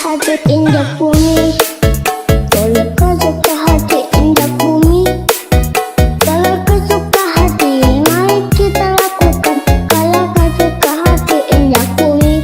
hati indah bumi. Kalau kau suka hati indah bumi, kalau kau suka hati, mari kita lakukan. Kalau kau suka hati indah bumi.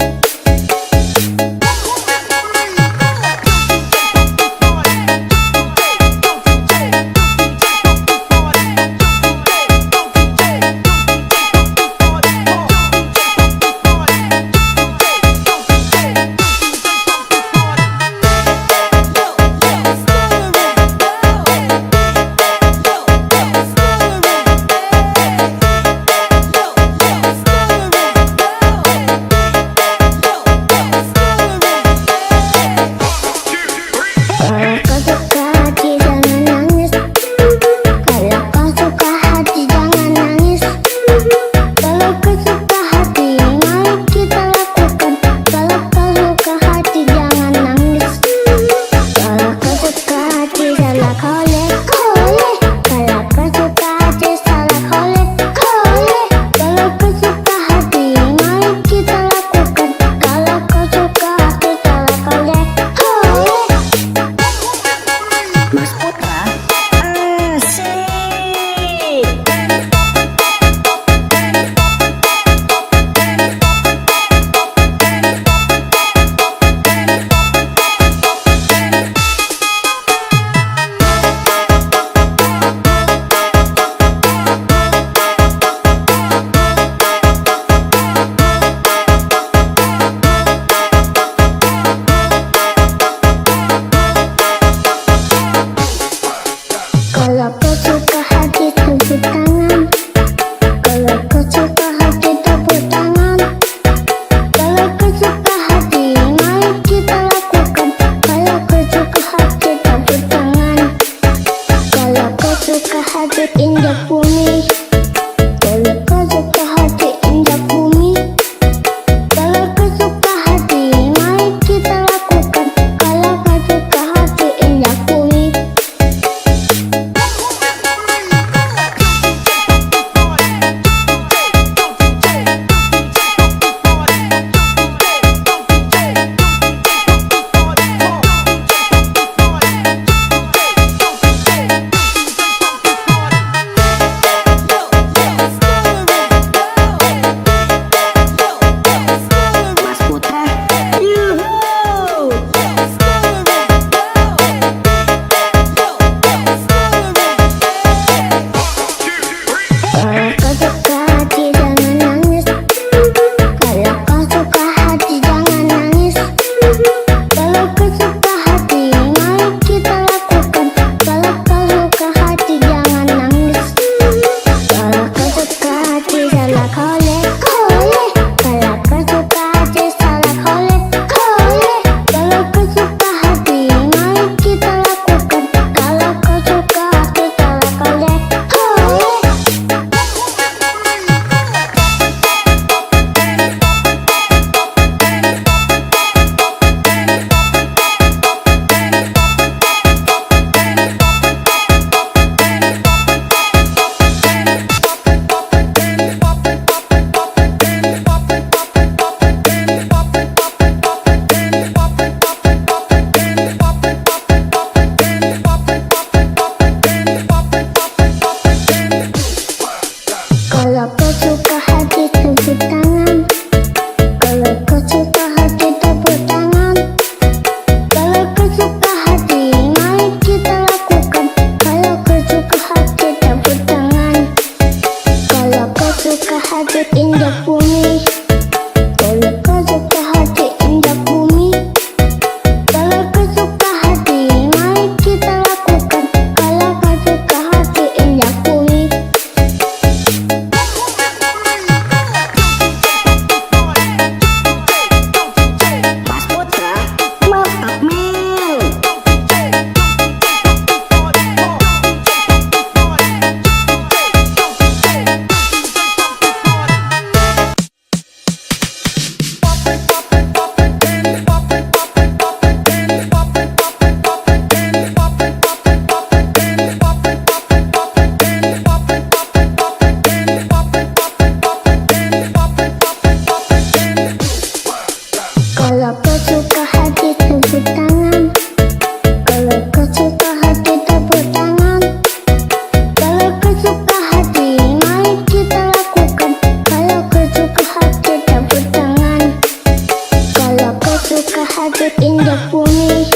hati indah bumi.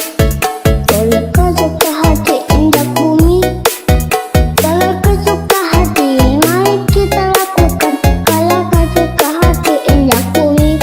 Kalau kau suka hati indah bumi, kalau kau suka hati, mari kita lakukan. Kalau kau suka hati indah bumi.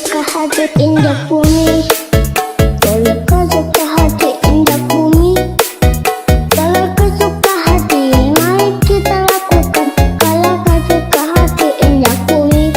suka hati indah bumi. Kalau kau suka hati indah bumi, kalau kau suka hati, mari kita lakukan. Kalau kau suka hati indah bumi.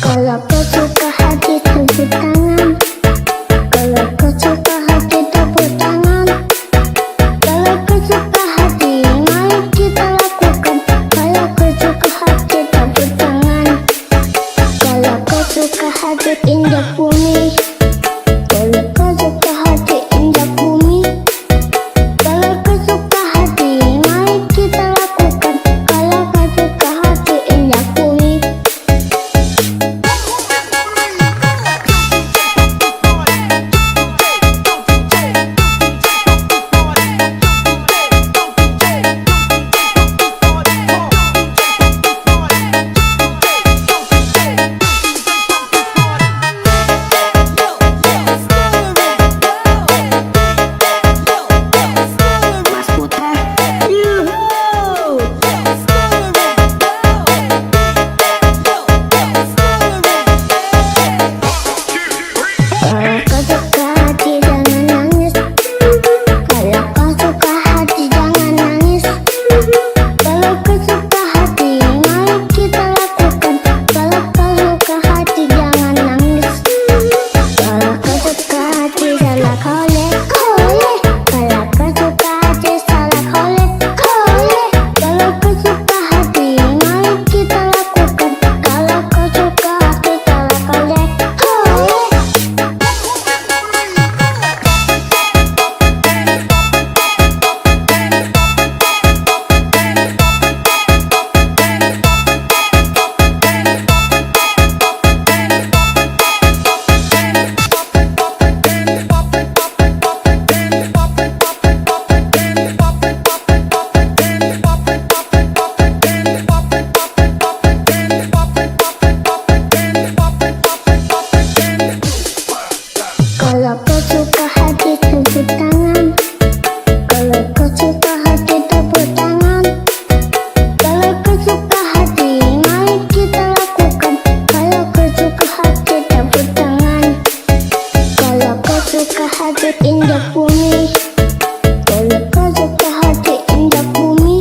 Kalau kau suka hati tepuk tangan. Kalau kau suka hati tepuk tangan. Kalau kau suka hati, mari kita lakukan. Kalau kau suka hati tepuk tangan. Kalau kau suka hati indah bumi. Kalau kau suka hati indah bumi. Kalau kau suka hati, mari kita lakukan. Kalau kau suka hati indah bumi. Kalau kau suka hati tepuk tangan. Kalau kau suka hati tepuk tangan. Kalau kau suka hati, mari kita lakukan. Kalau kau suka hati tepuk tangan. Kalau kau suka hati indah bumi. Kalau kau suka hati indah bumi.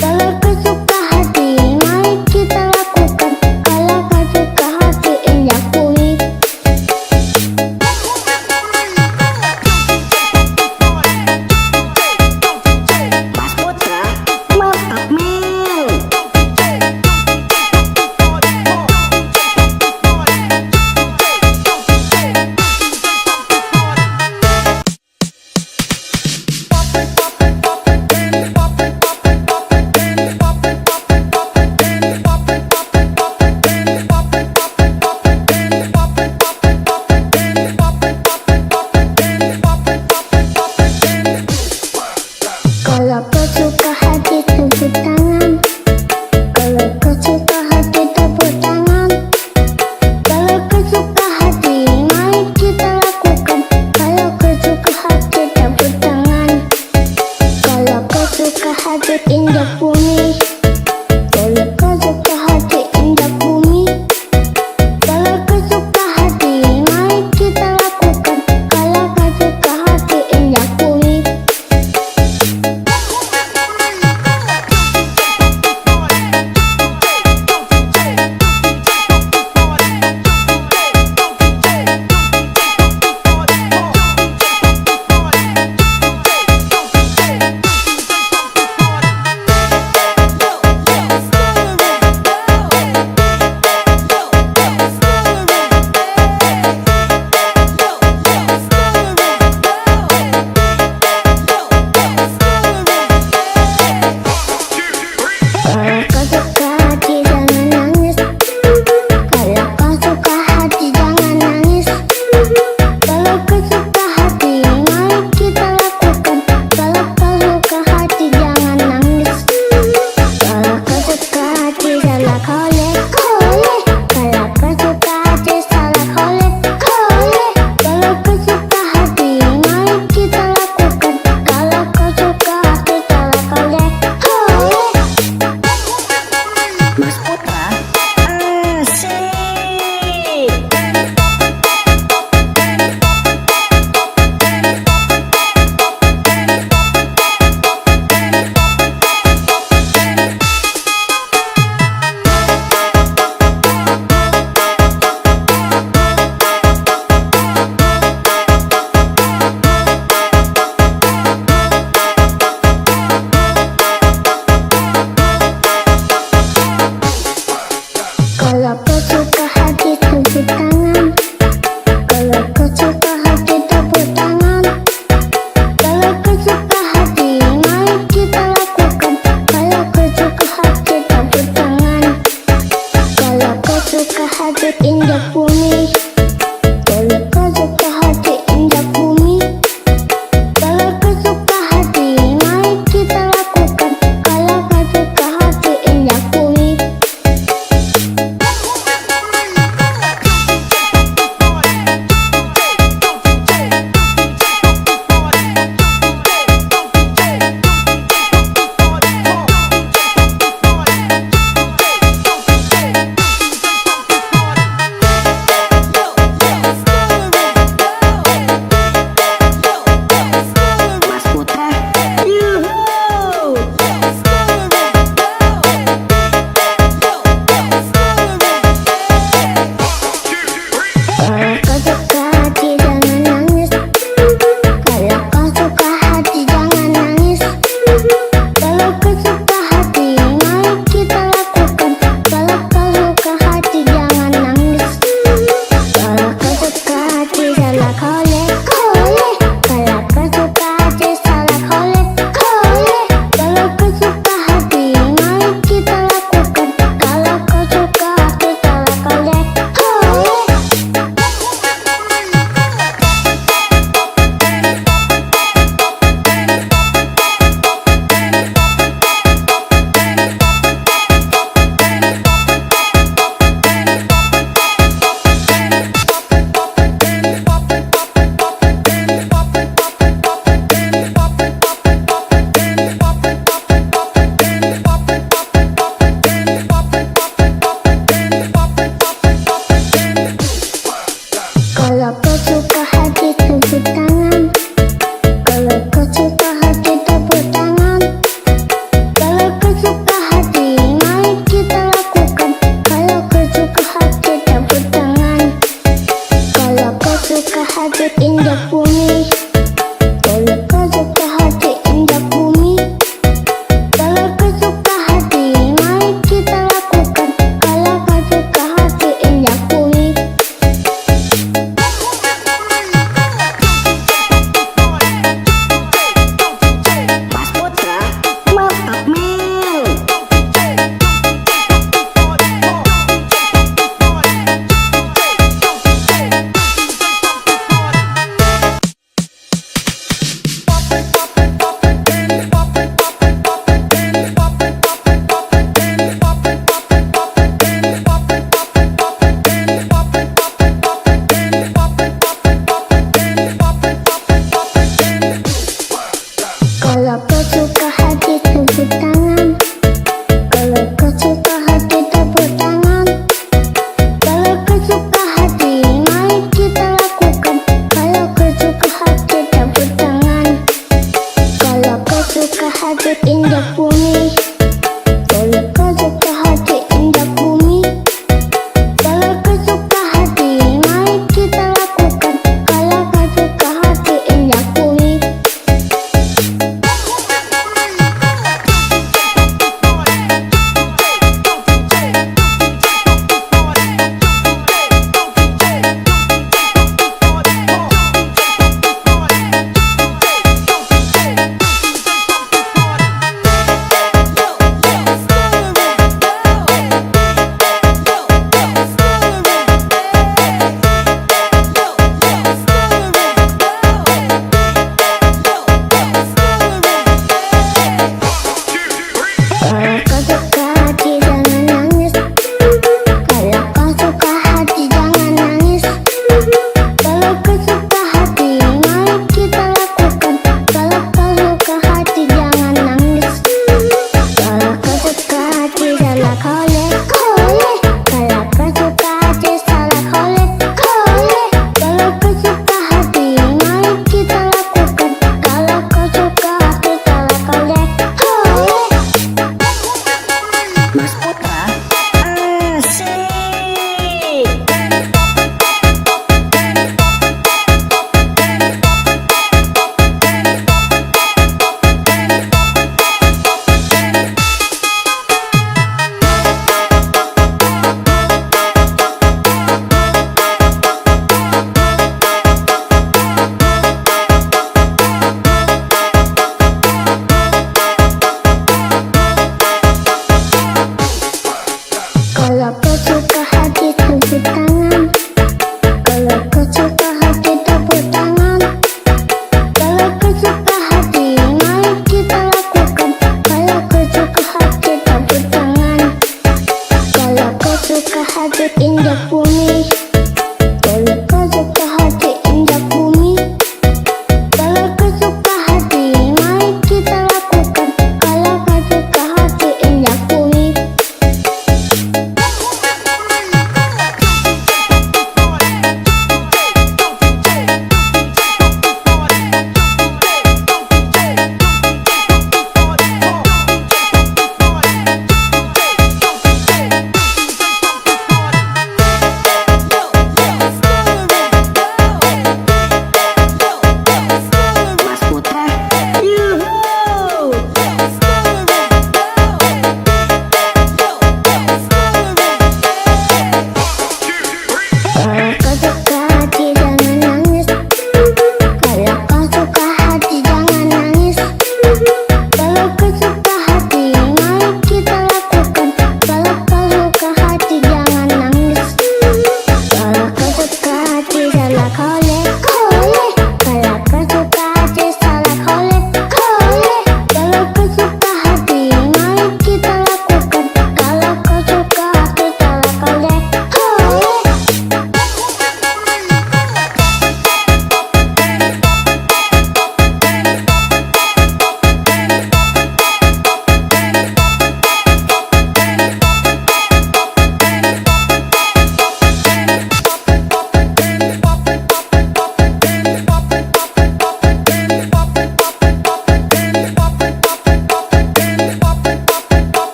Kalau kau suka hati, mari kita lakukan. Kalau kau suka hati indah bumi. Kalau kau suka hati hati tepuk tangan. Kalau kau suka hati tepuk tangan. Kalau kau suka hati mari kita lakukan. Kalau kau suka hati tepuk tangan. Kalau kau suka hati injak bumi. Kalau kau suka hati injak bumi. Kalau kau suka hati mari kita lakukan. Kalau kau suka hati injak bumi. Kalau kau suka hati jangan nangis. Kalau kau suka hati jangan nangis. Kalau kau suka hati mari kita lakukan. Kalau kau suka hati jangan nangis. Kalau kau suka hati salah kolek kolek. Kalau kau suka hati salah kolek kolek. Kalau kau suka hati mari kita lakukan. Kalau kau suka hati salah kolek kolek. Mas Putra asik. Kalau kau suka hati tepuk tangan. Kalau kau suka hati tepuk tangan. Kalau kau suka hati mari kita lakukan. Kalau kau suka hati tepuk tangan. Kalau kau suka hati injak bumi. Kalau kau suka hati injak bumi. Kalau kau suka hati mari kita lakukan. Kalau kau suka hati injak bumi. Mas Putra yuhu. Kalau kau suka hati jangan nangis. Kalau kau suka hati jangan nangis. Kalau kau suka hati mari kita lakukan. Kalau kau suka hati jangan nangis. Kalau kau suka hati salah kolek kolek. Kalau kau suka hati salah kolek kolek. Kalau kau suka hati mari kita lakukan. Kalau kau suka hati salah kolek kolek.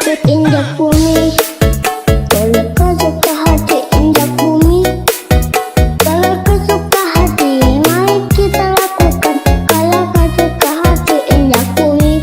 hati injak bumi. Kalau kau suka hati injak bumi. Kalau kau suka hati, mari kita lakukan. Kalau kau suka hati injak bumi.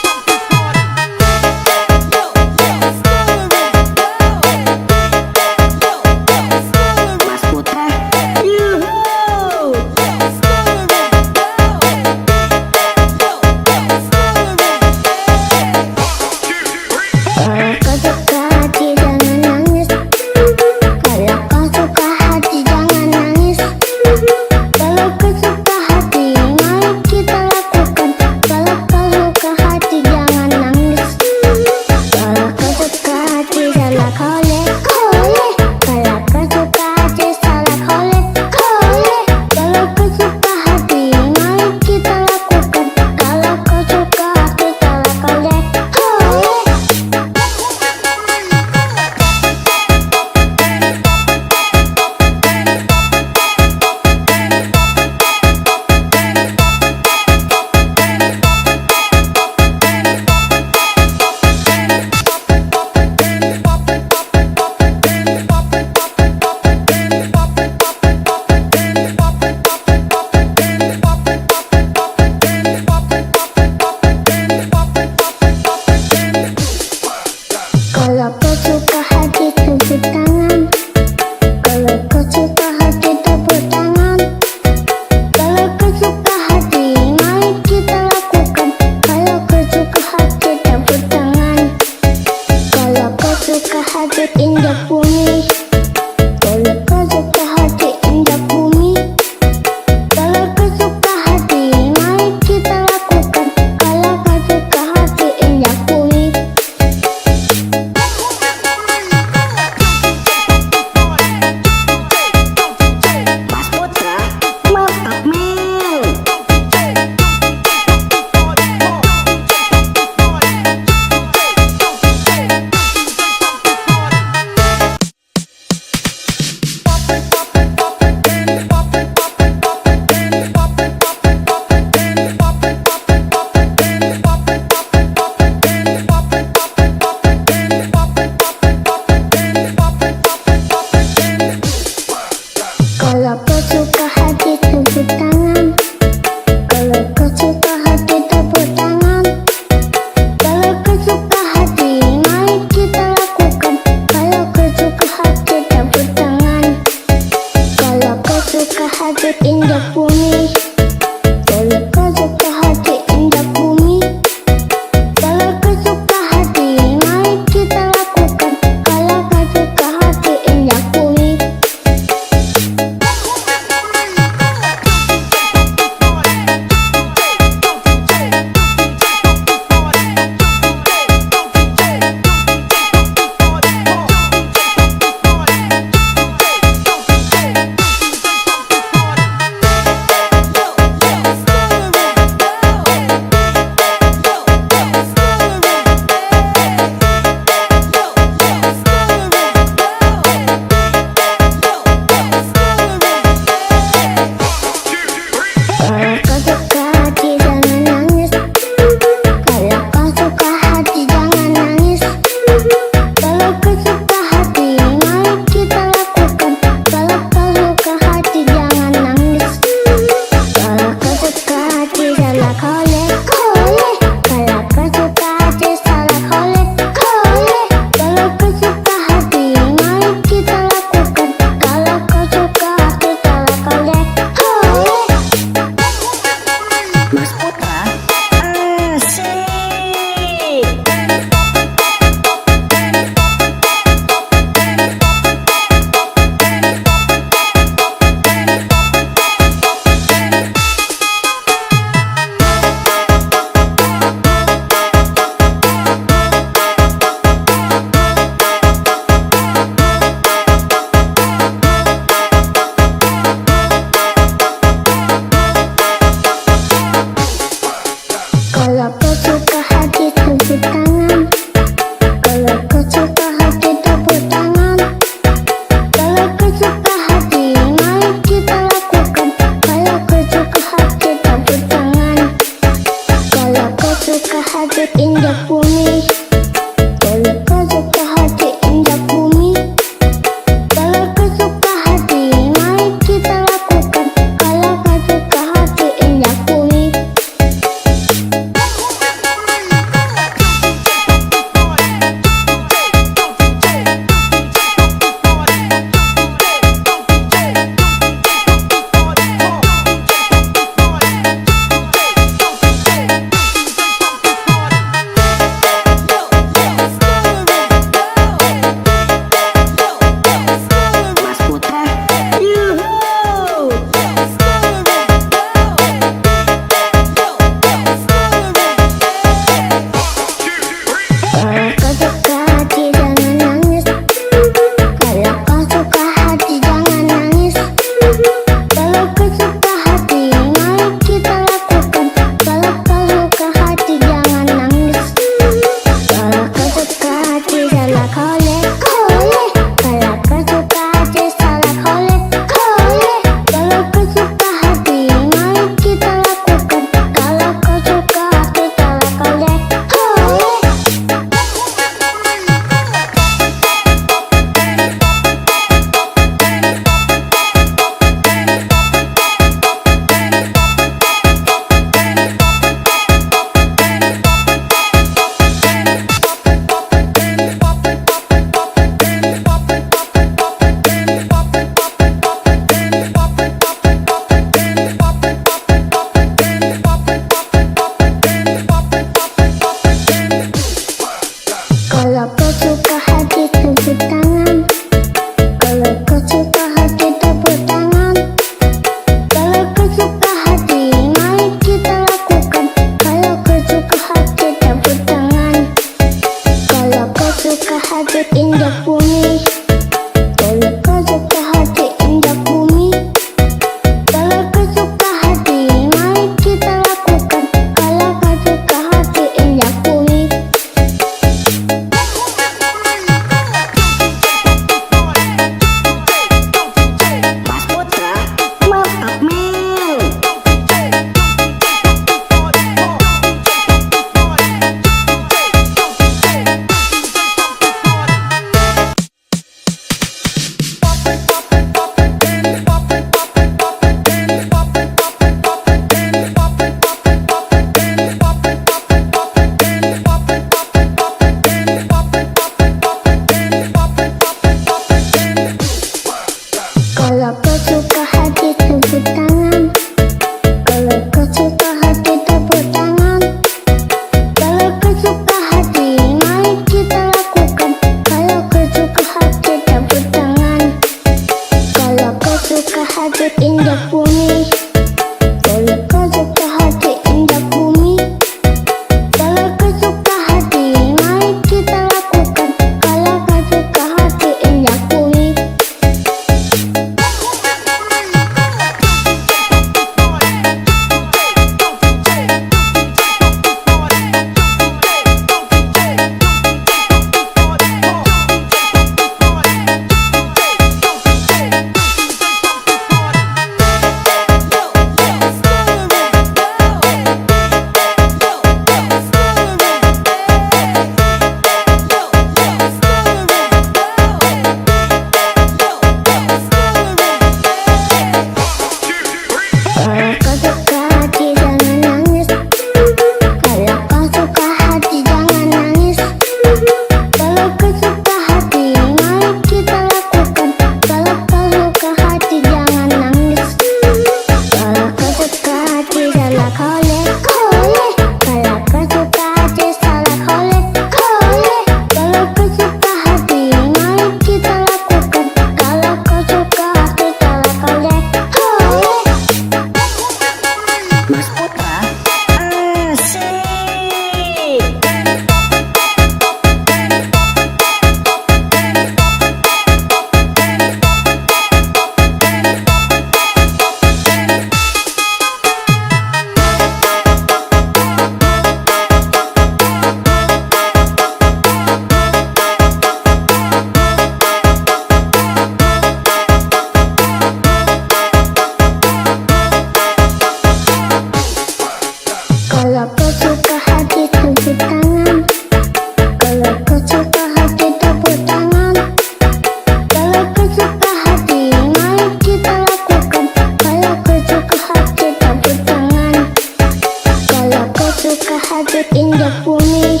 hati injak bumi.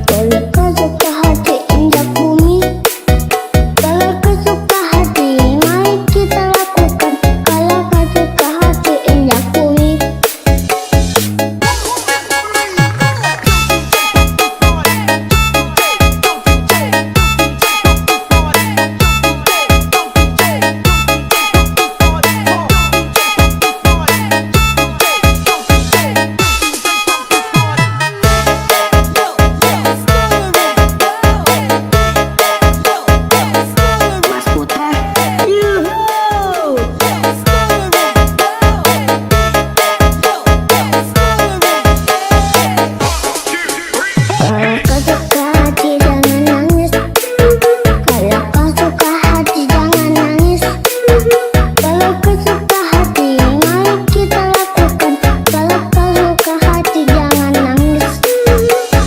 Kalau kau suka hati injak bumi. Kalau kau suka hati, mari kita lakukan. Kalau kau suka hati injak bumi. Mas Putra. Yuhu. Kalau kau suka hati jangan nangis. Kalau kau suka hati jangan nangis. Kalau kau suka hati, mari kita lakukan. Kalau kau suka hati jangan nangis.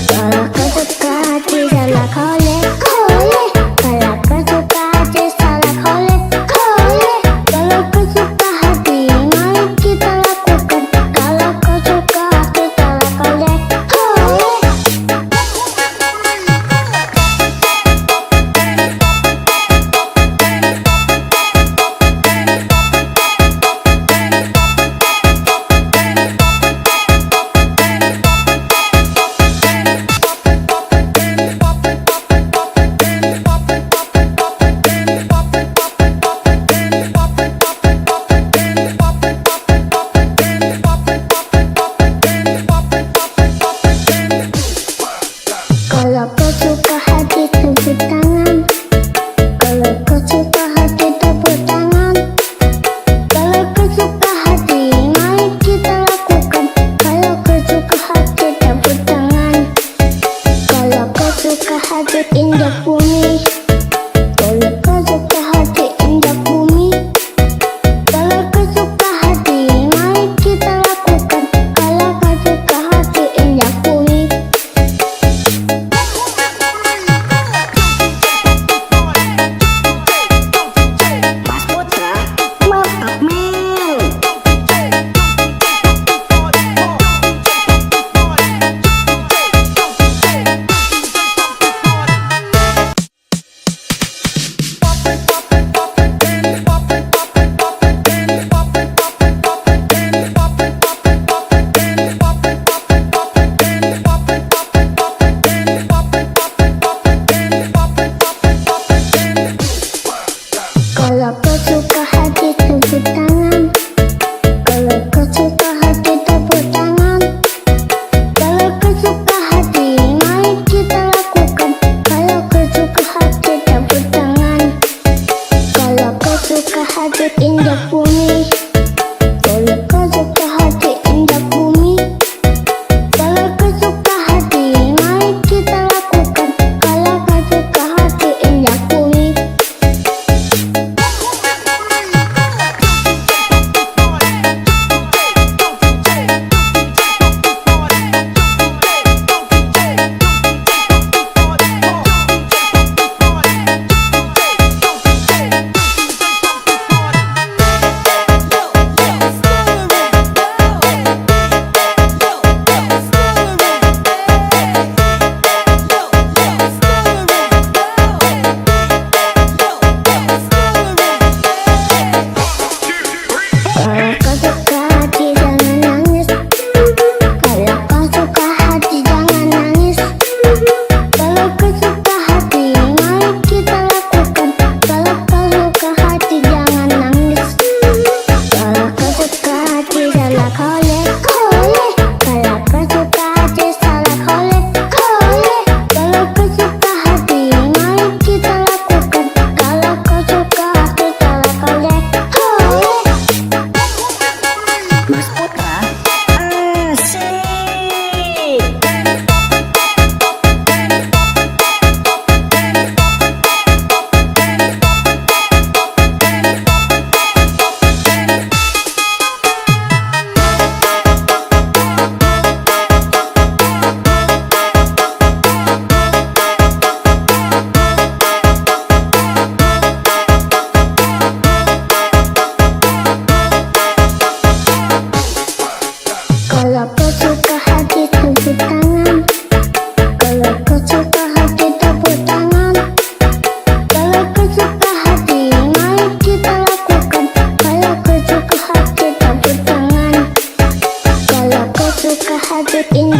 Kalau kau suka hati salah kolek kolek. Kalau kau suka hati salah kolek kolek. Kalau kau suka hati, mari kita lakukan. Kalau kau suka hati salah kolek kolek. Kalau kau suka hati tepuk tangan. Kalau kau suka hati tepuk tangan. Kalau kau suka hati, mari kita lakukan. Kalau kau suka hati tepuk tangan. Kalau kau suka hati injak bumi. Kalau kau suka hati injak bumi. Kalau kau suka hati, mari kita lakukan. Kalau kau suka hati injak bumi. Mas Putra. Mantap Mil.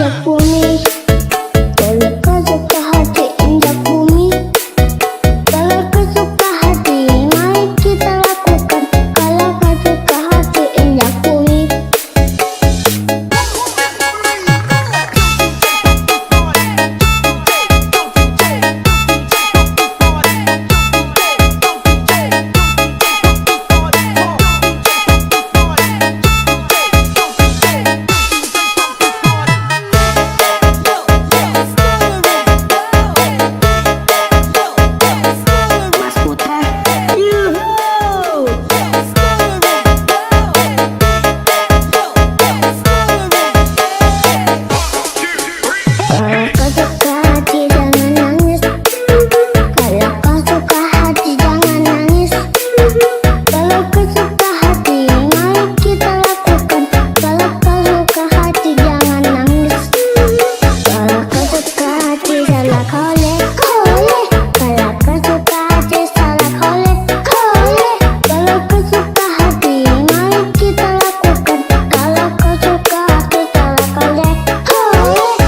injak bumi. Kalau kau suka hati injak bumi. Kalau kau suka hati, mari kita lakukan. Kalau kau suka hati injak bumi. Mas Putra. Yuhuu. Kalau kau suka hati jangan nangis. Kalau kau suka hati jangan nangis. Kalau kau suka hati, mari kita lakukan. Kalau kau suka hati jangan nangis. Kalau kau suka hati salah kolek kolek. Kalau kau suka hati salah kolek kolek. Kalau kau suka hati, mari kita lakukan. Kalau kau suka hati salah kolek kolek.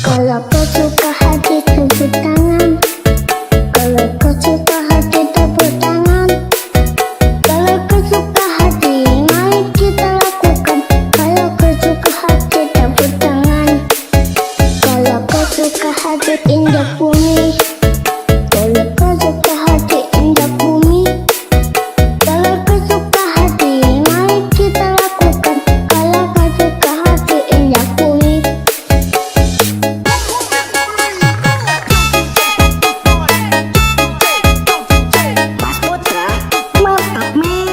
Kalau kau suka hati tepuk tangan. Kalau kau suka hati tepuk tangan. Kalau kau suka hati, mari kita lakukan. Kalau kau suka hati tepuk tangan. Kalau kau suka hati injak bumi. Kalau kau suka hati injak bumi. Kalau kau suka hati, mari kita lakukan. Kalau kau suka hati injak bumi. Mas Putra. Mantap men.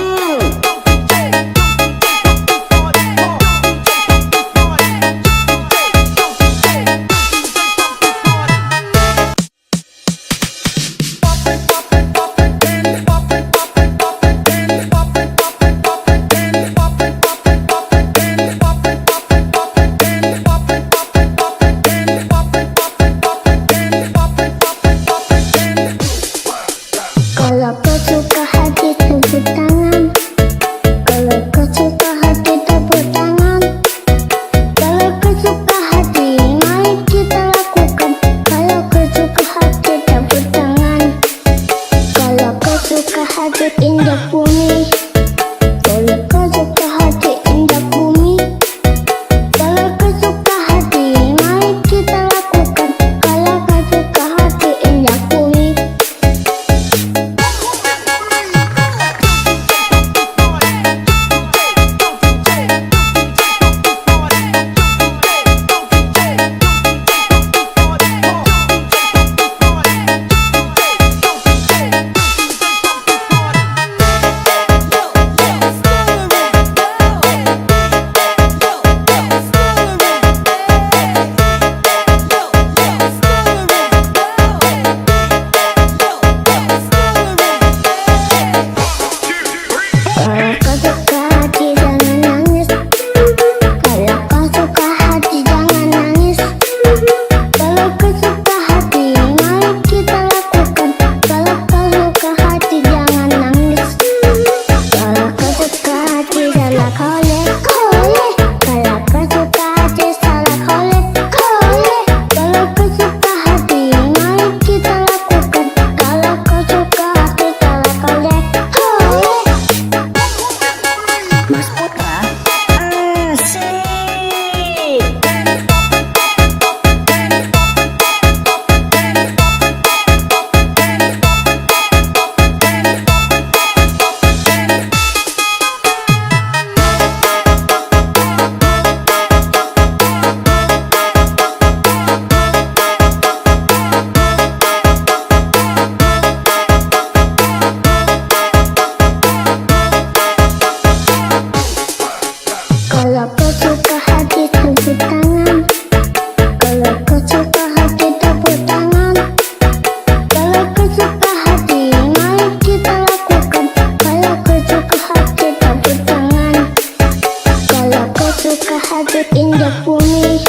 bumi.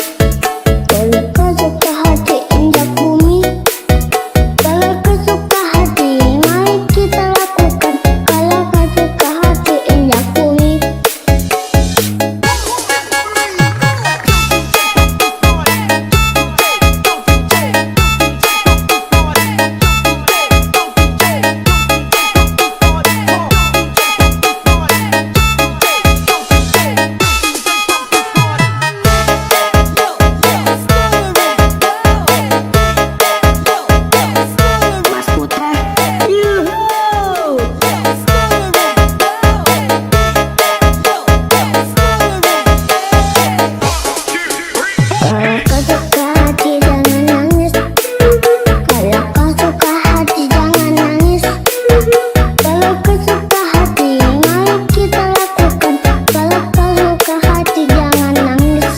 Kalau kau suka hati injak bumi. Kalau kau suka hati, mari kita lakukan. Kalau kau suka hati injak bumi. Mas Putra, yuhuu. Kalau kau suka hati jangan nangis. Kalau kau suka hati jangan nangis. Kalau kau suka hati, mari kita lakukan. Kalau kau suka hati jangan nangis.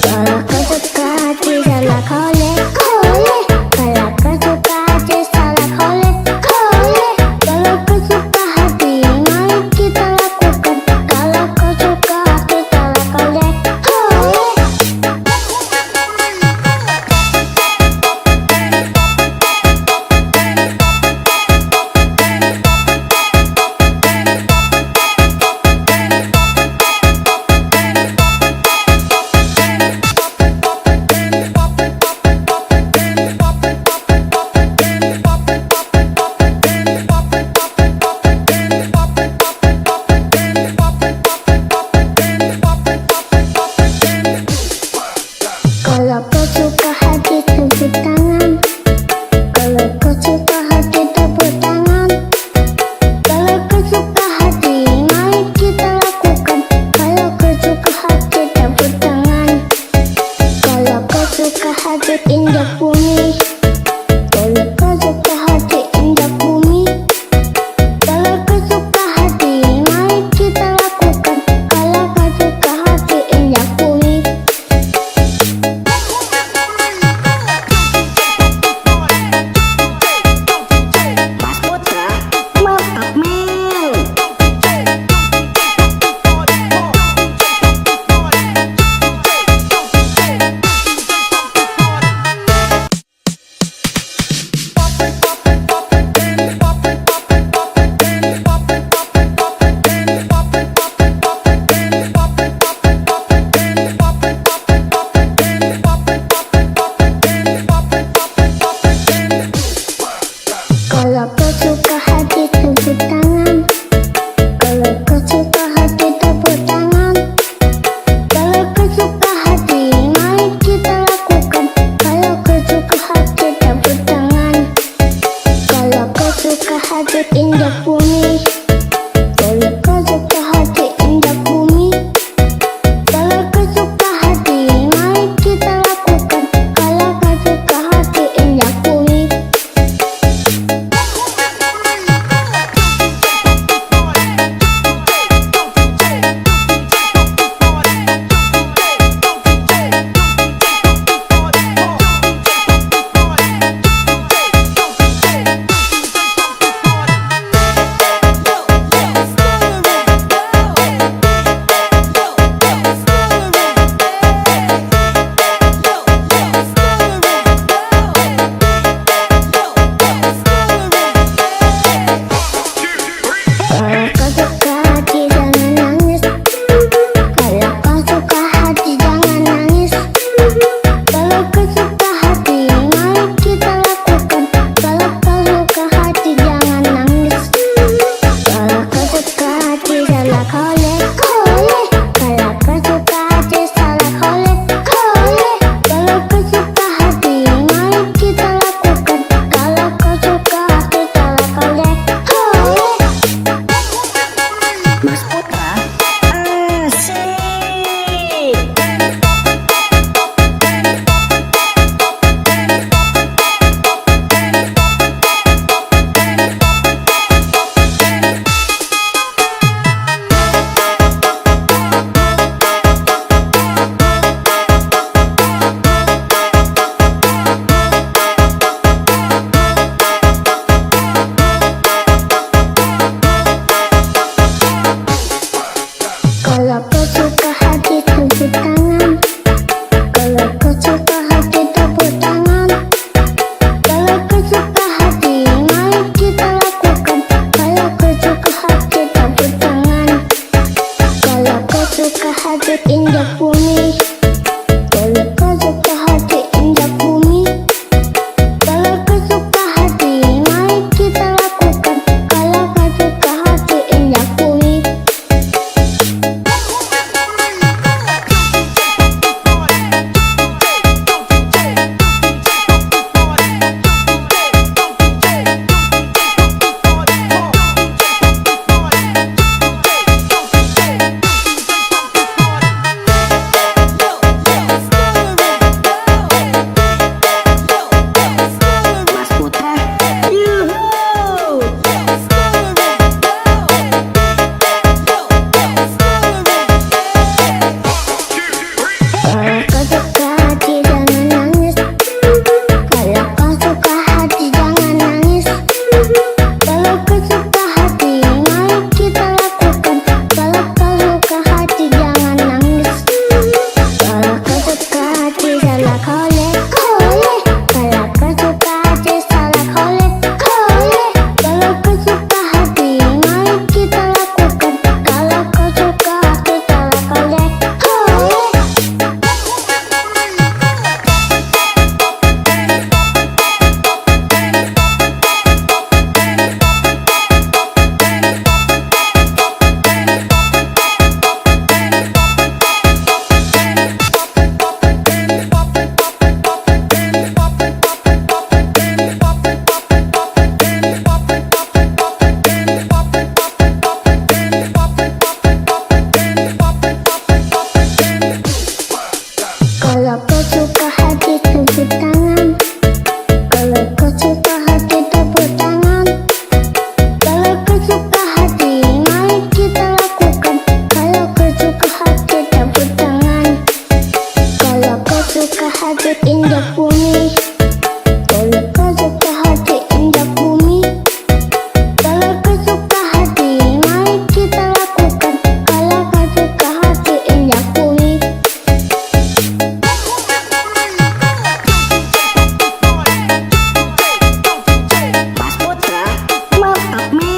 Kalau kau suka hati salah kolek kolek. Kalau kau suka hati salah kolek kolek. Kalau kau suka hati, mari kita lakukan. Kalau kau suka hati salah kolek kolek. Kalau kau suka hati tepuk tangan. Kalau kau suka hati tepuk tangan. Kalau kau suka hati, mari kita lakukan. Kalau kau suka hati tepuk tangan. Kalau kau suka hati injak bumi. Kalau kau suka hati injak bumi. Kalau kau suka hati, mari kita lakukan. Kalau kau suka hati injak bumi. Mas Putra, mantap men. suka hati tepuk tangan. Kalau kau suka hati tepuk tangan. Kalau kau suka hati mari kita lakukan. Kalau kau suka hati tepuk tangan. Kalau kau suka hati injak bumi. Kalau kau suka hati injak bumi. Kalau kau suka hati mari kita lakukan. Kalau kau suka hati injak bumi. Mas Putra, mantap men.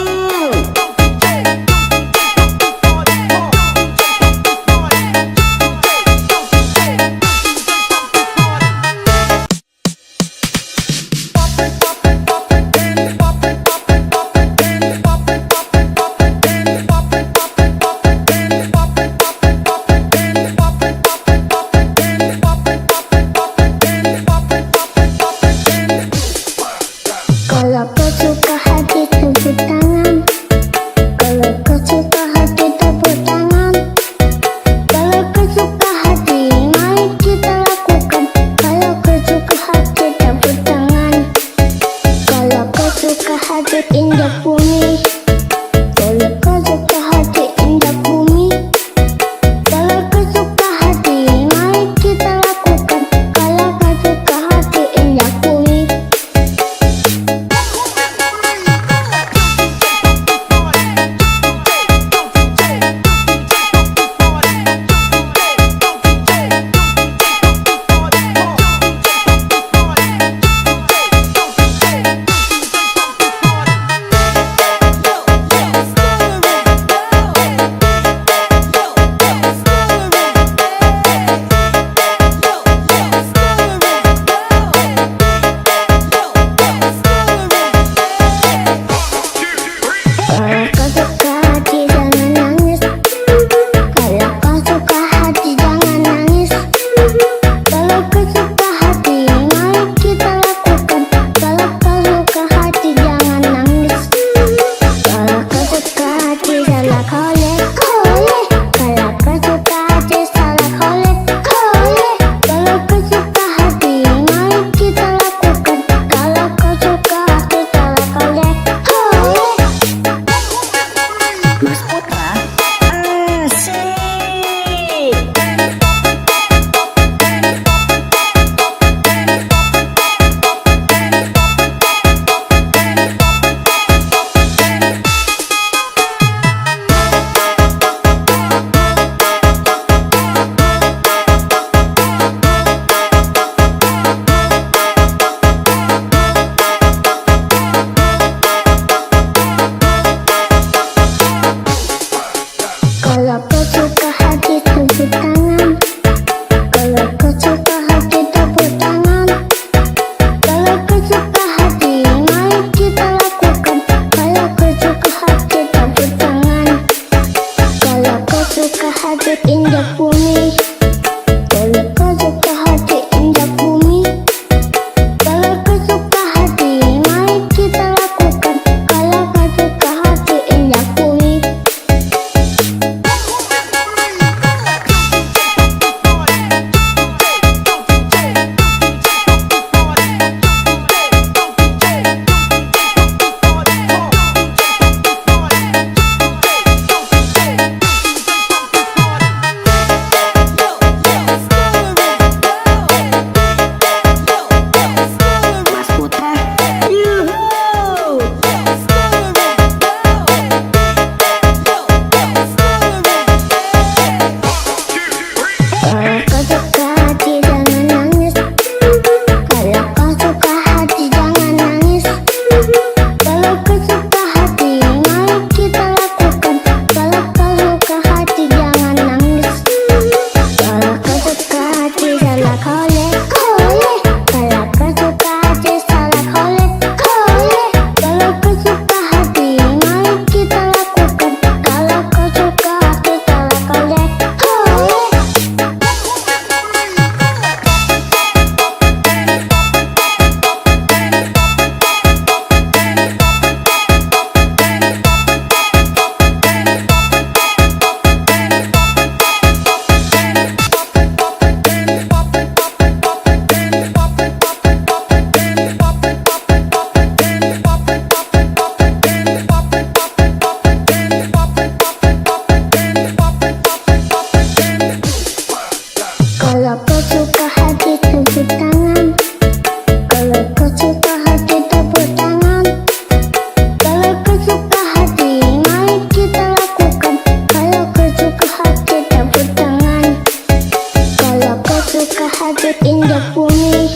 injak bumi.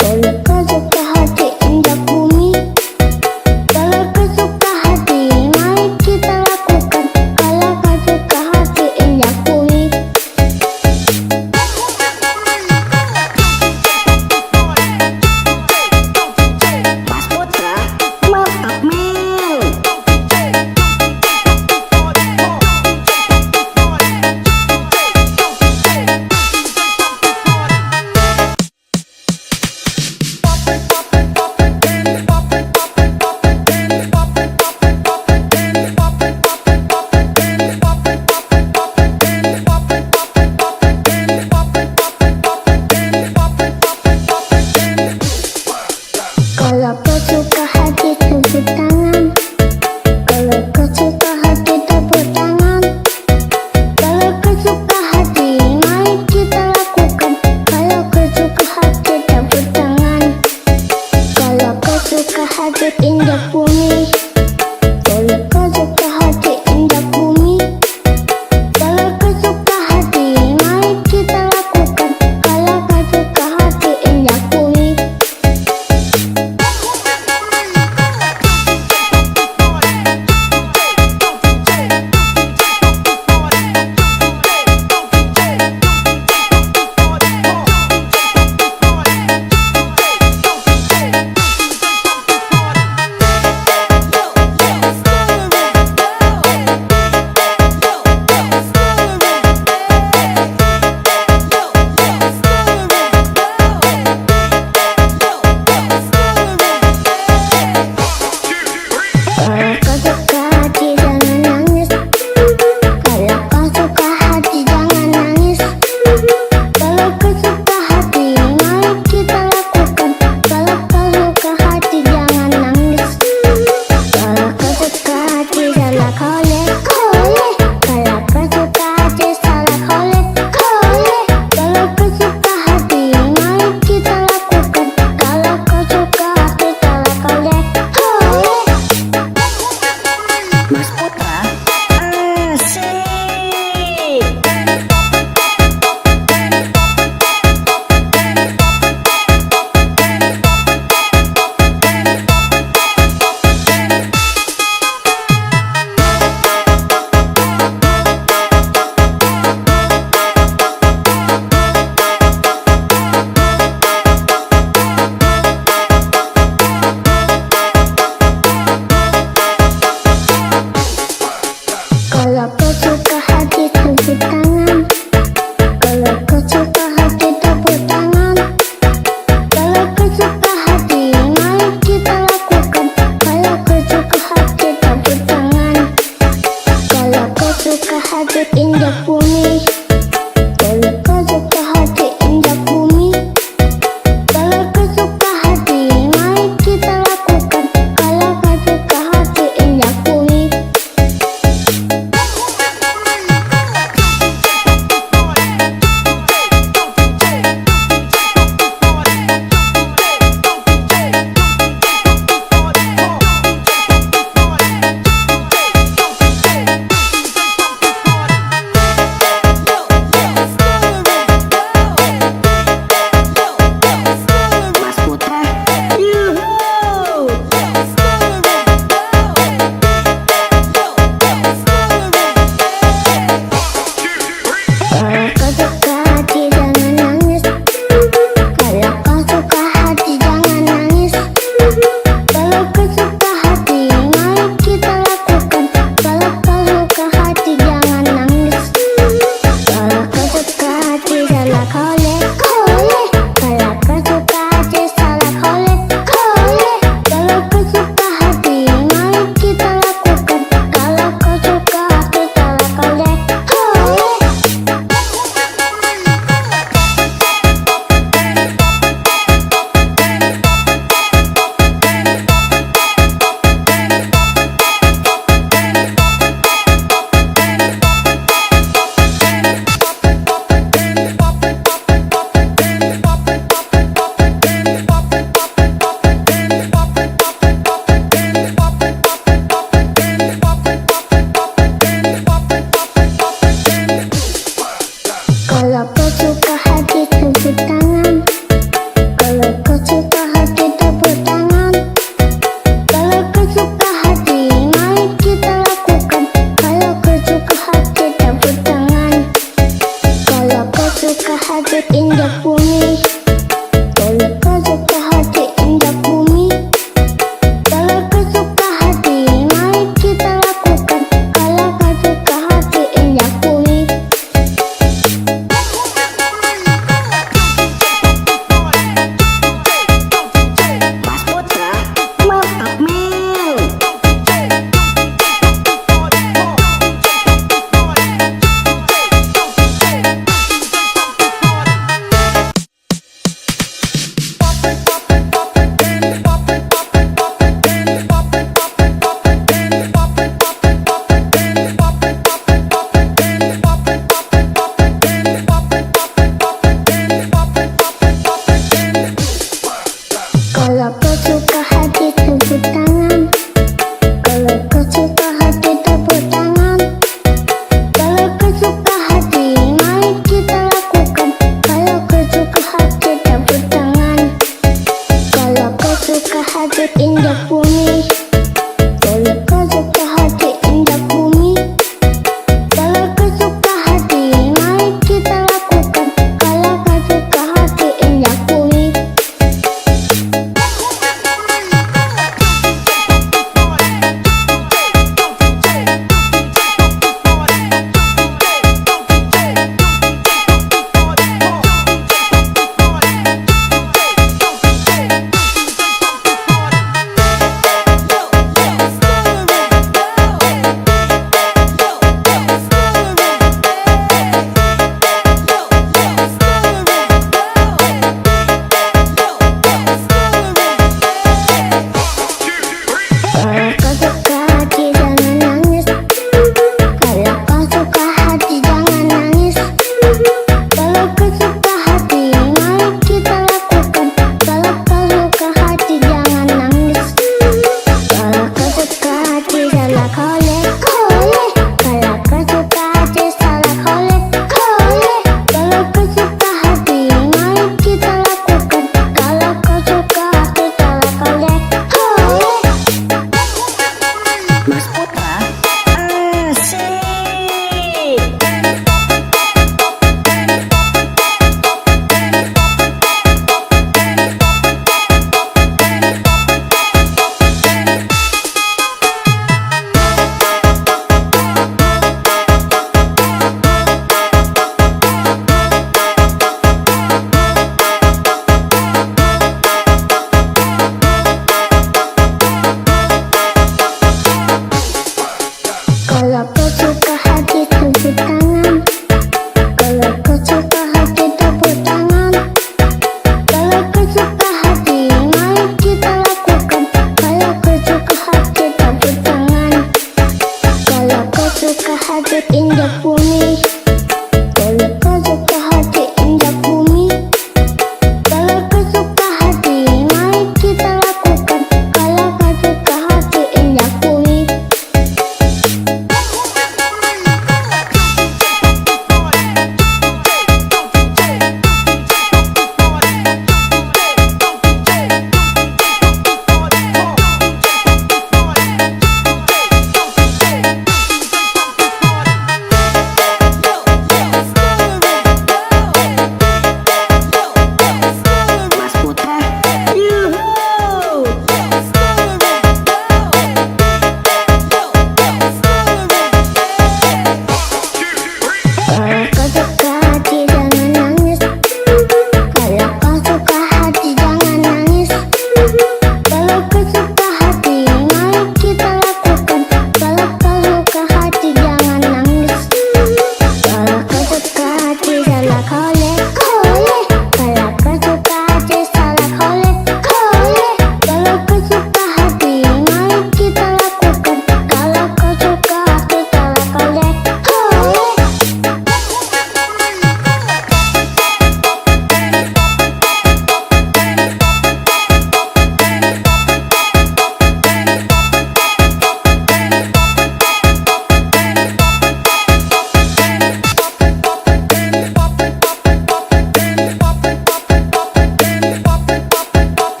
Kalau kau suka hati injak bumi. Kalau kau suka hati, mari kita lakukan. Kalau kau suka hati injak bumi. Mas Putra, mantap men. Kalau kau suka hati tepuk tangan. Kalau kau suka hati tepuk tangan. Kalau kau suka hati, mari kita lakukan. Kalau kau suka hati tepuk tangan. Kalau kau suka hati injak bumi. Kalau kau suka hati injak bumi. Kalau kau suka hati, mari kita lakukan. Kalau kau suka hati injak bumi.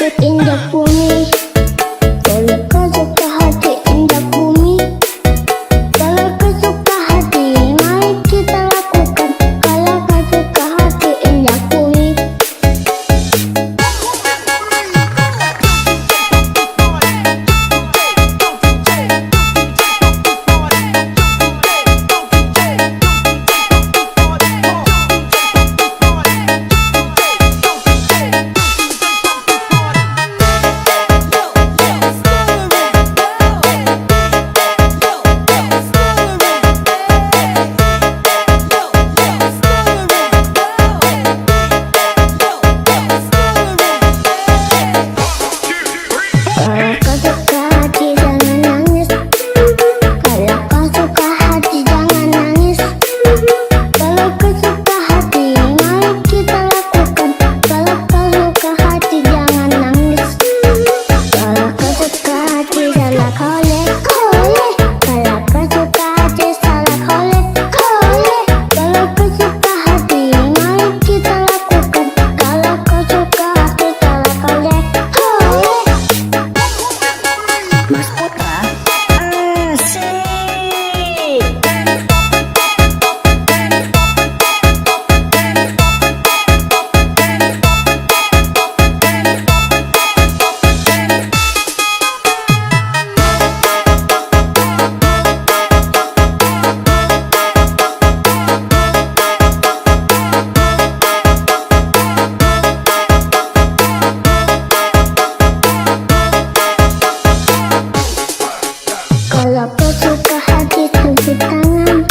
hati indah bumi. Kalau kau suka hati indah bumi, kalau kau suka hati, mari kita lakukan. Kalau kau suka hati indah bumi. Kalau kau suka hati jangan nangis. Kalau kau suka hati jangan nangis. Kalau kau suka hati, mari kita lakukan. Kalau kau suka hati jangan nangis. Kalau kau suka hati salah kolek kolek. Kalau kau suka hati salah kolek kolek. Kalau kau suka hati, mari kita lakukan. Kalau kau suka hati salah kolek kolek. Mas Putra asik. Kalau kau suka hati tepuk tangan.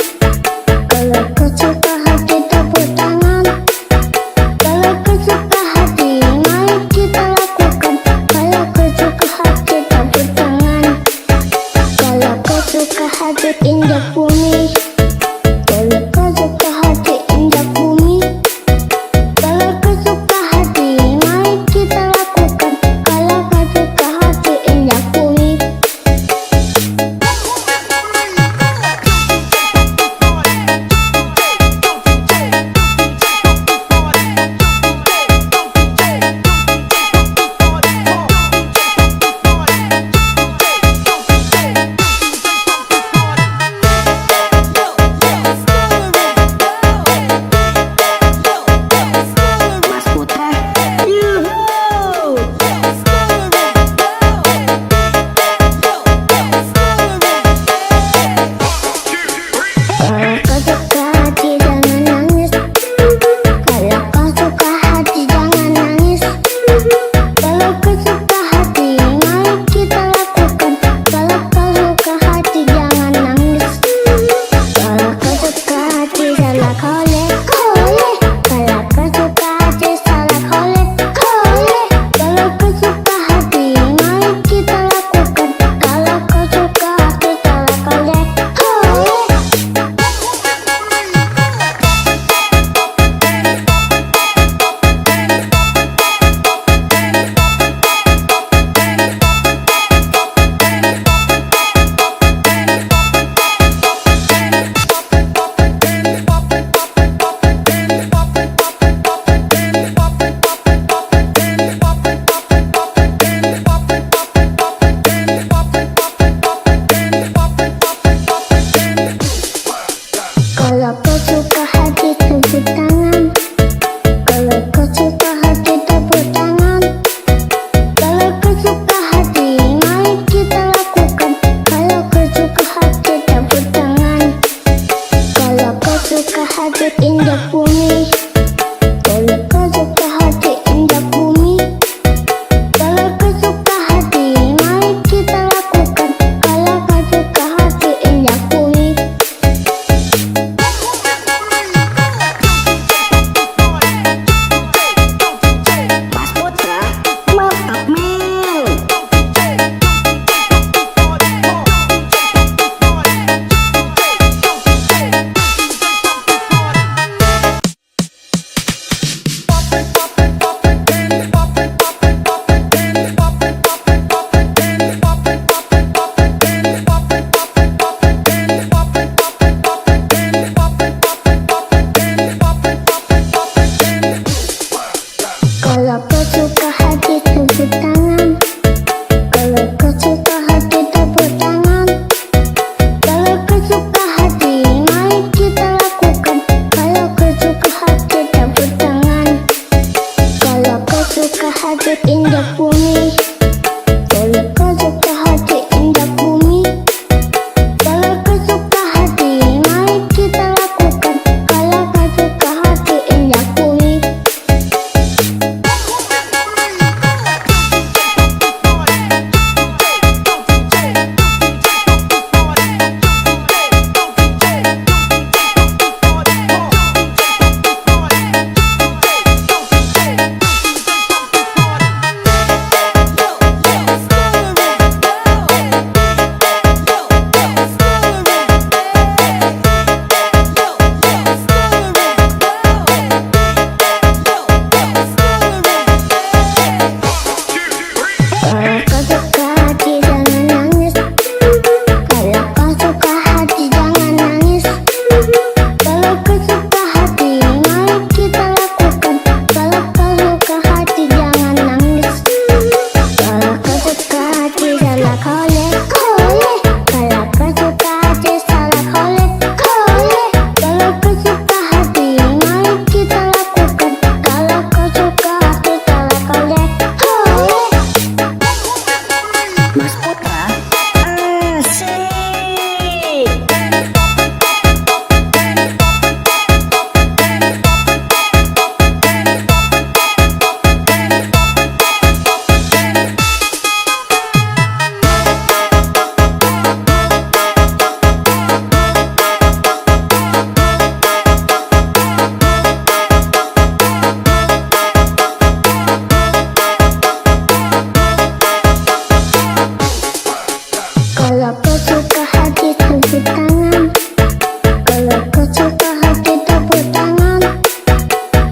Kalau kau suka hati tepuk tangan. Kalau kau suka hati, mari kita lakukan. Kalau kau suka hati tepuk tangan. Kalau kau suka hati indah bumi. Kalau kau suka hati indah bumi. Kalau kau suka hati, mari kita lakukan. Kalau kau suka hati indah bumi. Mas Putra yuhu. Kalau kau suka hati jangan nangis. Kalau kau suka hati jangan nangis. Kalau kau suka hati, mari kita lakukan. Kalau kau suka hati jangan nangis. Kalau kau suka hati salah kolek kolek. Kalau kau suka hati salah kolek kolek. Kalau kau suka hati, mari kita lakukan. Kalau kau suka hati salah kolek kolek. Kalau kau suka hati tepuk tangan. Kalau kau suka hati tepuk tangan. Kalau kau suka hati, mari kita lakukan. Kalau kau suka hati tepuk tangan. Kalau kau suka hati indah bumi. Kalau kau suka hati indah bumi. Kalau kau suka hati, mari kita lakukan. Kalau kau suka hati indah bumi. hati indah bumi. Kalau kau suka hati indah bumi, kalau kau suka hati, mari kita lakukan. Kalau kau suka hati indah bumi. Kalau kau suka hati jangan nangis. Kalau kau suka hati jangan nangis. Kalau kau suka hati, mari kita lakukan. Kalau kau suka hati jangan nangis. Kalau kau suka hati salah kolek kolek. Kalau kau suka hati salah kolek kolek. Kalau kau suka hati, mari kita lakukan. Kalau kau suka hati salah kolek kolek. Mas Putra, asik. Kalau kau suka hati tepuk tangan. Kalau kau suka hati tepuk tangan.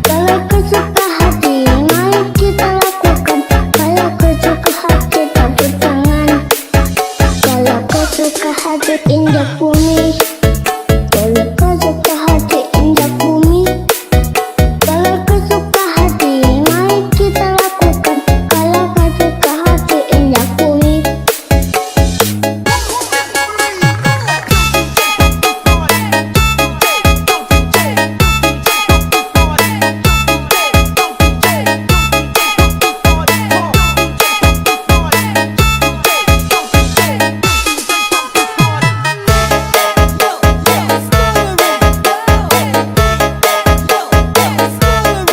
Kalau kau suka hati, mari kita lakukan. Kalau kau suka hati tepuk tangan. Kalau kau suka hati indah bumi. Kalau kau suka hati indah bumi. Kalau kau suka hati, mari kita lakukan. Kalau kau suka hati indah bumi.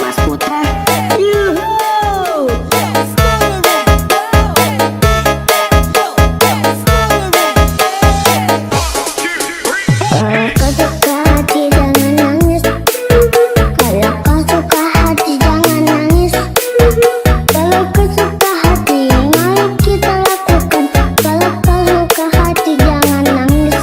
Mas Putra, yuhuu. Kalau kau suka hati jangan nangis. Kalau kau suka hati jangan nangis. Kalau kau suka hati, mari kita lakukan. Kalau kau suka hati jangan nangis.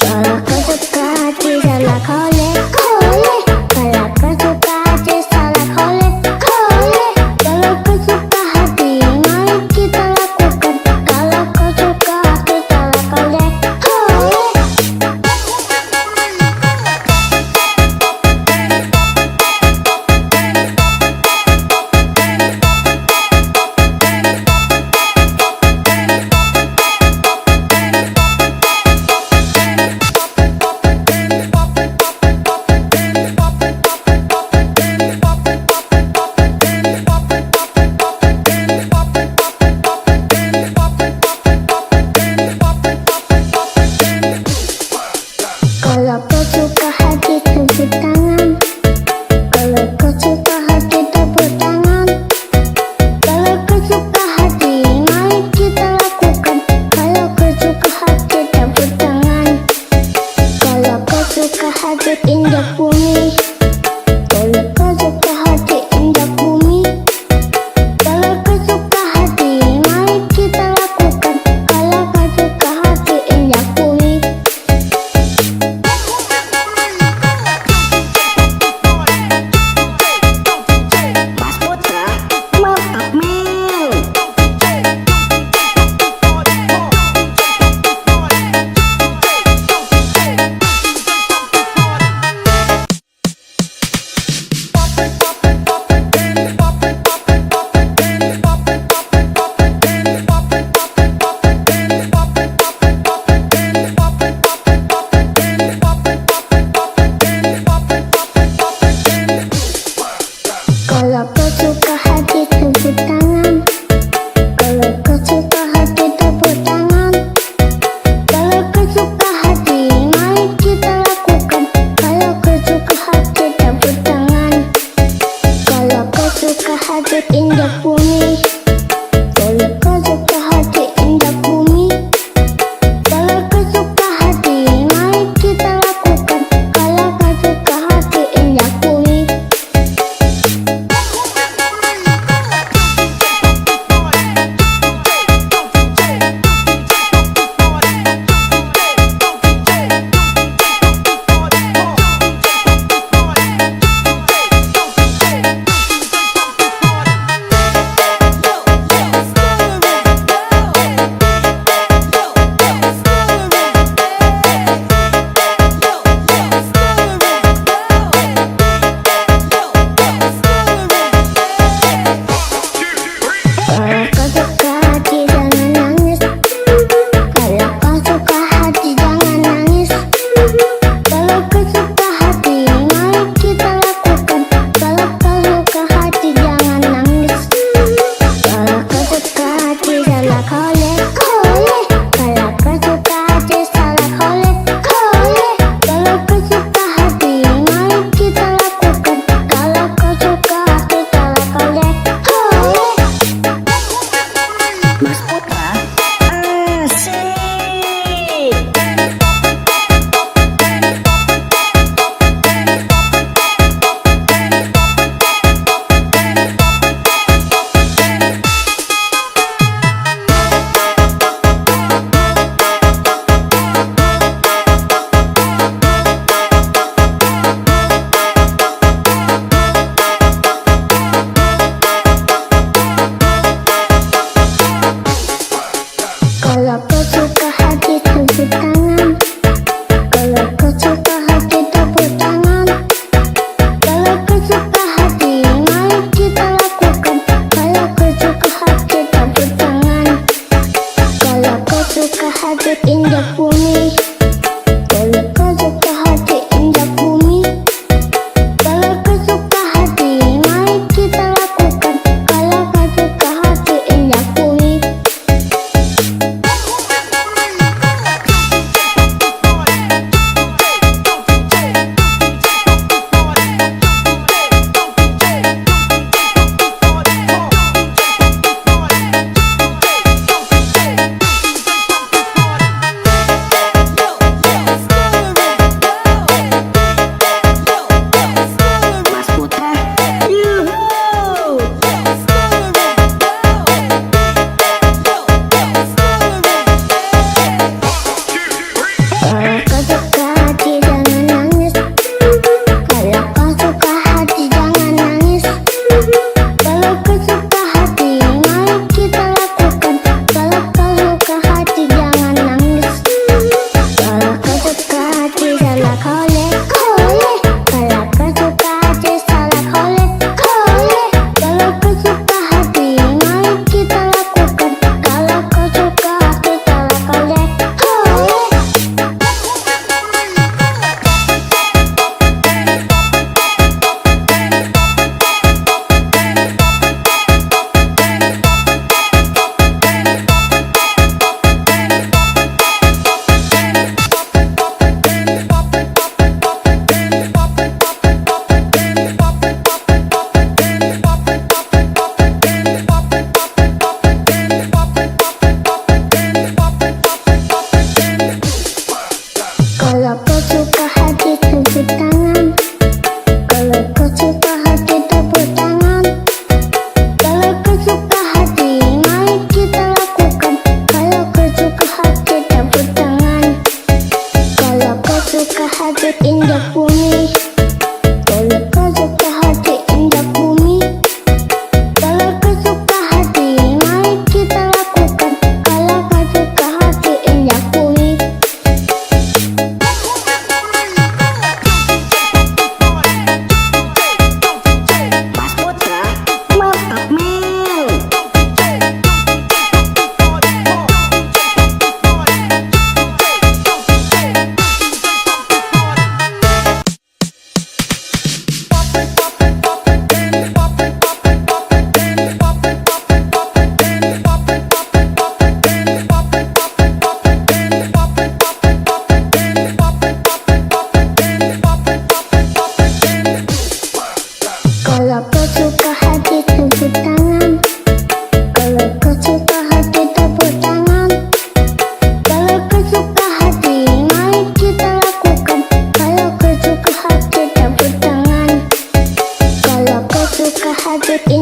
Kalau kau suka hati salah kolek kolek. Kalau kau suka hati salah kolek kolek. Kalau kau suka hati, mari kita lakukan. Kalau kau suka hati salah kolek kolek. suka hati indah bumi. Kalau kau suka hati indah bumi. Kalau kau suka hati, mari kita lakukan. Kalau kau suka hati indah bumi.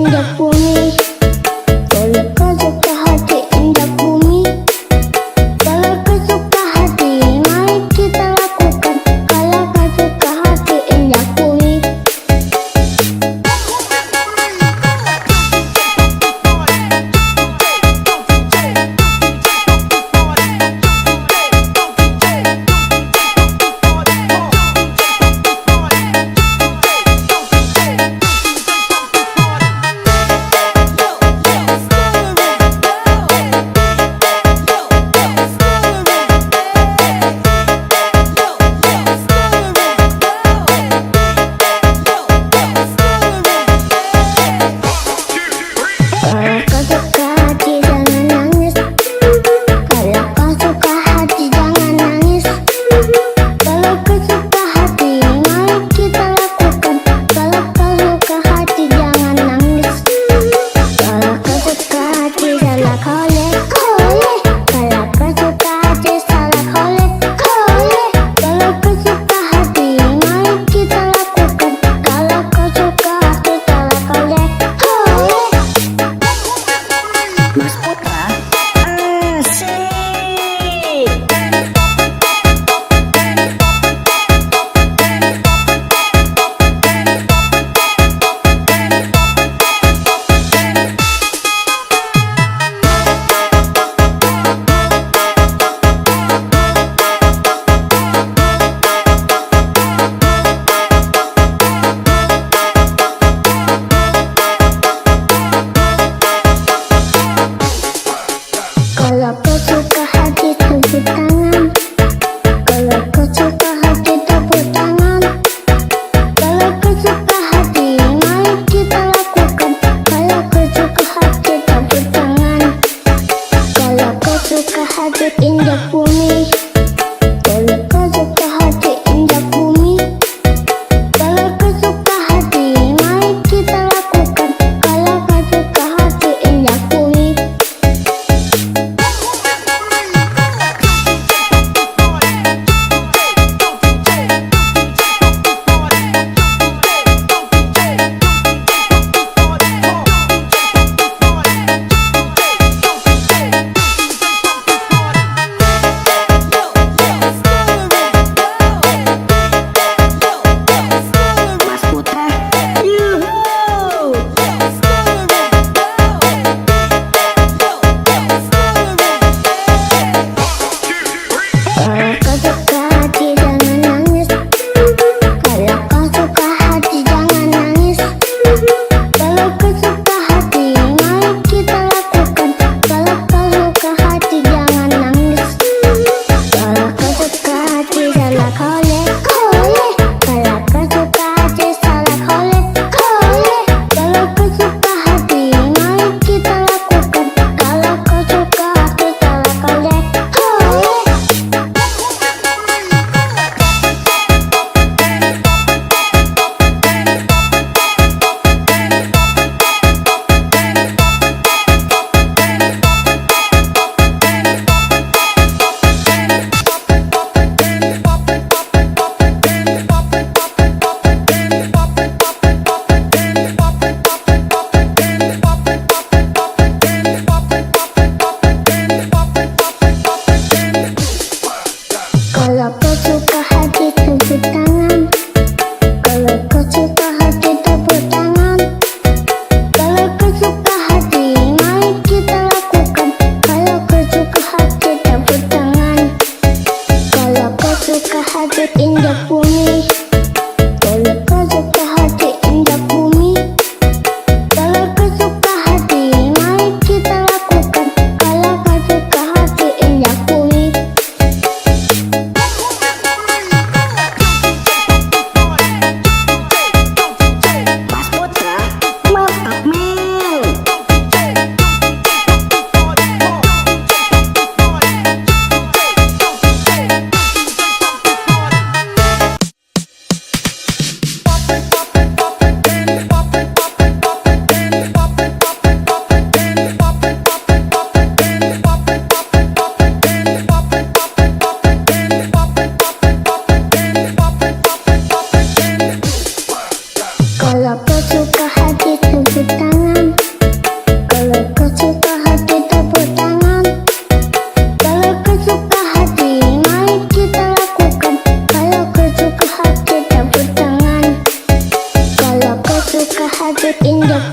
indah bumi. Kalau kau suka hati indah bumi. Kalau kau suka hati, mari kita lakukan. Kalau kau suka hati indah bumi.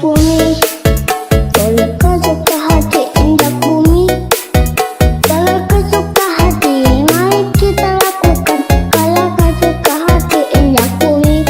bumi. Kalau kau suka hati injak bumi. Kalau kau suka hati, mari kita lakukan. Kalau kau suka hati injak bumi.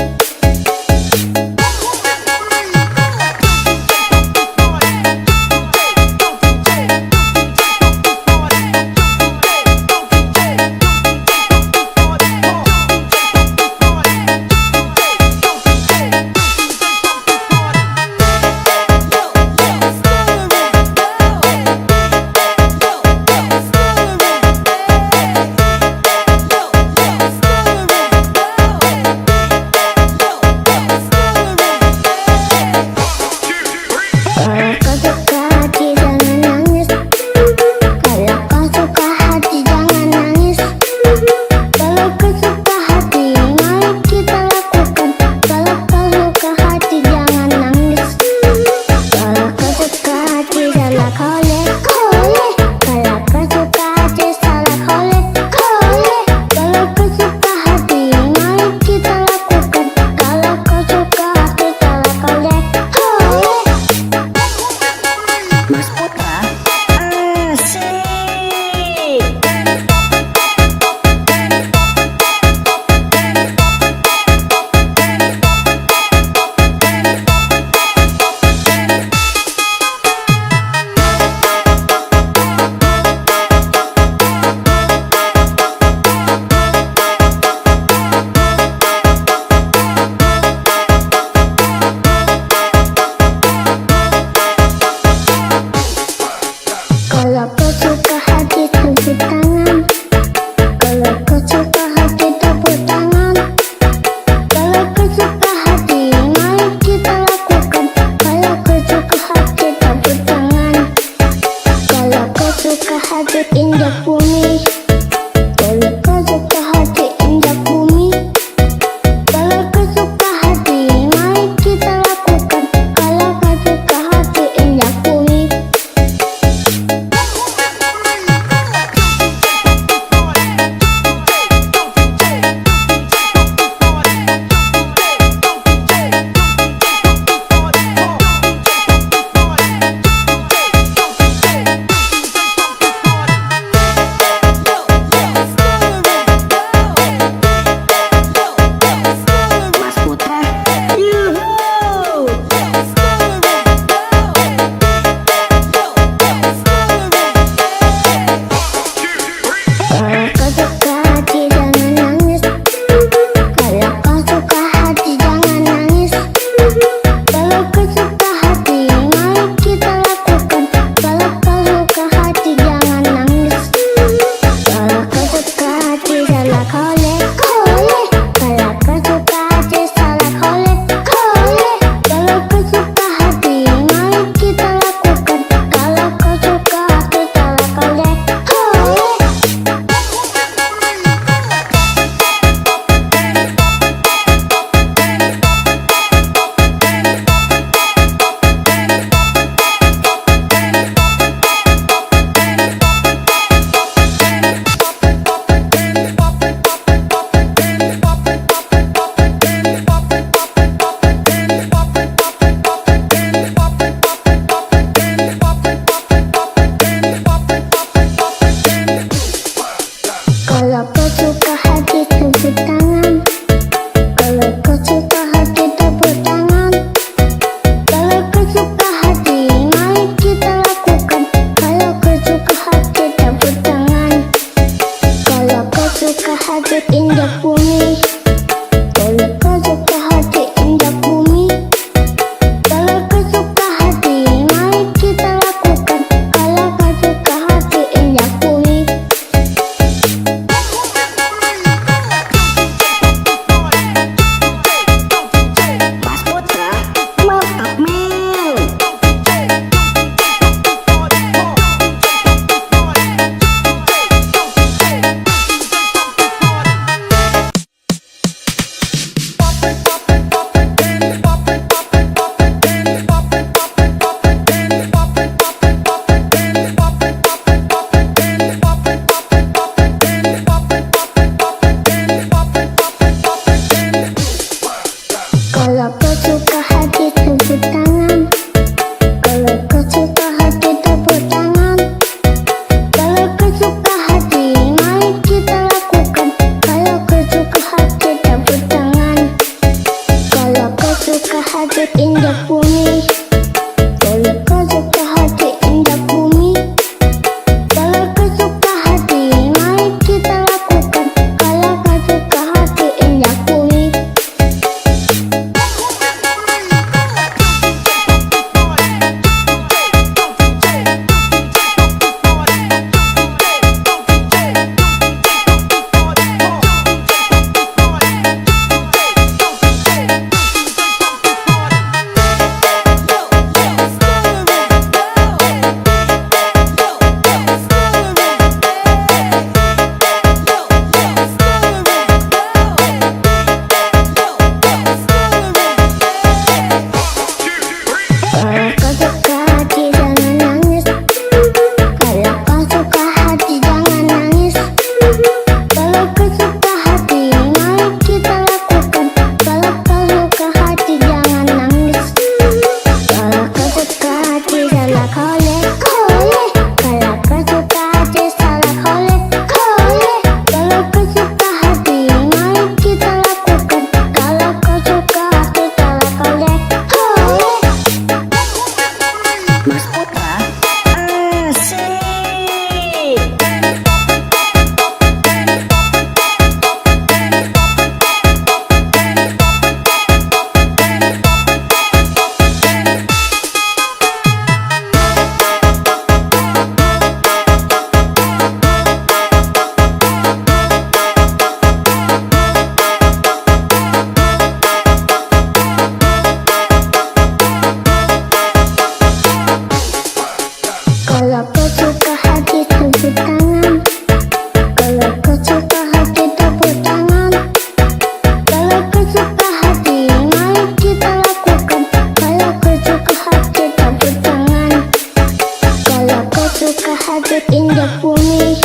hati injak bumi.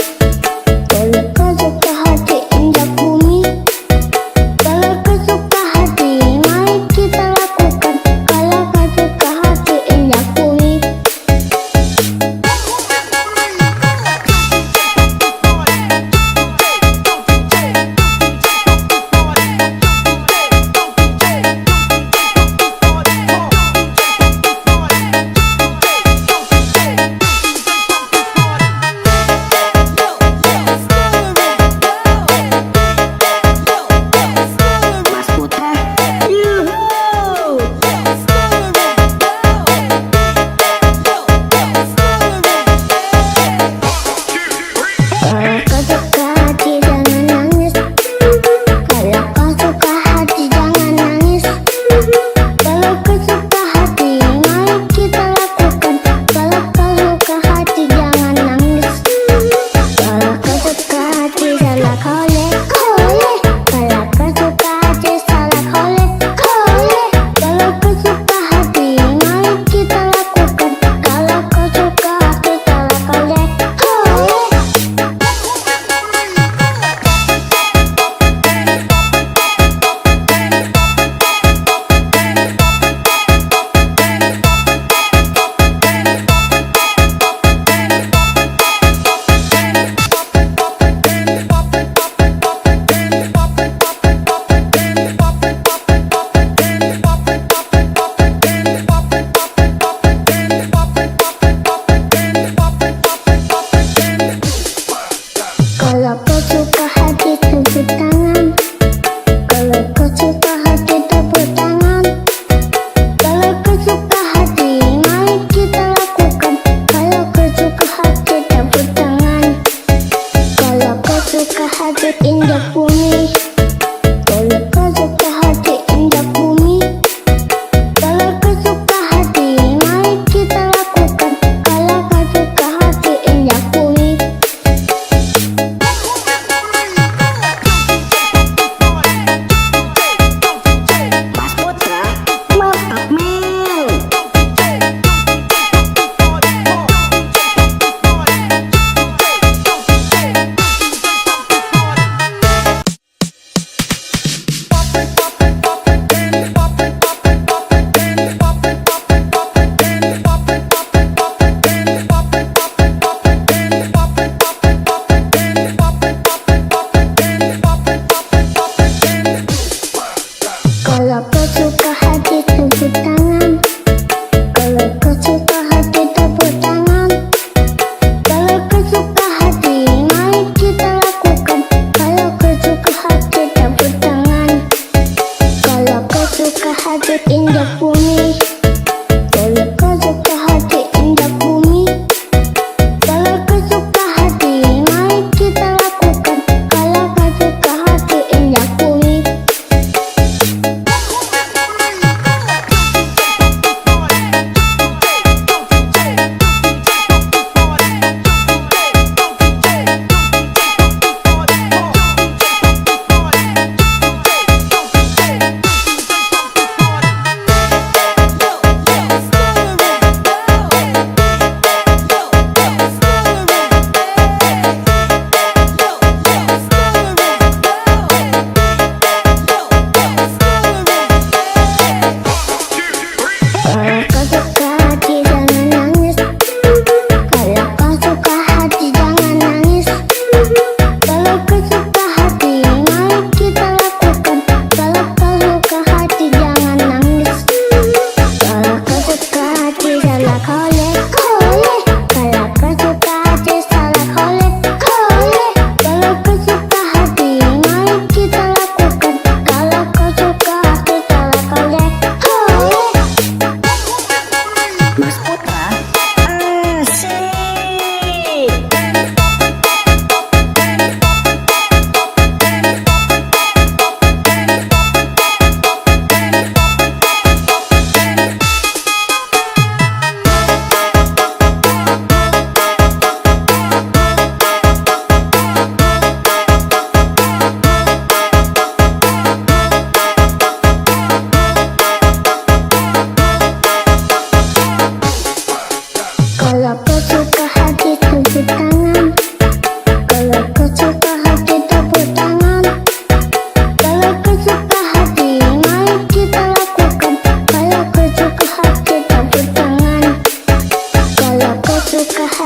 Kalau kau suka hati injak bumi. Kalau kau suka hati, mari kita lakukan. Kalau kau suka hati injak bumi.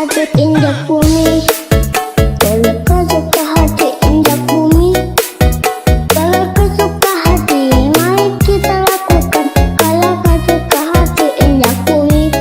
hati injak bumi. Kalau kau suka hati injak bumi. Kalau kau suka hati, mari kita lakukan. Kalau kau suka hati injak bumi.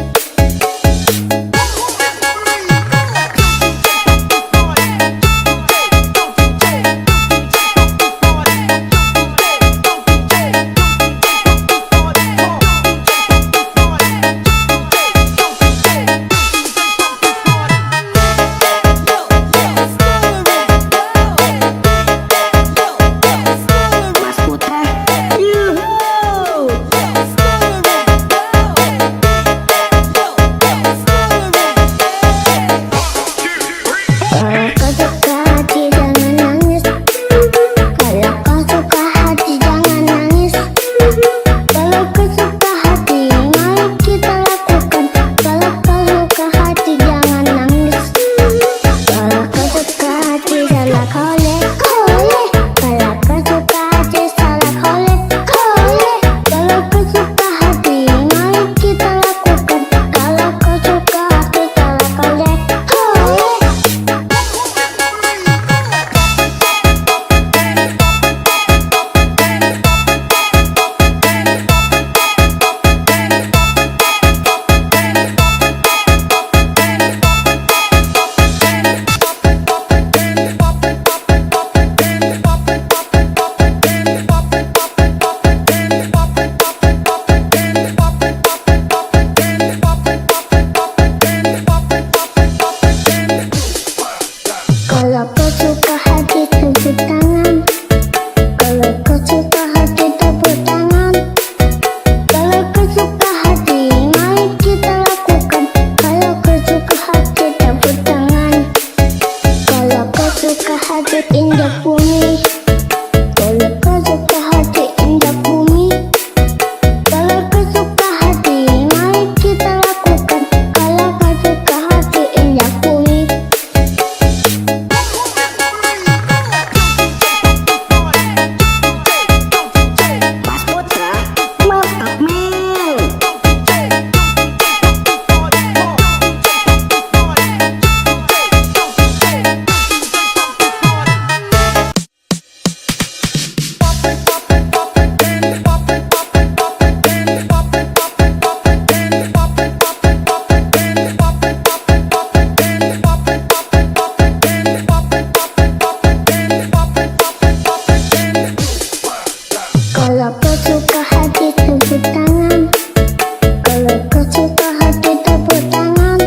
Kalau kau suka hati tepuk tangan. Kalau kau suka hati tepuk tangan. Kalau kau suka hati, mari kita lakukan. Kalau kau suka hati tepuk tangan. Kalau kau suka hati injak bumi. Kalau kau suka hati injak bumi. Kalau kau suka hati, mari kita lakukan. Kalau kau suka hati injak bumi. Kalau kau suka hati tepuk tangan. Kalau kau suka hati tepuk tangan.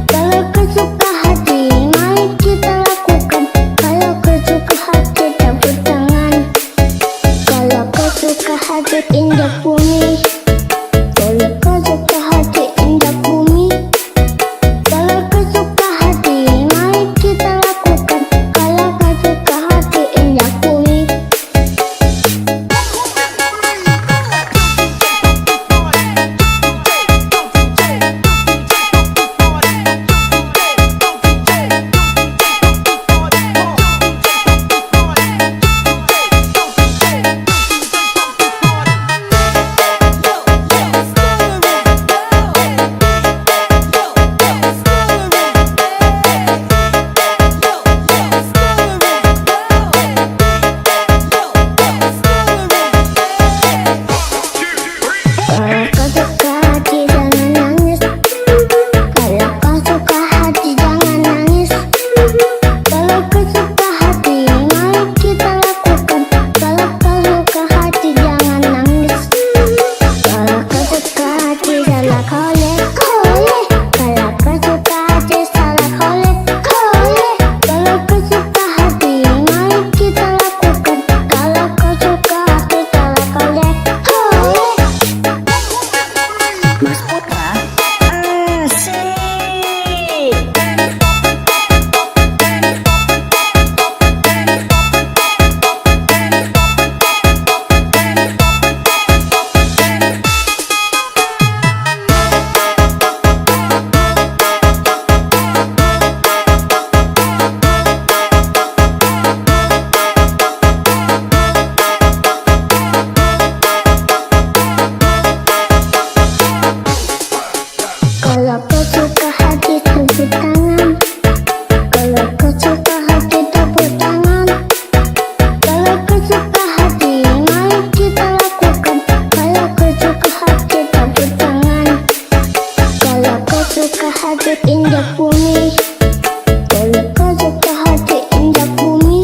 Kalau kau suka hati, mari kita lakukan. Kalau kau suka hati tepuk tangan. Kalau kau suka hati injak bumi. Kalau kau suka hati injak bumi. Kalau kau suka hati, mari kita lakukan. Kalau kau suka hati injak bumi. Kalau kau suka hati jangan nangis. Kalau kau suka hati jangan nangis. Kalau kau suka hati, mari kita lakukan. Kalau kau suka hati jangan nangis. Kalau kau suka hati salah kolek. Kalau kau suka hati salah kolek. Kalau kau suka hati, mari kita lakukan. Kalau kau suka hati salah kolek. Mas Putra, asik. Kalau kau suka hati tepuk tangan. Kalau kau suka hati tepuk tangan. Kalau kau suka hati, mari kita lakukan. Kalau kau suka hati tepuk tangan. Kalau kau suka hati injak bumi. Kalau kau suka hati injak bumi.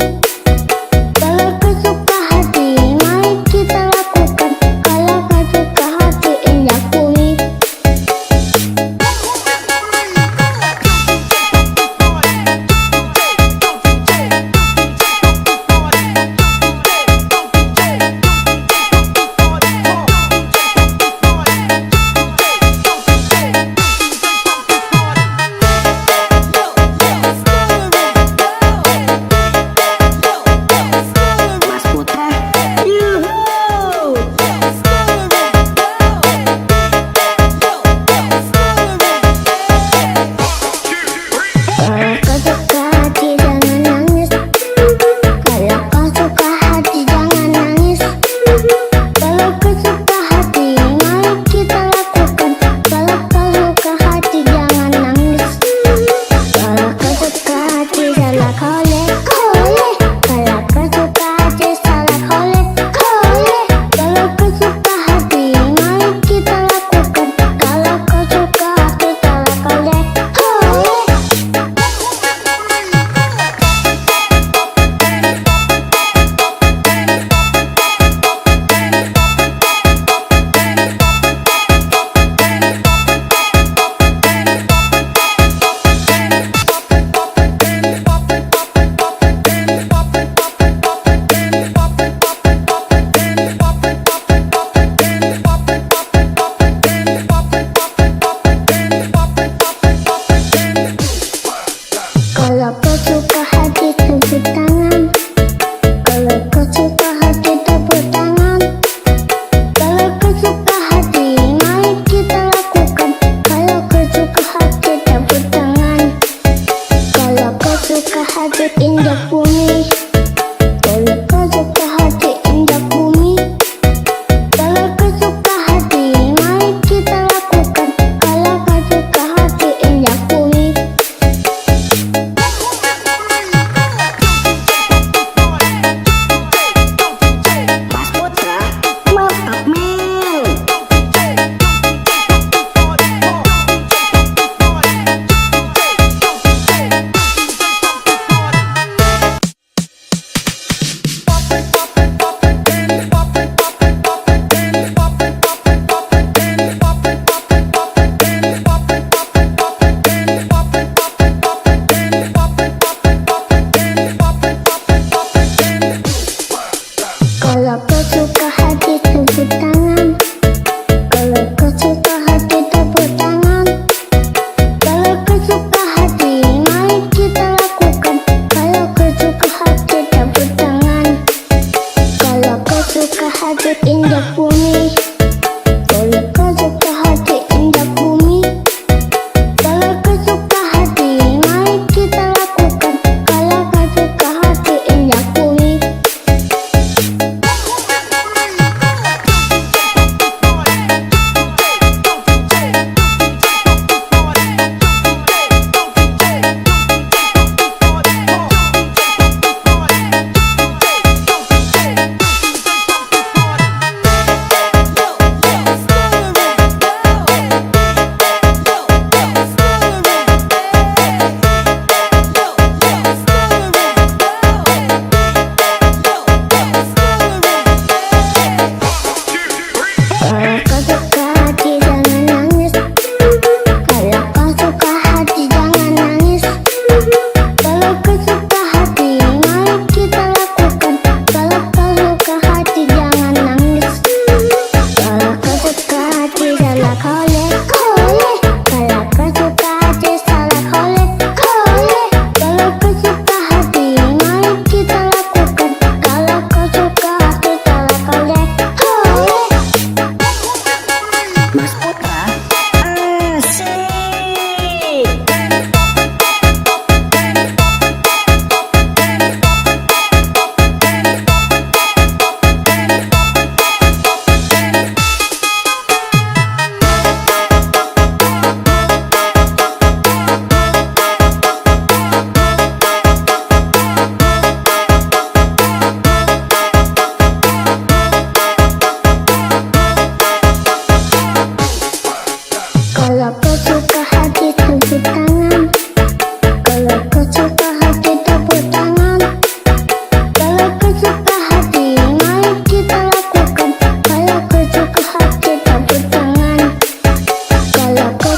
Kalau kau suka hati, mari kita lakukan. Kalau kau suka hati injak bumi.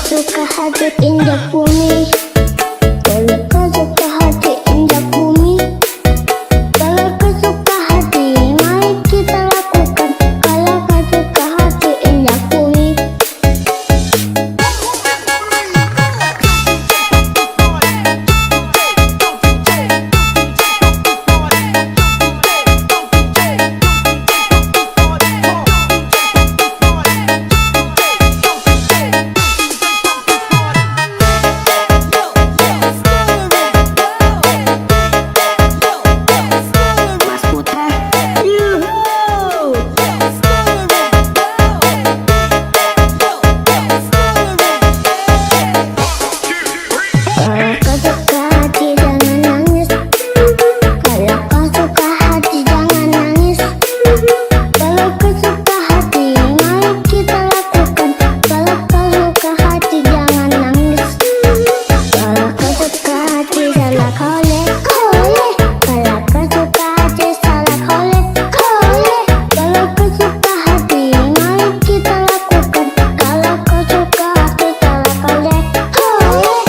suka hati indah bumi. Kalau kau suka hati indah bumi. Kalau kau suka hati, mari kita lakukan. Kalau kau suka hati indah bumi. Mas Putra. Yuhu. Kalau kau suka hati jangan nangis. Kalau kau suka hati jangan nangis. Kalau kau suka hati, mari kita lakukan. Kalau kau suka hati jangan nangis. Kalau kau suka hati salah kolek kolek. Kalau kau suka hati salah kolek kolek. Kalau kau suka hati, mari kita lakukan. Kalau kau suka hati salah kolek kolek.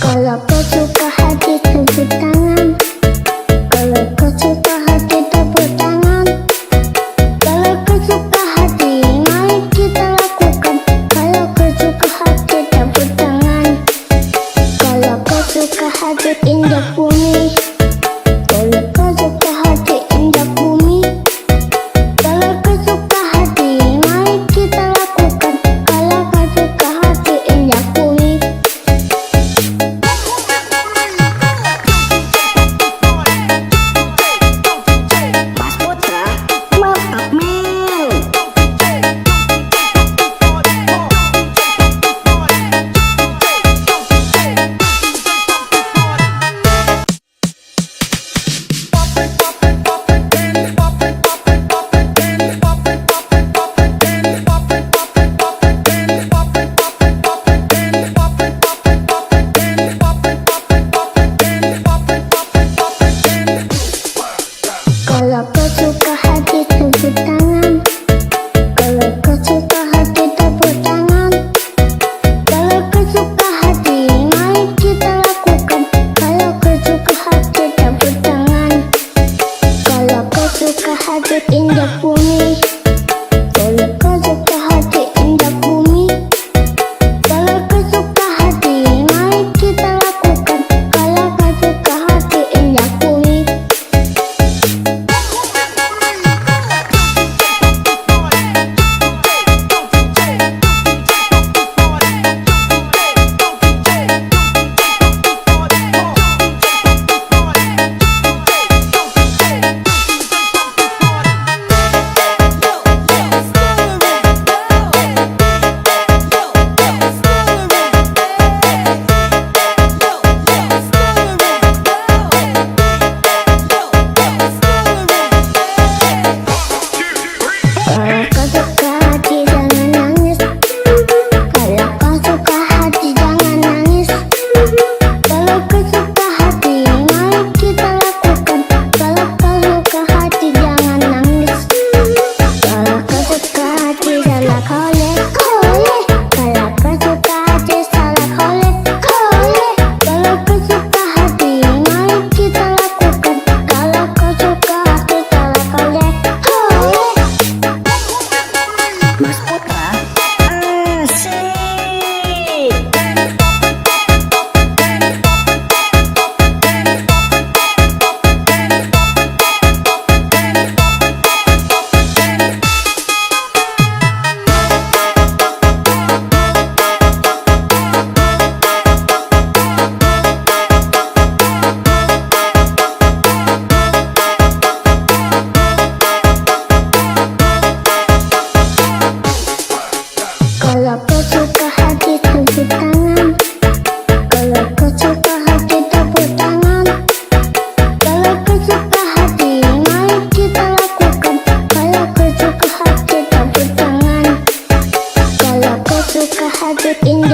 Kalau kau suka hati tepuk tangan. Kalau kau suka hati tepuk tangan. Kalau kau suka hati, mari kita lakukan. Kalau kau suka hati tepuk tangan. Kalau kau suka hati indah bumi. Kalau kau suka hati indah bumi. Kalau kau suka hati, mari kita lakukan. Kalau kau suka hati indah bumi. Mas Putra. Mantap Mil.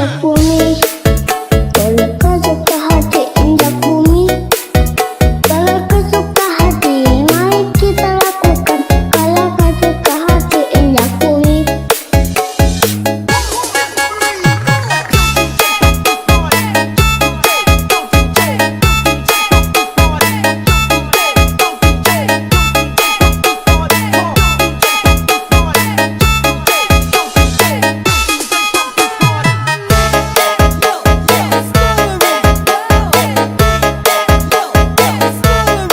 injak bumi. Kalau kau suka hati injak bumi. Kalau kau suka hati, mari kita lakukan. Kalau kau suka hati injak bumi.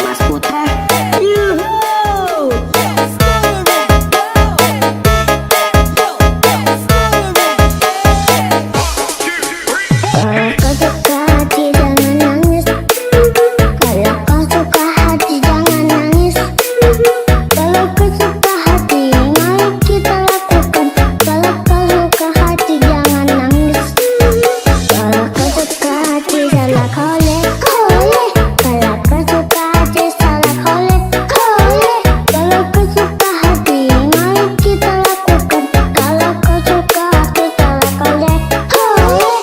Mas Putra. Yuhuu. Kalau kau suka hati jangan nangis. Kalau kau suka hati jangan nangis. Kalau kau suka hati, mari kita lakukan. Kalau kau suka hati jangan nangis. Kalau kau suka hati salah kolek kolek. Kalau kau suka hati salah kolek kolek. Kalau kau suka hati, mari kita lakukan. Kalau kau suka hati salah kolek kolek.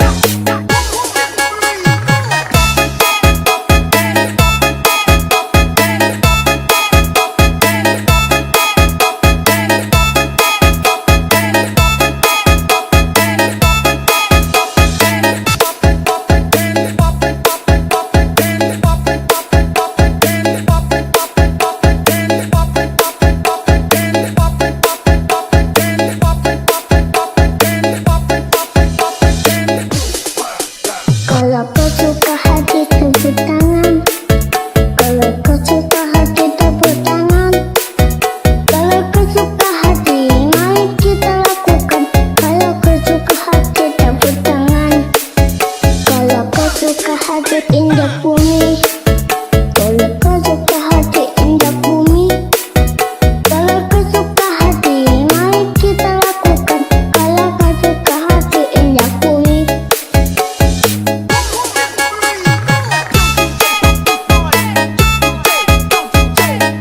Kalau kau suka hati tepuk tangan. Kalau kau suka hati tepuk tangan. Kalau kau suka hati, mari kita lakukan. Kalau kau suka hati tepuk tangan. Kalau kau suka hati injak bumi. Kalau kau suka hati injak bumi. Kalau kau suka hati, mari kita lakukan. Kalau kau suka hati injak bumi.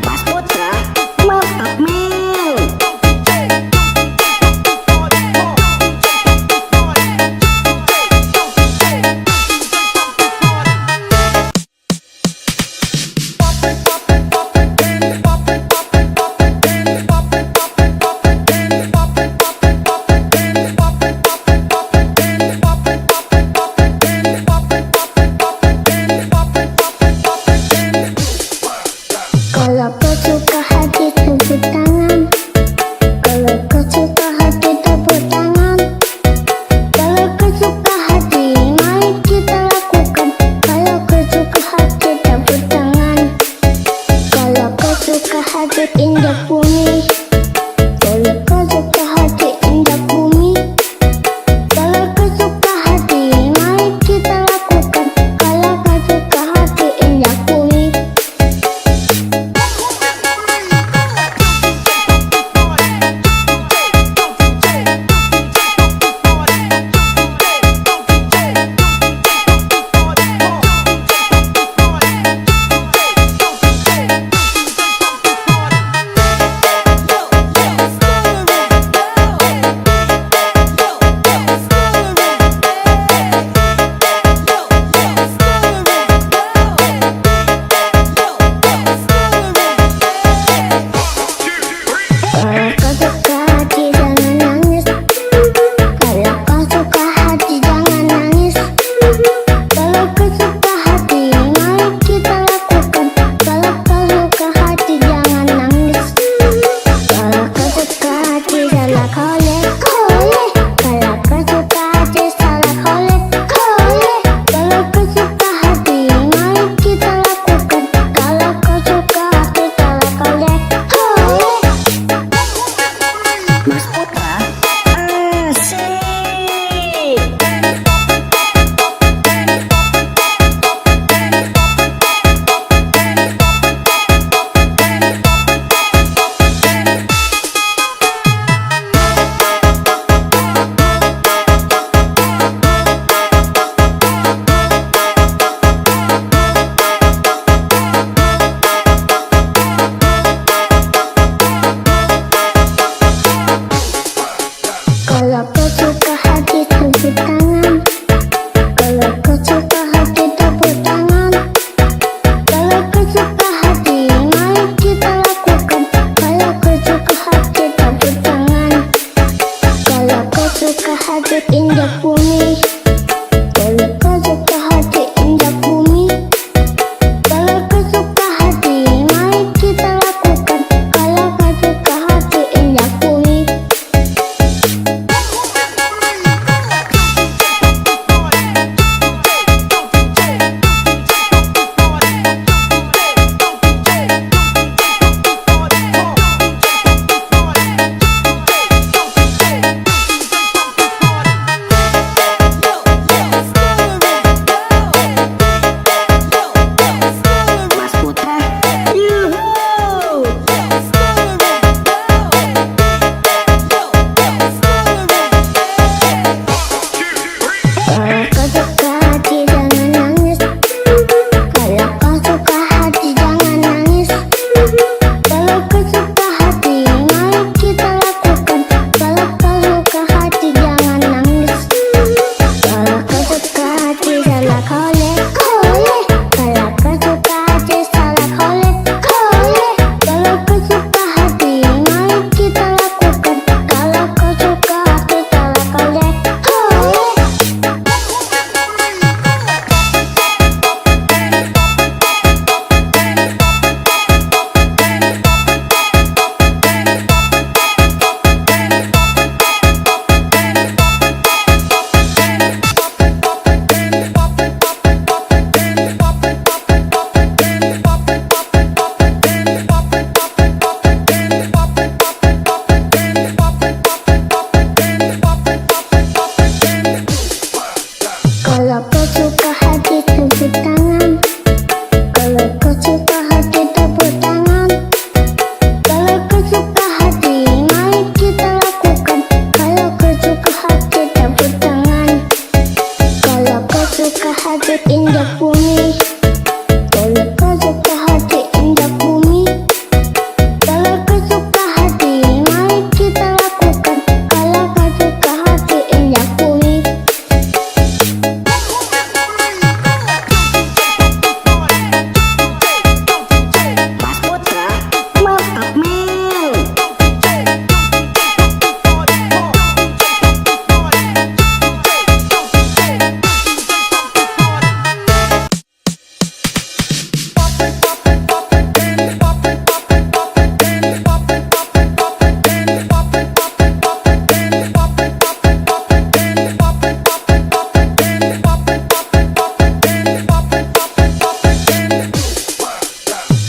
Mas Putra. Mantap men. suka hati indah bumi. Kalau kau suka hati indah bumi. Kalau kau suka hati, mari kita lakukan. Kalau kau suka hati indah bumi. Mas Putra, mantap men.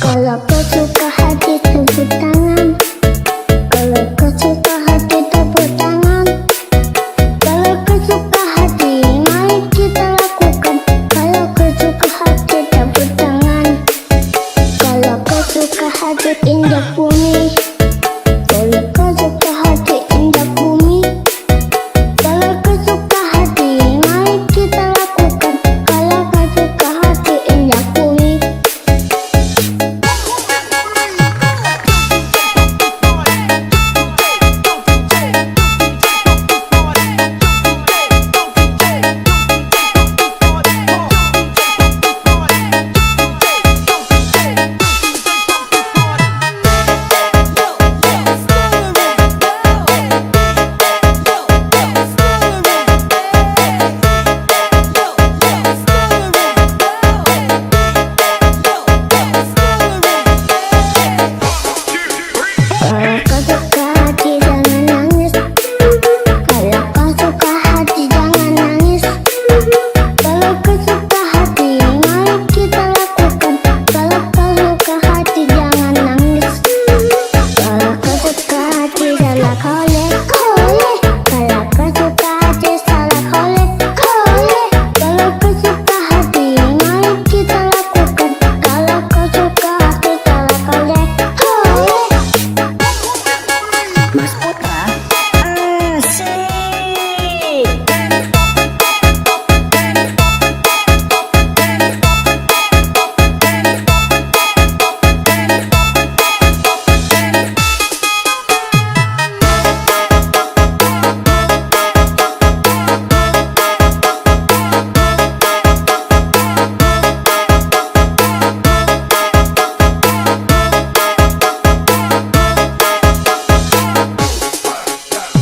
Kalau kau suka hati tepuk tangan. Kalau kau suka hati tepuk tangan. Kalau kau suka hati, mari kita lakukan. Kalau kau suka hati tepuk tangan. Kalau kau suka hati indah bumi. Kalau kau suka hati indah bumi. Kalau kau suka hati, mari kita lakukan. Kalau kau suka hati indah bumi. Kalau kau suka hati jangan nangis. Kalau kau suka hati jangan nangis. Kalau kau suka hati, mari kita lakukan. Kalau kau suka hati jangan nangis. Kalau kau suka hati salah kolek kolek. Kalau kau suka hati salah kolek kolek. Kalau kau suka hati, mari kita lakukan. Kalau kau suka hati salah kolek kolek. Mas Putra, asik.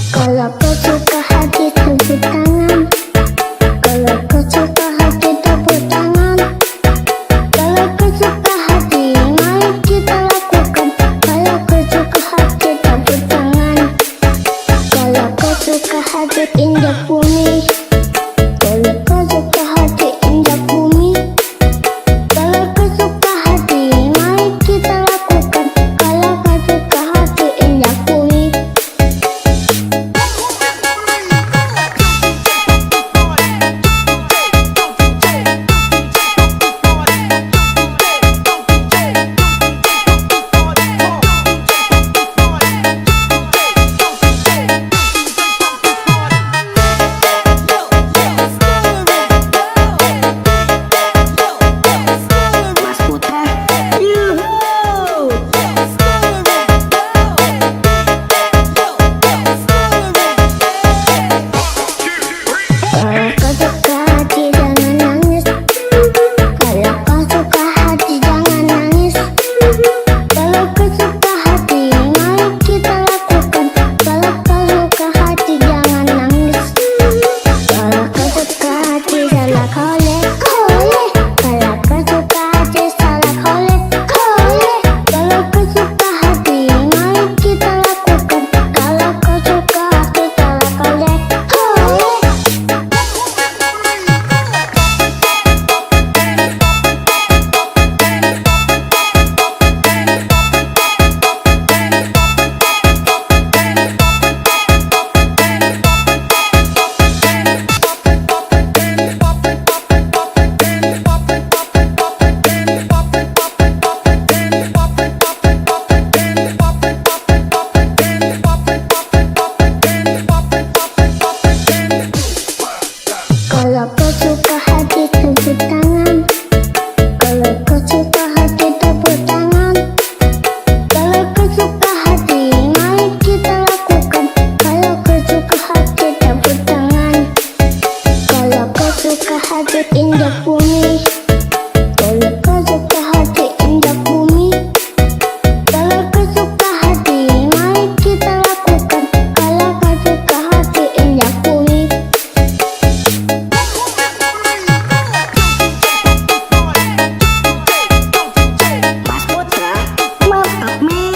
Kalau kau suka hati tepuk tangan. Kalau kau suka hati tepuk tangan. Kalau kau suka hati, mari kita lakukan. Kalau kau suka hati tepuk tangan. Kalau kau suka hati indah bumi. Kalau kau suka hati indah bumi. Kalau kau suka hati, mari kita lakukan. Kalau kau suka hati indah bumi. hati indah bumi. Kalau kau suka hati indah bumi, kalau kau suka hati, mari kita lakukan. Kalau kau suka hati indah bumi. Mas Putra, mantap men.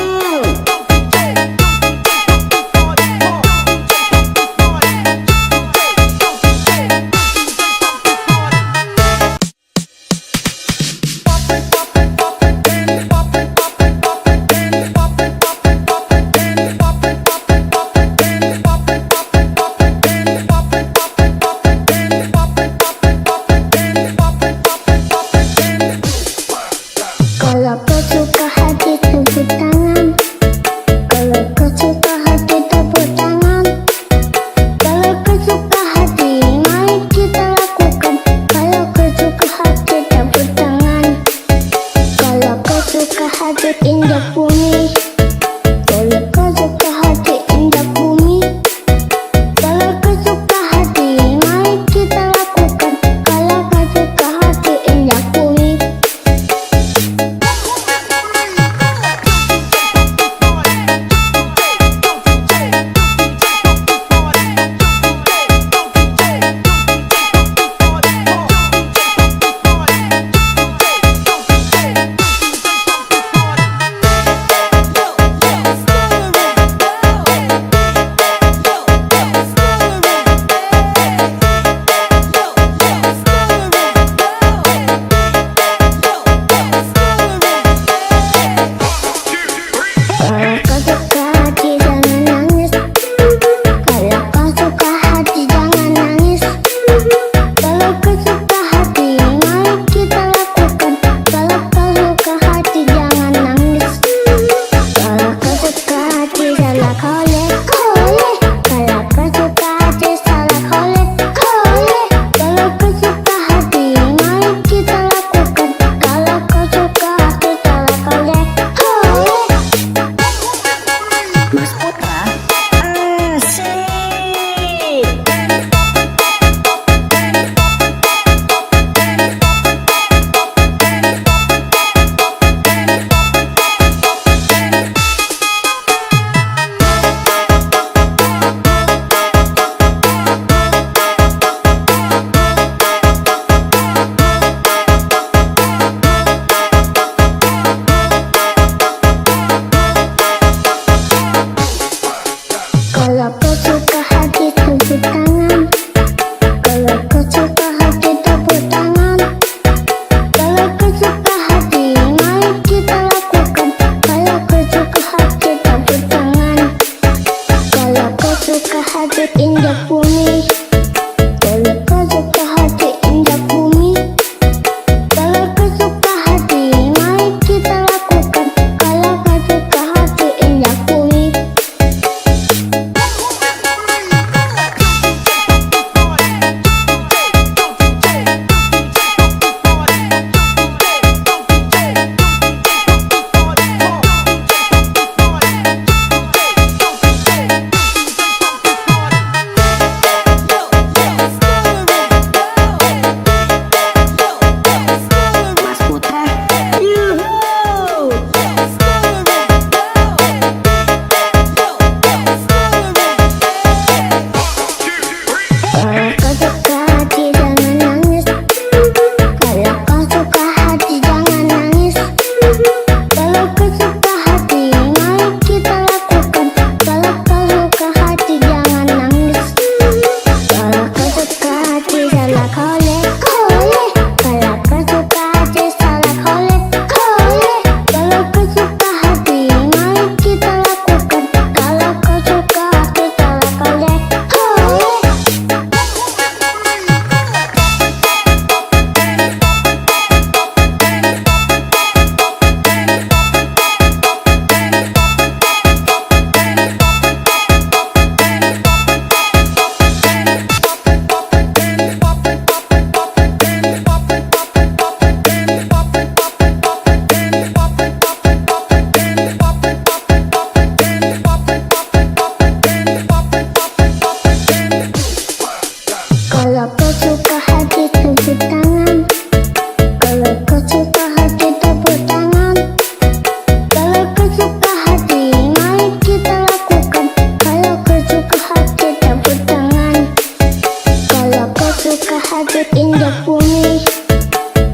injak bumi.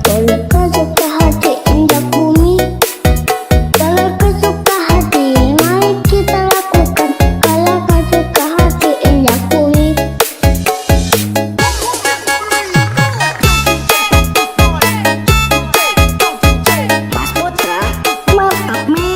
Kalau kau suka hati injak bumi. Kalau kau suka hati, mari kita lakukan. Kalau kau suka hati injak bumi. Mas Putra, mantap men.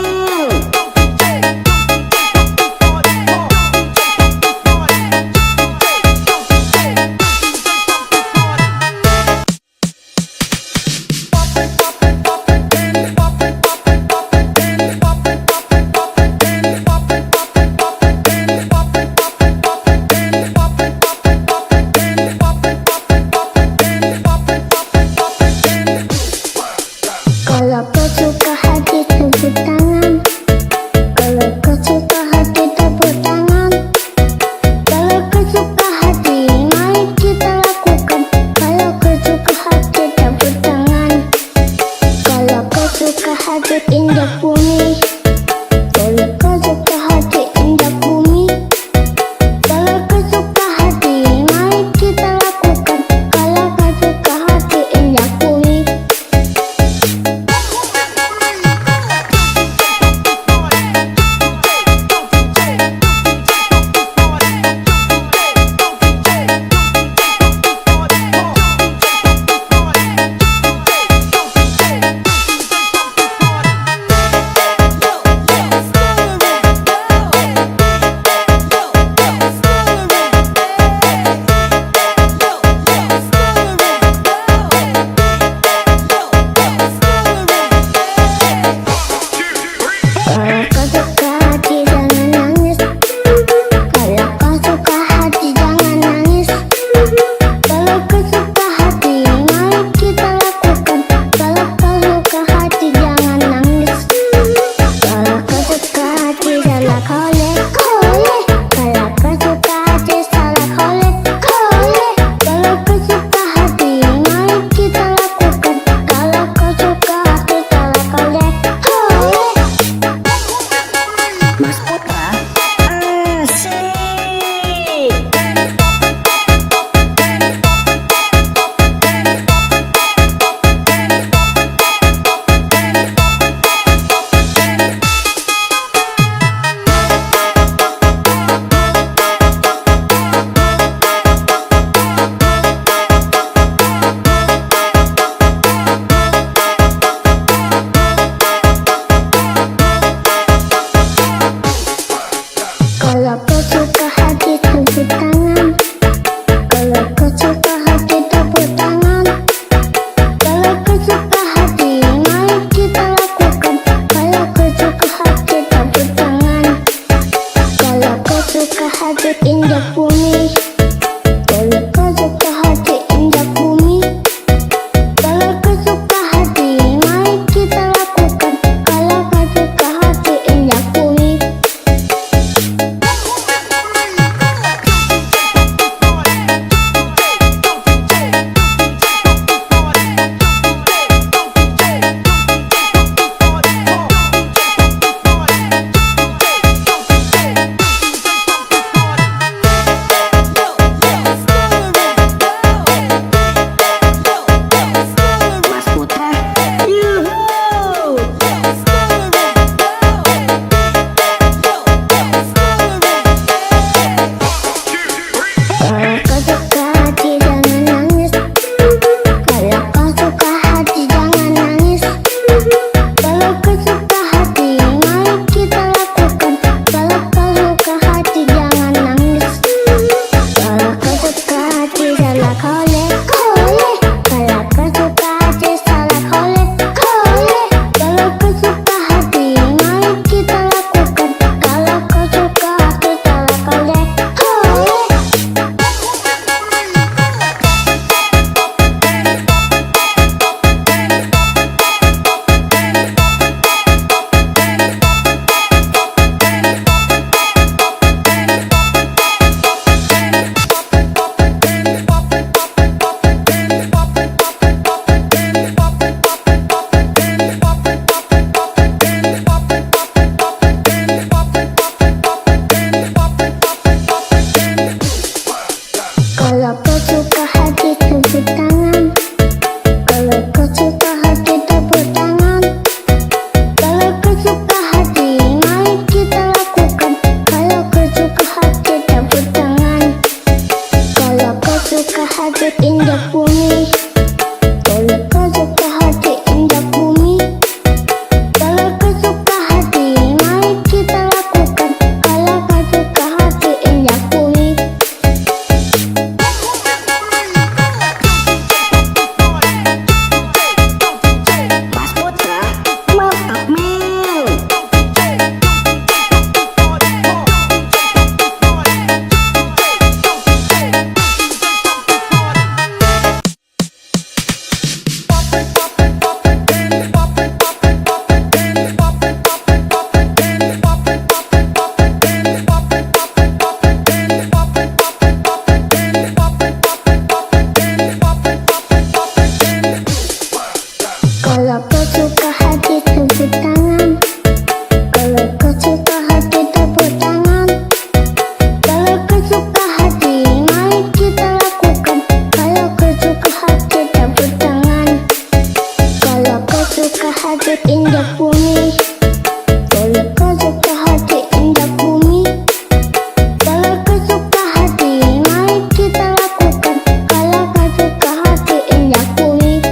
hati indah bumi. Kalau kau suka hati indah bumi, kalau kau suka hati, mari kita lakukan. Kalau kau suka hati indah bumi.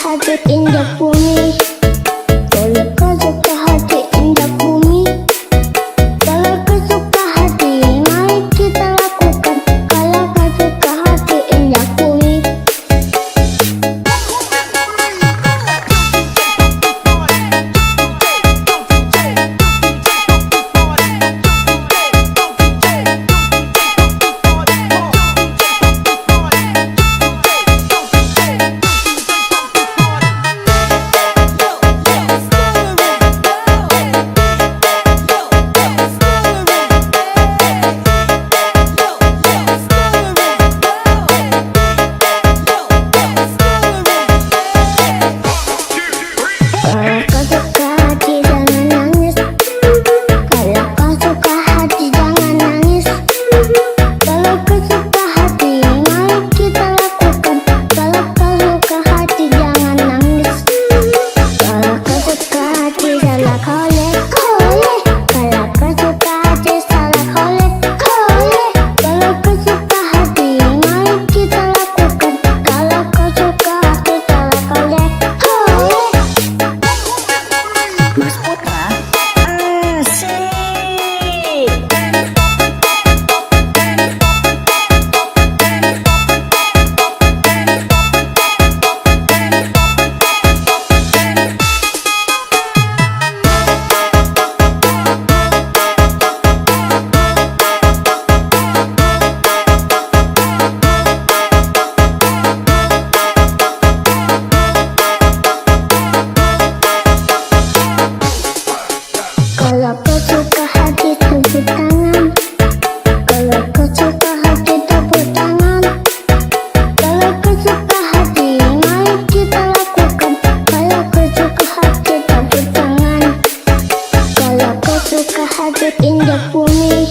hati indah bumi. Kalau kau suka hati indah bumi, kalau kau suka hati, mari kita lakukan. Kalau kau suka hati indah bumi. Mas Putra kalau kau suka hati tepuk tangan. Kalau kau suka hati tepuk tangan. Kalau kau suka hati, mari kita lakukan. Kalau kau suka hati tepuk tangan. Kalau kau suka hati indah bumi.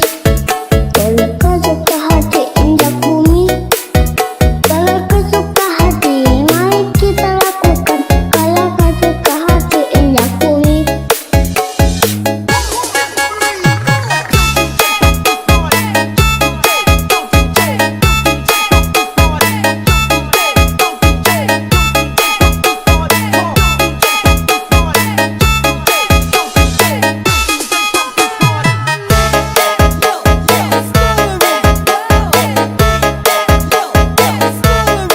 Kalau kau suka hati indah bumi. Kalau kau suka hati, mari kita lakukan. Kalau kau suka hati indah bumi.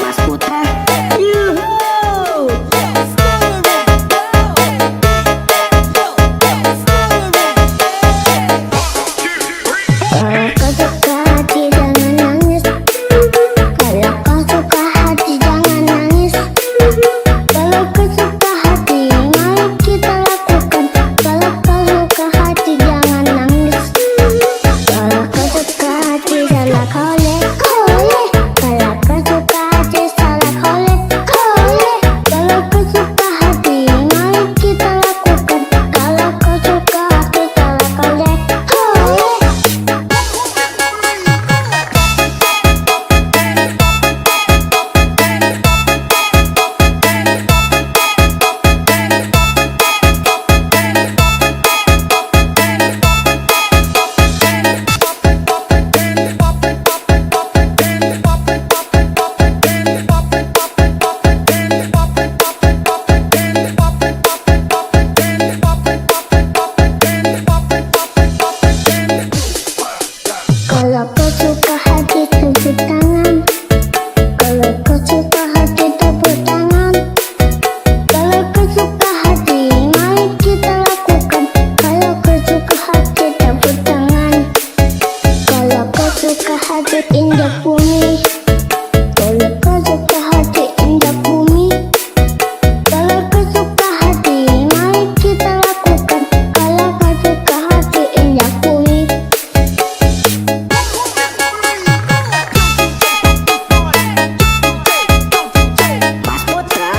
Mas Putra yuhuu. Kalau kau suka hati jangan nangis. Kalau kau suka hati jangan nangis. Kalau kau suka hati, mari kita lakukan. Kalau kau suka hati jangan nangis. Kalau kau suka hati salah kolek. Kalau kau suka hati salah kolek. Kalau kau suka hati, mari kita lakukan. Kalau kau suka hati salah kolek. Kalau kau suka hati tepuk tangan. Kalau kau suka hati tepuk tangan. Kalau kau suka hati, mari kita lakukan. Kalau kau suka hati tepuk tangan. Kalau kau suka hati indah bumi. Kalau kau suka hati indah bumi. Kalau kau suka hati, mari kita lakukan. Kalau kau suka hati indah bumi. Mas Putra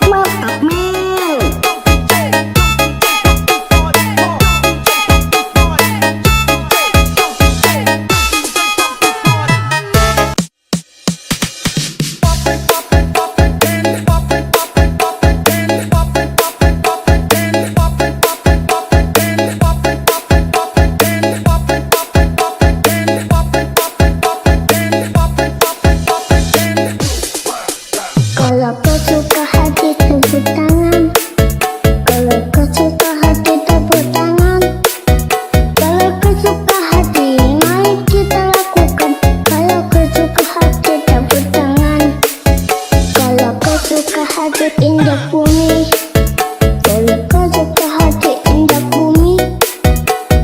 mantap men. Kalau kau suka hati tepuk tangan. Kalau kau suka hati tepuk tangan. Kalau kau suka hati, mari kita lakukan. Kalau kau suka hati tepuk tangan. Kalau kau suka hati injak bumi. Kalau kau suka hati injak bumi.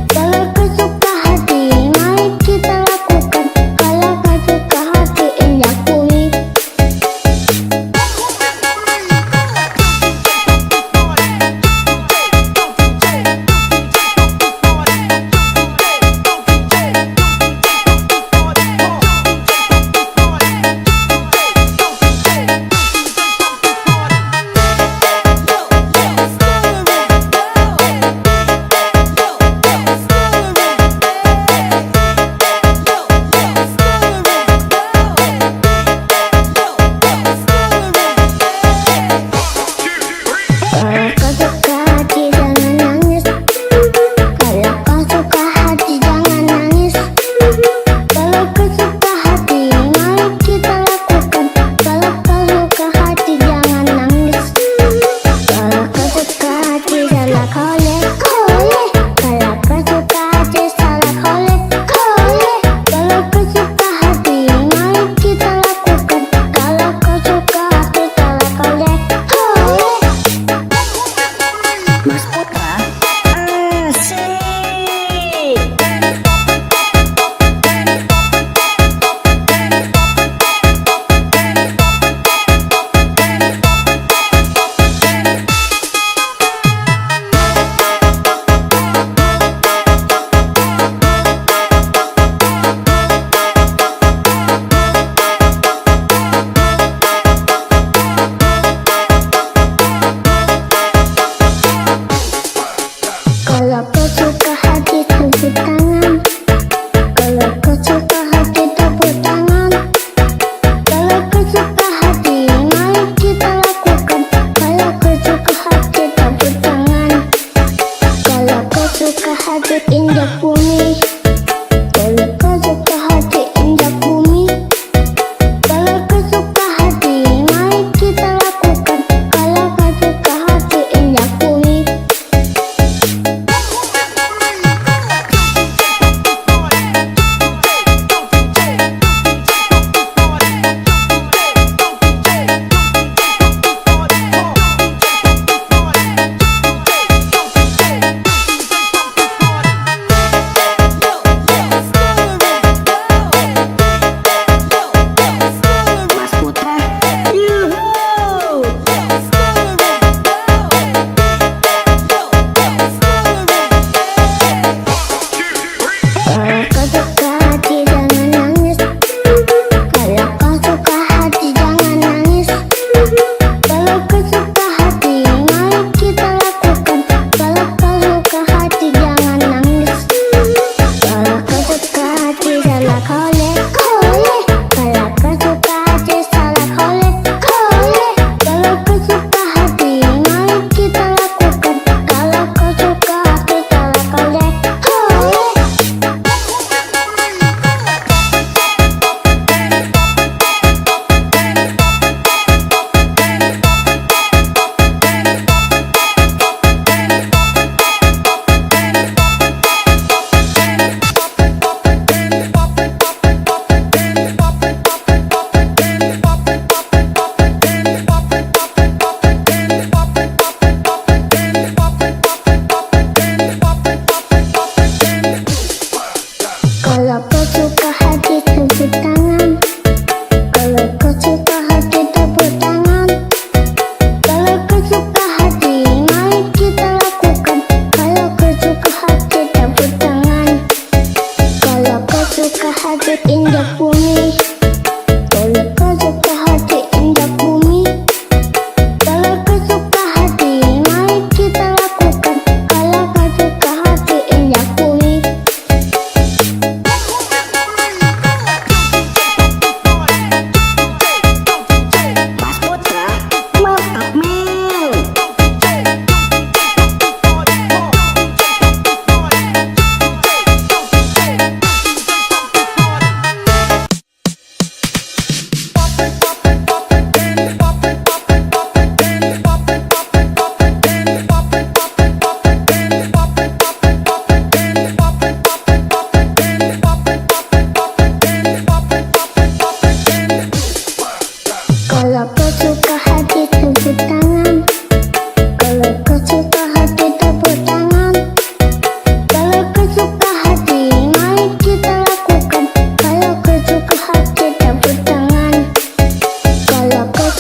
Kalau kau suka hati, mari kita lakukan. Kalau kau suka hati injak bumi.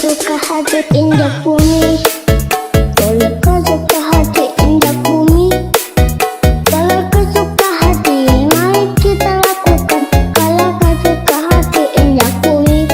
suka hati indah bumi. Kalau kau suka hati indah bumi, kalau kau suka hati, mari kita lakukan. Kalau kau suka hati indah bumi.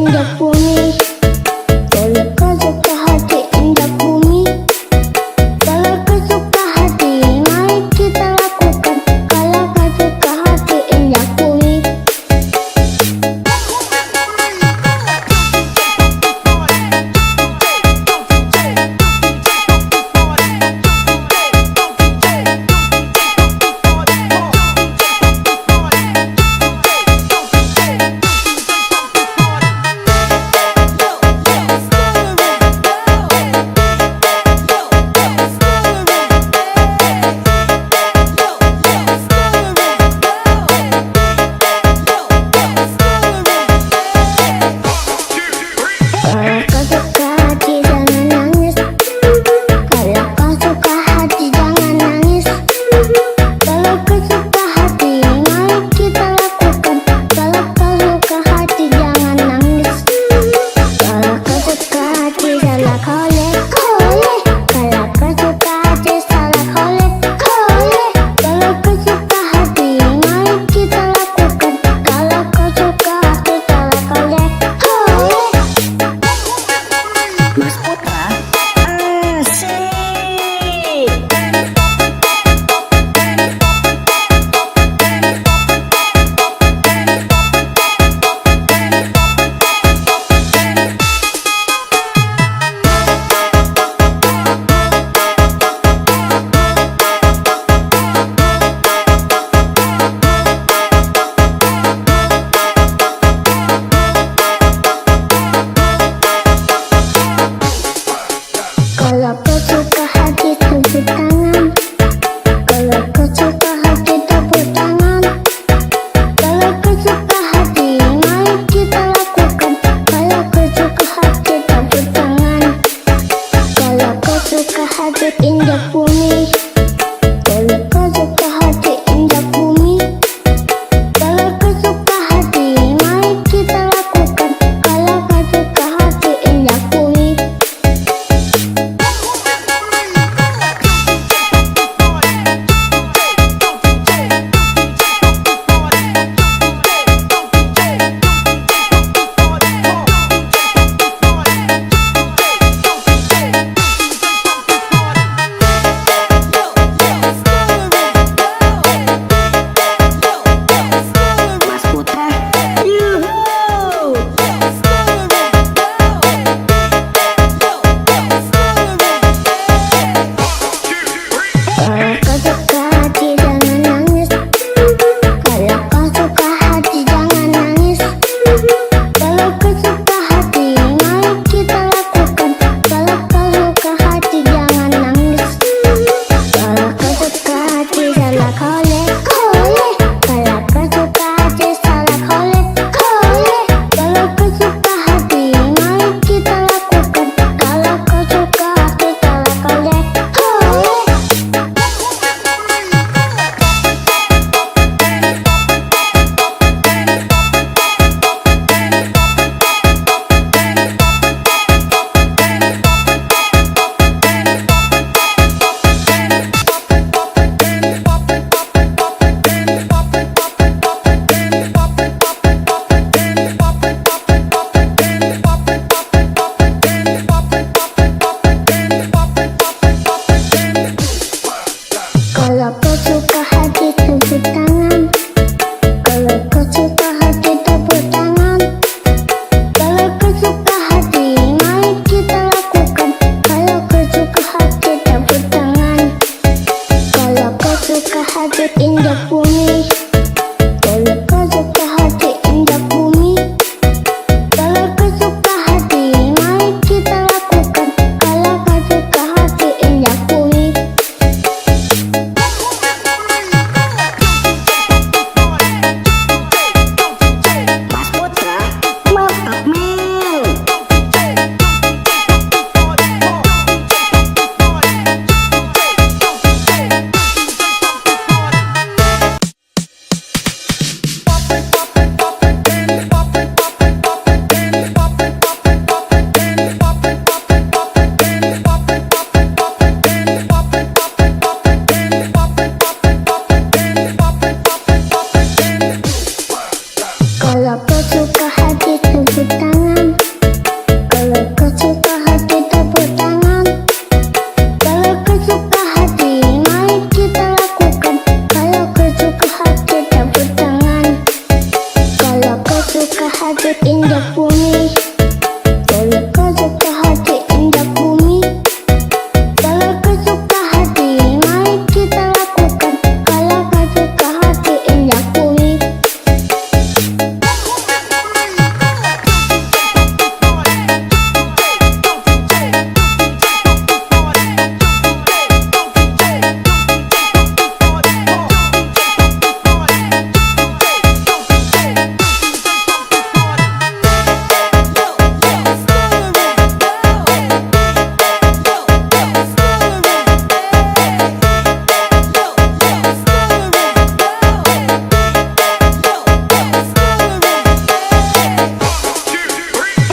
indah bumi. Kalau kau suka hati indah bumi. Kalau kau suka hati, mari kita lakukan. Kalau kau suka hati indah bumi.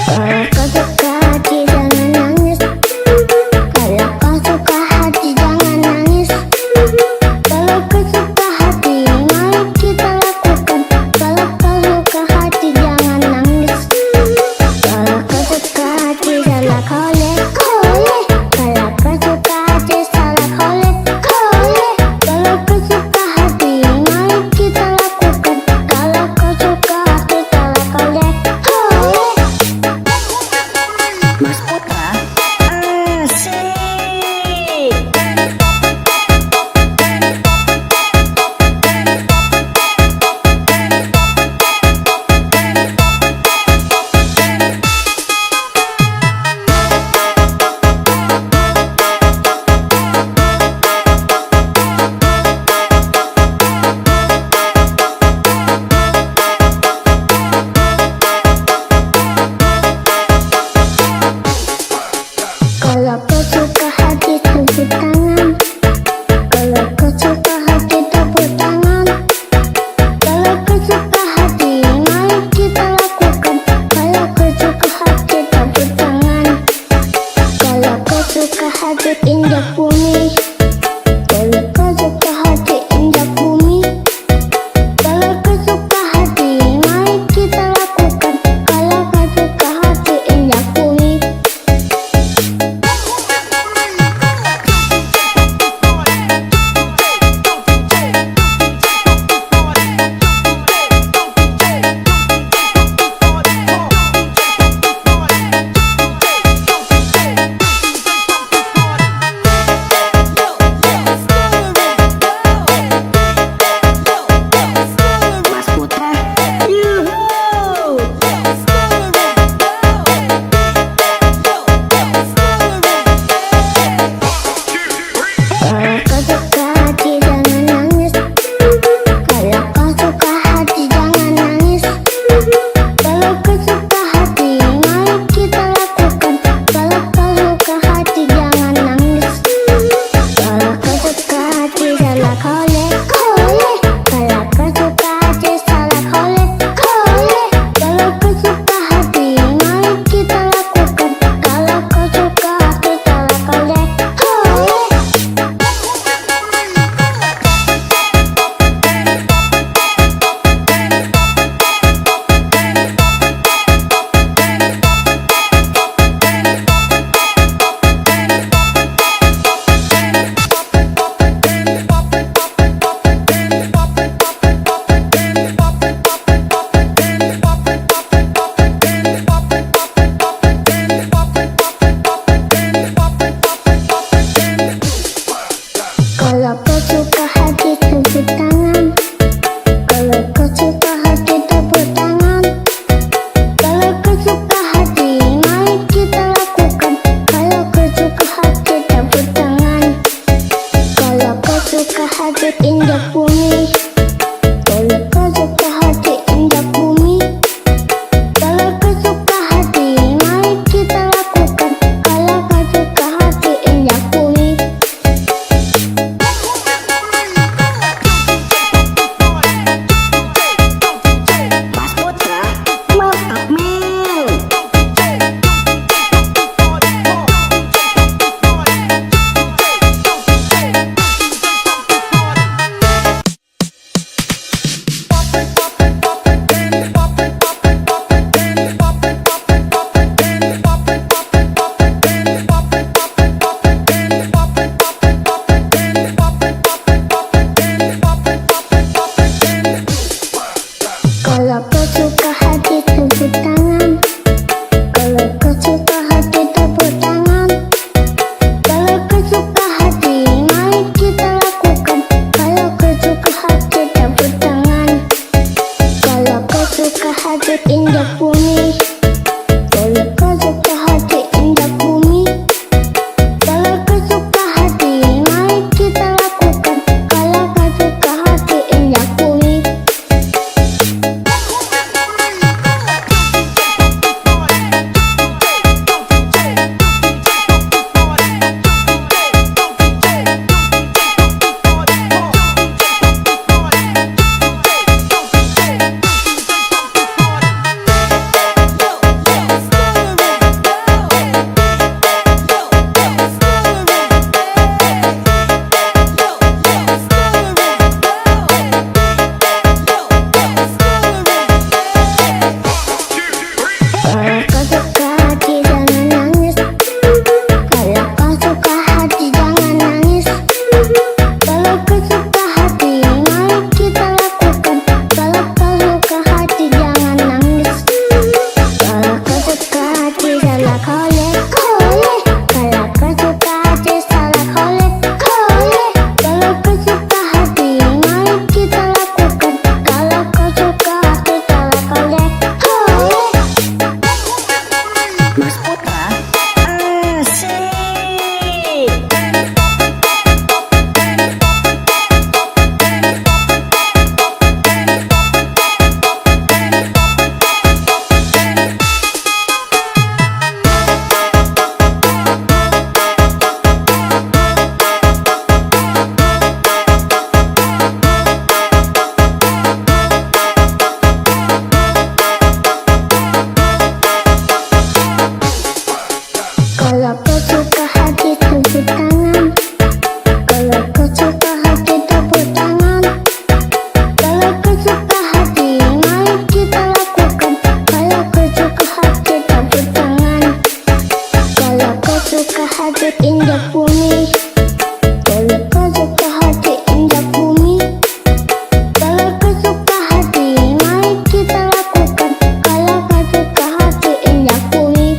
Kalau kau suka hati jangan nangis. Kalau kau suka hati jangan nangis. Kalau kau suka hati mari kita lakukan. Kalau kau suka hati jangan nangis. Kalau kau suka hati salah kolek kolek. Kalau kau suka hati salah kolek kolek. Kalau kau suka hati mari kita lakukan. Kalau kau suka hati salah kolek kolek. salah kolek kolek. Kalau kau suka hati salah kolek kolek. Kalau kau suka hati mari kita lakukan. Kalau kau suka hati salah kolek kolek. Mas Putra asik. Kalau kau suka hati tepuk tangan. Kalau kau suka hati tepuk tangan. Kalau kau suka hati mari kita lakukan. Kalau kau suka hati tepuk tangan. Kalau kau suka hati injak bumi. Kalau kau suka hati injak bumi. Kalau kau suka hati mari kita lakukan. Kalau kau suka hati injak bumi.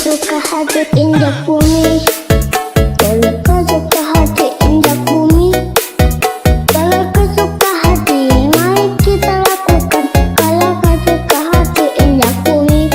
suka hati injak bumi. Kalau kau suka hati injak bumi. Kalau kau suka hati, mari kita lakukan. Kalau kau suka hati injak bumi.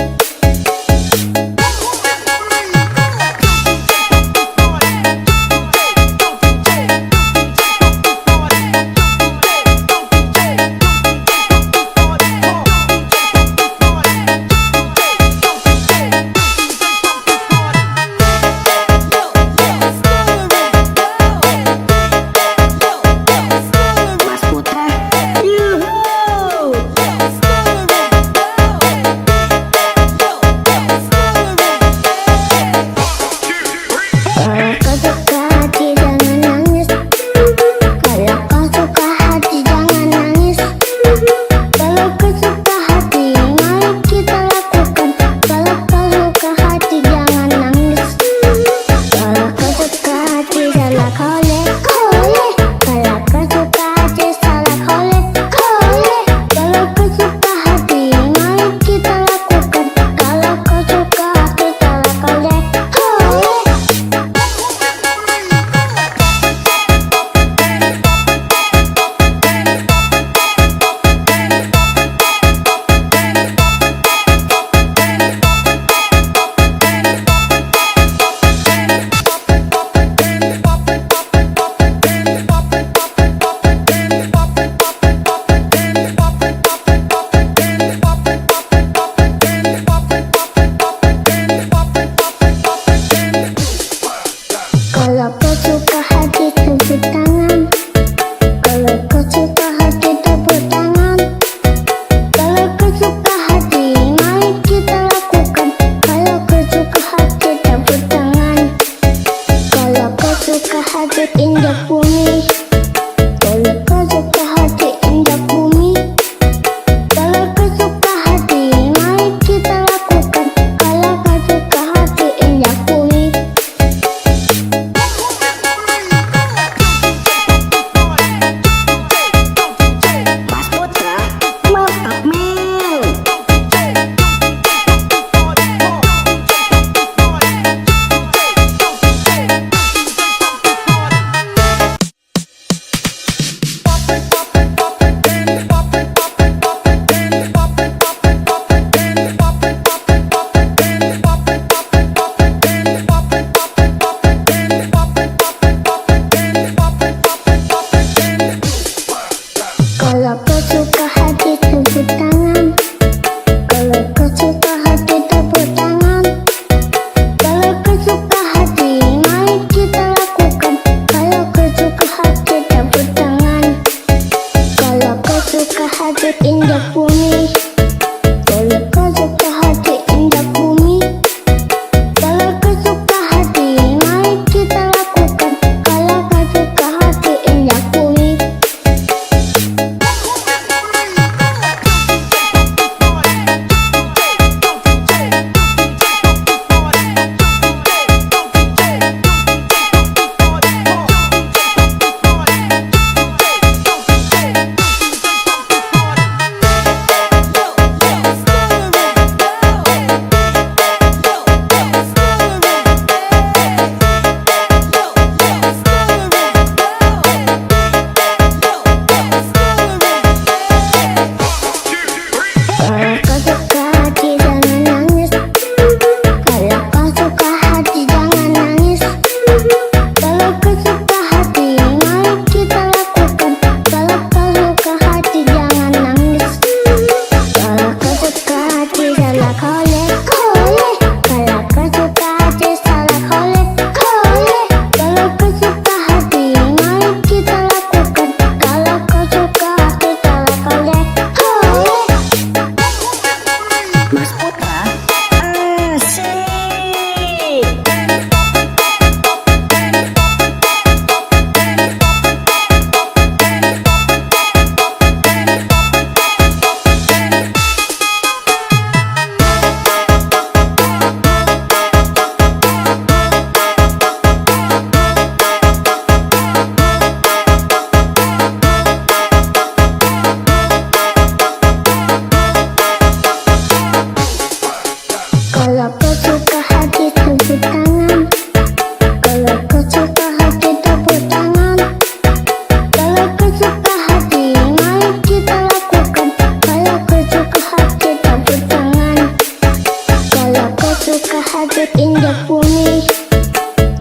injak bumi.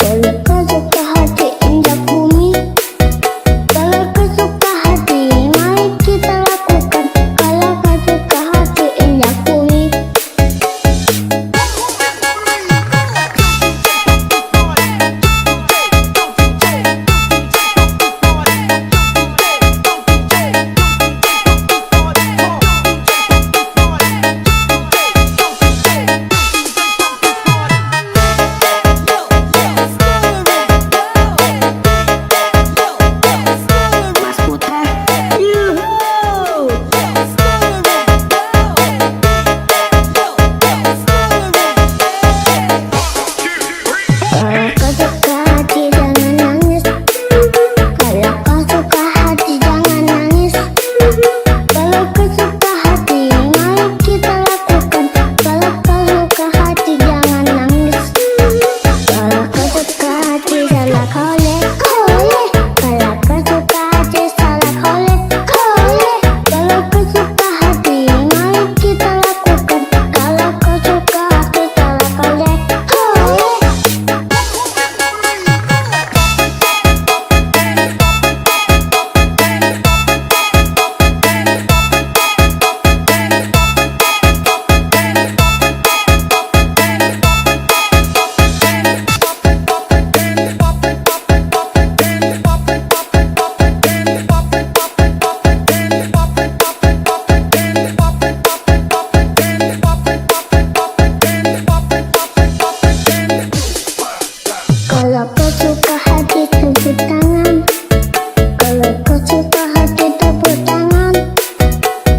Kalau kau suka hati injak bumi. Kalau kau suka hati, mari kita lakukan. Kalau kau suka hati injak bumi. Mas Putra. Yuhu. Kalau kau suka hati jangan nangis. Kalau kau suka hati jangan nangis. Kalau kau suka hati mari kita lakukan. Kalau kau suka hati jangan nangis. Kalau kau suka hati salah kolek kolek. Kalau kau suka hati salah kolek kolek. Kalau kau suka hati mari kita lakukan. Kalau kau suka hati salah kolek kolek. Kalau kau suka hati tepuk tangan. Kalau kau suka hati tepuk tangan.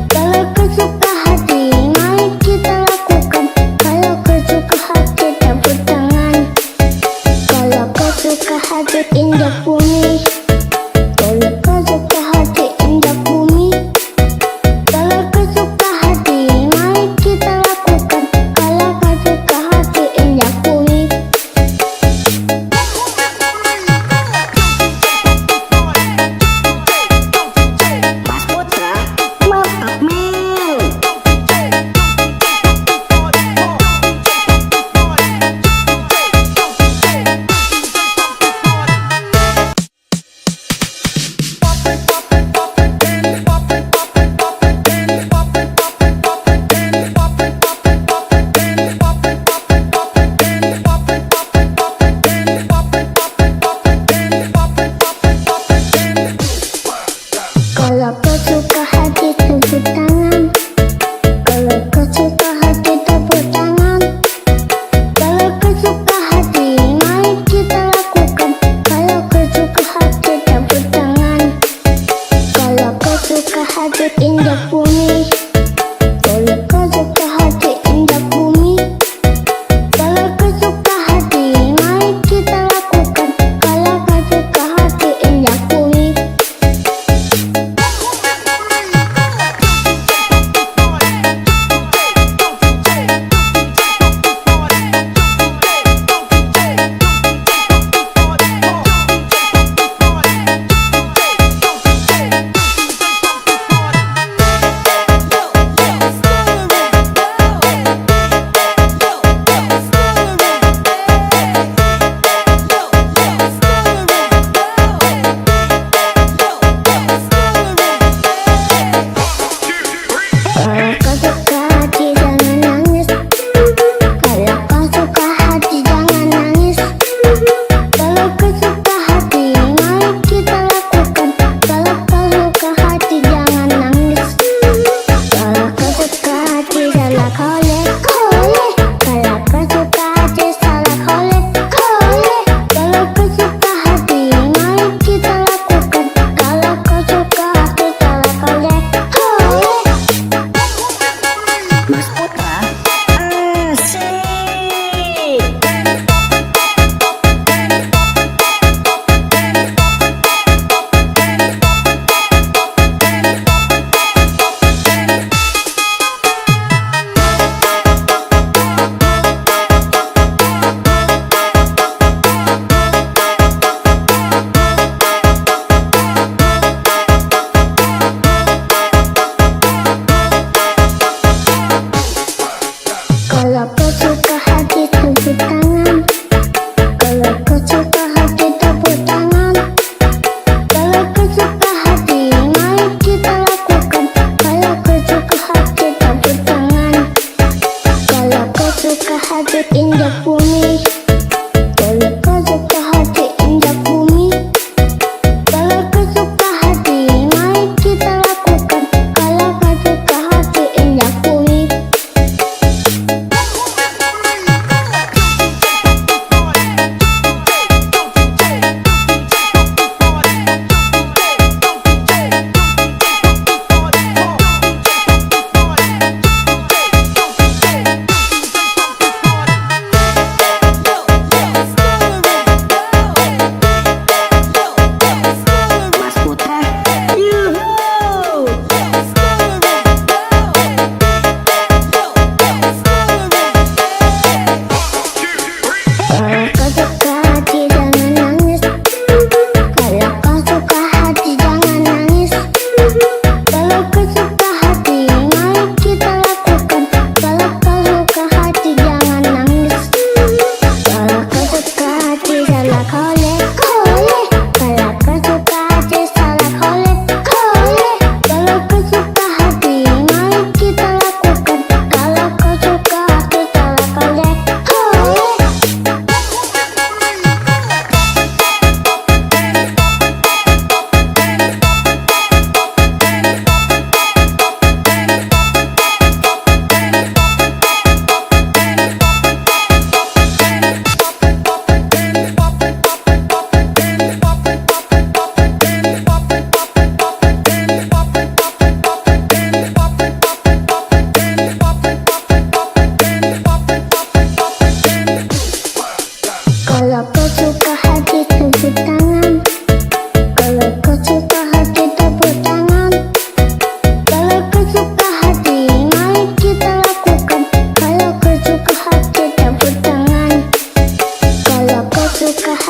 Kalau kau suka hati mari kita lakukan. Kalau kau suka hati tepuk tangan. Kalau kau suka hati injak bumi. Kalau kau suka hati injak bumi. Kalau kau suka hati mari kita lakukan. Kalau kau suka hati injak bumi. Mas Putra. Mantap Mil.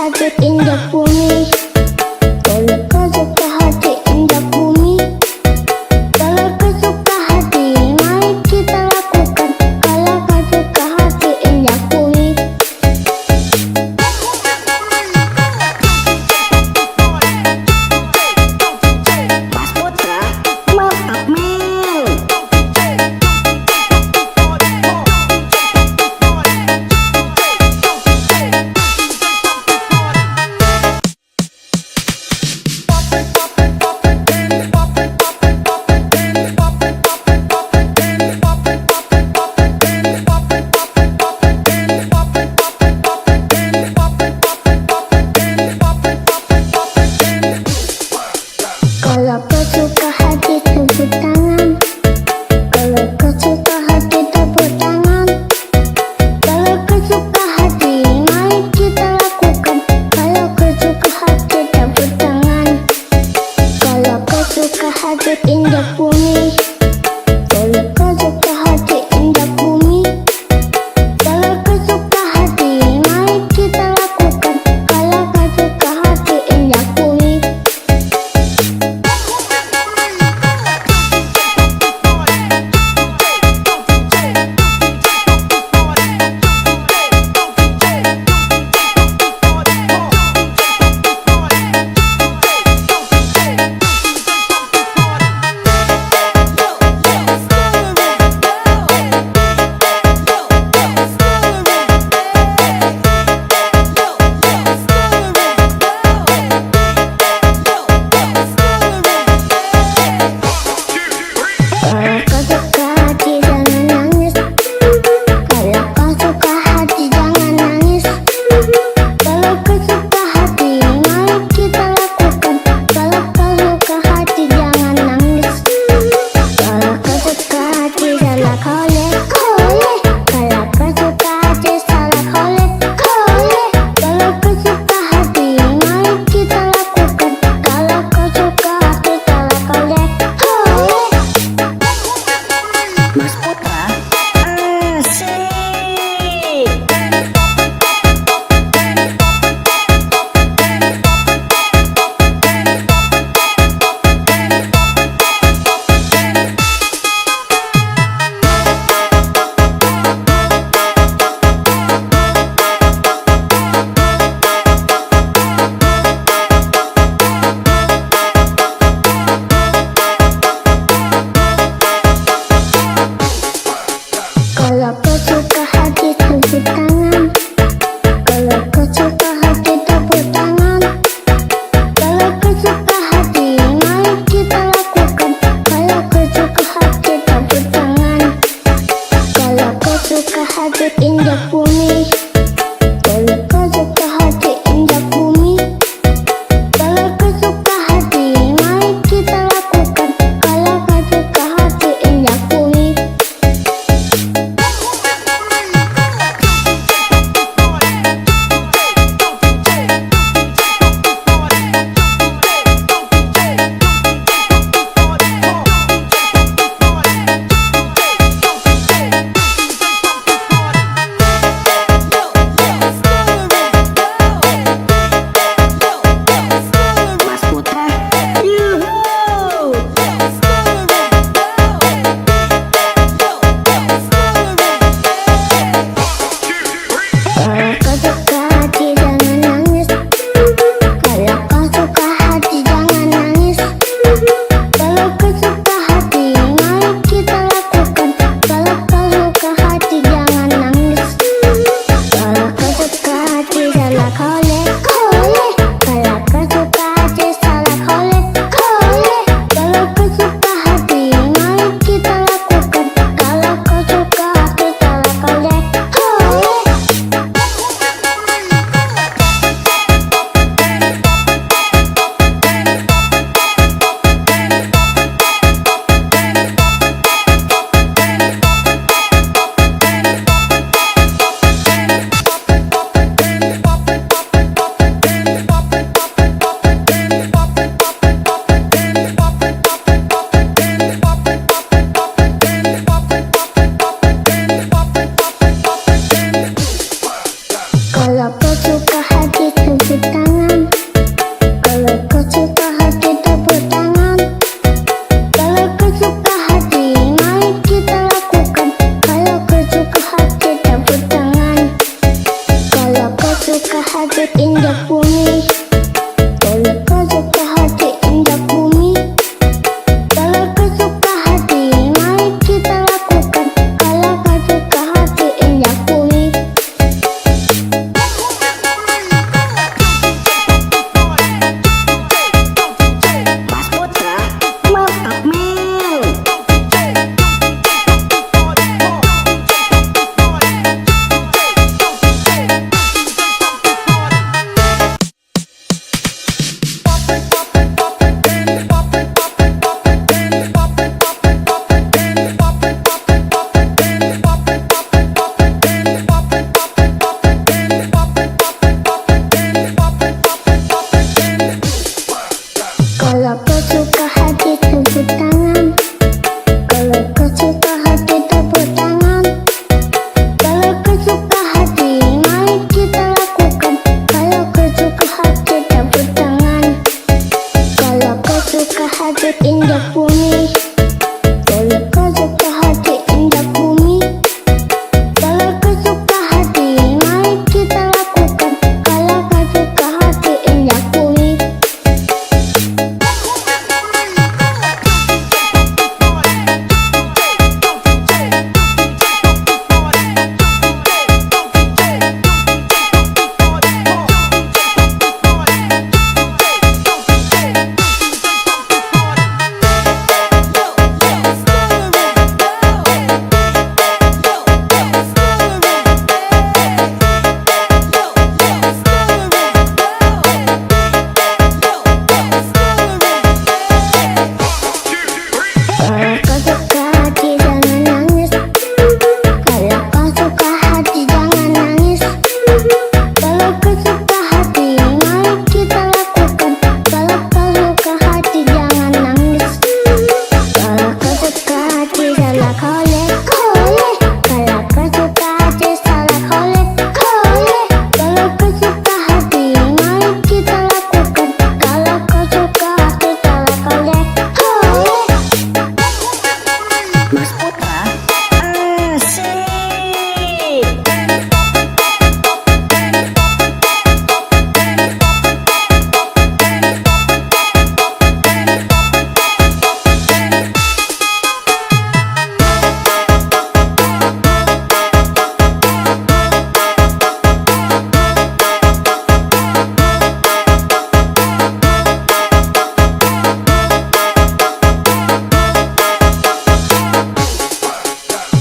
hati indah bumi. Kalau kau suka hati indah bumi. Kalau kau suka hati, mari kita lakukan. Kalau kau suka hati indah bumi. Mas Putra, mantap men. suka hati indah bumi. Kalau kau suka hati indah bumi, kalau kau suka hati, mari kita lakukan. Kalau kau suka hati indah bumi. Mas Putra, mantap men. Kalau kau suka hati tepuk tangan. Kalau kau suka hati tepuk tangan. Kalau kau suka hati, mari kita lakukan. Kalau kau suka hati tepuk tangan. Kalau kau suka hati indah bumi. Kalau kau suka hati indah bumi. Kalau kau suka hati, mari kita lakukan. Kalau kau suka hati indah bumi. Kalau kau suka hati jangan nangis. Kalau kau suka hati jangan nangis. Kalau kau suka hati, mari kita lakukan. Kalau kau suka hati jangan nangis. Kalau kau suka hati salah kolek kolek. Kalau kau suka hati salah kolek kolek. Kalau kau suka hati, mari kita lakukan. Kalau kau suka hati salah kolek kolek. Mas Putra, asik.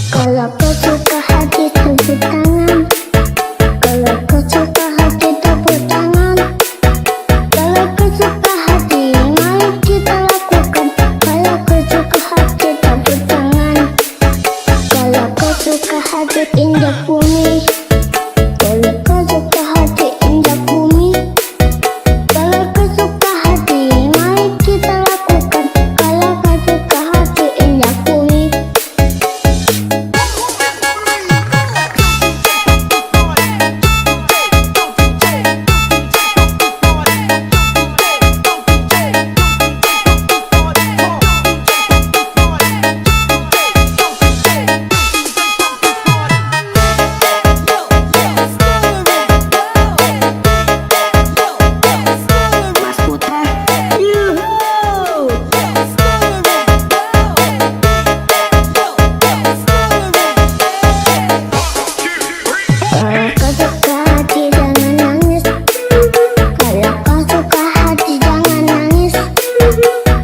Kalau kau suka hati tepuk tangan. Kalau kau suka hati tepuk tangan. Kalau kau suka hati, mari kita lakukan. Kalau kau suka hati tepuk tangan. Kalau kau suka hati indah bumi. Kalau kau suka hati indah bumi. Kalau kau suka hati, mari kita lakukan. Kalau kau suka hati indah bumi. Mas Putra, yuhu. Kalau kau suka hati jangan nangis. Kalau kau suka hati jangan nangis.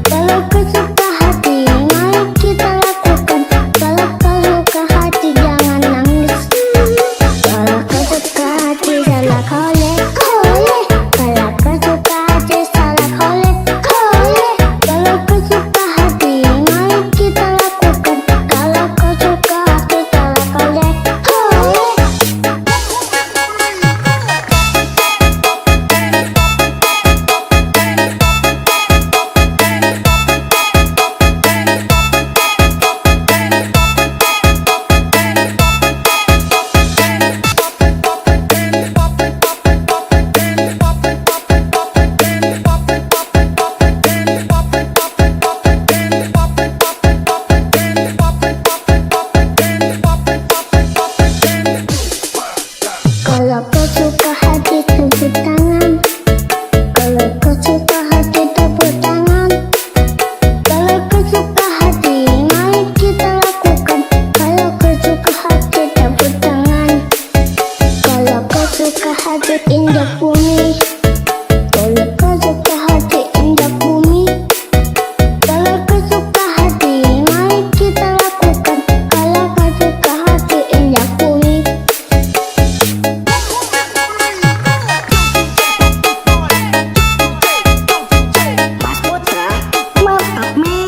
Kalau kau suka hati, mari kita lakukan. Kalau kau suka hati jangan nangis. Kalau kau suka hati salah kolek kolek. Kalau kau suka hati salah kolek kolek. Kalau kau suka hati, mari kita lakukan. Kalau kau suka hati salah kolek kolek. tepuk tangan. Kalau kau suka hati tepuk tangan. Kalau kau suka hati mari kita lakukan. Kalau kau suka hati tepuk tangan. Kalau kau suka hati injak bumi. Kalau kau suka hati injak bumi. Kalau kau suka hati mari kita lakukan. Kalau kau suka hati injak bumi. Mas Putra, mantap men.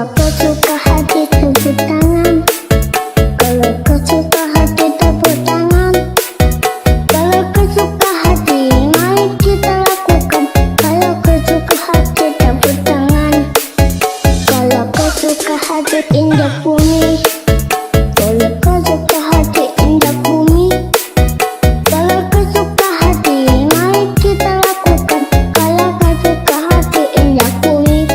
Kalau kau suka hati tepuk tangan. Kalau kau suka hati tepuk tangan. Kalau kau suka hati mari kita lakukan. Kalau kau suka hati tepuk tangan. Kalau kau suka hati injak bumi. Kalau kau suka hati injak bumi. Kalau kau suka hati mari kita lakukan. Kalau kau suka hati injak bumi.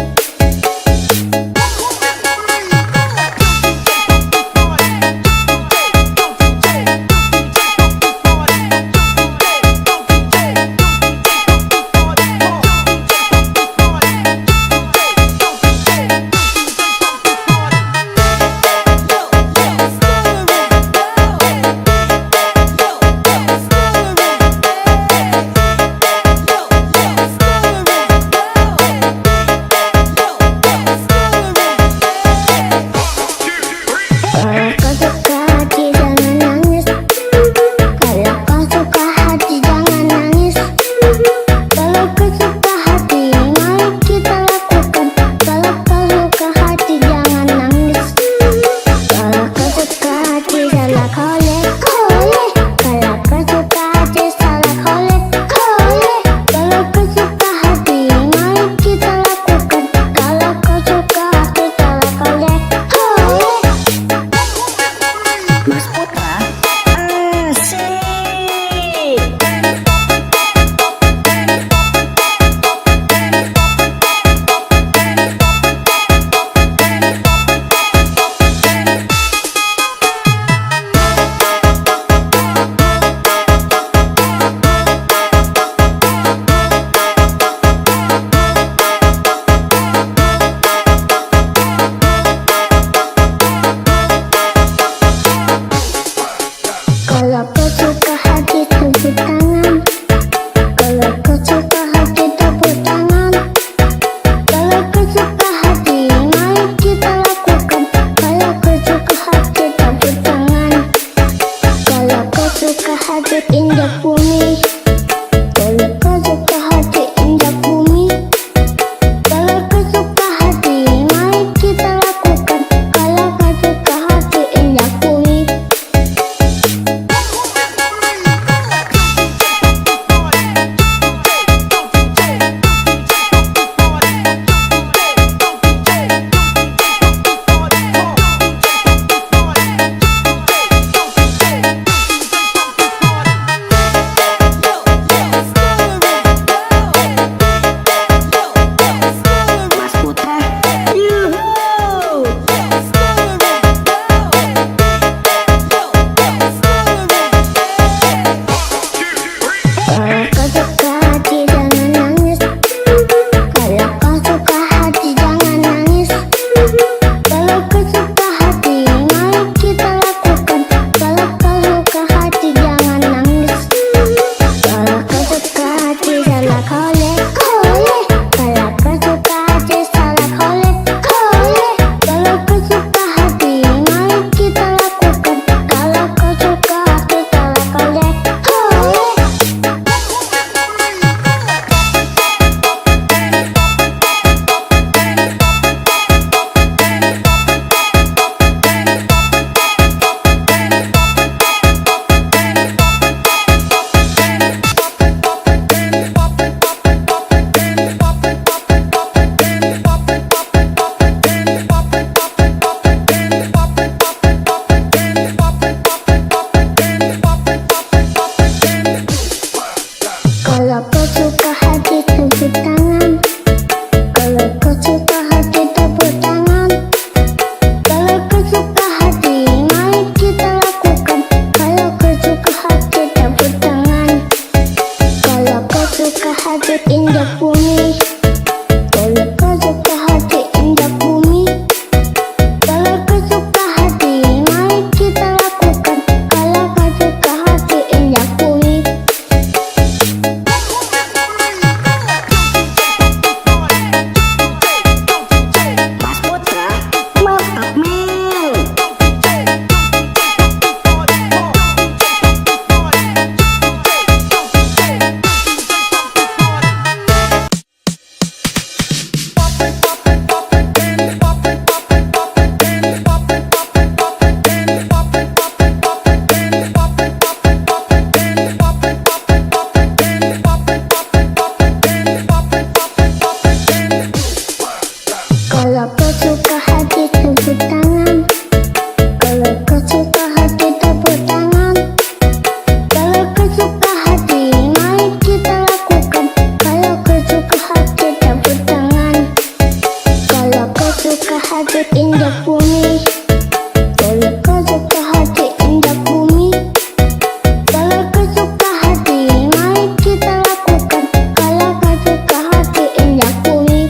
Kalau kau suka hati tepuk tangan. Kalau kau suka hati tepuk tangan. Kalau kau suka hati mari kita lakukan. Kalau kau suka hati tepuk tangan. Kalau kau suka hati injak bumi. Kalau kau suka hati injak bumi. Kalau kau suka hati mari kita lakukan. Kalau kau suka hati injak bumi.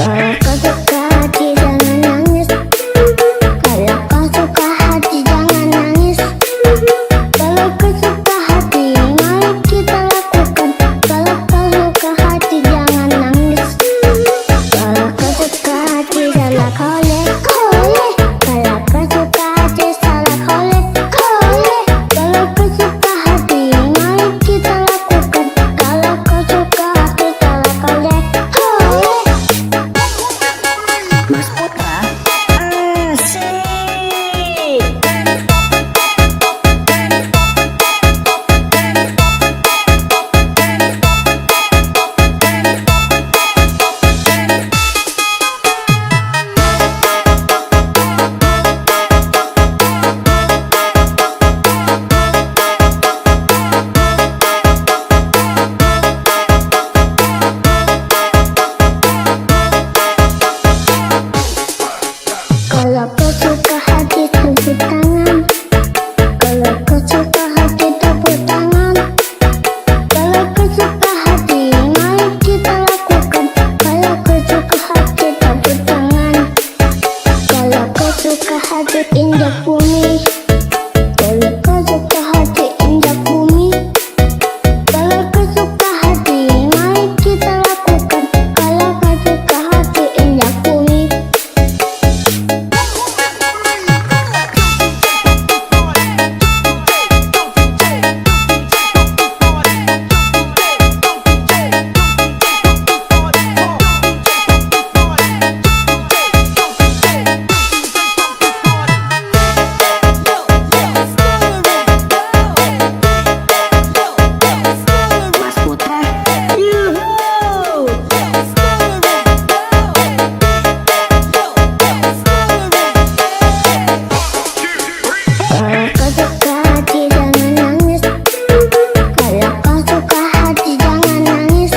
Kalau kau suka hati jangan nangis. Kalau kau suka hati jangan nangis. Kalau kau suka hati mari kita lakukan. Kalau kau suka hati jangan nangis. Kalau kau suka hati salah kolek kolek. Kalau kau suka hati salah kolek kolek. Kalau kau suka hati mari kita lakukan. Kalau kau suka hati salah kolek kolek. Mas Putra asik. Kalau kau suka hati tepuk tangan. Kalau kau suka hati tepuk tangan. Kalau kau suka hati mari kita lakukan. Kalau kau suka hati tepuk tangan. Kalau kau suka hati injak bumi. Kalau kau suka hati injak bumi. Kalau kau suka hati mari kita lakukan. Kalau kau suka hati injak bumi. Mas Putra yuhu. Kalau kau suka hati jangan nangis. Kalau kau suka hati jangan nangis.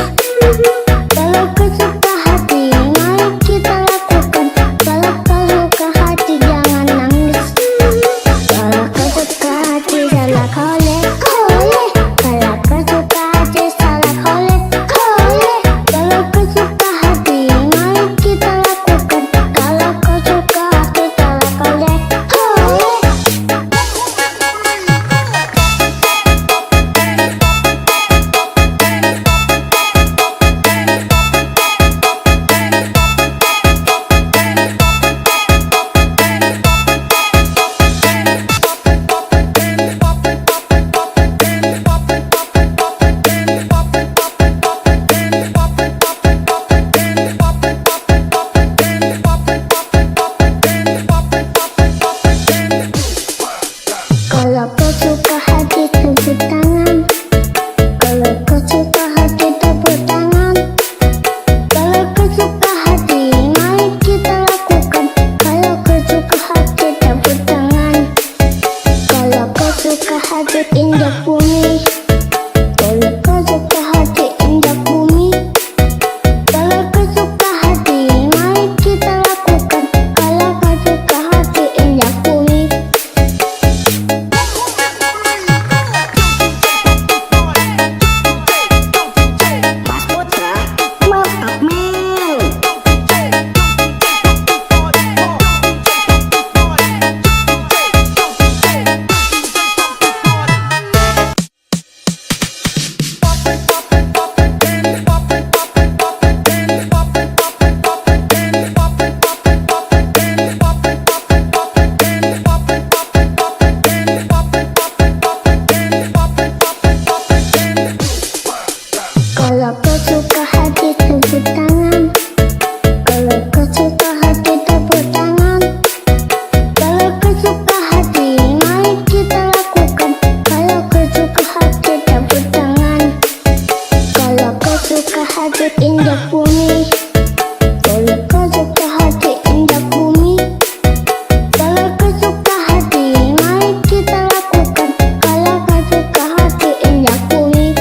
Kalau kau suka hati mari kita lakukan. Kalau kau suka hati jangan nangis. Kalau kau suka hati salah kolek kolek. Kalau kau suka hati salah kolek kolek. Kalau kau suka hati mari kita lakukan. Kalau kau suka hati salah kolek kolek. Kalau kau suka hati tepuk tangan. Kalau kau suka hati tepuk tangan. Kalau kau suka hati mari kita lakukan. Kalau kau suka hati tepuk tangan. Kalau kau suka hati injak bumi. Kalau kau suka hati injak bumi. tepuk tangan. Kalau kau suka hati tepuk tangan. Kalau kau suka hati mari kita lakukan. Kalau kau suka hati tepuk tangan. Kalau kau suka hati injak bumi. Kalau kau suka hati injak bumi. Kalau kau suka hati mari kita lakukan. Kalau kau suka hati injak bumi.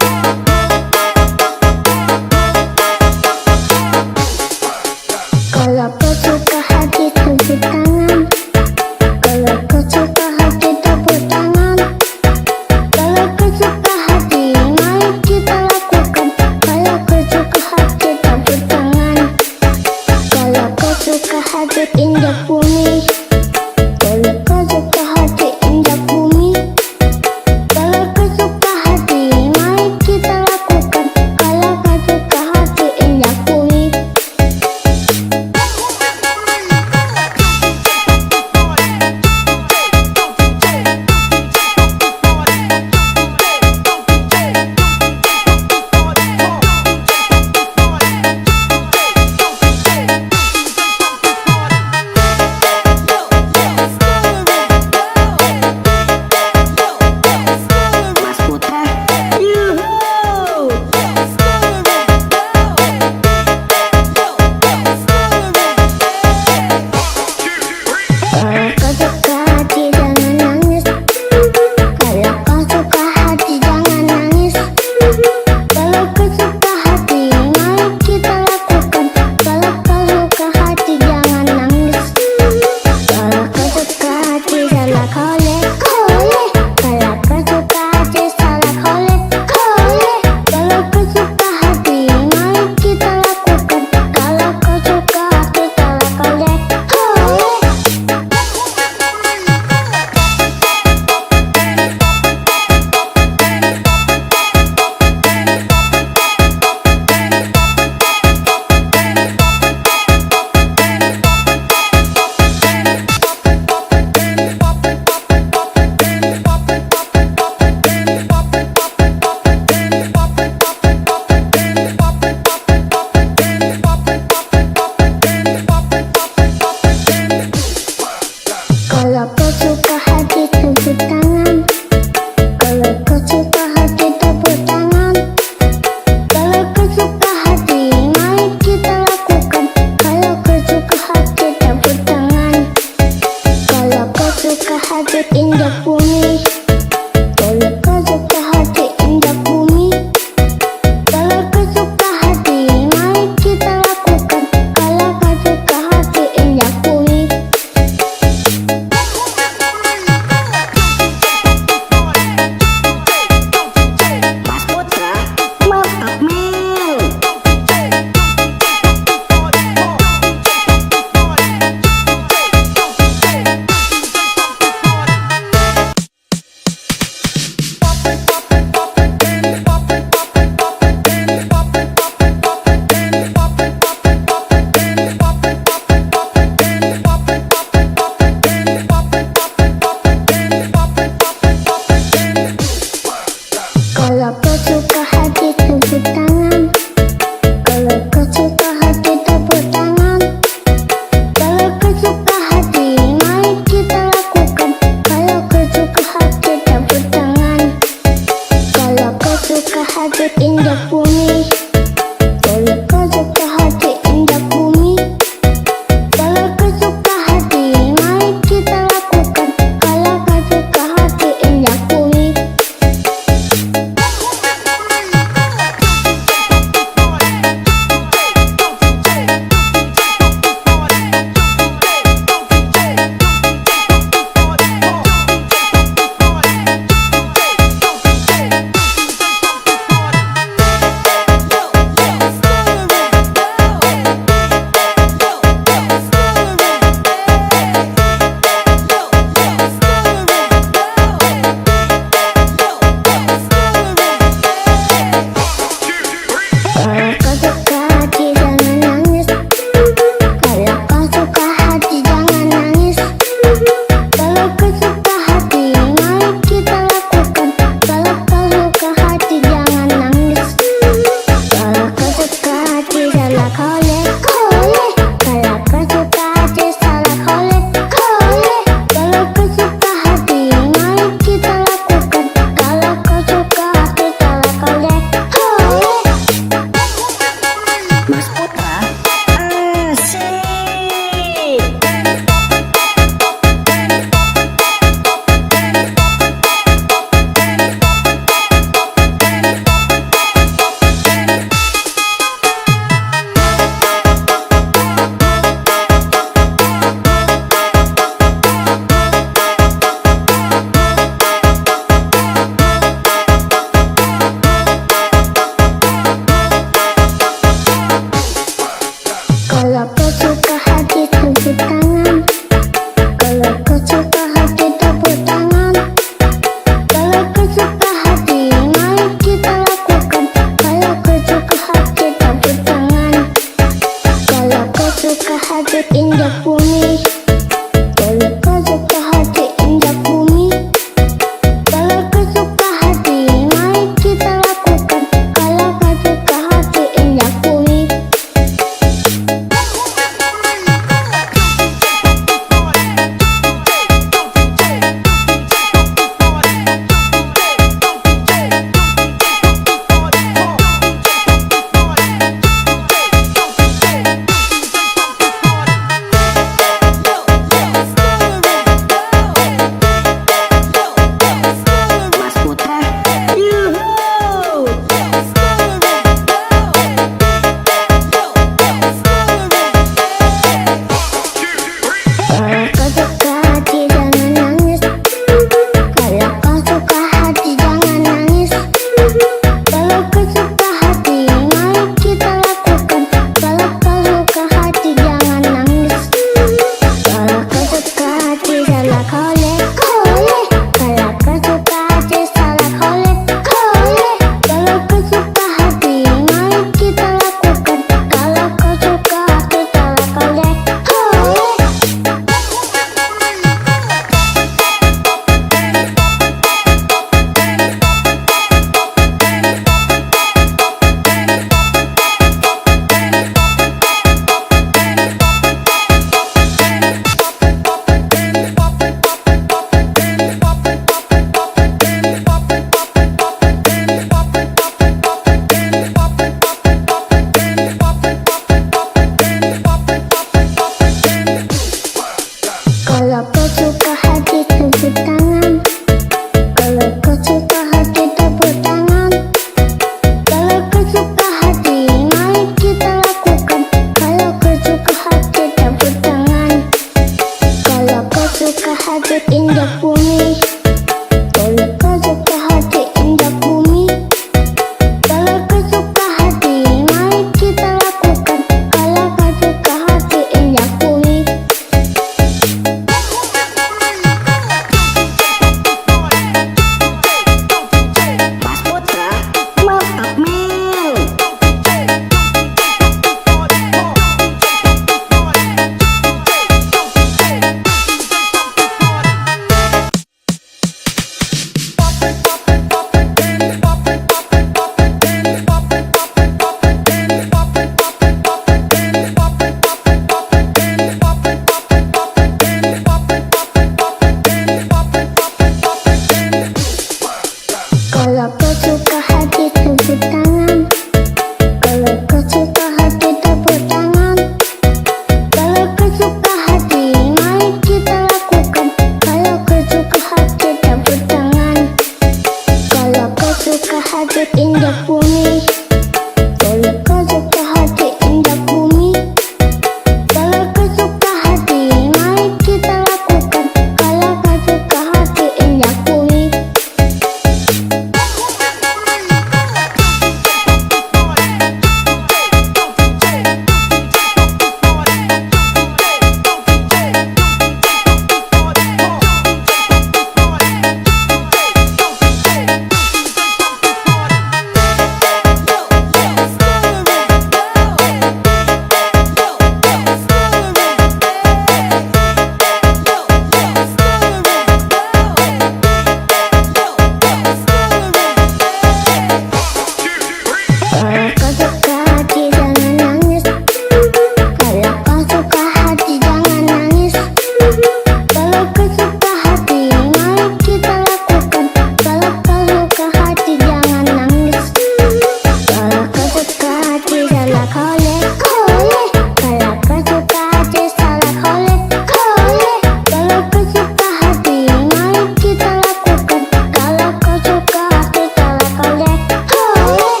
oleh, oleh. Kalau kau suka hati salah oleh, oleh. Kalau kau suka hati, mari kita lakukan. Kalau kau suka hati salah oleh, oleh.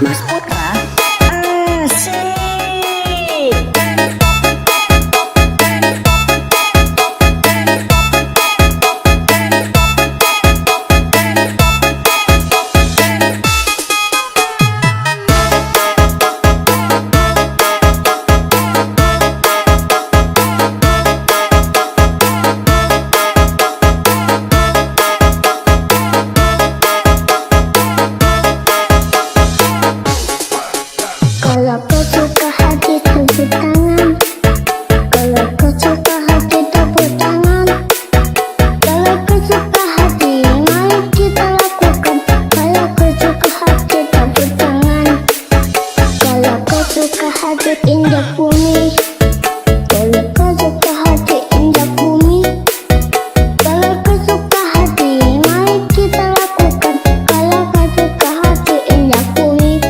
Mas Putra, asik. Kalau kau suka hati tepuk tangan. Kalau kau suka hati tepuk tangan. Kalau kau suka hati, mari kita lakukan. Kalau kau suka hati tepuk tangan. Kalau kau suka hati injak bumi. Kalau kau suka hati injak bumi. Kalau kau suka hati, mari kita lakukan. Kalau kau suka hati injak bumi.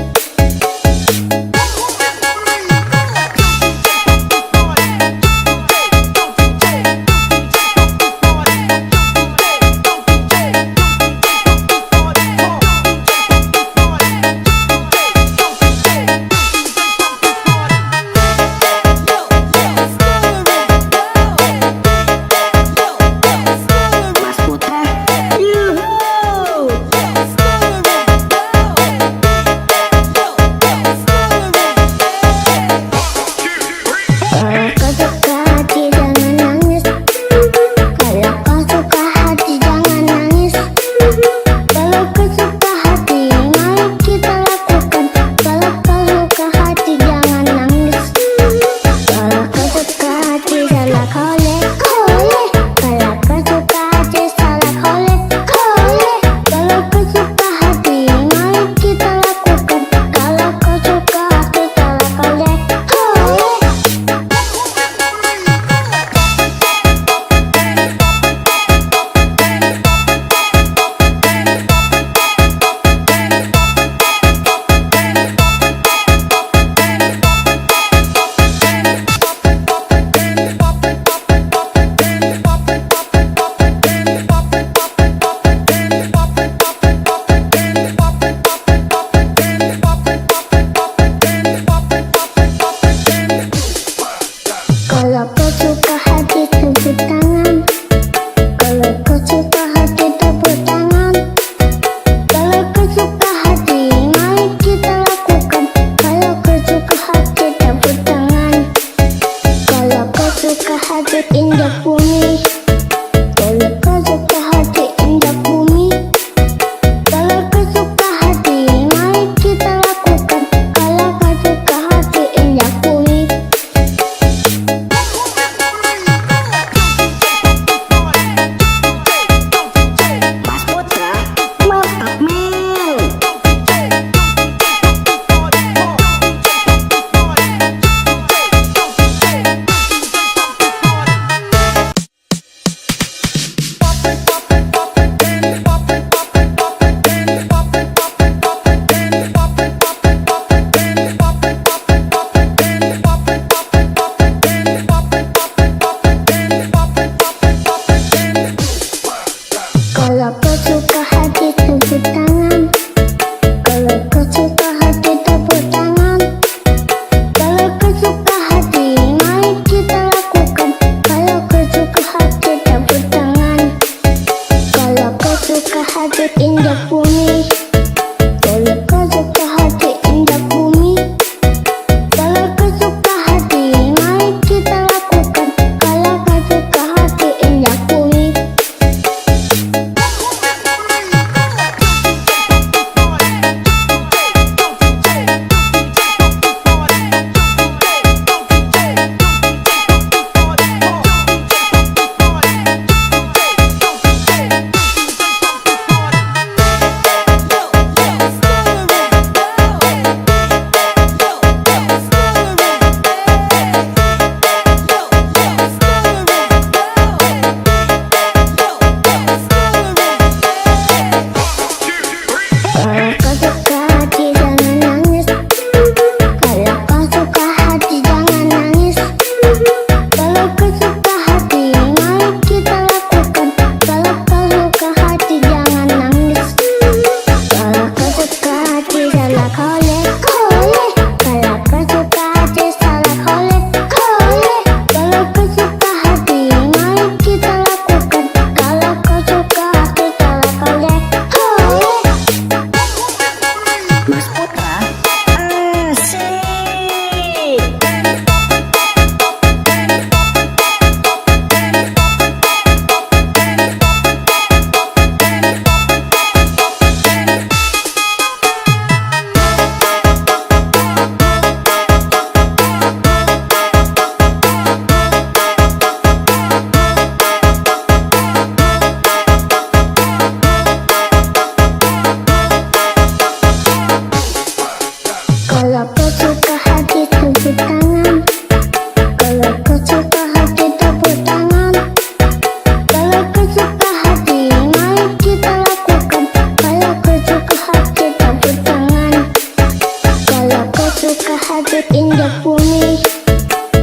Kalau kau suka hati injak bumi.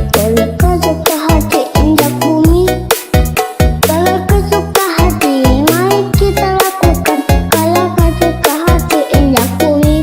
Kalau kau suka hati injak bumi. Kalau kau suka hati, mari kita lakukan. Kalau kau suka hati injak bumi.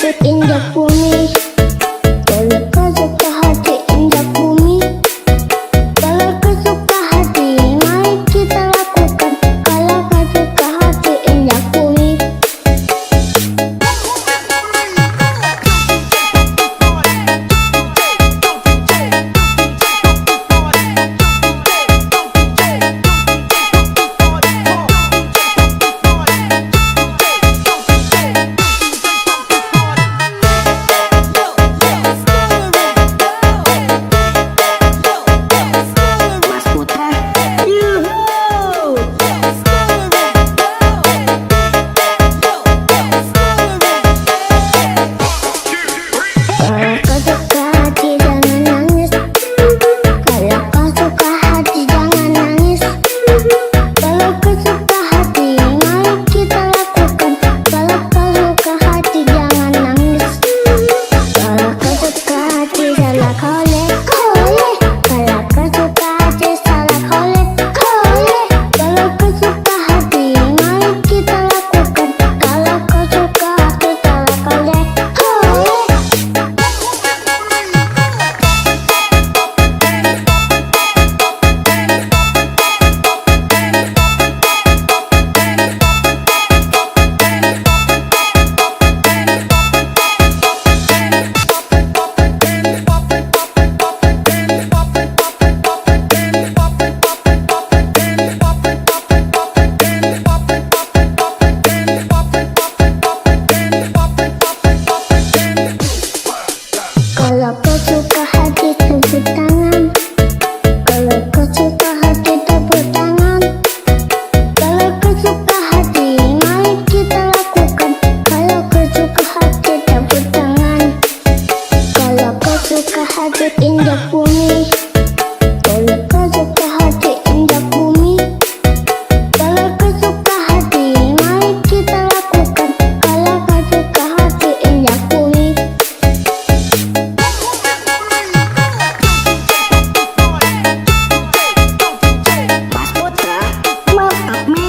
hati injak bumi. Kalau kau suka hati injak bumi. Kalau kau suka hati, mari kita lakukan. Kalau kau suka hati injak bumi. Mas Putra, yuhu. Kalau kau suka hati jangan nangis. Kalau kau suka hati jangan nangis. Kalau kau suka hati, mari kita lakukan. Kalau kau suka hati jangan nangis. Kalau kau suka hati salah kolek kolek. Kalau kau suka hati salah kolek kolek. Kalau kau suka hati, mari kita lakukan. Kalau kau suka hati salah kolek kolek. Kalau kau suka hati tepuk tangan. Kalau kau suka hati tepuk tangan. Kalau kau suka hati, mari kita lakukan. Kalau kau suka hati tepuk tangan. Kalau kau suka hati injak bumi. Kalau kau suka hati injak bumi. Kalau kau suka hati, mari kita lakukan. Kalau kau suka hati injak bumi. Mas Putra, mantap men.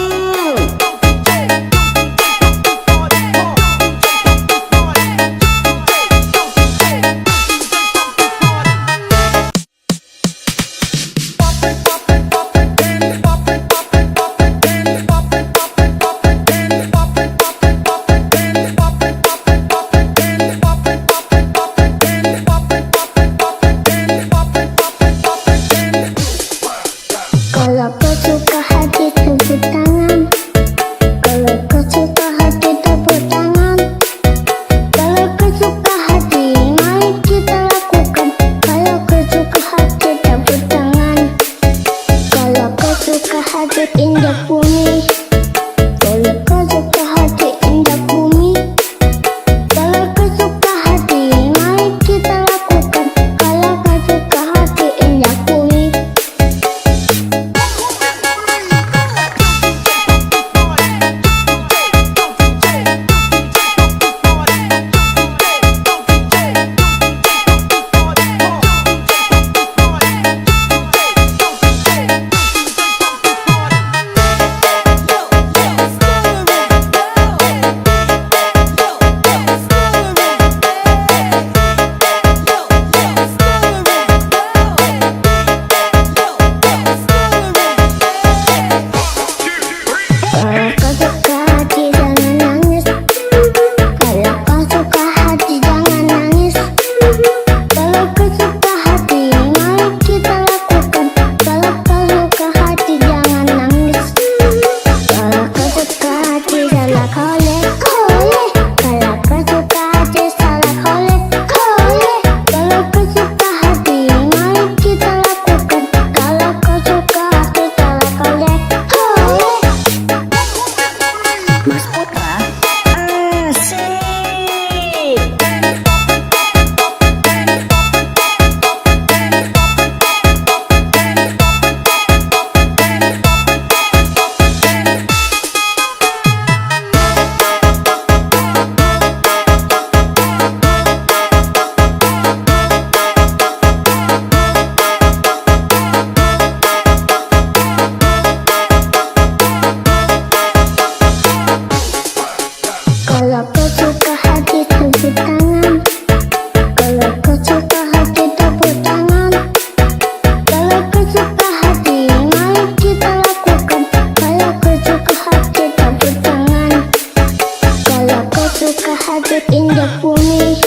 injak bumi.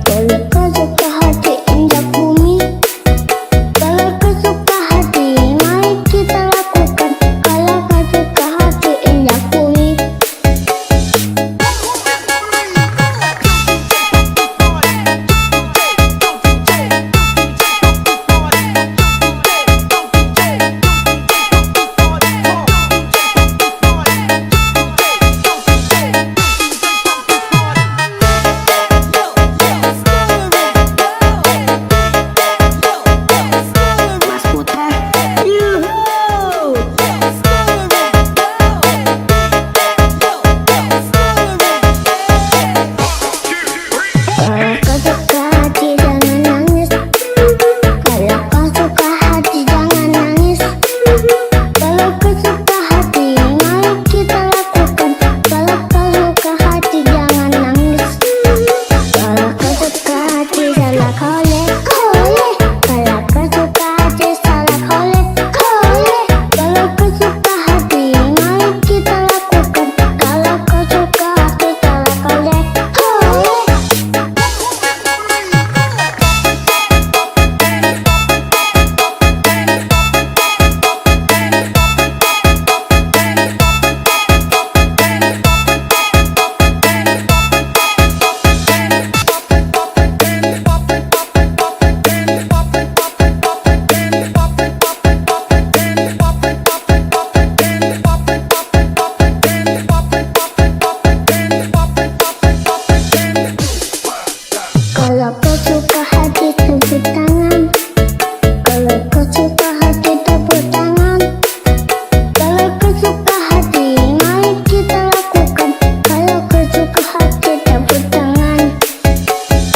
Kalau kau suka hati injak bumi. Kalau kau suka hati, mari kita lakukan. Kalau kau suka hati injak bumi. Mas Putra, yuhuu. Kalau kau suka hati jangan nangis. Kalau kau suka hati jangan nangis. Kalau kau suka hati, mari kita lakukan. Kalau kau suka hati jangan nangis. Kalau kau suka hati salah kolek kolek. Kalau kau suka hati salah kolek kolek. Kalau kau suka hati, mari kita lakukan. Kalau kau suka hati salah kolek kolek. Kalau kau suka hati tepuk tangan. Kalau kau suka hati tepuk tangan. Kalau kau suka hati, mari kita lakukan. Kalau kau suka hati tepuk tangan.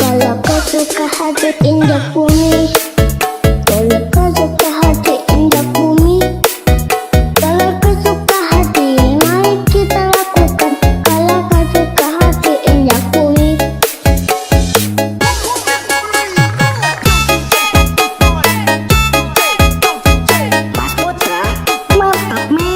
Kalau kau suka hati injak bumi. Kalau kau suka hati injak bumi. Kalau kau suka hati, mari kita lakukan. Kalau kau suka hati injak bumi. Mas Putra, mantap men.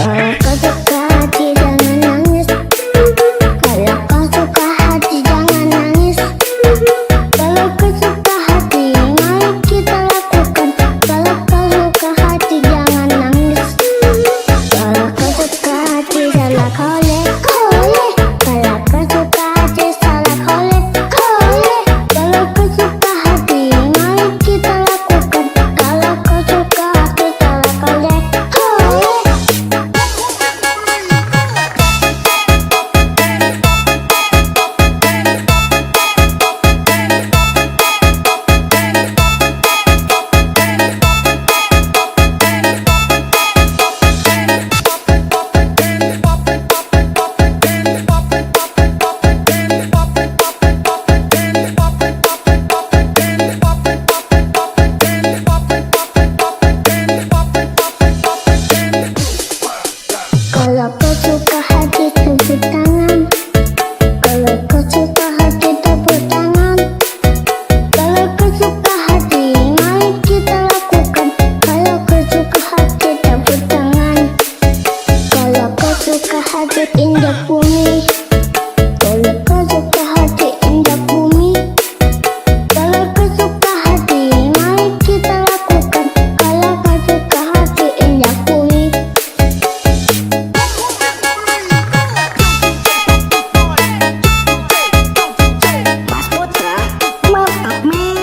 Kalau kau suka hati jangan nangis. Kalau kau suka hati jangan nangis. Kalau kau suka hati mari kita lakukan. Kalau kau suka hati jangan nangis. Kalau kau suka hati salah kolek kolek. Kalau kau suka hati salah kolek kolek. Kalau kau suka hati mari kita lakukan. Kalau kau suka hati salah kolek kolek. Kalau kau suka hati tepuk tangan. Kalau kau suka hati tepuk tangan. Kalau kau suka hati mari kita lakukan. Kalau kau suka hati tepuk tangan. Kalau kau suka hati injak bumi. Kalau kau suka hati injak bumi. Kalau kau suka hati mari kita lakukan. Kalau kau suka hati injak bumi. Mas Putra, mantap men.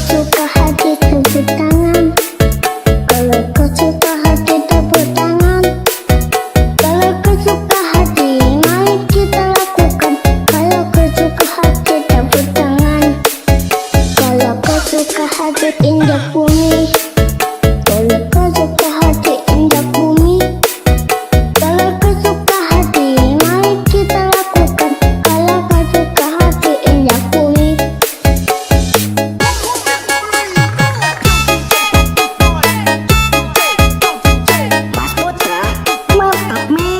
suka hati tepuk tangan. Kalau kau suka hati tepuk tangan. Kalau kau suka hati mari kita lakukan. Kalau kau suka hati tepuk tangan. Kalau kau suka hati injak bumi. Kalau kau suka hati injak bumi. Kalau kau suka hati mari kita lakukan. Kalau kau suka hati injak bumi. Mas Putra, mantap men.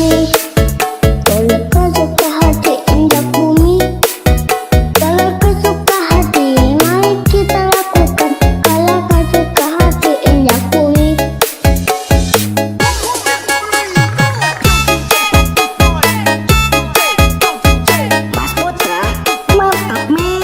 Kalau kau suka hati indah bumi. Kalau kau suka hati, mari kita lakukan. Kalau kau suka hati indah bumi. Mas Putra, mantap men.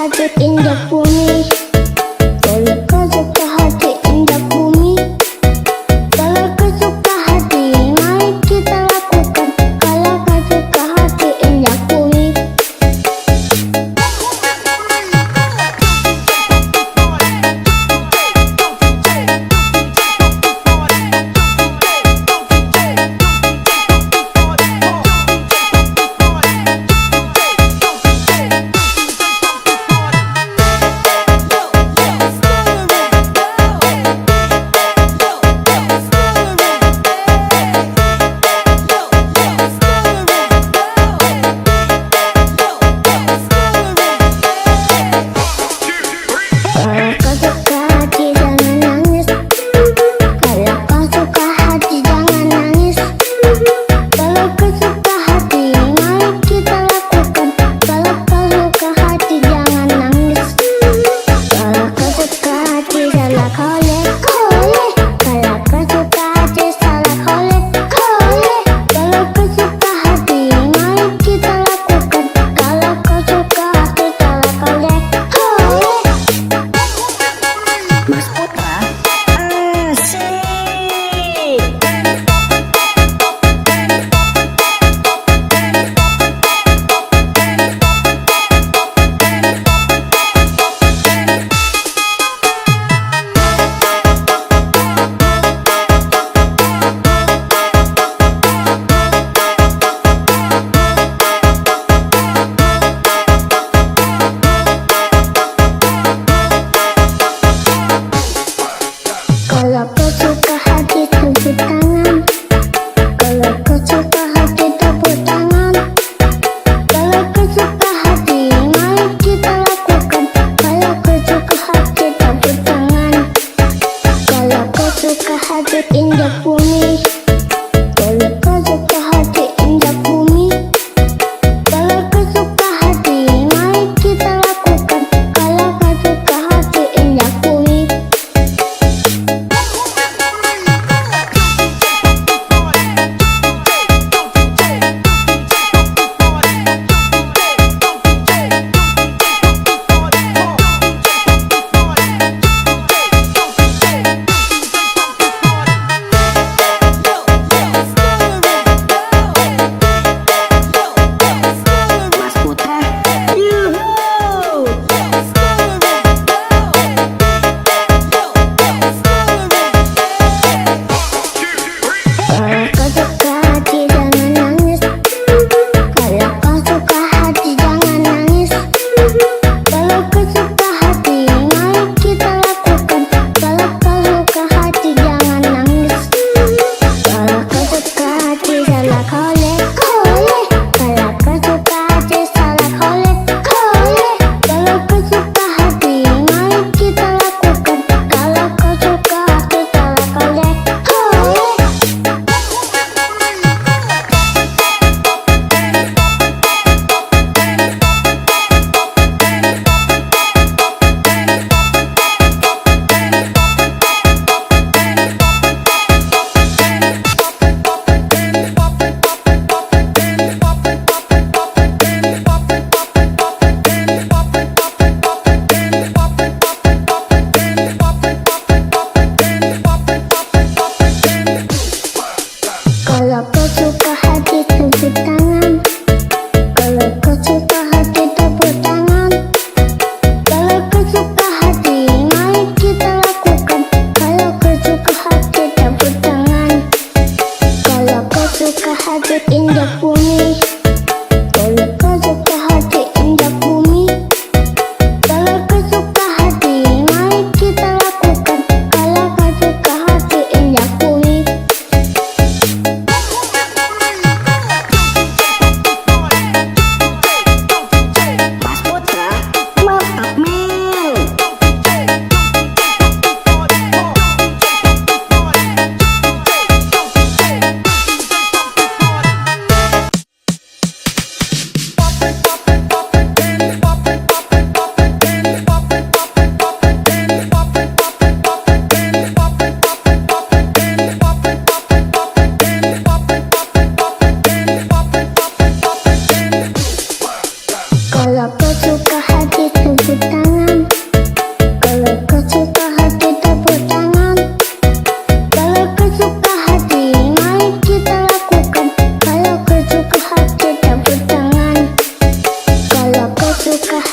hati indah bumi. Kalau kau suka hati indah bumi, kalau kau suka hati, mari kita lakukan. Kalau kau suka hati indah bumi.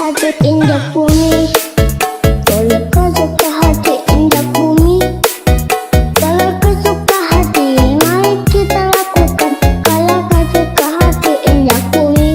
hati indah bumi. Kalau kau suka hati indah bumi, kalau kau suka hati, mari kita lakukan. Kalau kau suka hati indah bumi.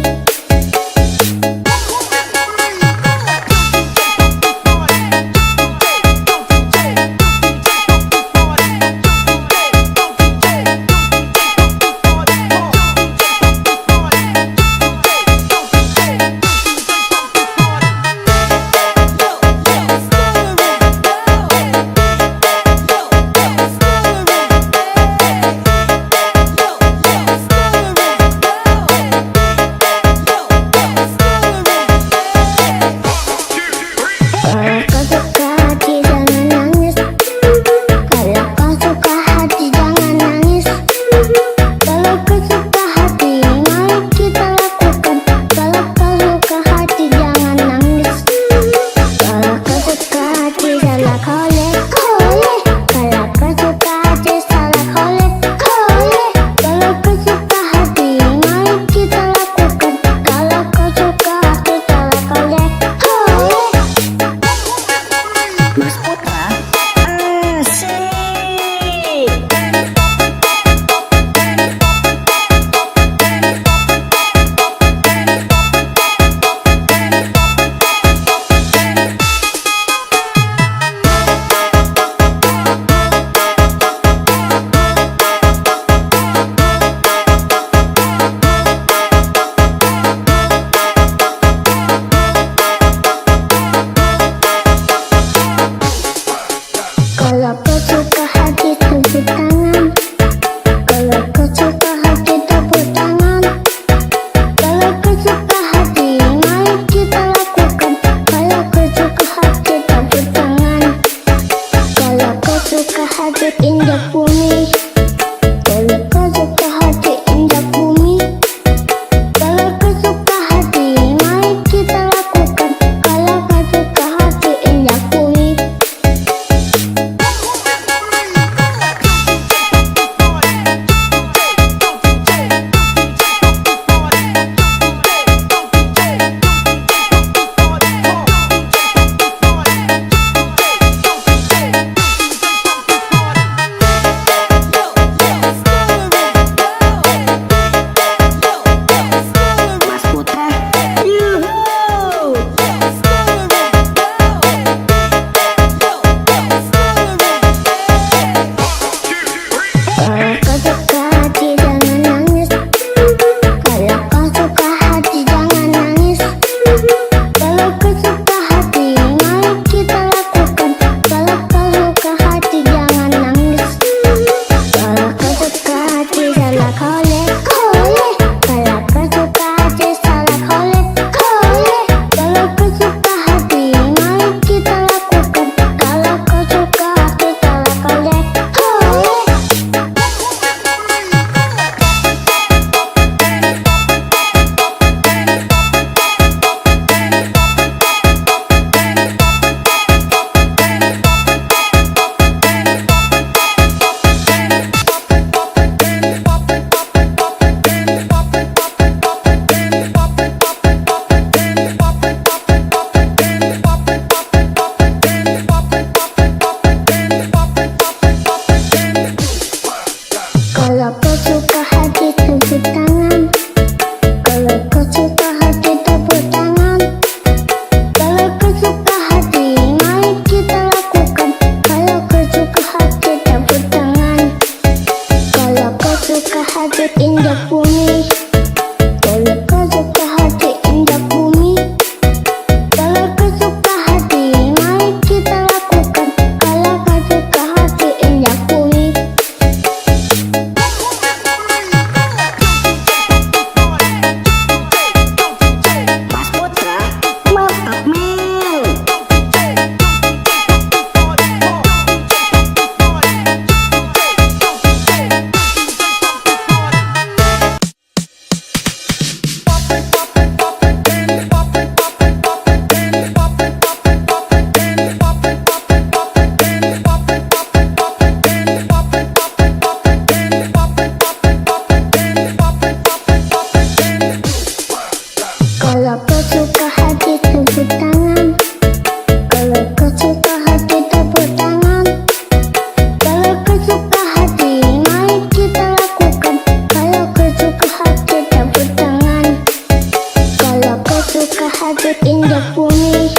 hati indah bumi.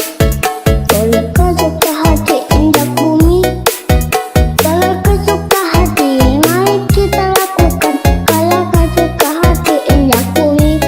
Kalau kau suka hati indah bumi, kalau kau suka hati, mari kita lakukan. Kalau kau suka hati indah bumi.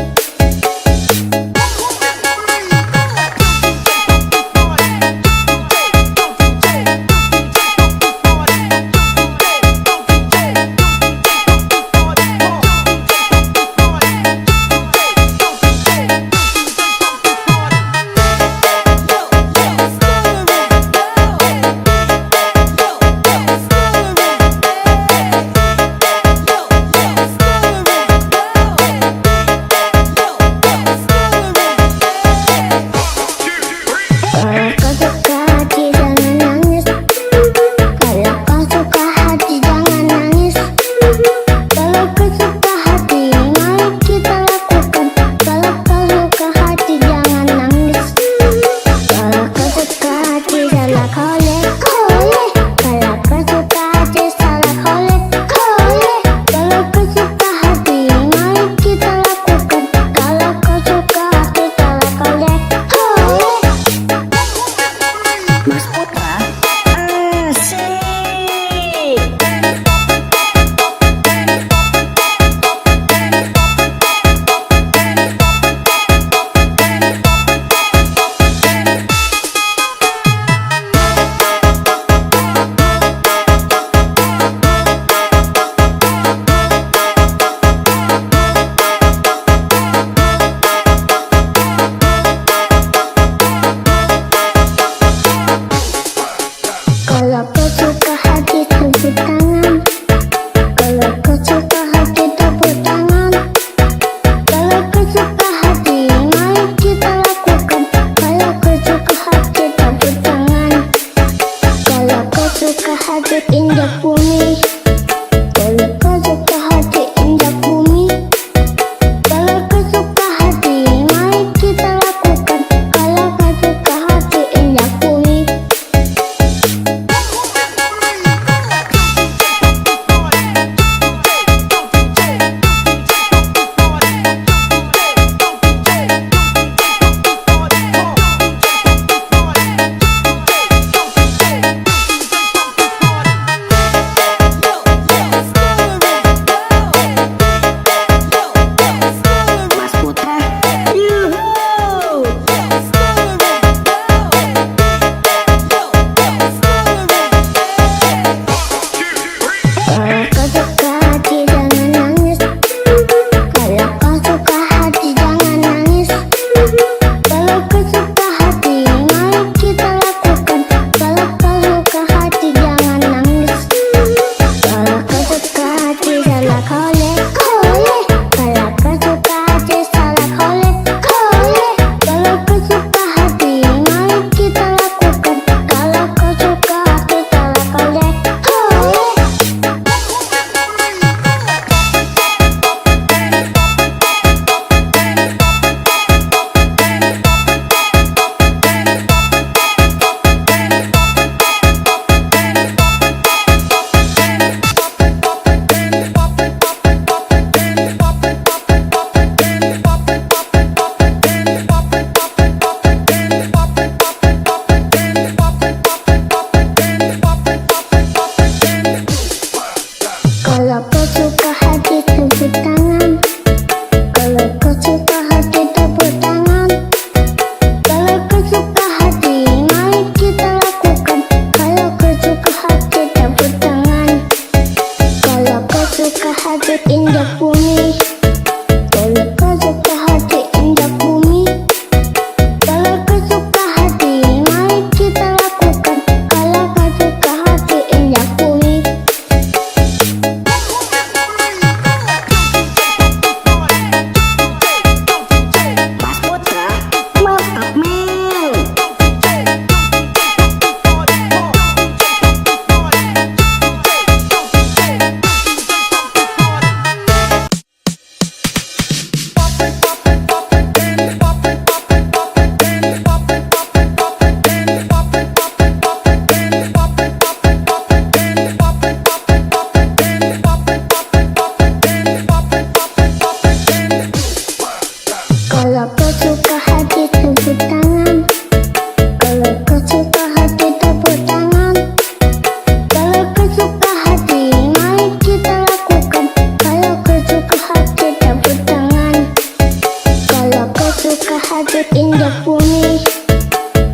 injak bumi.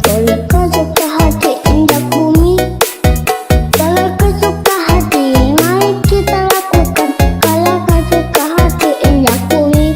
Kalau kau suka hati injak bumi. Kalau kau suka hati, mari kita lakukan. Kalau kau suka hati injak bumi.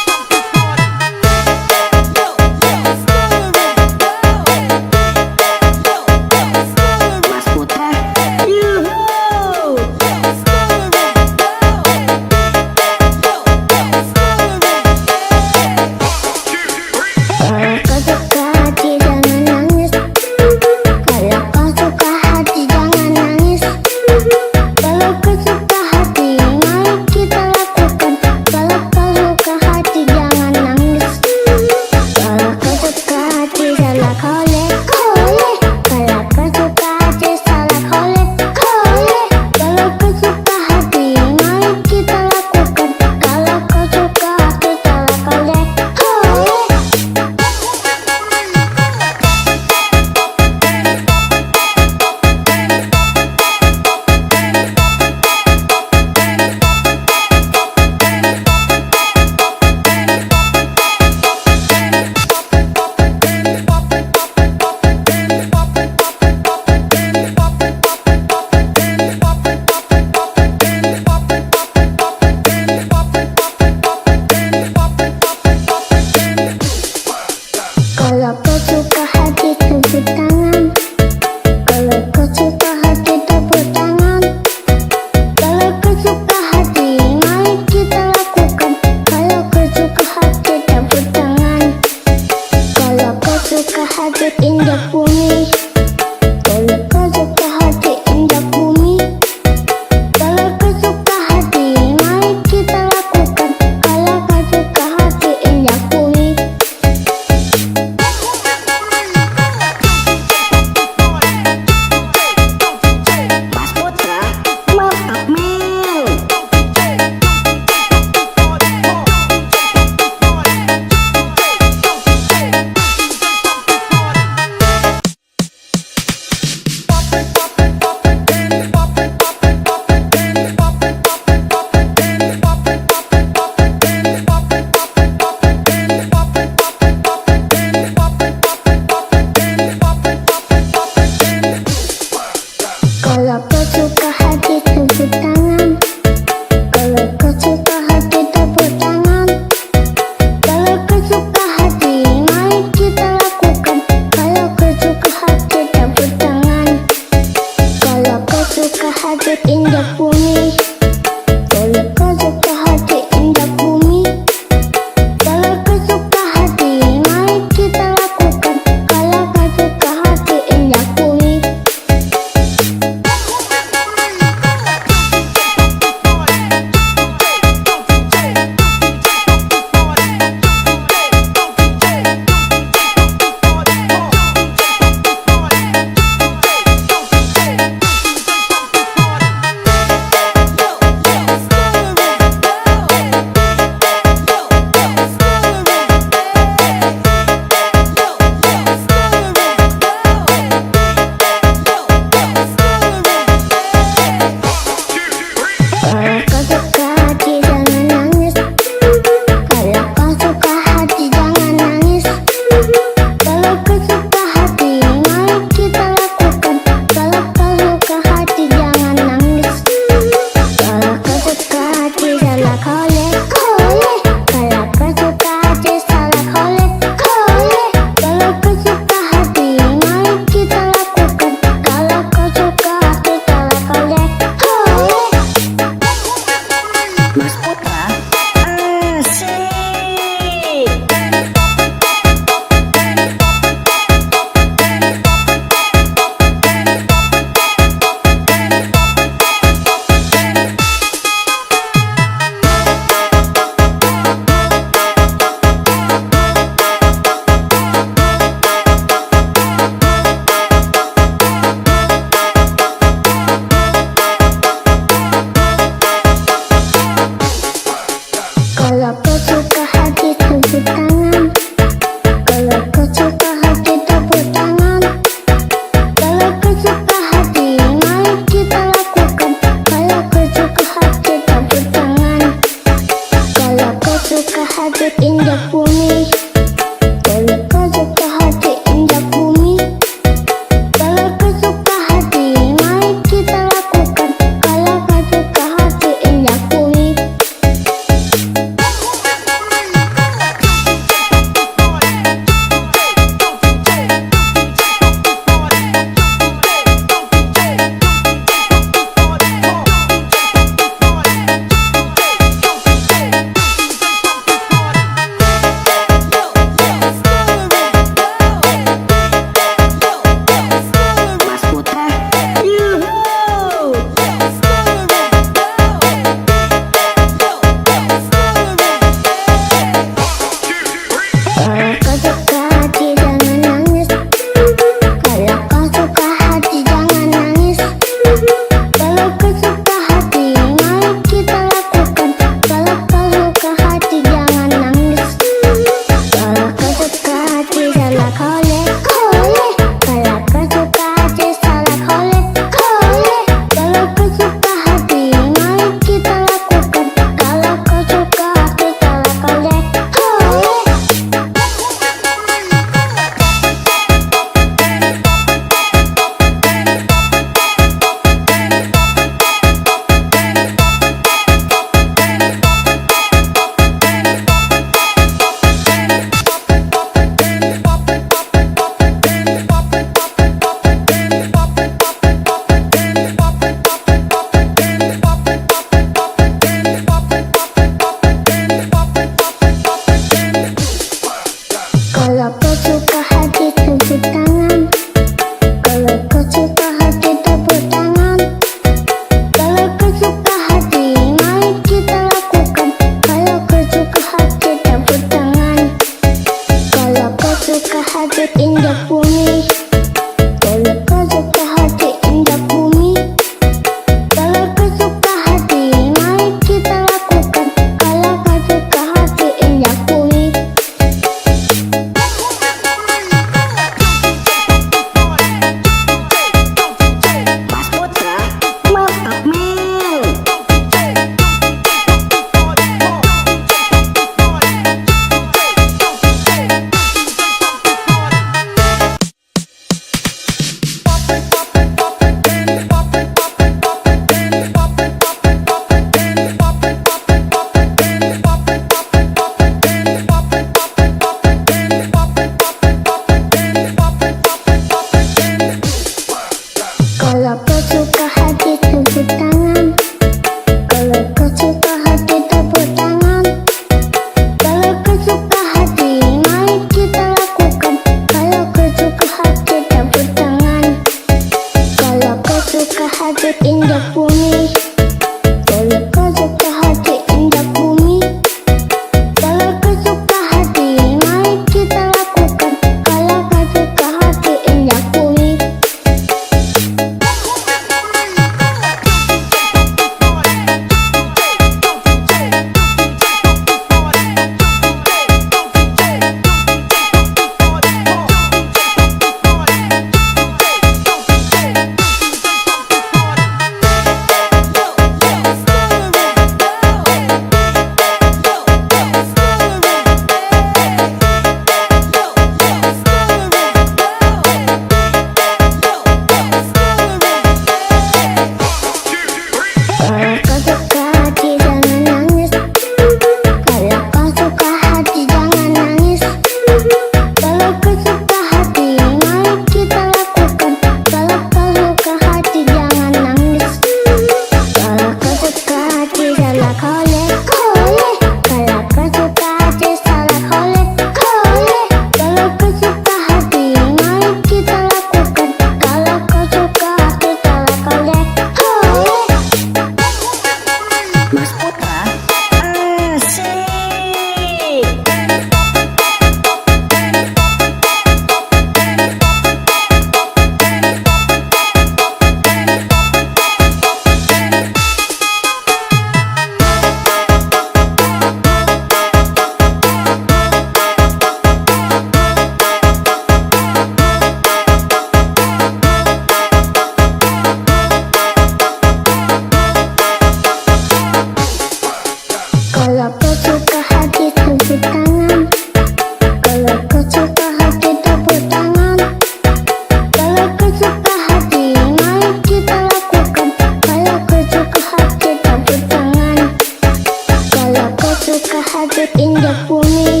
hati injak bumi.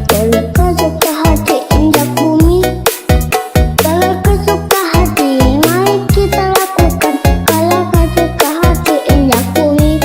Kalau kau suka hati injak bumi. Kalau kau suka hati, mari kita lakukan. Kalau kau suka hati injak bumi.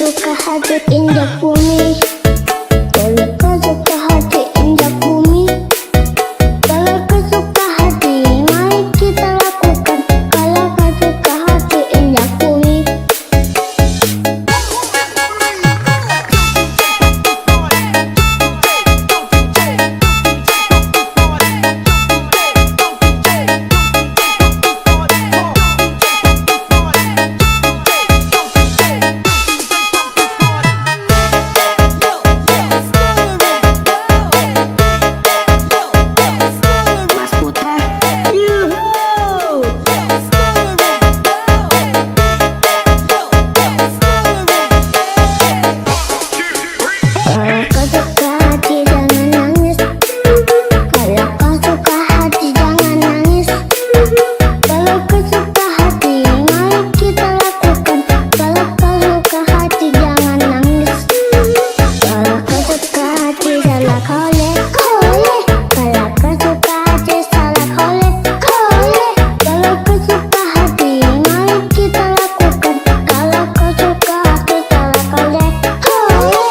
suka hati injak bumi. Kalau kau suka hati injak bumi. Kalau kau suka hati, mari kita lakukan. Kalau kau suka hati injak bumi. Mas Putra, yuhu. Kalau kau suka hati jangan nangis. Kalau kau suka hati jangan nangis. Kalau kau suka hati, mari kita lakukan. Kalau kau suka hati jangan nangis. Kalau kau suka hati salah kolek, kolek. Kalau kau suka hati salah kolek, kolek. Kalau kau suka hati, mari kita lakukan. Kalau kau suka hati salah kolek, kolek.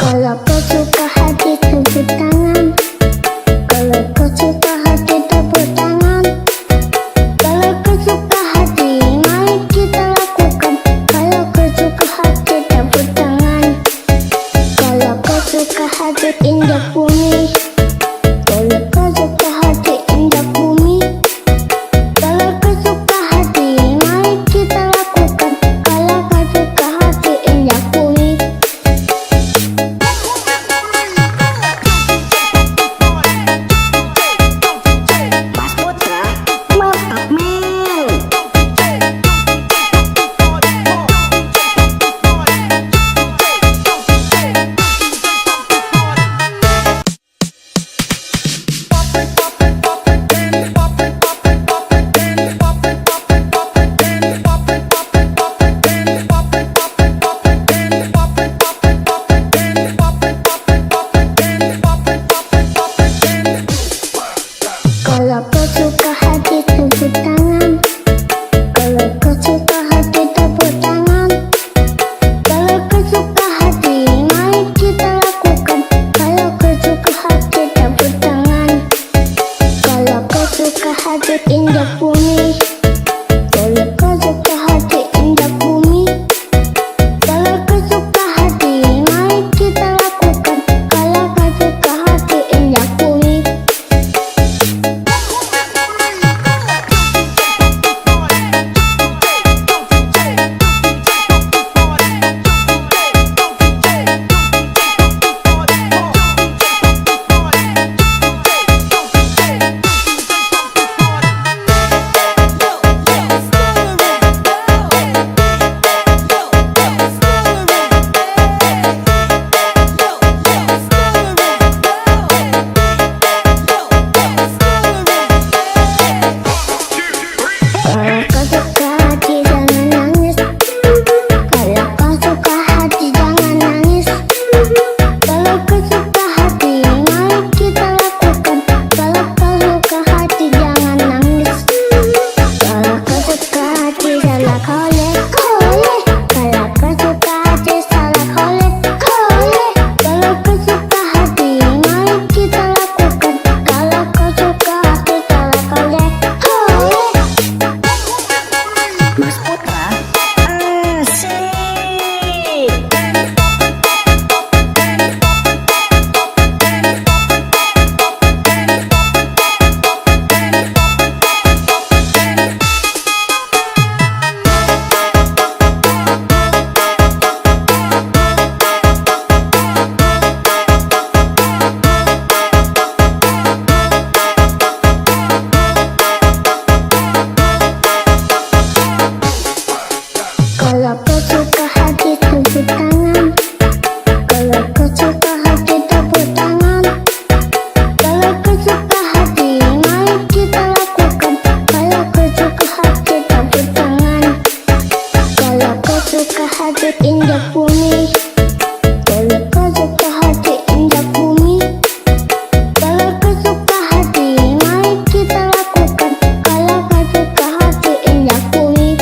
Kalau kau suka hati tepuk tangan. Kalau kau suka hati tepuk tangan. Kalau kau suka hati, mari kita lakukan. Kalau kau suka hati tepuk tangan. Kalau kau suka hati injak bumi. Kalau kau suka hati injak bumi. Kalau kau suka hati, mari kita lakukan. Kalau kau suka hati injak bumi. Mas Putra, mantap men. Kalau kau suka hati tepuk tangan. Kalau kau suka hati tepuk tangan. Kalau kau suka hati, mari kita lakukan. Kalau kau suka hati tepuk tangan. Kalau kau suka hati injak bumi. Kalau kau suka hati injak bumi. Kalau kau suka hati, mari kita lakukan. Kalau kau suka hati injak bumi. Kalau kau suka hati jangan nangis. Kalau kau suka hati jangan nangis. Kalau kau suka hati, mari kita lakukan. Kalau kau suka hati jangan nangis. Kalau kau suka hati salah kolek, kolek. Kalau kau suka hati salah kolek, kolek. Kalau kau suka hati, mari kita lakukan. Kalau kau suka hati salah kolek, kolek. Mas Putra, asik. Kalau kau suka hati tepuk tangan. Kalau kau suka hati tepuk tangan. Kalau kau suka hati mari kita lakukan. Kalau kau suka hati tepuk tangan. Kalau kau suka hati injak bumi. Kalau kau suka hati injak bumi. Kalau kau suka hati mari kita lakukan. Kalau kau suka hati injak bumi.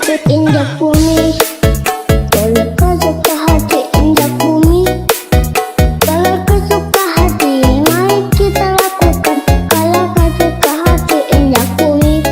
hati injak bumi. Kalau kau suka hati injak bumi. Kalau kau suka hati, mari kita lakukan. Kalau kau suka hati injak bumi.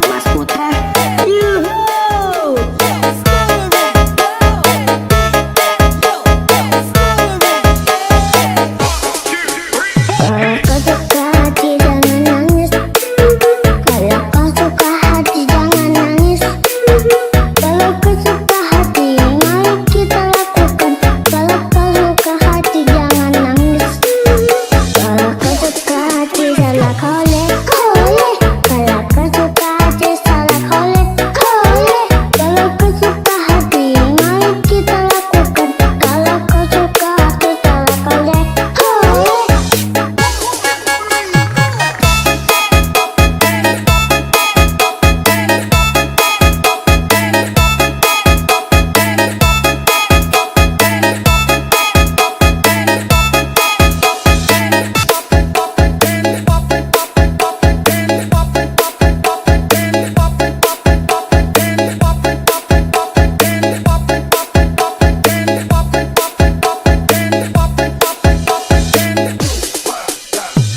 Mas Putra. Yuhuu. Kalau kau suka hati jangan nangis. Kalau kau suka hati jangan nangis. Kalau kau suka hati, mari kita lakukan. Kalau kau suka hati jangan nangis. Kalau kau suka hati salah kolek kolek. Kalau kau suka hati salah kolek kolek. Kalau kau suka hati, mari kita lakukan. Kalau kau suka hati salah kolek kolek.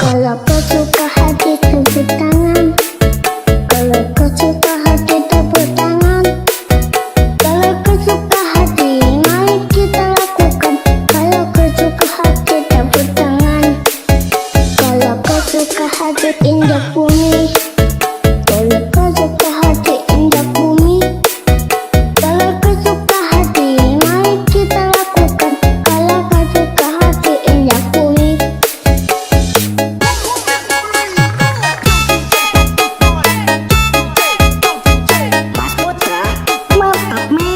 Kalau kau suka hati tepuk tangan. Kalau kau suka hati tepuk tangan. Kalau kau suka hati, mari kita lakukan. Kalau kau suka hati tepuk tangan. Kalau kau suka hati injak bumi. Kalau kau suka hati injak bumi. Kalau kau suka hati, mari kita lakukan. Kalau kau suka hati injak bumi. Mas Putra. Mantap men.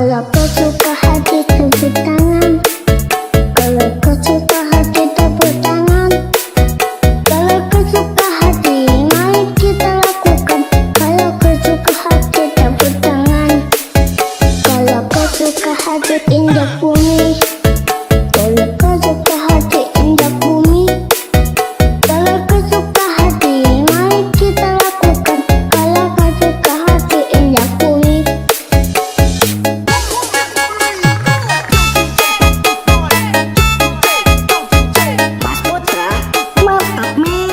Kalau kau suka hati tepuk tangan. Kalau kau suka hati tepuk tangan. Kalau kau suka hati mari kita lakukan. Kalau kau suka hati tepuk tangan. Kalau kau suka hati injak bumi. Kalau kau suka hati injak bumi. Kalau kau suka hati mari kita lakukan. Kalau kau suka hati injak bumi. Mas Putra, mantap men.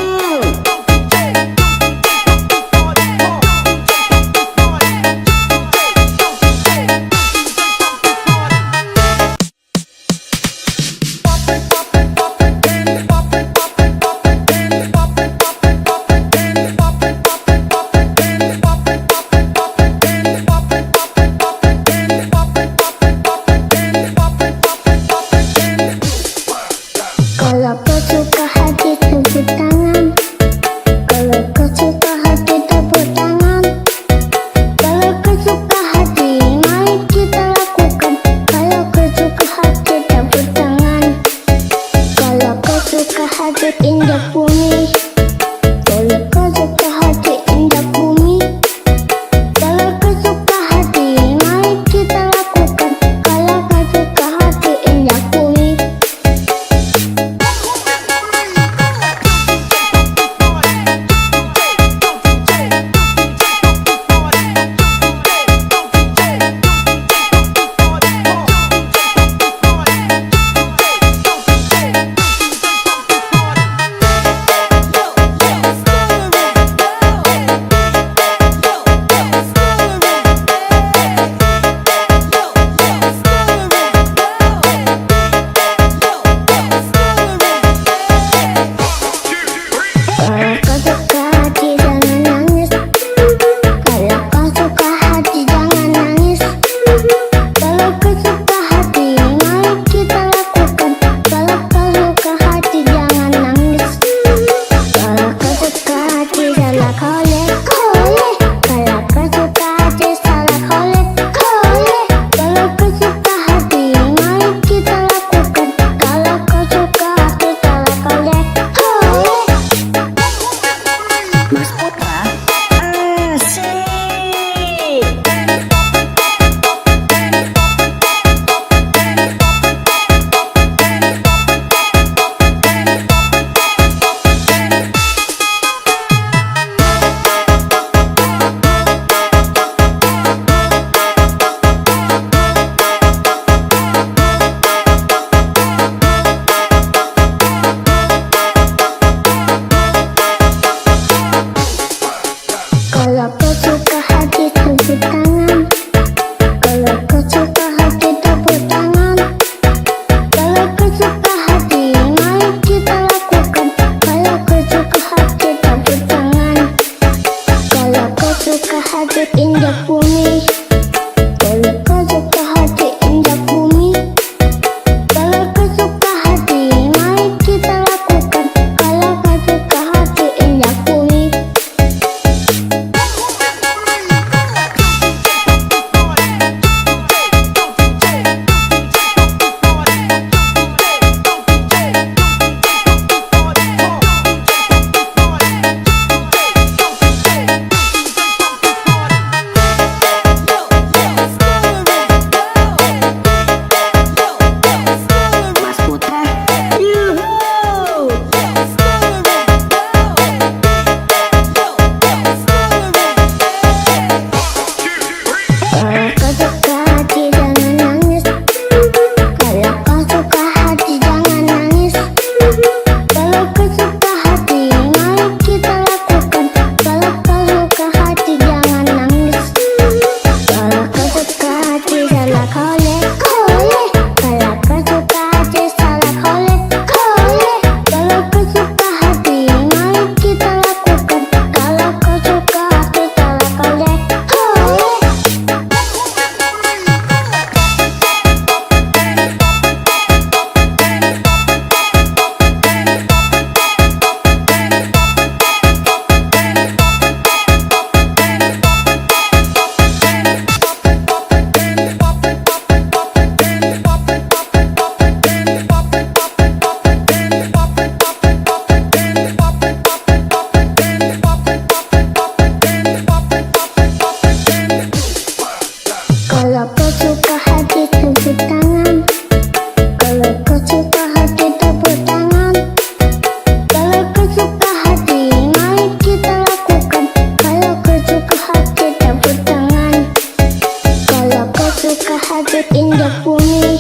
suka hati indah bumi.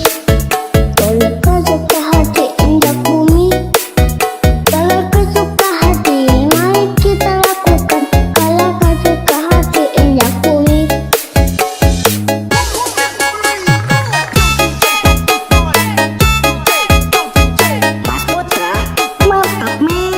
Kalau kau suka hati indah bumi, kalau kau suka hati, mari kita lakukan. Kalau kau suka hati indah bumi. Mas Putra, mantap men.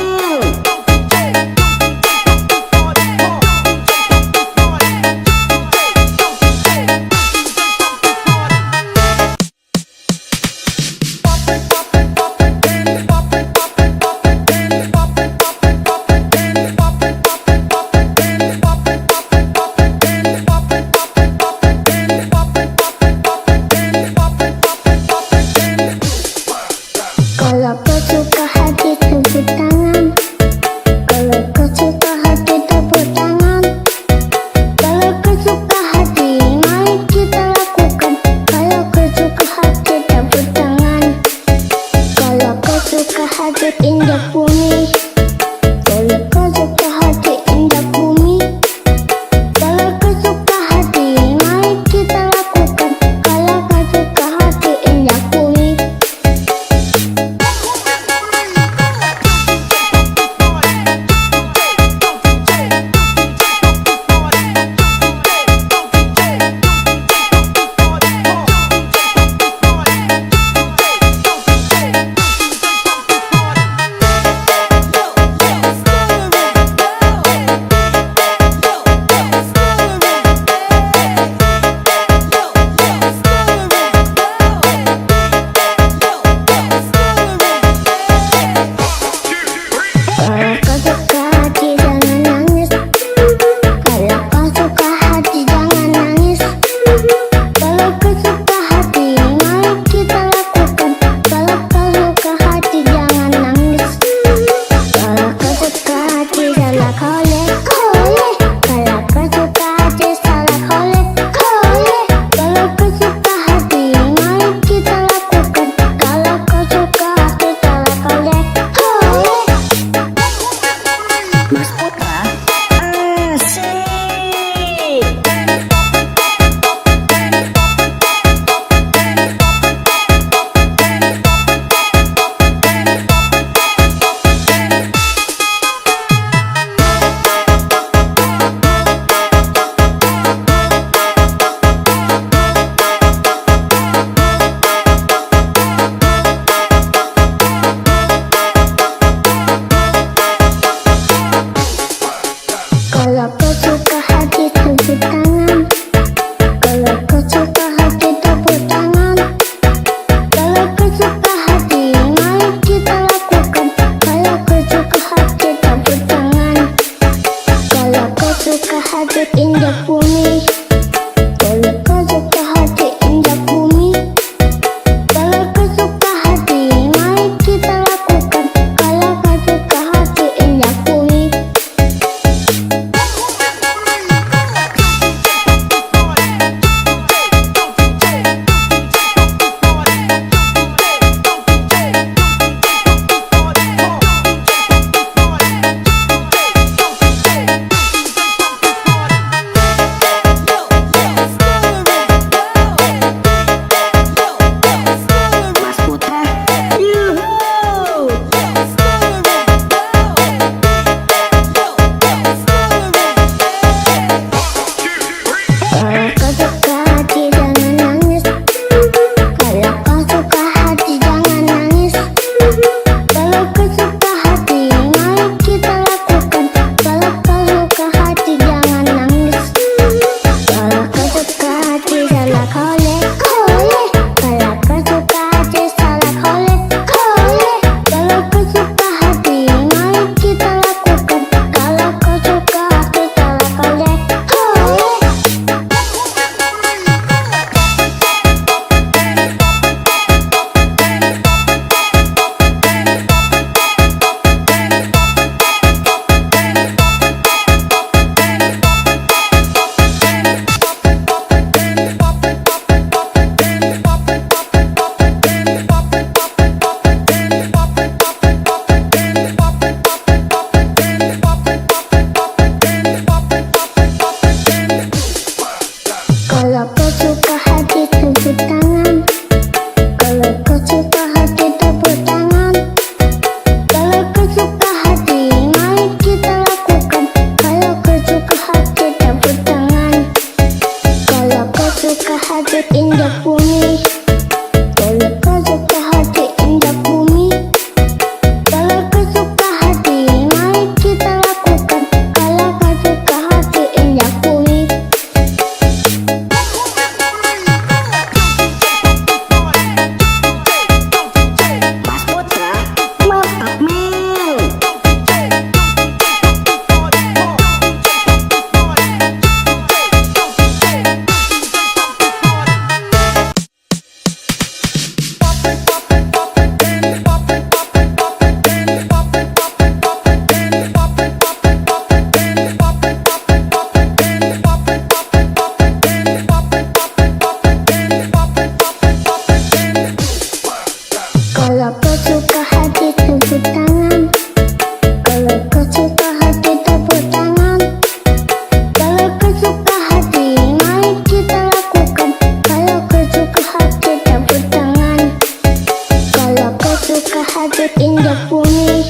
hati indah bumi.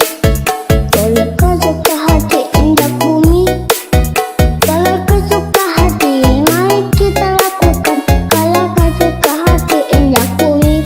Kalau kau suka hati indah bumi, kalau kau suka hati, mari kita lakukan. Kalau kau suka hati indah bumi.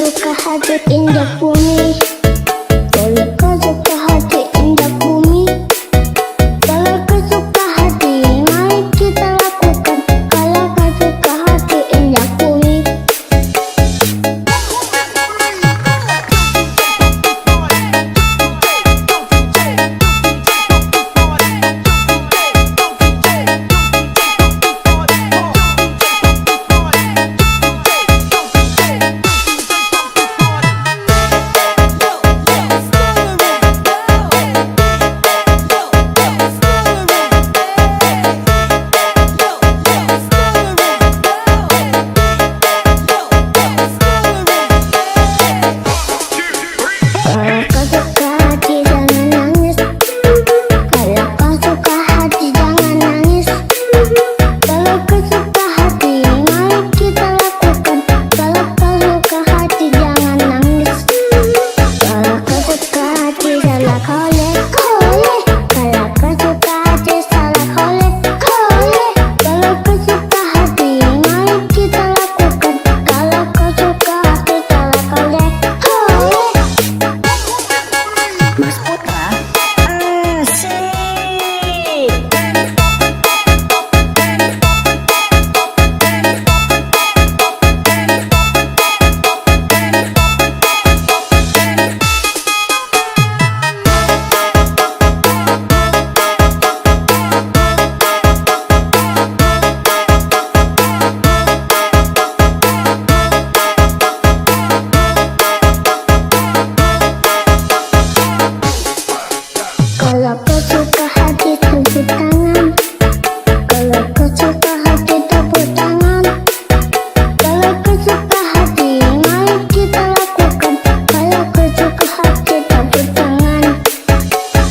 suka hati indah bumi. Kalau kau suka hati indah bumi, kalau kau suka hati, mari kita lakukan. Kalau kau suka hati indah bumi. Mas Putra asik. Kalau kau suka hati tepuk tangan. Kalau kau suka hati tepuk tangan. Kalau kau suka hati, mari kita lakukan. Kalau kau suka hati tepuk tangan.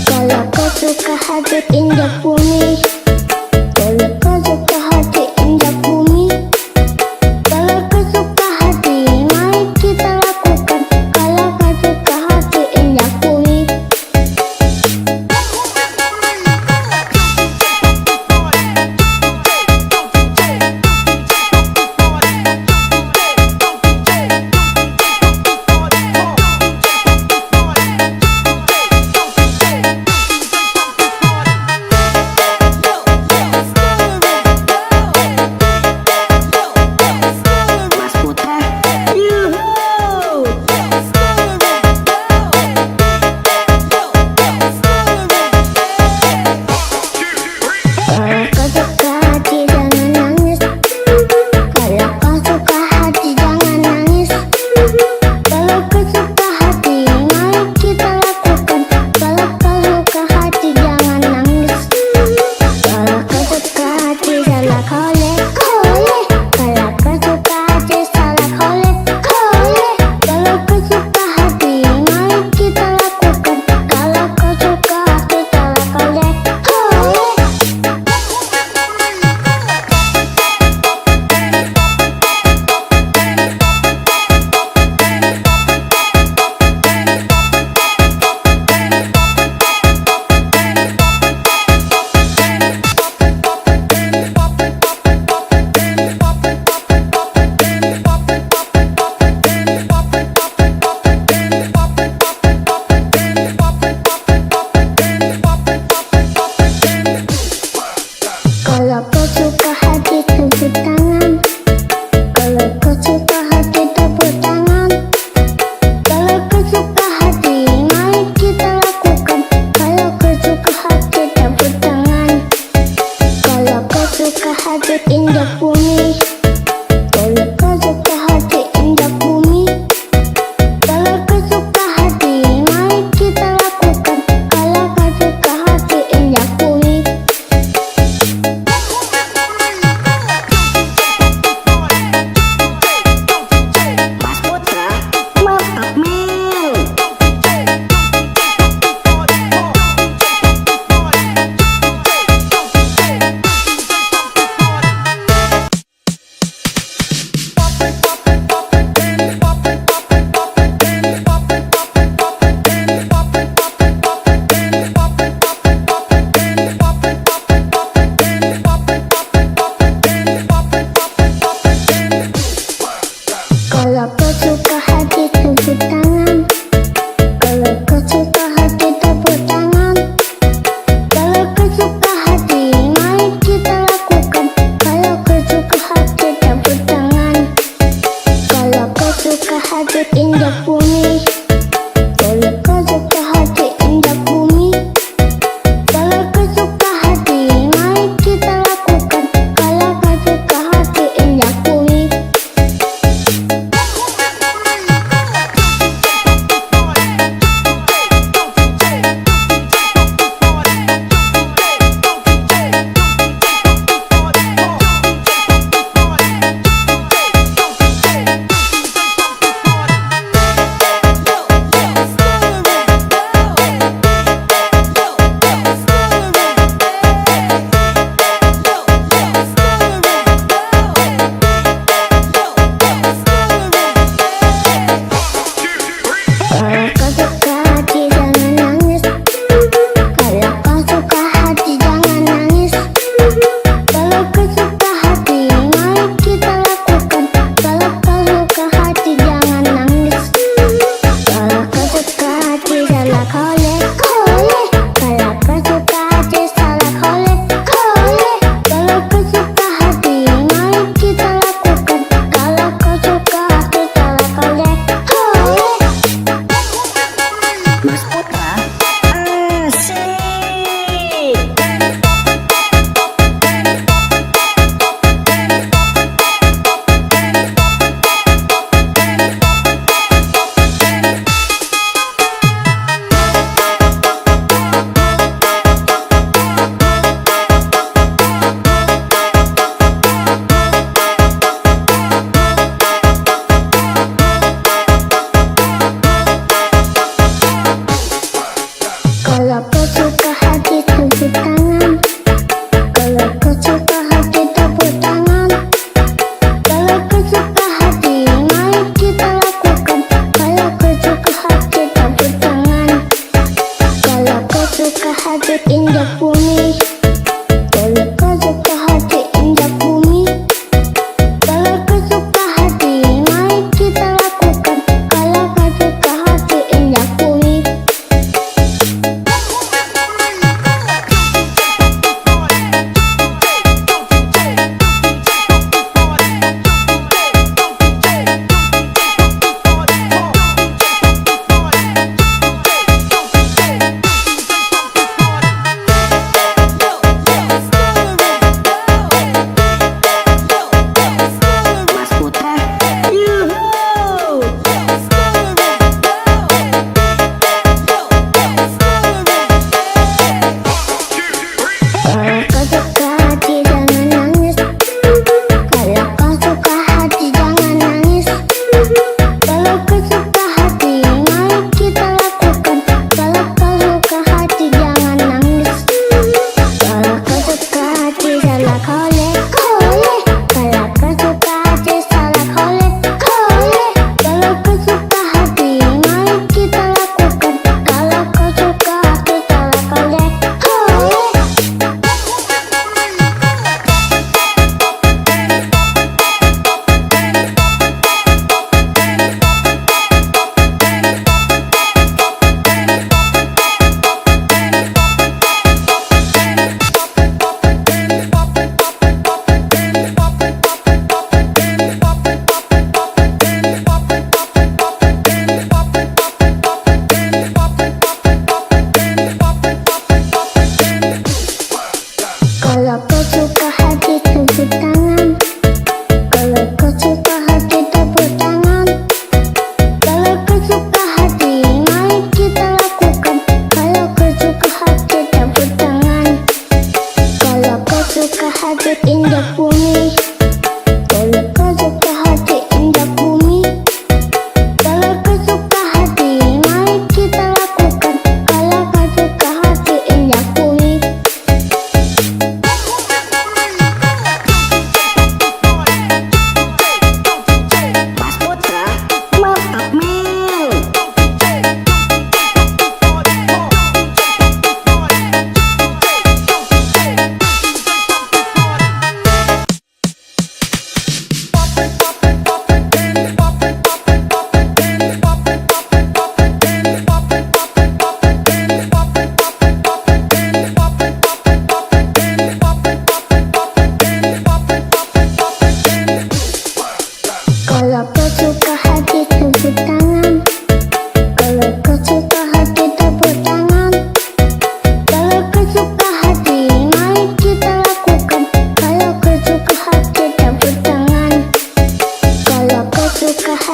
Kalau kau suka hati indah bumi. Kalau kau suka hati indah bumi. Kalau kau suka hati, mari kita lakukan. Kalau kau suka hati indah bumi. Mas Putra yuhuu. Kalau kau suka hati jangan nangis. Kalau kau suka hati jangan nangis. Kalau kau suka hati, mari kita lakukan. Kalau kau suka hati jangan nangis. Kalau kau suka hati salah kolek kolek. Kalau kau suka hati salah kolek kolek. Kalau kau suka hati, mari kita lakukan. Kalau kau suka hati salah kolek kolek. Kalau kau suka hati tepuk tangan. Kalau kau suka hati tepuk tangan. Kalau kau suka hati, mari kita lakukan. Kalau kau suka hati tepuk tangan. Kalau kau suka hati indah bumi. Kalau kau suka hati indah bumi. Kalau kau suka hati, mari kita lakukan. Kalau kau suka hati indah bumi. Mas Putra mantap men. Kalau kau suka hati suka hati indah bumi. Kalau kau suka hati indah bumi, kalau kau suka hati, mari kita lakukan. Kalau kau suka hati indah bumi.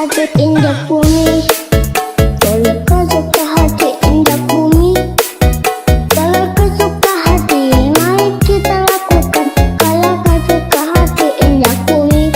hati indah bumi. Kalau kau suka hati indah bumi. Kalau kau suka hati, mari kita lakukan. Kalau kau suka hati indah bumi.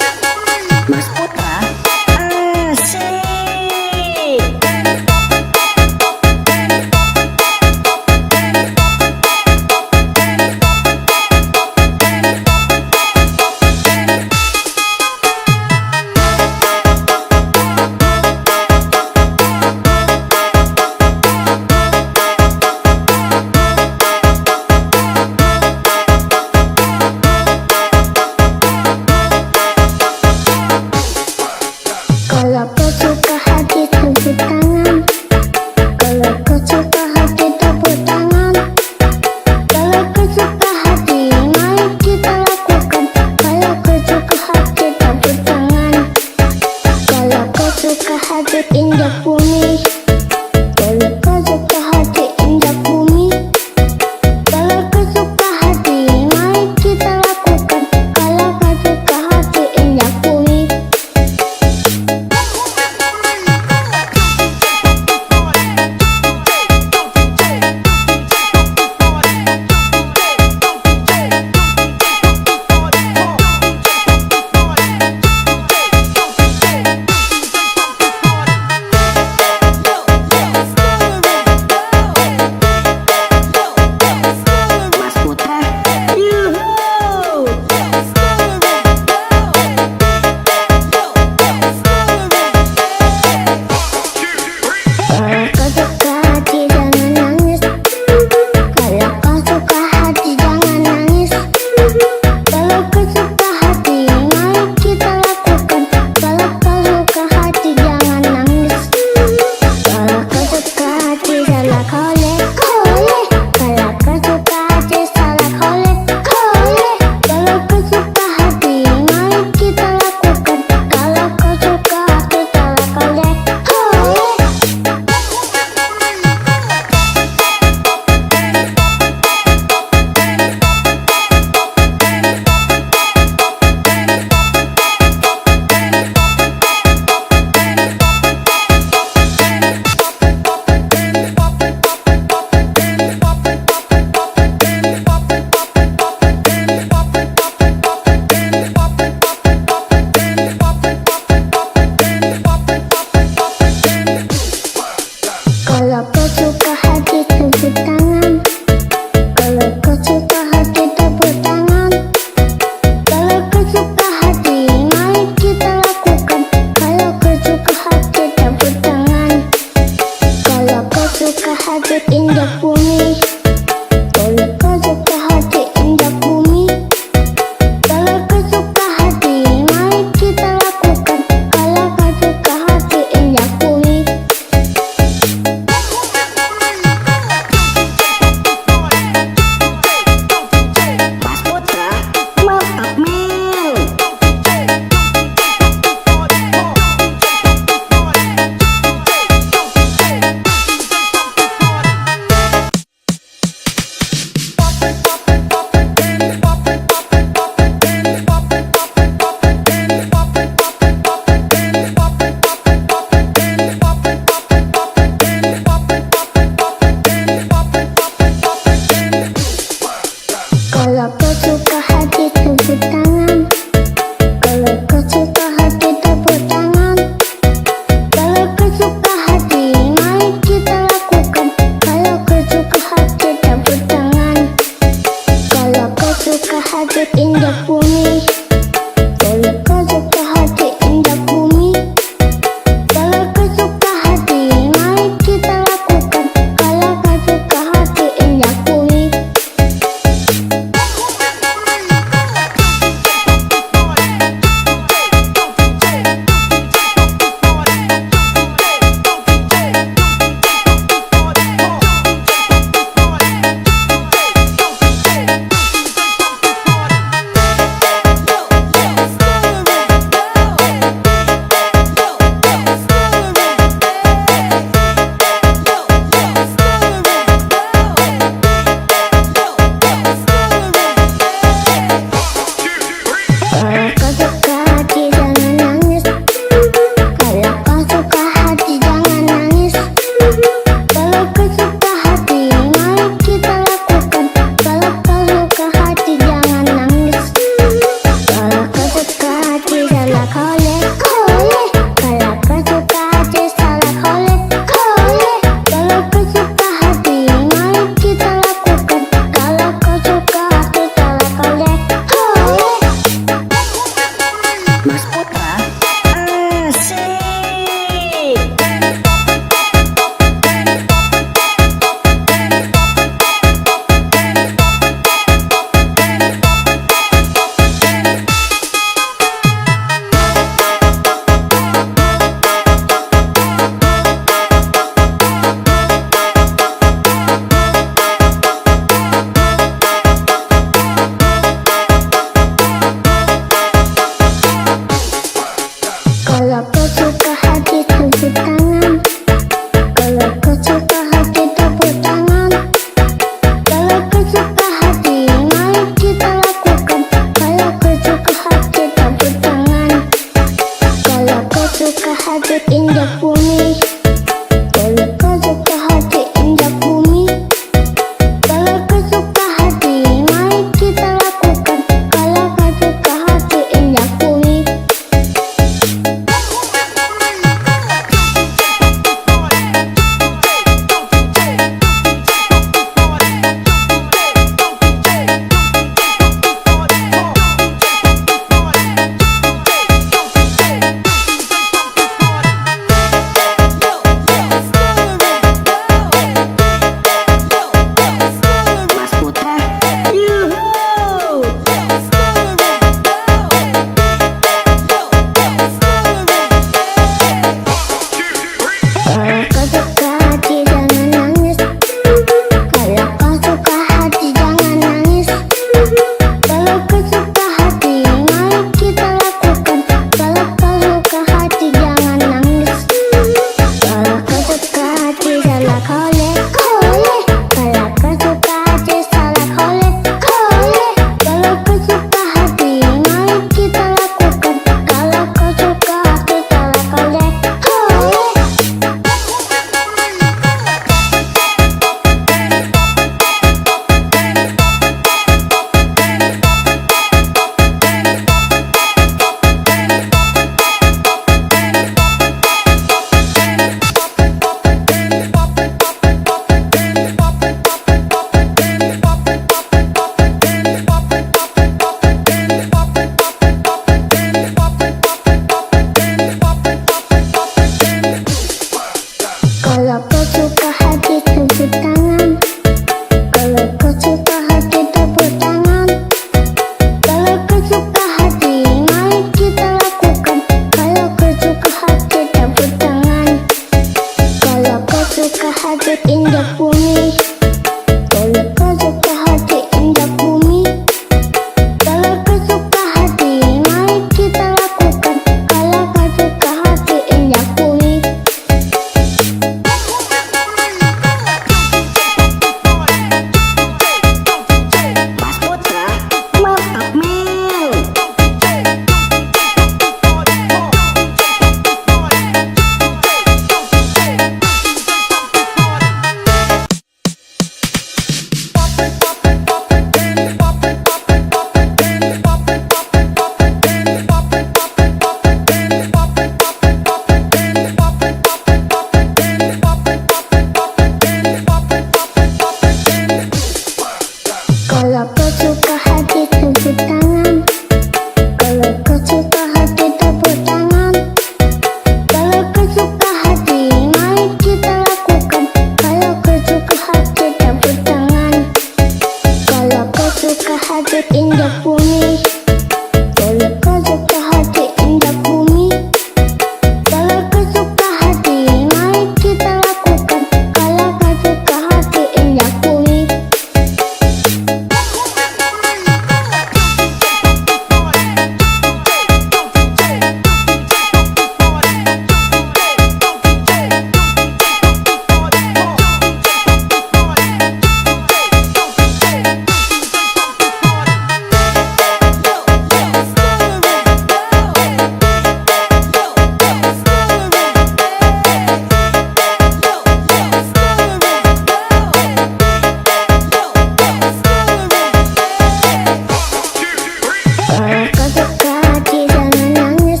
suka hati jangan nangis.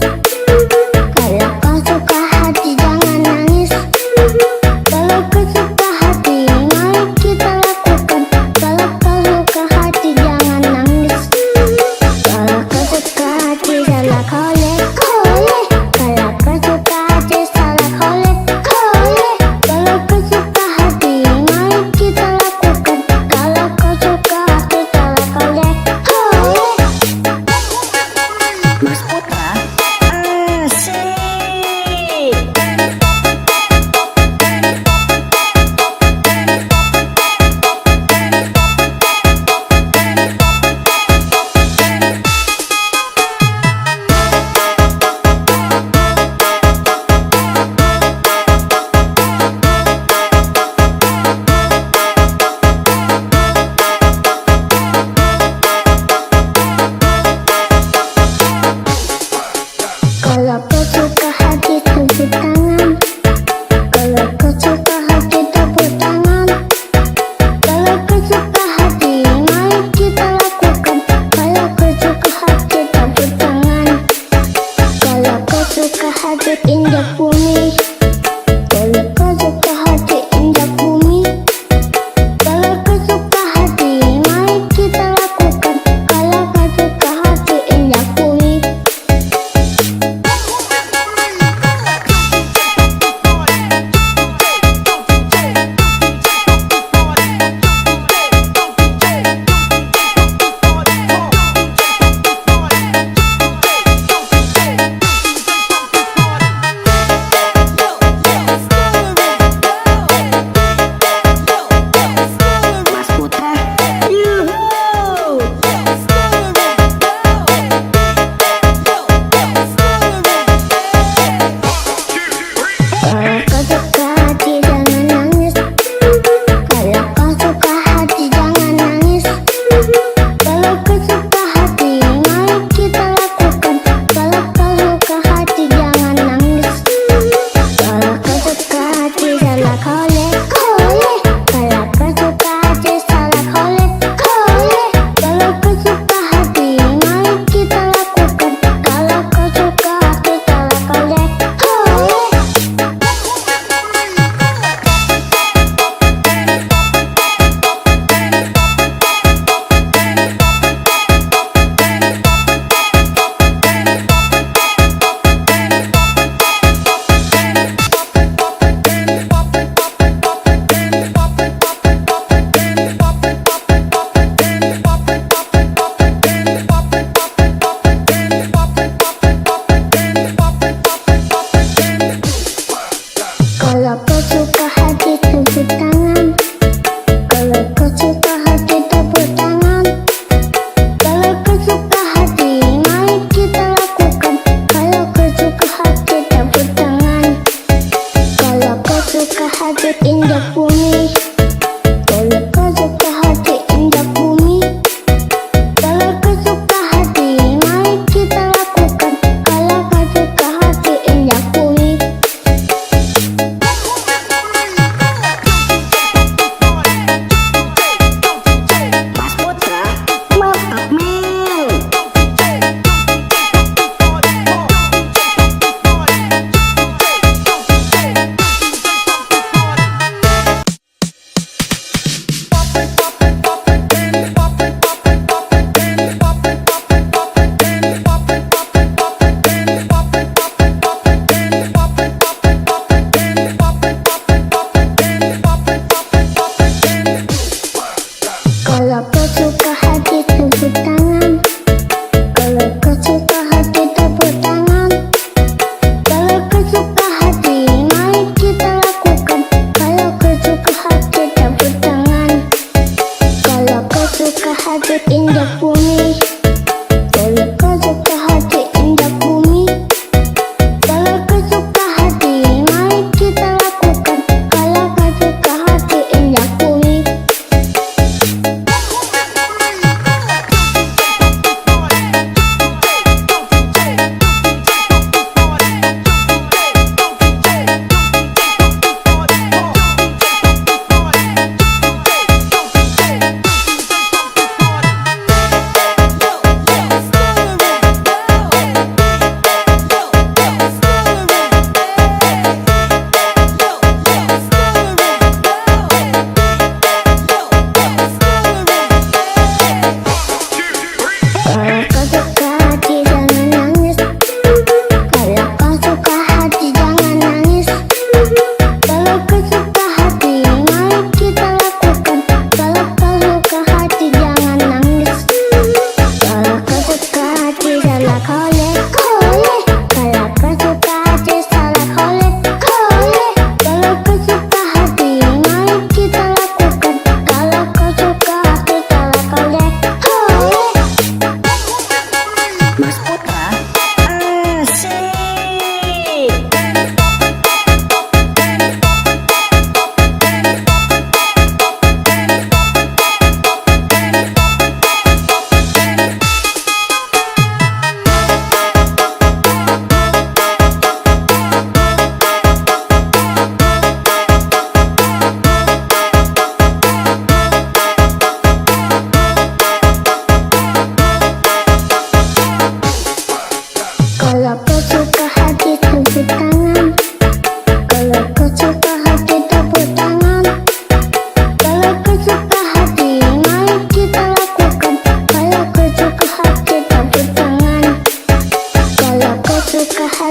Kalau kau suka hati jangan nangis. Kalau kau suka hati mari kita lakukan. Kalau kau suka hati jangan nangis. Kalau kau suka hati salah kolek kolek. Kalau kau suka hati salah kolek kolek. Kalau kau suka hati mari kita lakukan. Kalau kau suka hati salah kolek kolek. Mas Putra asik. Kalau kau suka hati tepuk tangan. Kalau kau suka hati tepuk tangan. Kalau kau suka hati mari kita lakukan. Kalau kau suka hati tepuk tangan. Kalau kau suka hati injak bumi. Kalau kau suka hati injak bumi. Kalau kau suka hati mari kita lakukan. Kalau kau suka hati injak bumi.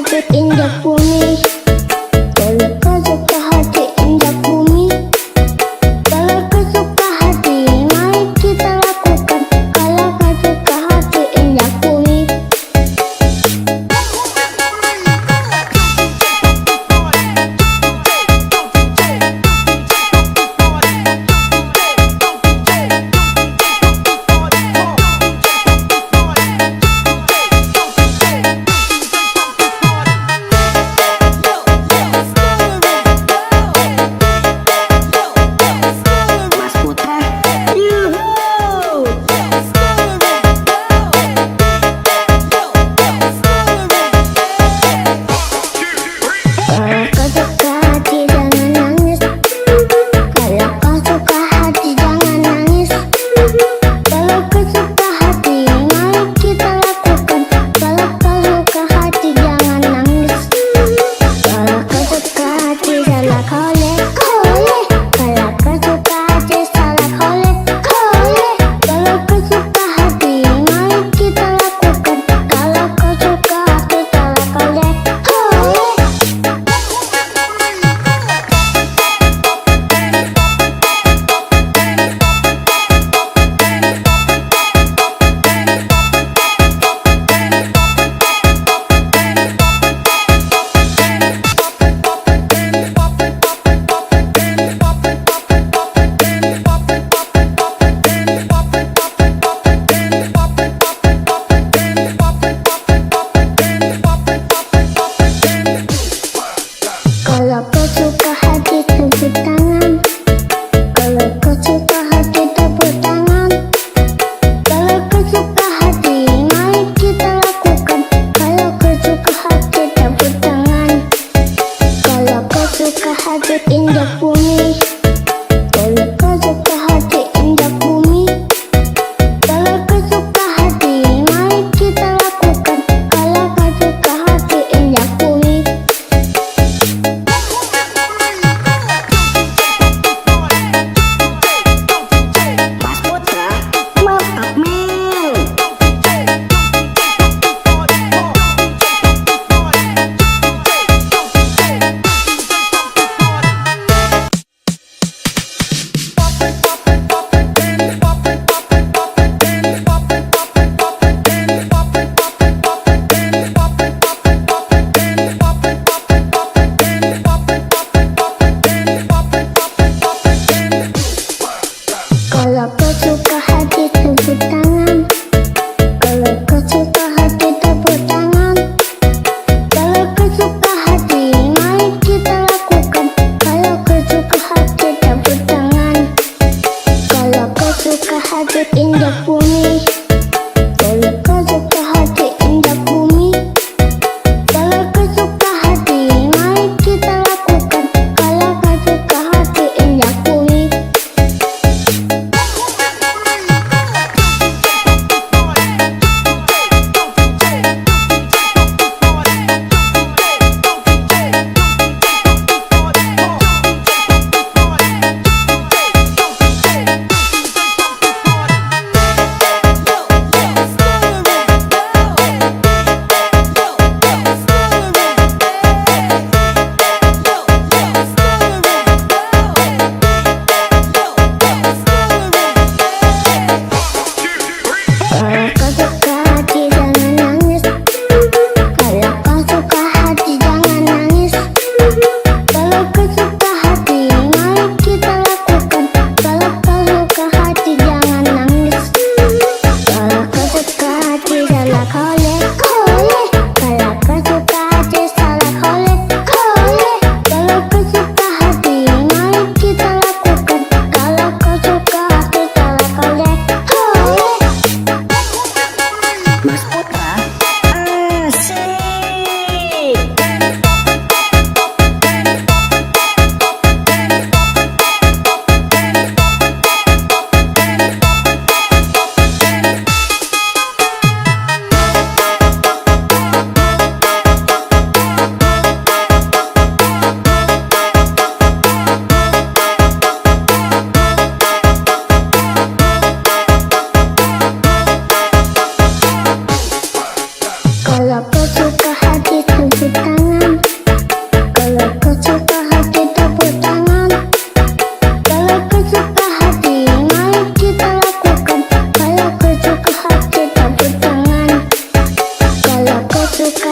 hati injak bumi. Kalau kau suka hati injak bumi. Kalau kau suka hati, mari kita lakukan. Kalau kau suka hati injak bumi.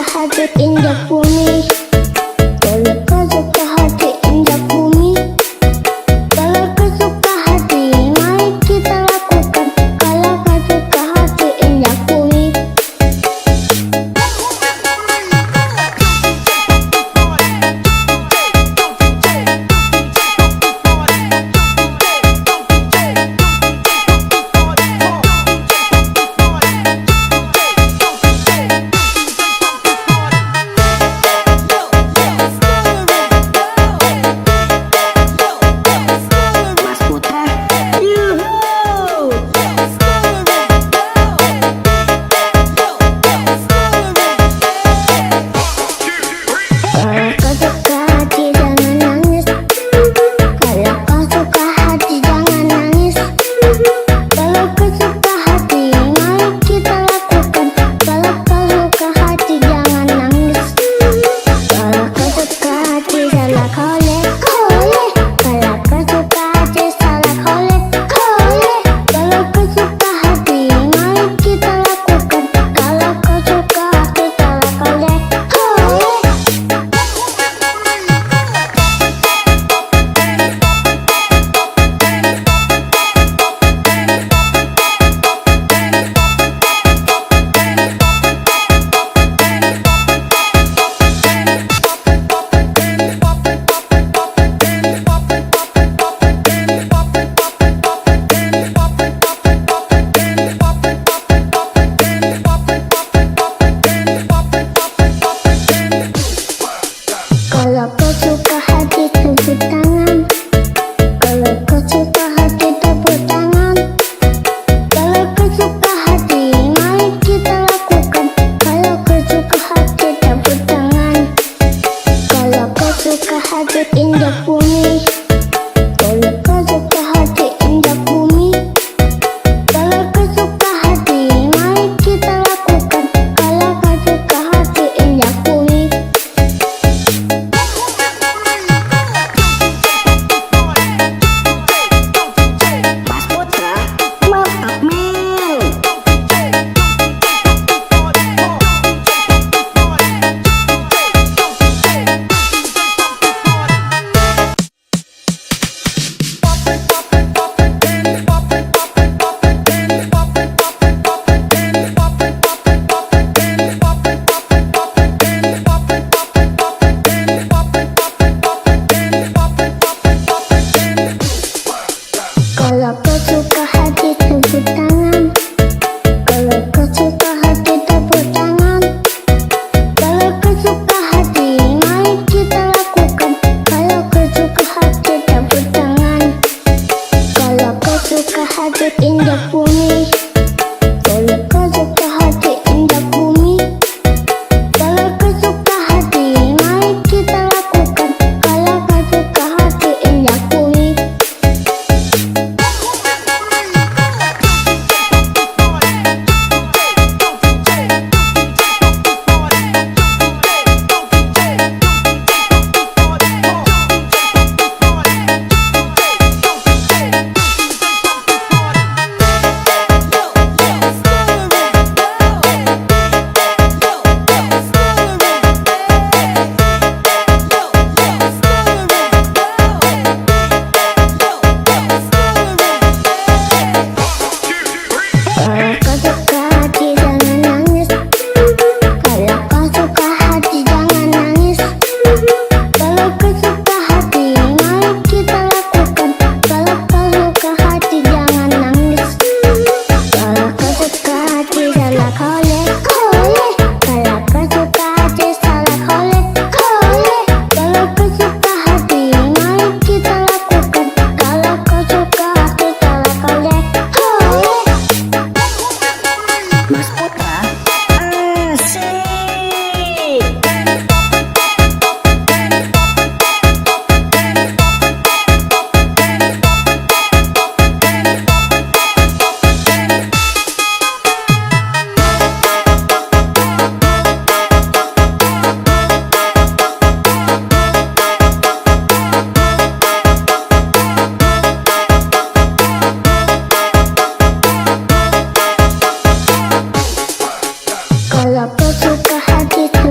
hati indah bumi. Kalau kau suka hati indah bumi, kalau kau suka hati, mari kita lakukan. Kalau kau suka hati indah bumi. Mas Putra. Yuhu. Kalau kau suka hati jangan nangis. Kalau kau suka hati jangan nangis. Kalau kau suka hati, mari kita lakukan. Kalau kau suka hati jangan nangis. Kalau kau suka hati salah kolek kolek. Kalau kau suka hati salah kolek kolek. Kalau kau suka hati, mari kita lakukan. Kalau kau suka hati salah kolek kolek. Kalau kau suka hati tepuk tangan. Kalau kau suka hati tepuk tangan. Kalau kau suka hati, mari kita lakukan. Kalau kau suka hati tepuk tangan. Kalau kau suka hati indah bumi. Kalau kau suka hati indah bumi. Kalau kau suka hati, mari kita lakukan. Kalau kau suka hati indah bumi. Mas Putra. Mantap Mil.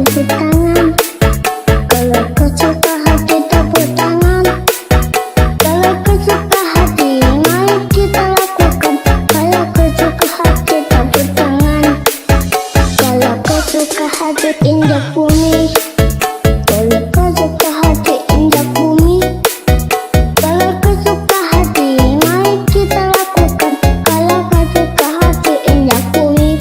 tepuk tangan. Kalau kau suka hati tepuk tangan. Kalau kau suka hati mari kita lakukan. Kalau kau suka hati tepuk tangan. Kalau kau suka hati injak bumi. Kalau kau suka hati injak bumi. Kalau kau suka hati mari kita lakukan. Kalau kau suka hati injak bumi.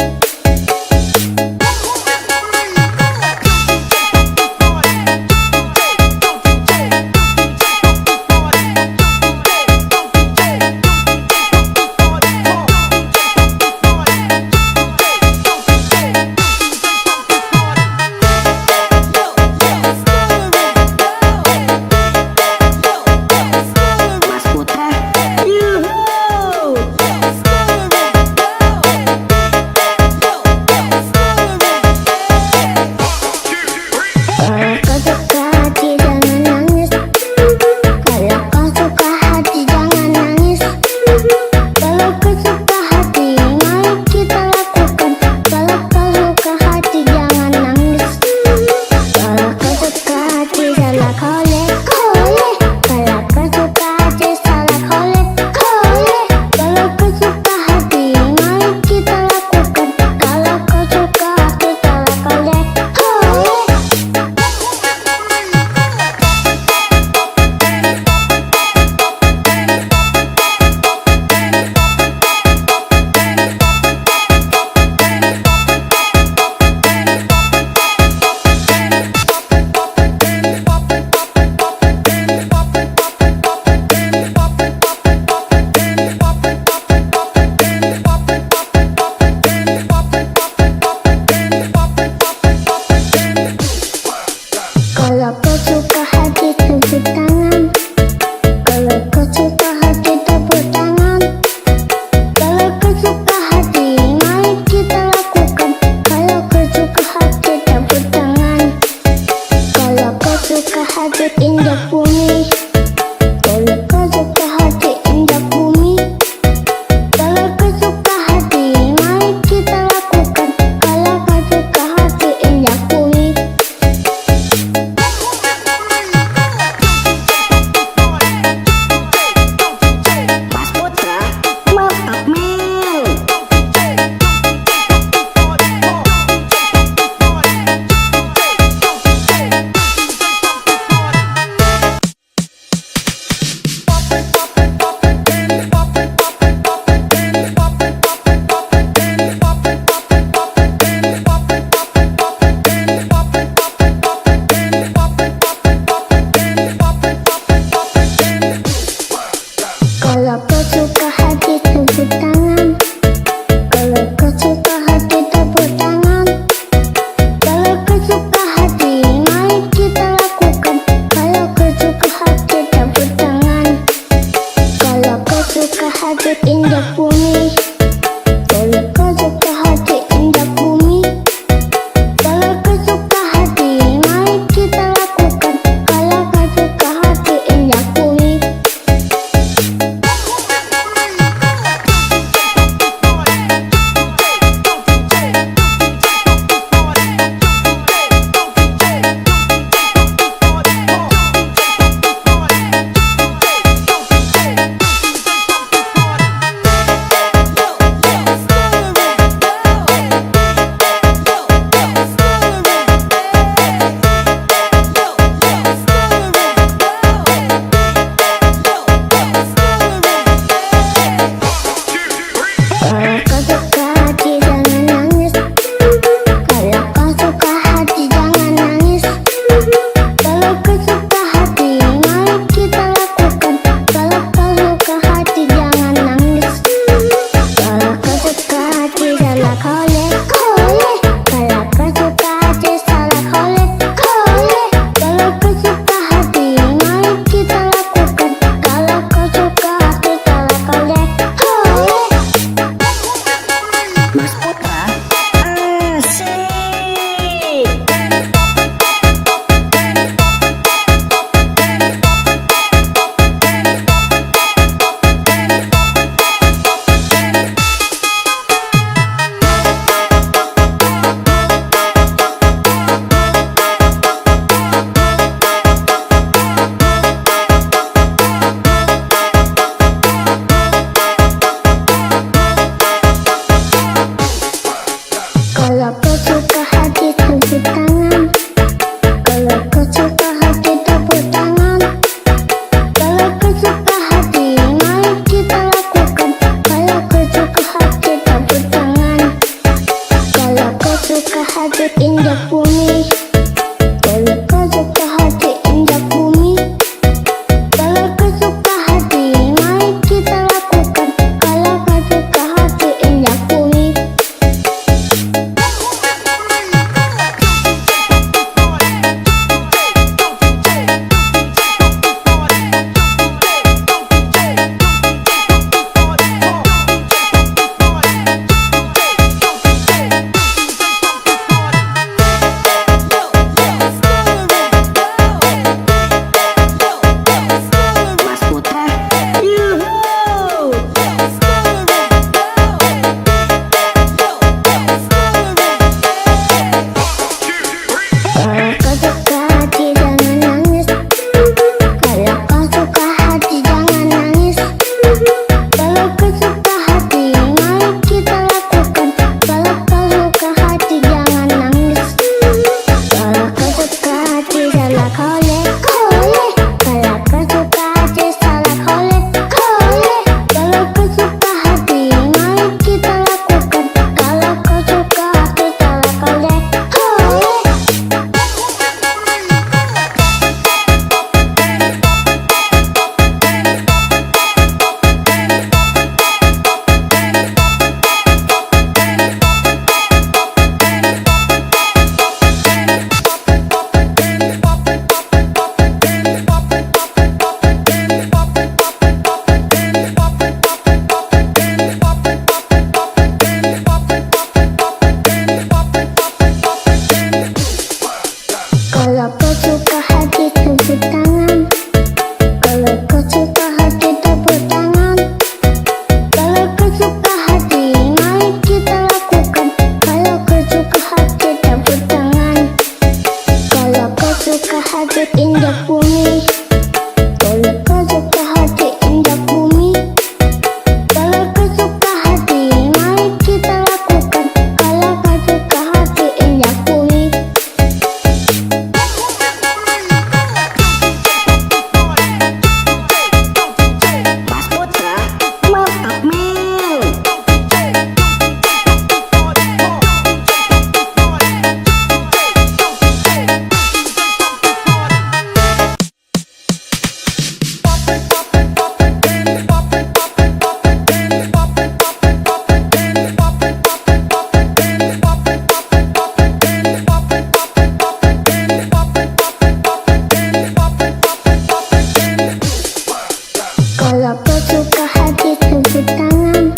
suka hati indah bumi. Kalau kau suka hati indah bumi. Kalau kau suka hati, mari kita lakukan. Kalau kau suka hati indah bumi. Mas Putra, mantap men. Kalau kau suka hati tepuk tangan.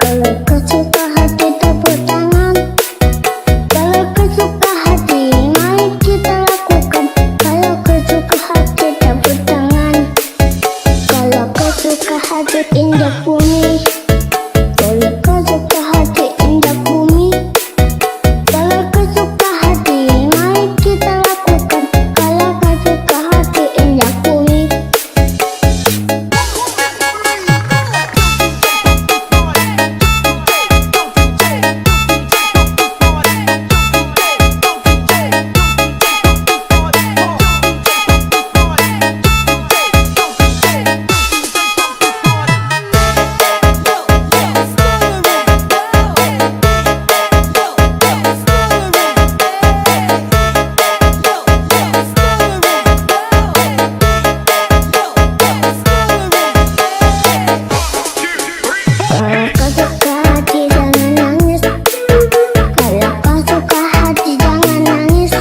Kalau kau suka hati tepuk tangan. Kalau kau suka hati, mari kita lakukan. Kalau kau suka hati tepuk tangan. Kalau kau suka hati indah bumi. Kalau kau suka hati indah bumi. Kalau kau suka hati, mari kita lakukan. Kalau kau suka hati indah bumi. Kalau kau suka hati jangan nangis. Kalau kau suka hati jangan nangis.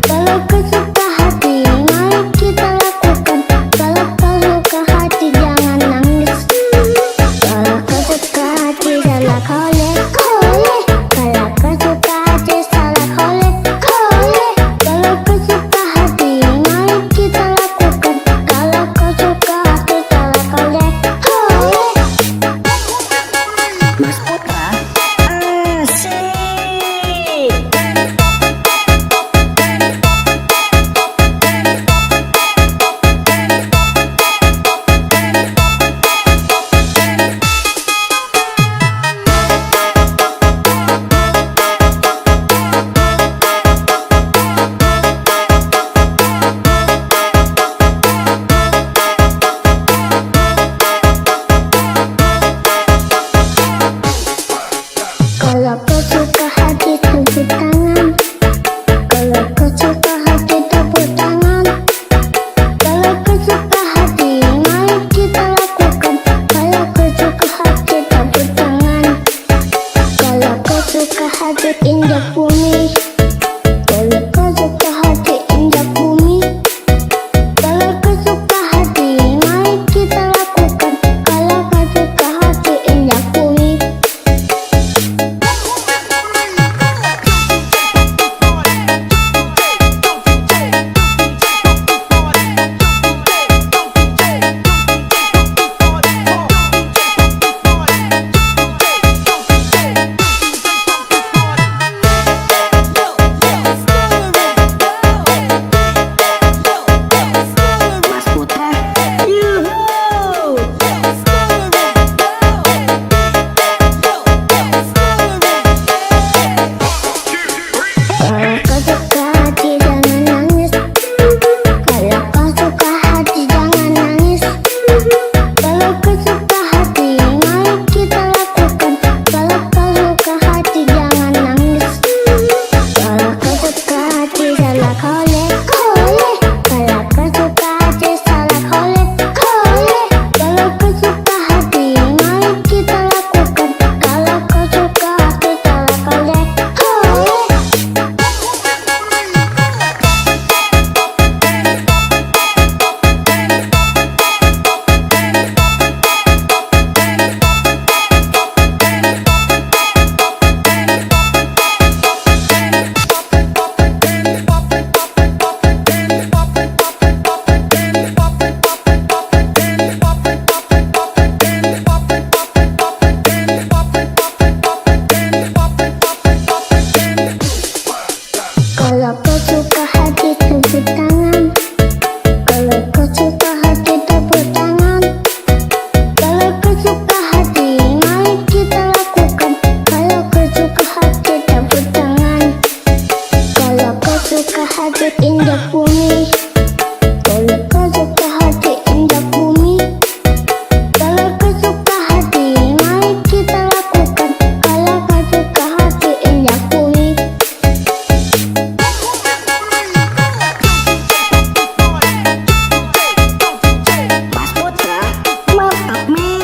Kalau kau suka hati, mari kita lakukan. Kalau kau suka hati jangan nangis. Kalau kau suka hati salah kolek kolek. Kalau kau suka hati salah kolek kolek. Kalau kau suka hati, mari kita lakukan. Kalau kau suka hati salah kolek kolek. Mas Putra, asik. Kalau kau suka hati tepuk tangan. Kalau kau suka hati tepuk tangan. Kalau kau suka hati, mari kita lakukan. Kalau kau suka hati tepuk tangan. Kalau kau suka hati indah bumi. Kalau kau suka hati indah bumi. Kalau kau suka hati, mari kita lakukan. Kalau kau suka hati indah bumi. Mas Putra, yuhuu. Kalau kau suka hati jangan nangis. Kalau kau suka hati jangan nangis. Kalau kau suka hati, mari kita lakukan. Kalau kau suka hati jangan nangis. Kalau kau suka hati salah kolek kolek. Kalau kau suka hati salah kolek kolek. Kalau kau suka hati, mari kita lakukan. Kalau kau suka hati salah kolek kolek. Kalau kau suka hati hati indah bumi. Kalau kau suka hati indah bumi, kalau kau suka hati, mari kita lakukan. Kalau kau suka hati indah bumi. Mas Putra, mantap men.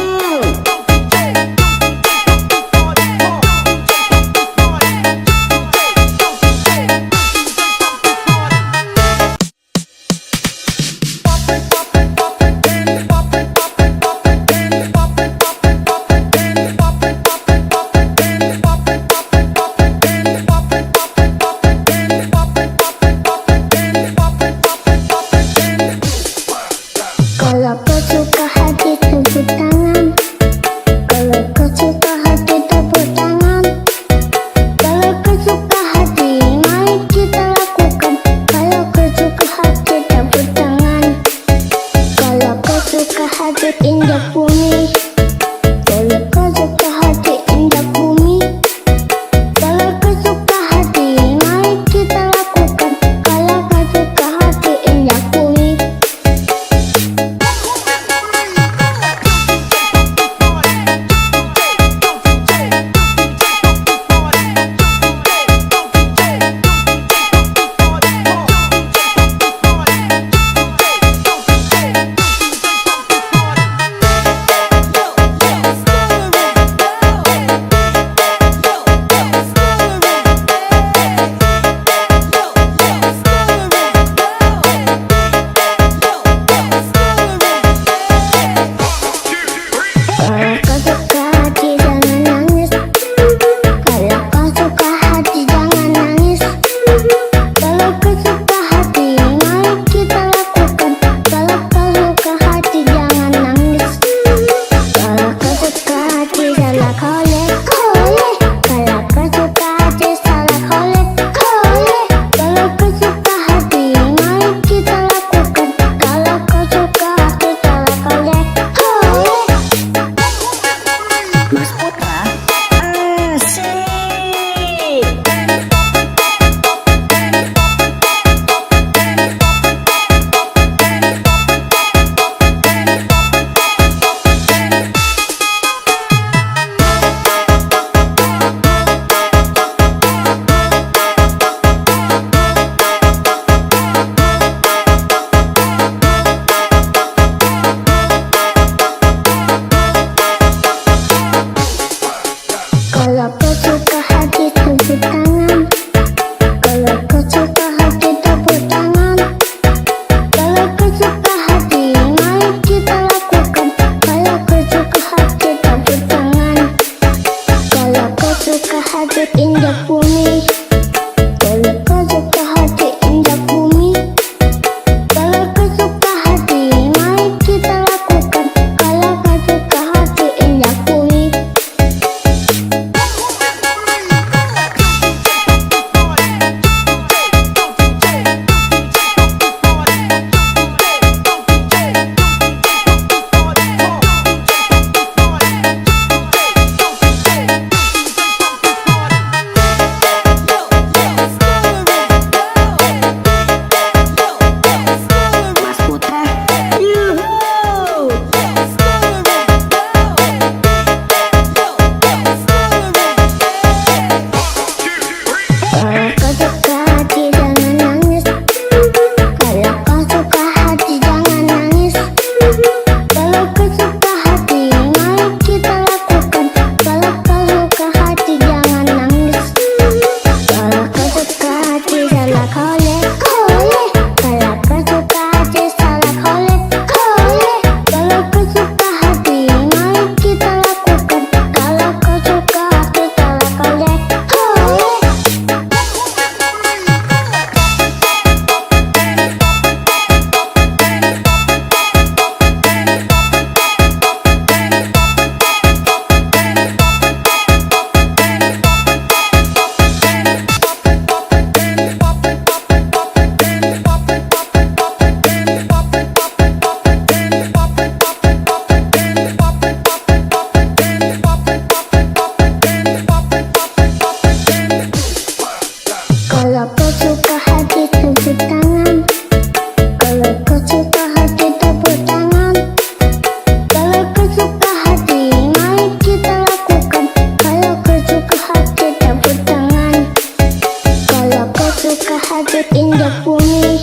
suka hati injak bumi.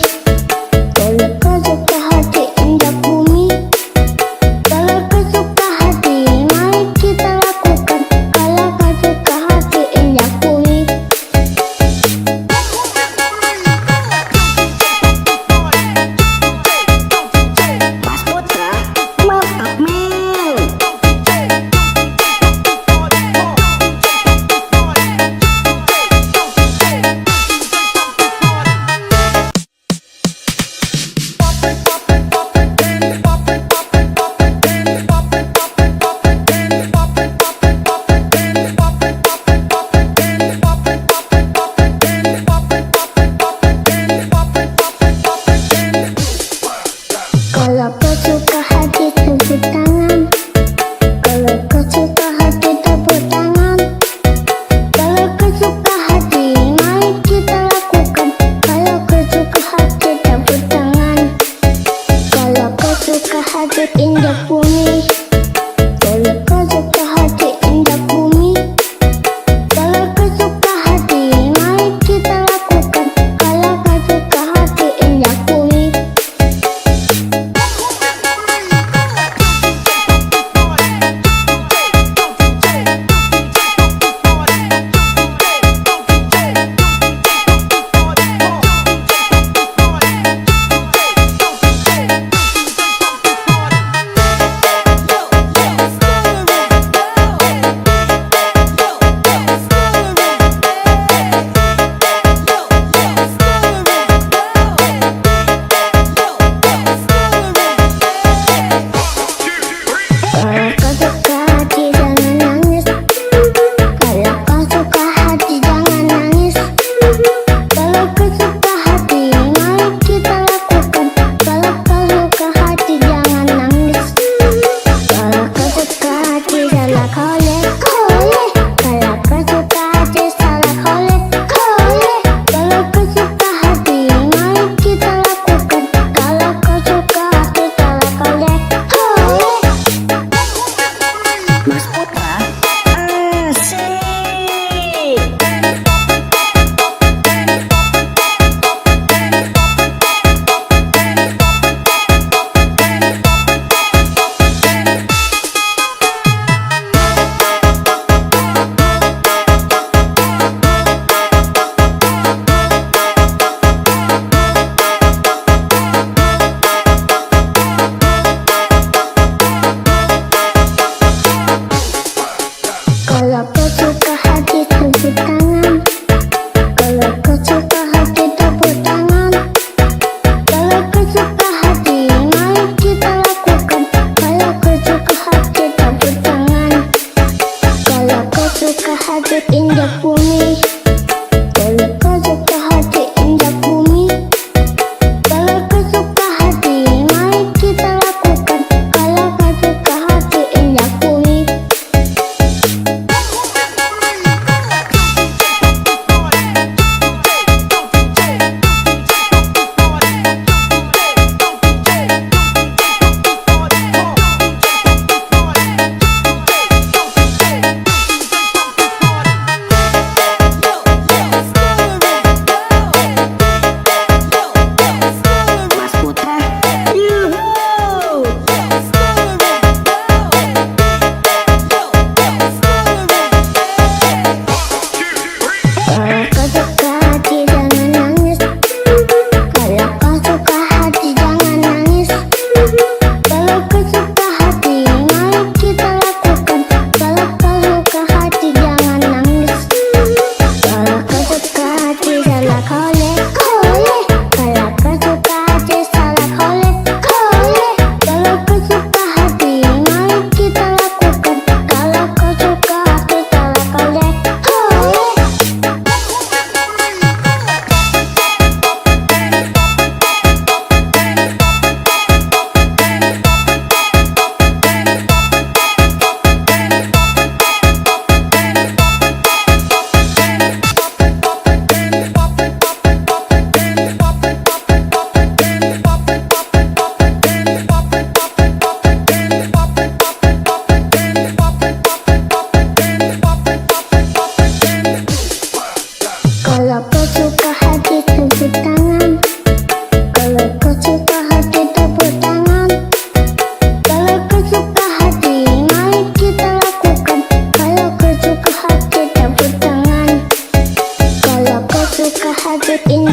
Kalau kau suka hati injak bumi. Kalau kau suka hati, mari kita lakukan. Kalau kau suka hati injak bumi. Mas Putra, mantap men.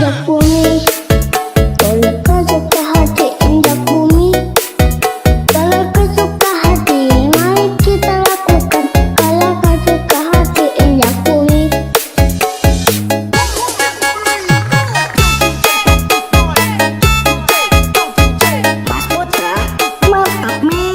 injak bumi. Tolong suka hati injak bumi. Kalau kau suka hati, mari kita lakukan. Kalau kau suka hati injak bumi. Mas Putra, mantap men.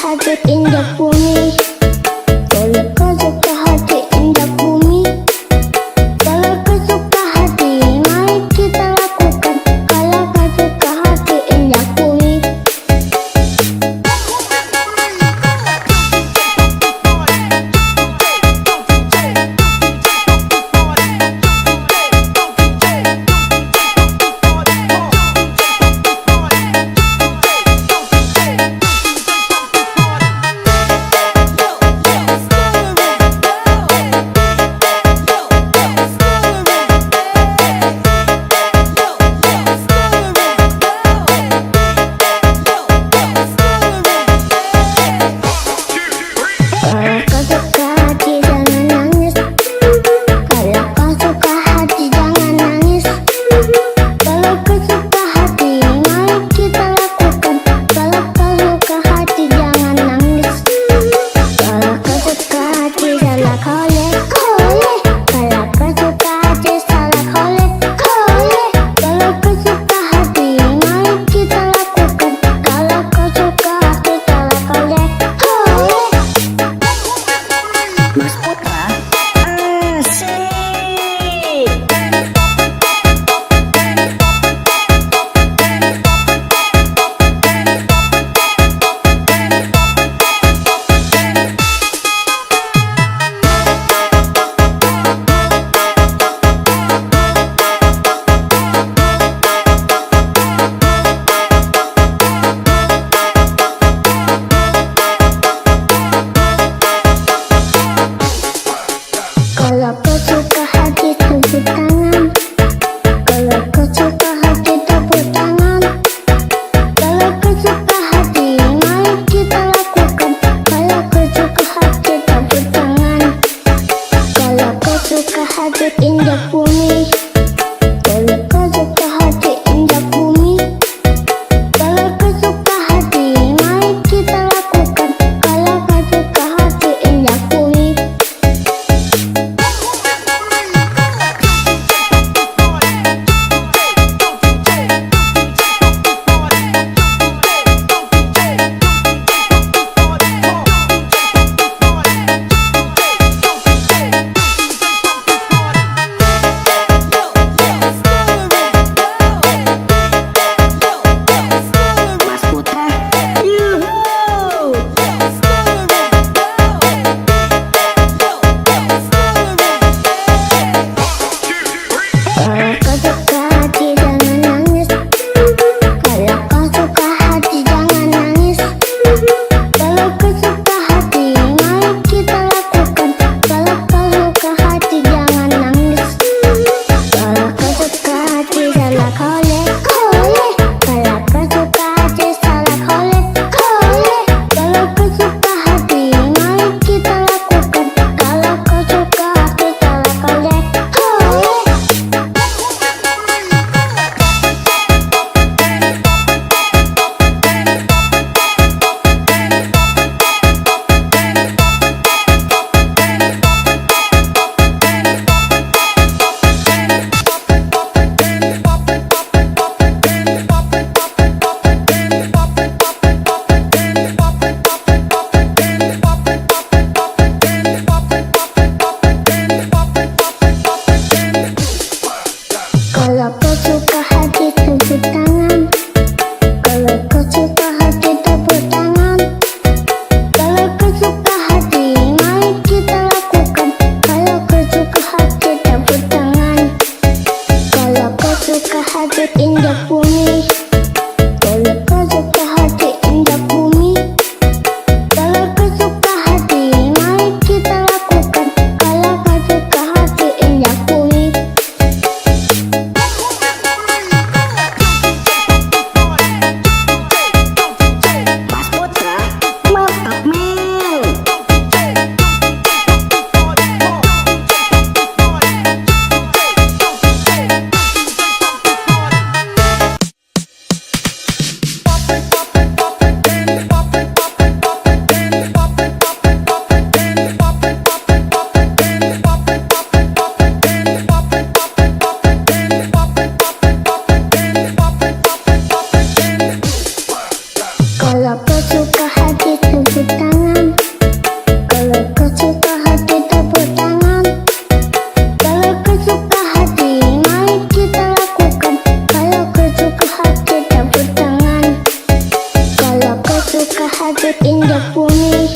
hati indah bumi. Kalau kau suka hati indah bumi, kalau kau suka hati, mari kita lakukan. Kalau kau suka hati indah bumi. hati indah bumi.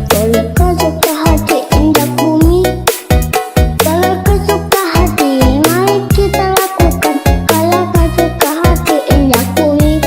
Kalau kau suka hati indah bumi, kalau kau suka hati, mari kita lakukan. Kalau kau suka hati indah bumi.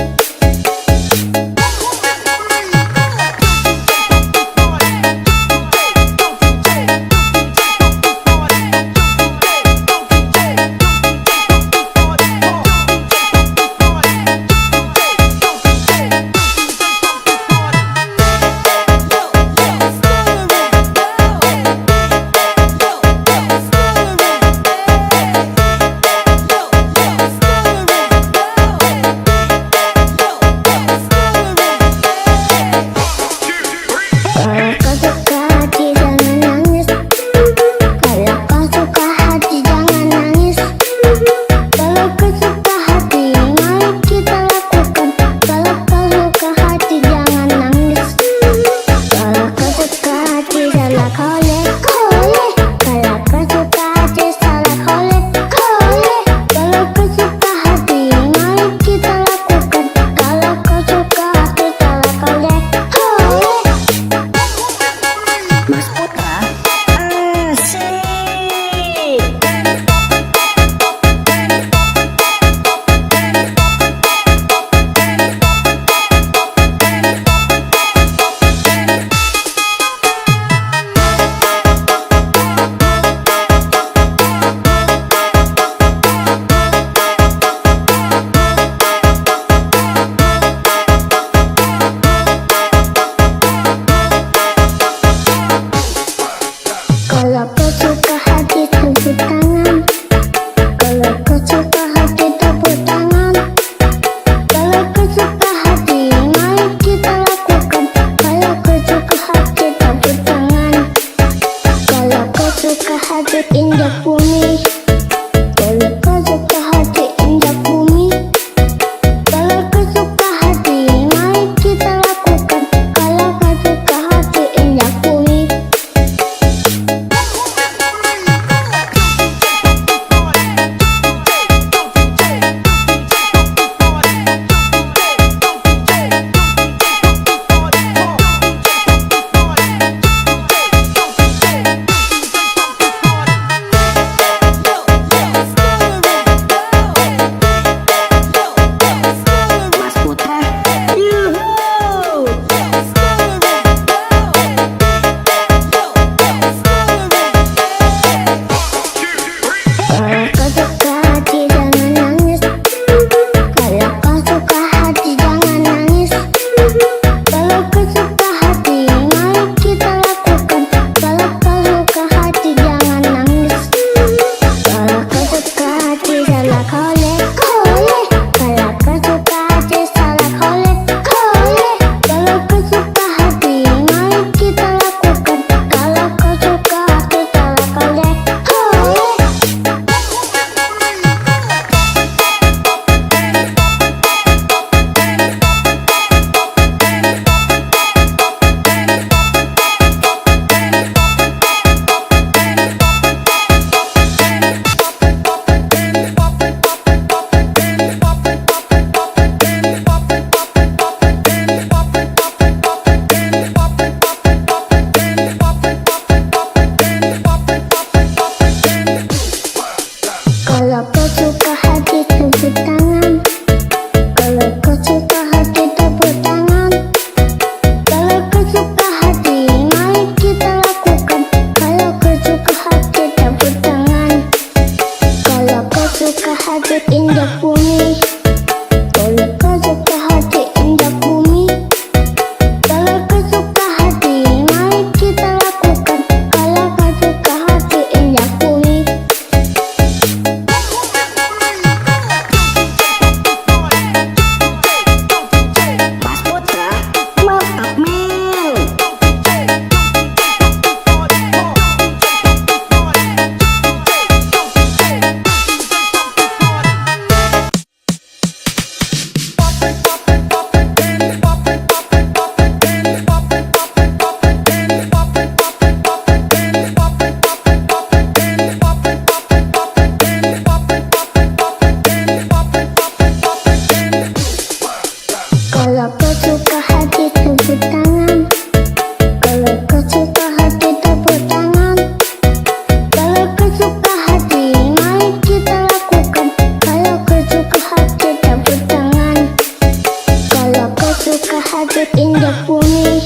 hati indah bumi.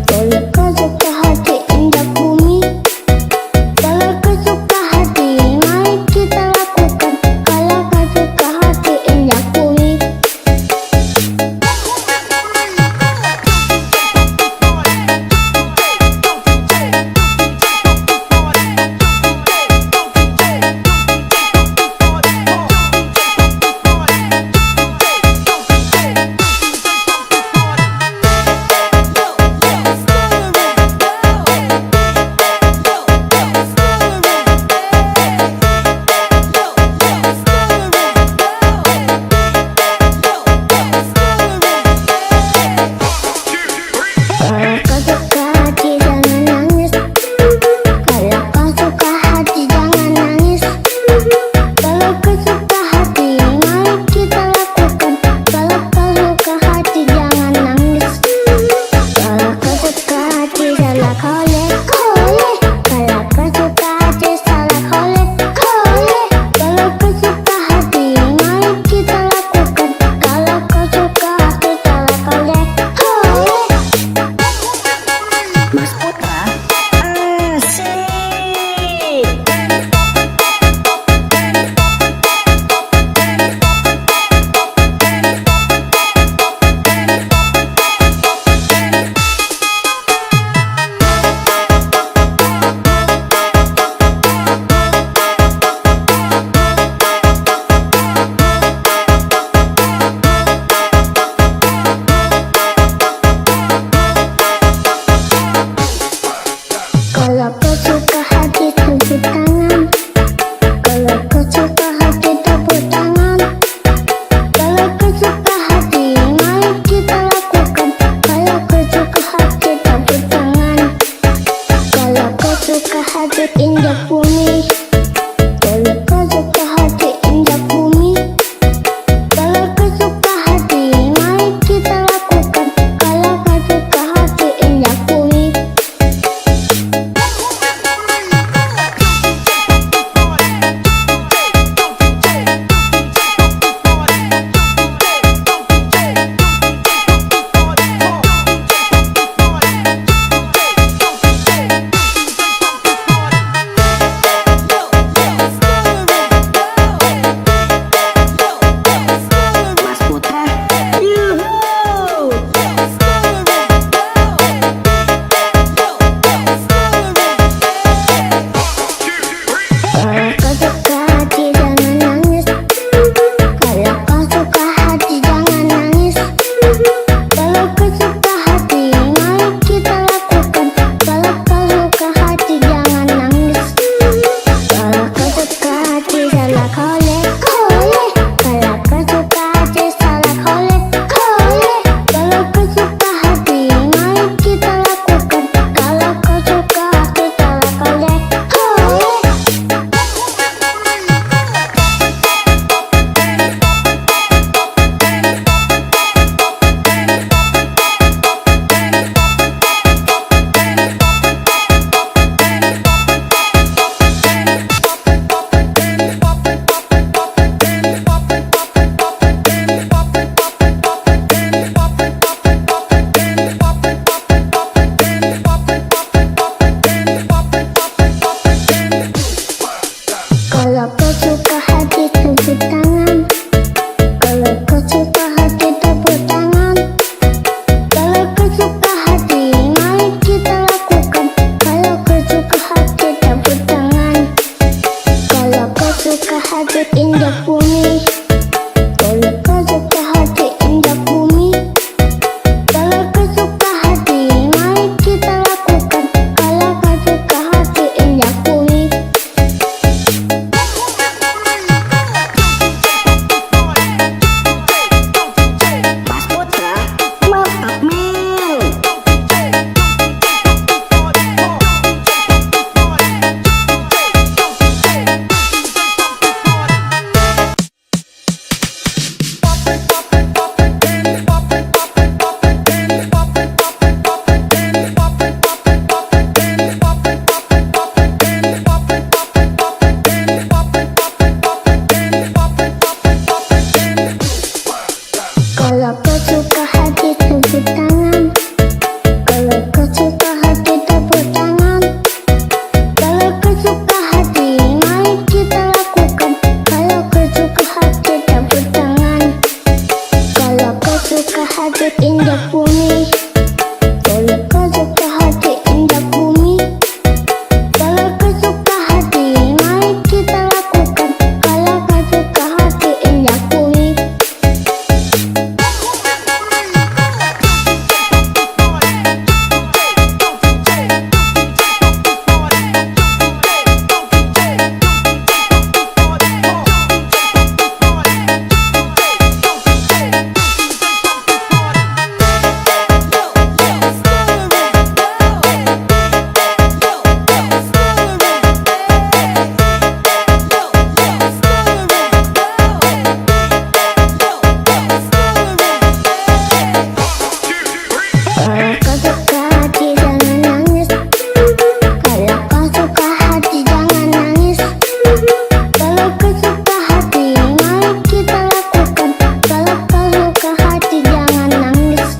Kalau kau suka hati indah bumi, kalau kau suka hati, mari kita lakukan. Kalau kau suka hati indah bumi. Mas Putra asik. Kalau kau suka hati tepuk tangan. Kalau kau suka hati tepuk tangan. Kalau kau suka hati, mari kita lakukan. Kalau kau suka hati tepuk tangan. Kalau kau suka hati indah bumi. Kalau kau suka hati indah bumi. Kalau kau suka hati, mari kita lakukan. Kalau kau suka hati indah bumi. Mas Putra yuhuu. Kalau kau suka hati jangan nangis. Kalau kau suka hati jangan nangis. Kalau kau suka hati, mari kita lakukan. Kalau kau suka hati jangan nangis. Kalau kau suka hati salah kolek kolek. Kalau kau suka hati salah kolek kolek. Kalau kau suka hati, mari kita lakukan. Kalau kau suka hati salah kolek kolek. Kalau kau suka hati tepuk tangan. Kalau kau suka hati tepuk tangan. Kalau kau suka hati, mari kita lakukan. Kalau kau suka hati tepuk tangan. Kalau kau suka hati indah bumi. Kalau kau suka hati indah bumi. Kalau kau suka hati, mari kita lakukan. Kalau kau suka hati indah bumi. Mas Putra mantap men. Kalau kau suka hati tepuk tepuk tangan. Kalau kau suka hati tepuk tangan. Kalau kau suka hati, mari kita lakukan. Kalau kau suka hati tepuk tangan. Kalau kau suka hati injak bumi. Kalau kau suka hati injak bumi. Kalau kau suka hati, mari kita lakukan. Kalau kau suka hati injak bumi. Kalau kau suka hati jangan nangis. Kalau kau suka hati jangan nangis. Kalau kau suka hati, mari kita lakukan. Kalau kau suka hati jangan nangis.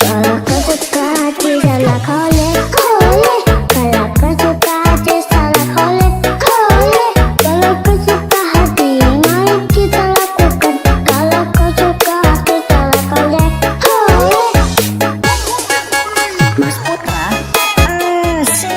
Kalau kau suka hati salah kolek kolek. Kalau kau suka hati salah kolek kolek. Kalau kau suka hati, mari kita lakukan. Kalau kau suka hati salah kolek kolek. Mas Putra, asik.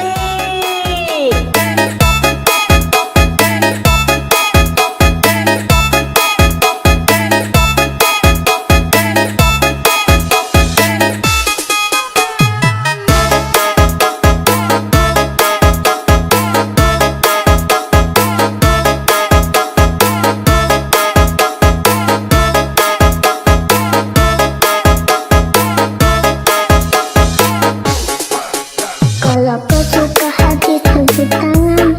Kalau kau suka hati tepuk tangan.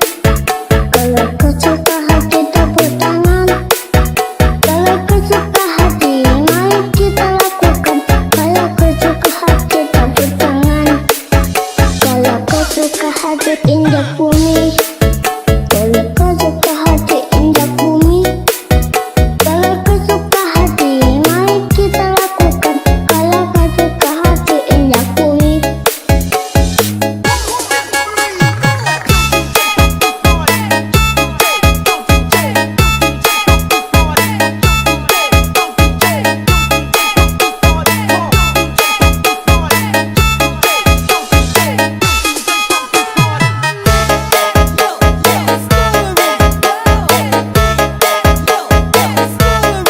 Kalau kau suka hati tepuk tangan. Kalau kau suka hati, mari kita lakukan. Kalau kau suka hati tepuk tangan. Kalau kau suka hati injak bumi. Kalau kau suka hati injak bumi. Kalau kau suka hati, mari kita lakukan. Kalau kau suka hati injak bumi.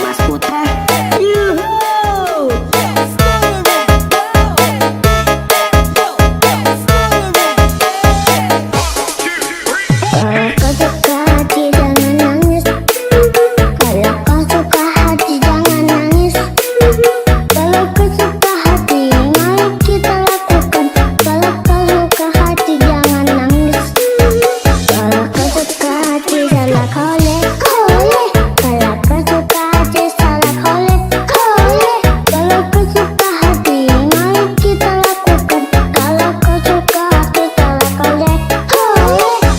Mas Putra, yuhuu. Kalau kau suka hati jangan nangis. Kalau kau suka hati jangan nangis. Kalau kau suka hati, mari kita lakukan. Kalau kau suka hati jangan nangis. Kalau kau suka hati salah kolek kolek. Kalau kau suka hati salah kolek kolek. Kalau kau suka hati, mari kita lakukan. Kalau kau suka hati salah kolek kolek.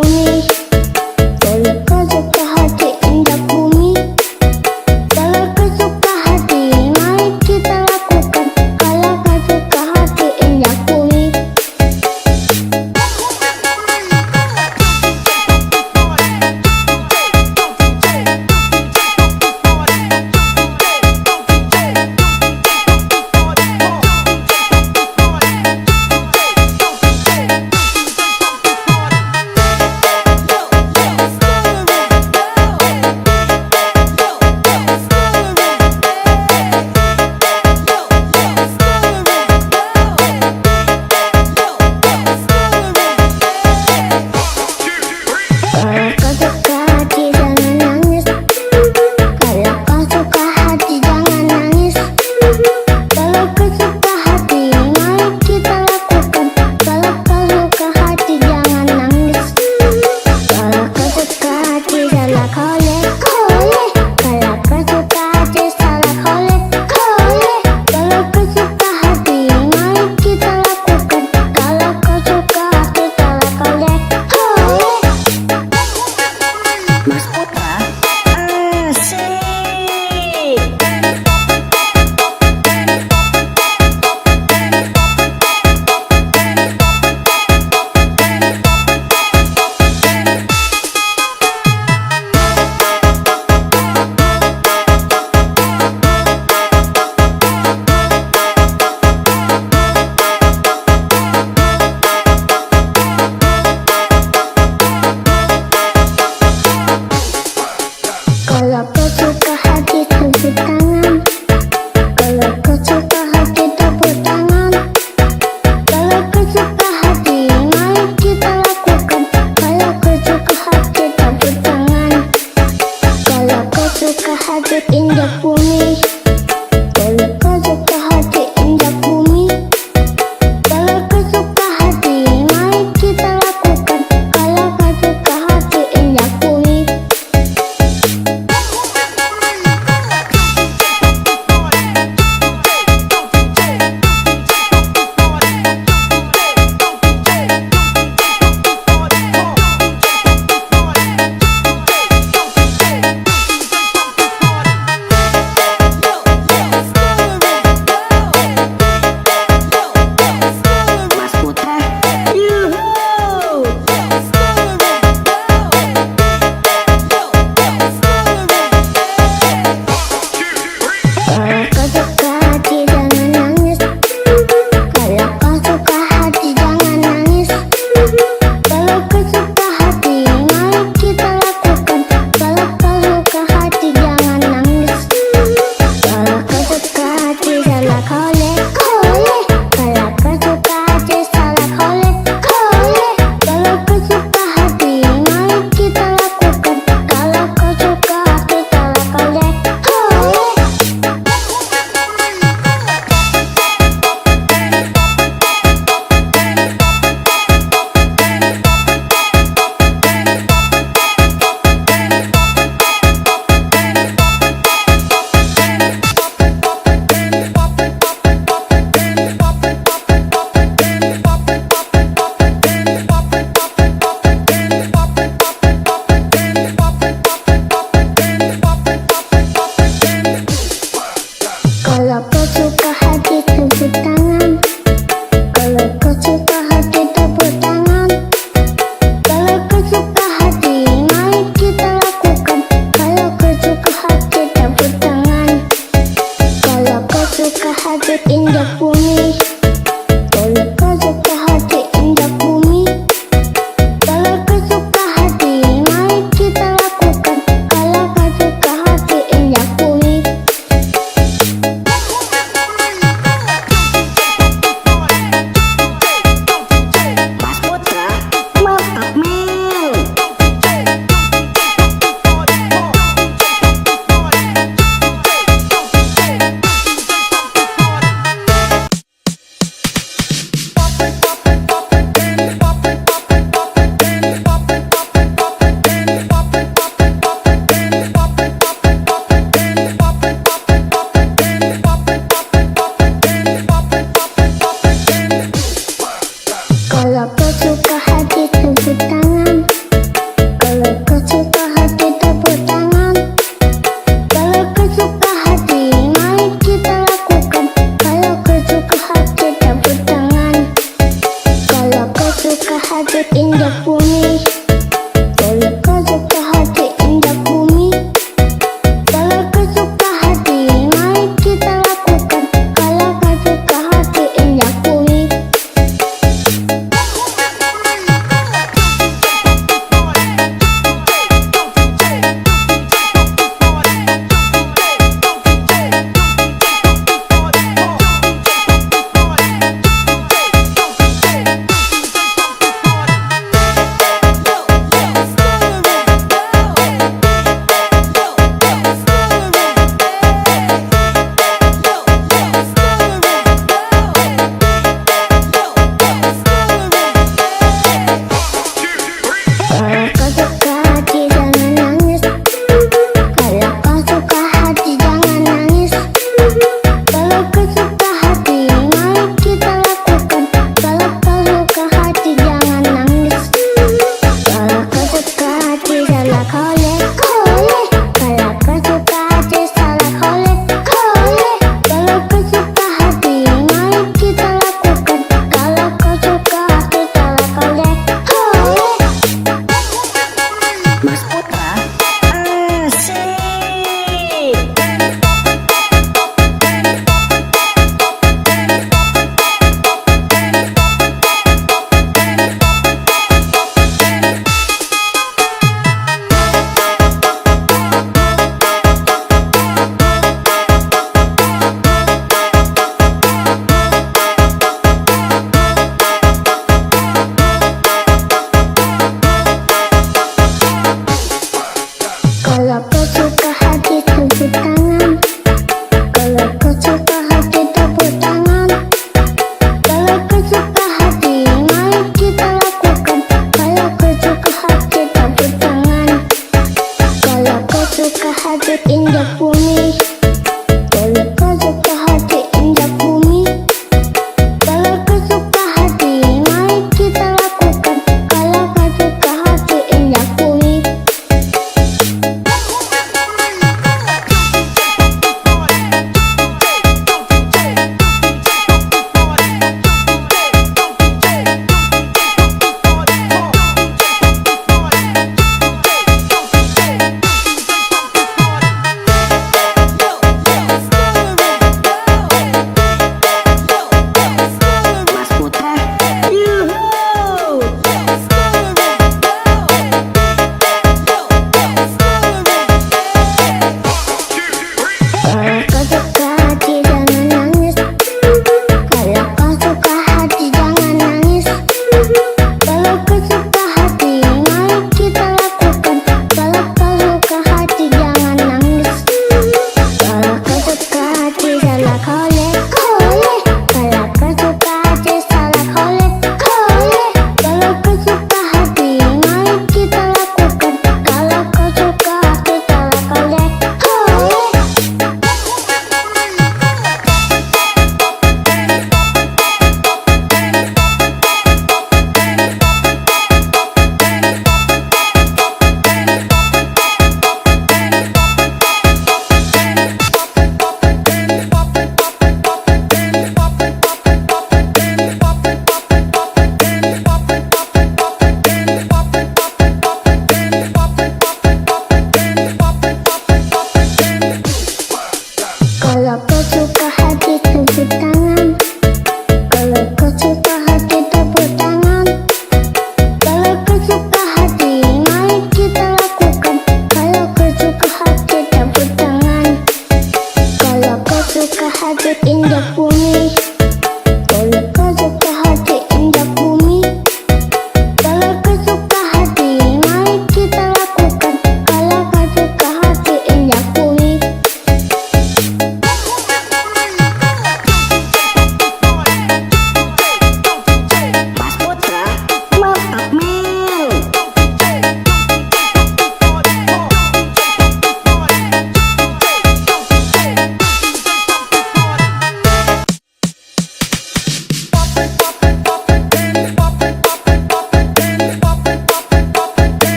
bumi. Kalau kau suka hati injak bumi. Kalau kau suka hati, mari kita lakukan. Kalau kau suka hati injak bumi.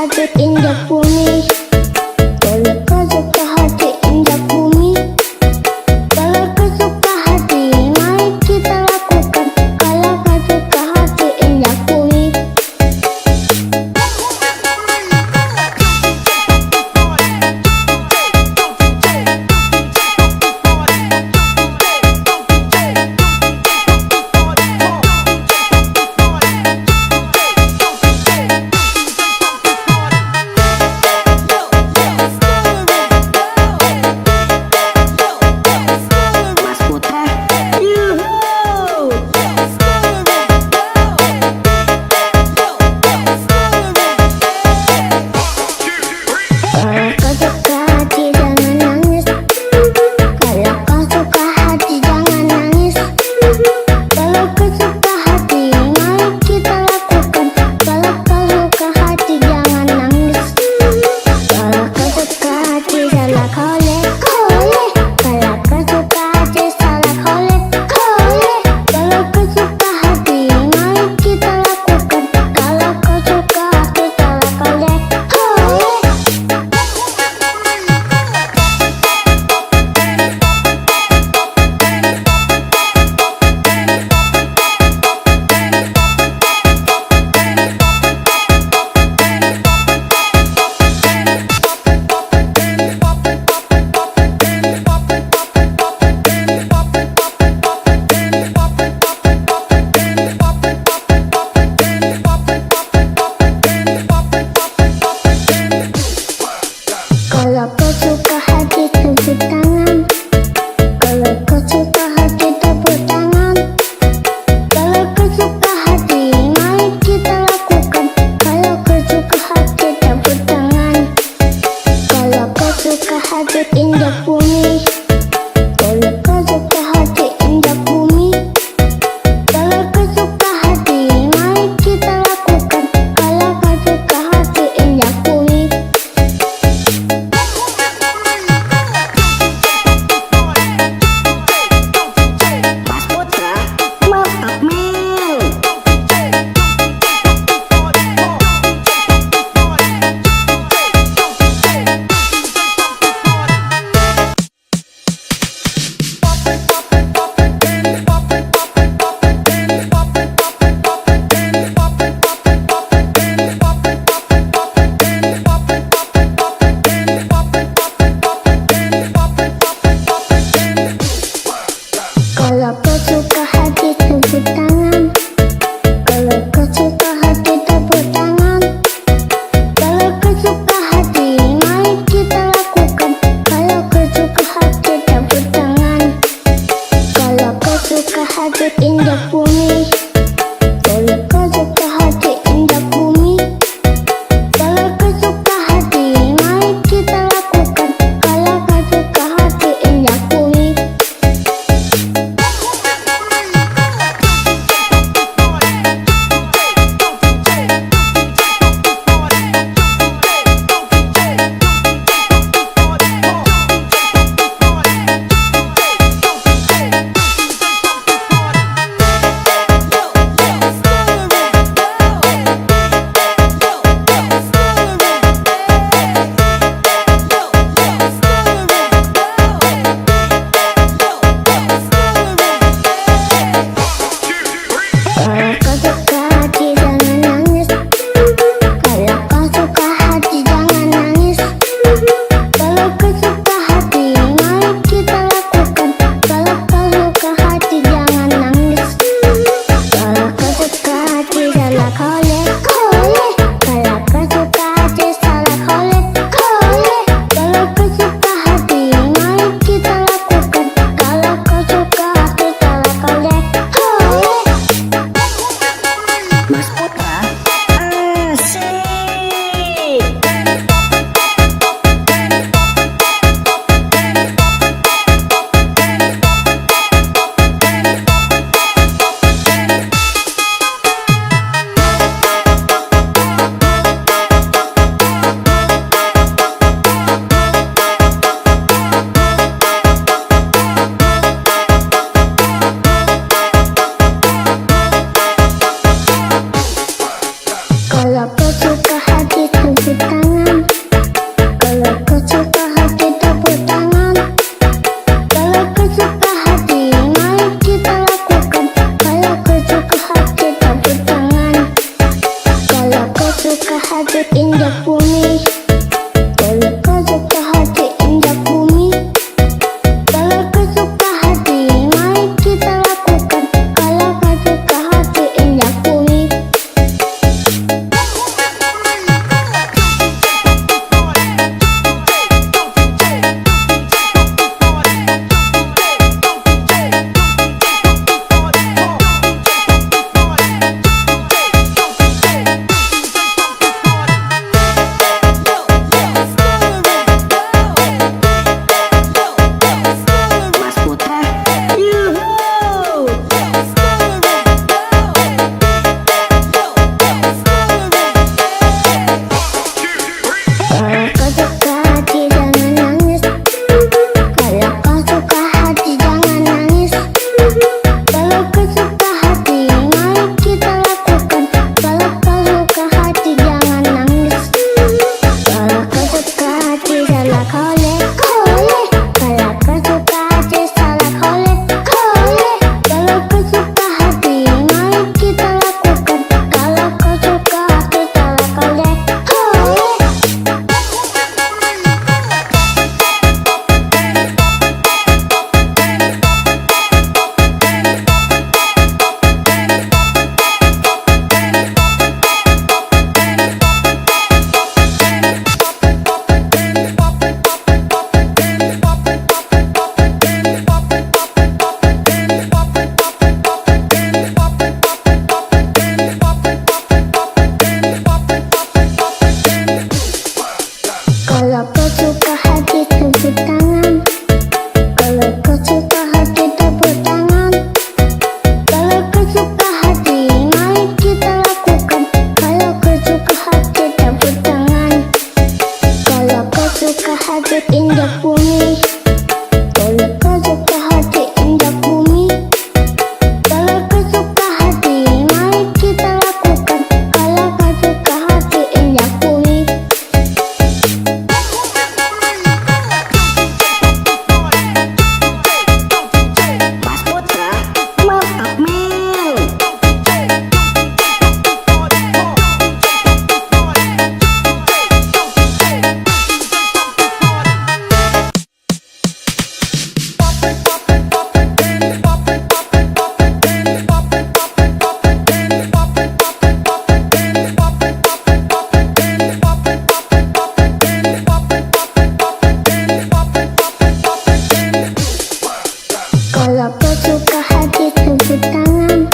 hati injak bumi. Kalau kau suka hati injak bumi. Kalau kau suka hati, mari kita lakukan. Kalau kau suka hati injak bumi. hati injak bumi. Kalau kau suka hati injak bumi. Kalau kau suka hati, mari kita lakukan. Kalau kau suka hati injak bumi. Kalau kau suka hati tepuk tangan. Kalau kau suka hati tepuk tangan. Kalau kau suka hati, mari kita lakukan. Kalau kau suka hati tepuk tangan. Kalau kau suka hati injak bumi. Kalau kau suka hati injak bumi. Kalau kau suka hati, mari kita lakukan. Kalau kau suka hati injak bumi. Kalau kau suka hati tepuk tangan.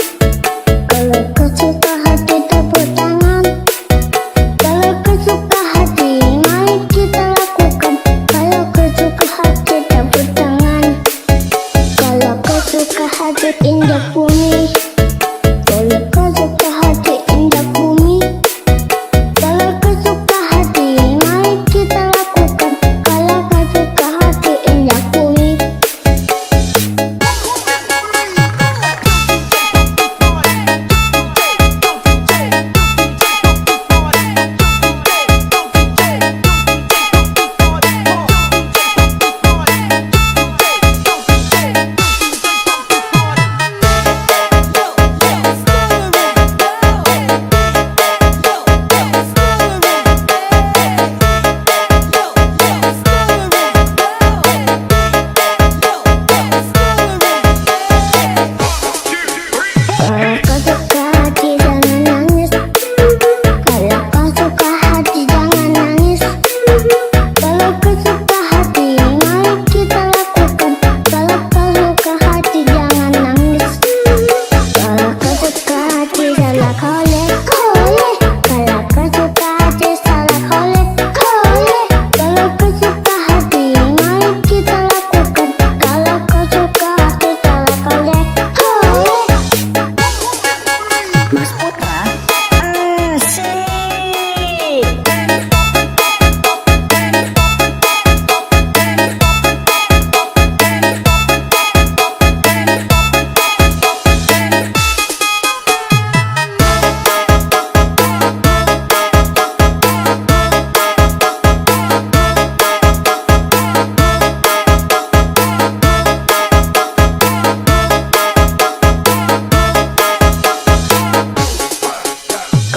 Kalau kau suka hati tepuk tangan. Kalau kau suka hati, mari kita lakukan. Kalau kau suka hati tepuk tangan. Kalau kau suka hati injak bumi. Kalau kau suka hati injak bumi. Kalau kau suka hati, mari kita lakukan. Kalau kau suka hati injak bumi.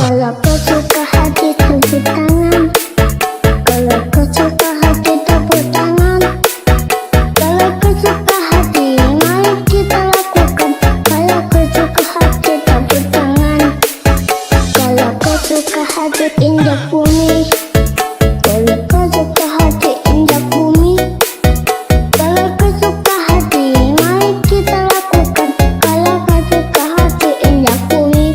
Kalau kau suka hati hati tepuk tangan. Kalau kau suka hati tepuk tangan. Kalau kau suka hati, mari kita lakukan. Kalau kau suka hati tepuk tangan. Kalau kau suka hati injak bumi. Kalau kau suka hati injak bumi. Kalau kau suka hati, mari kita lakukan. Kalau kau suka hati injak bumi.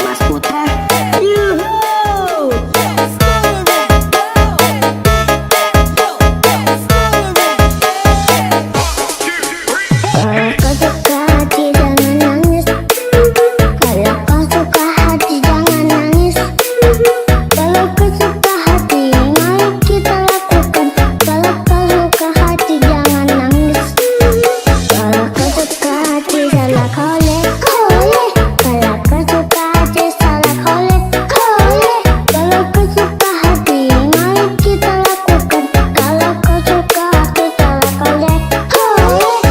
Mas Putra. Yuhu. Kalau kau suka hati jangan nangis. Kalau kau suka hati jangan nangis. Kalau kau suka hati, mari kita lakukan. Kalau kau suka hati jangan nangis. Kalau kau suka hati salah kolek kolek. Kalau kau suka hati salah kolek kolek. Kalau kau suka hati, mari kita lakukan. Kalau kau suka hati salah kolek kolek.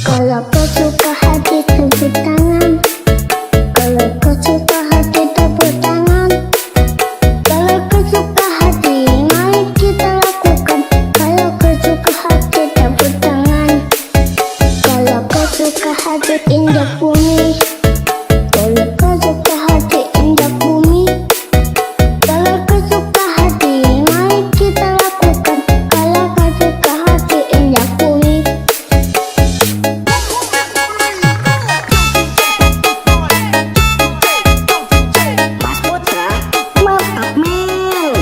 Kalau kau suka hati tepuk tangan. Kalau kau suka hati tepuk tangan. Kalau kau suka hati, mari kita lakukan. Kalau kau suka hati tepuk tangan. Kalau kau suka hati injak bumi. Kalau kau suka hati injak bumi. Kalau kau suka hati, mari kita lakukan. Kalau kau suka hati injak bumi. Mas Putra. Mantap Mil.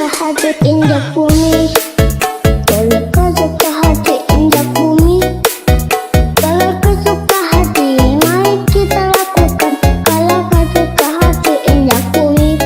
hati injak bumi. Kalau kau suka hati injak bumi. Kalau kau suka hati, mari kita lakukan. Kalau kau suka hati injak bumi.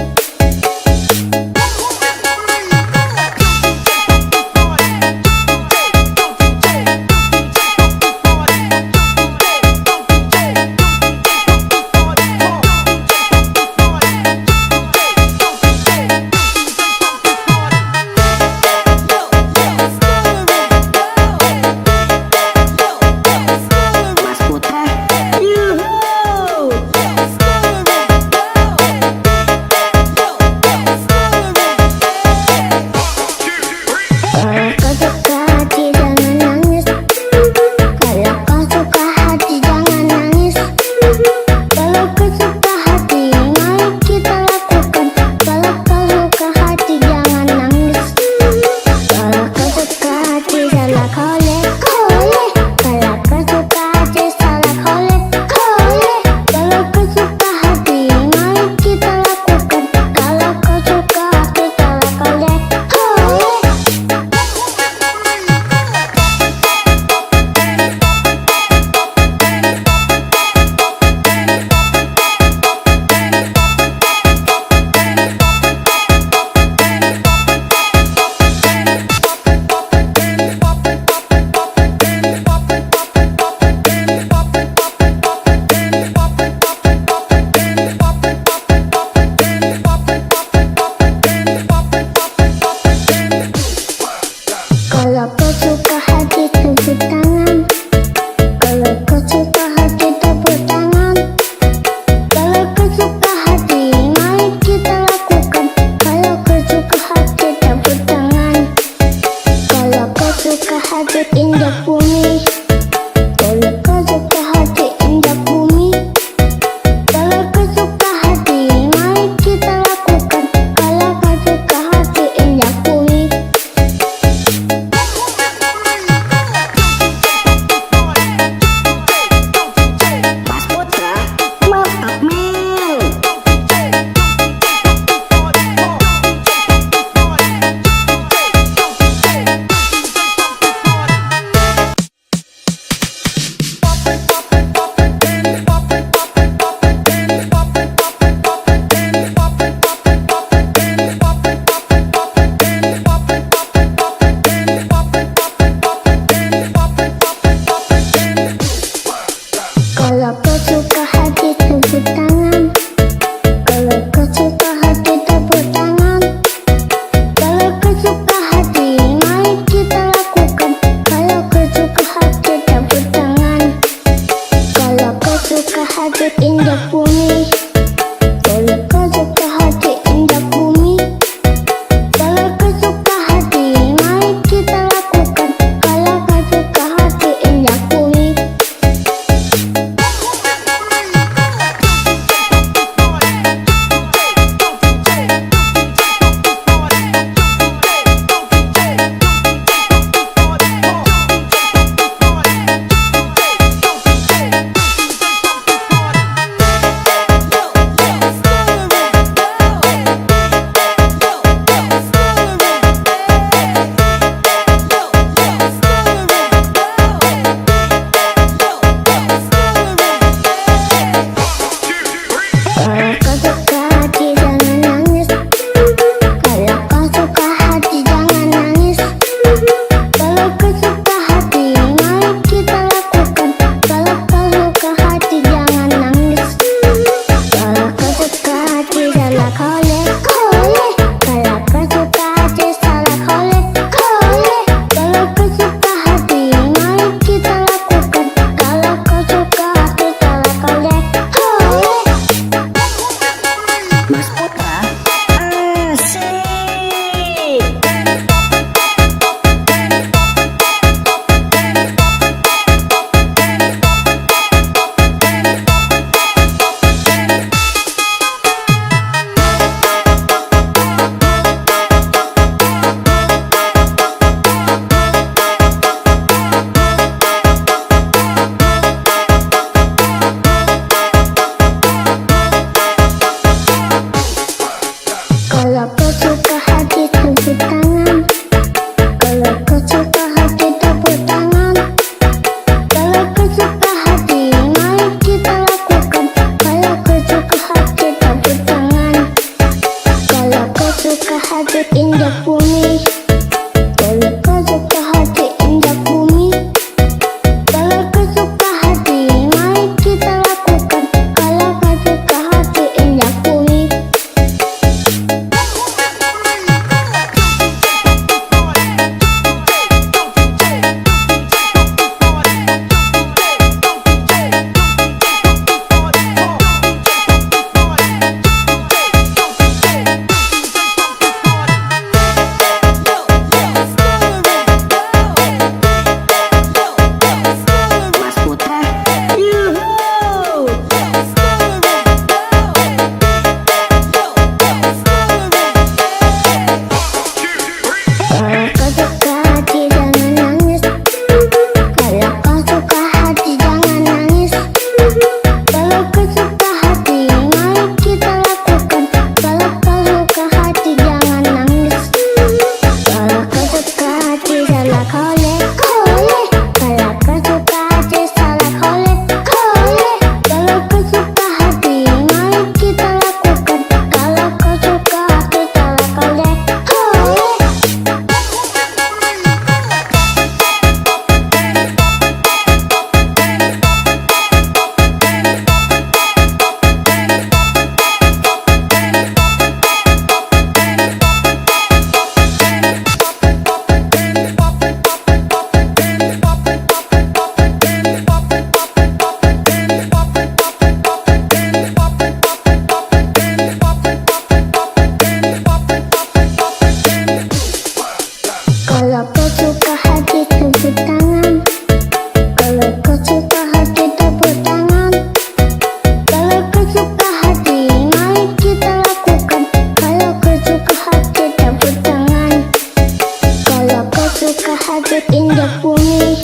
suka hati indah bumi.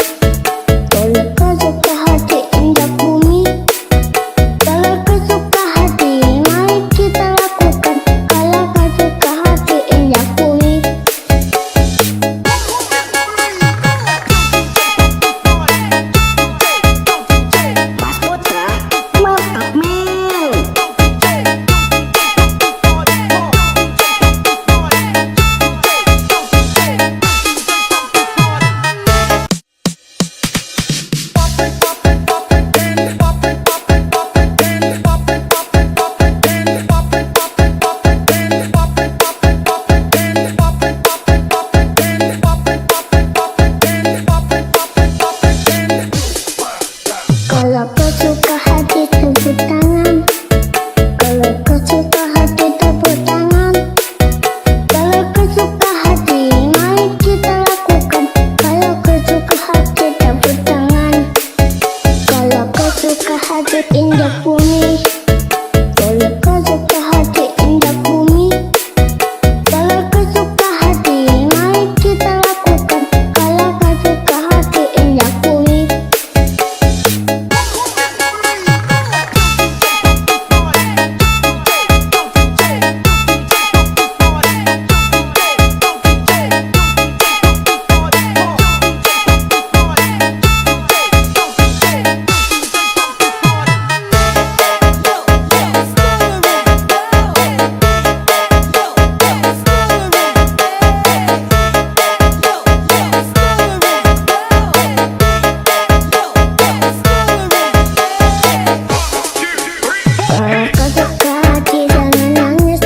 Kalau kau suka hati indah bumi, kalau kau suka hati, mari kita lakukan. Kalau kau suka hati indah bumi. Mas Putra, mantap men. Kalau kau suka hati tepuk tangan. Kalau kau suka hati tepuk tangan. Kalau kau suka hati, mari kita lakukan. Kalau kau suka hati tepuk tangan. Kalau kau suka hati indah bumi. Kalau kau suka hati indah bumi. Kalau kau suka hati, mari kita lakukan. Kalau kau suka hati indah bumi. Kalau kau suka hati jangan nangis.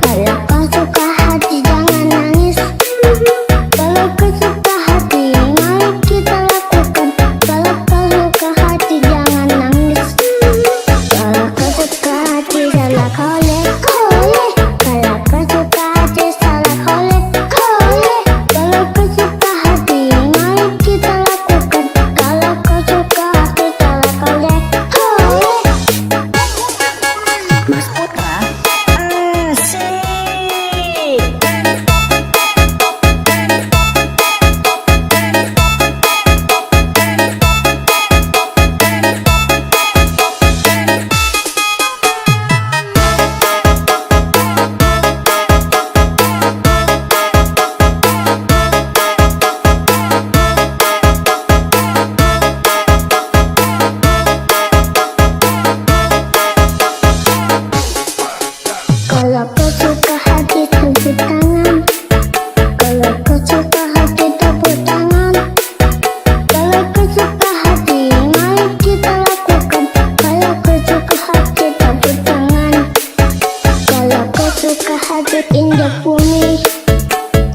Kalau kau suka hati jangan nangis. Kalau kau suka hati, mari kita lakukan. Kalau kau suka hati jangan nangis. Kalau kau suka hati salah kolek kolek. Kalau kau suka hati salah kolek kolek. Kalau kau suka hati, mari kita lakukan. Kalau kau suka hati salah kolek kolek. Mas Putra, asik. Kalau kau suka hati tepuk tangan. Kalau kau suka hati tepuk tangan. Kalau kau suka hati, mari kita lakukan. Kalau kau suka hati tepuk tangan. Kalau kau suka hati indah bumi.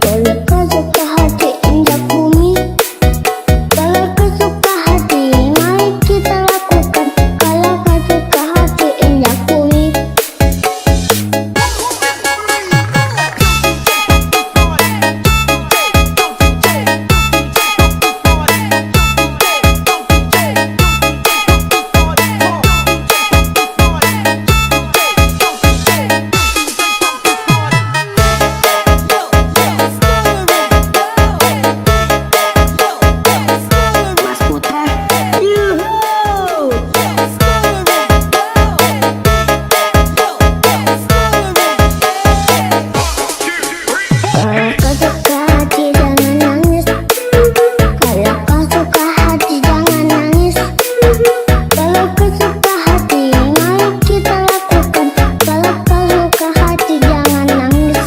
Kalau kau suka hati indah bumi. Kalau kau suka hati, mari kita lakukan. Kalau kau suka hati indah bumi. Mas Putra, yuhuu. Kalau kau suka hati jangan nangis. Kalau kau suka hati jangan nangis. Kalau kau suka hati, mari kita lakukan. Kalau kau suka hati jangan nangis.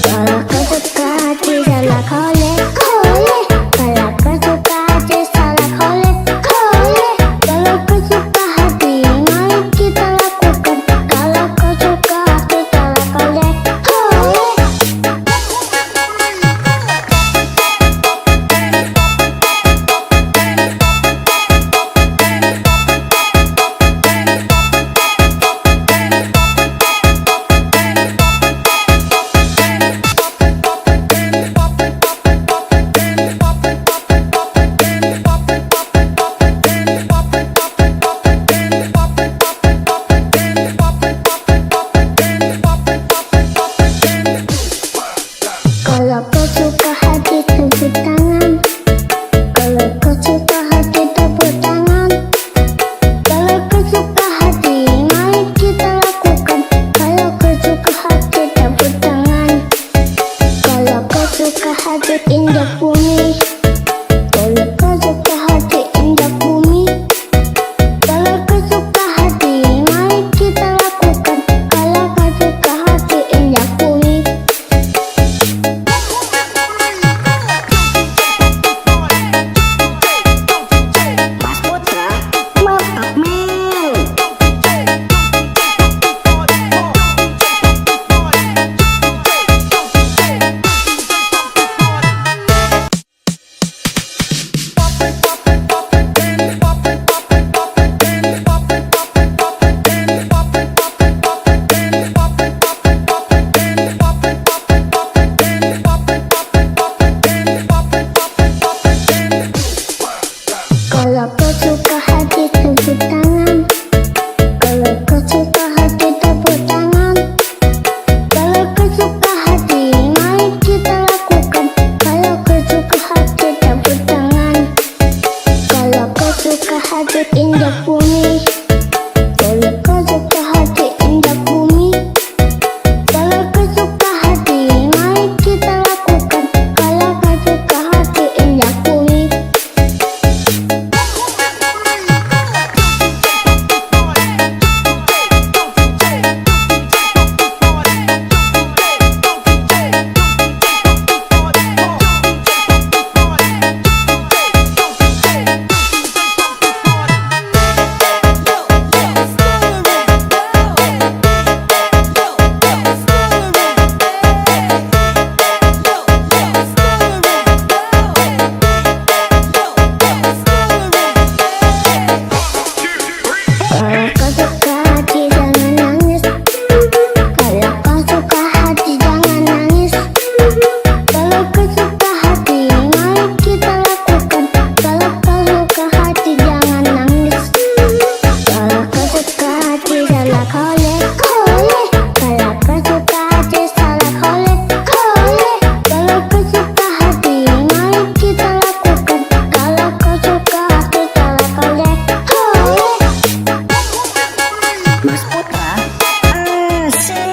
Kalau kau suka hati salah kolek kolek. Kalau kau suka hati salah kolek kolek. Kalau kau suka hati, mari kita lakukan. Kalau kau suka hati salah kolek kolek. Kalau kau suka hati tepuk tangan. Kalau kau suka hati tepuk tangan. Kalau kau suka hati mari kita lakukan. Kalau kau suka hati tepuk tangan. Kalau kau suka hati injak bumi. Kalau kau suka hati injak bumi. Kalau kau suka hati mari kita lakukan. Kalau kau suka hati injak bumi. Mas Putra, mantap men. Kalau kau suka hati tepuk tangan. Kalau kau suka hati tepuk tangan. Kalau kau suka hati mari kita lakukan. Kalau kau suka hati tepuk tangan. Kalau kau suka hati injak bumi. Kalau kau suka hati injak bumi. Kalau kau suka hati mari kita lakukan. Kalau kau suka hati injak bumi. Kalau kau suka hati jangan nangis. Kalau kau suka hati jangan nangis. Kalau kau suka hati mari kita lakukan. Kalau kau suka hati jangan nangis. Kalau kau suka hati salah kolek kolek. Kalau kau suka hati salah kolek kolek. Kalau kau suka hati mari kita lakukan. Kalau kau suka hati salah kolek kolek. Mas Putra, asik.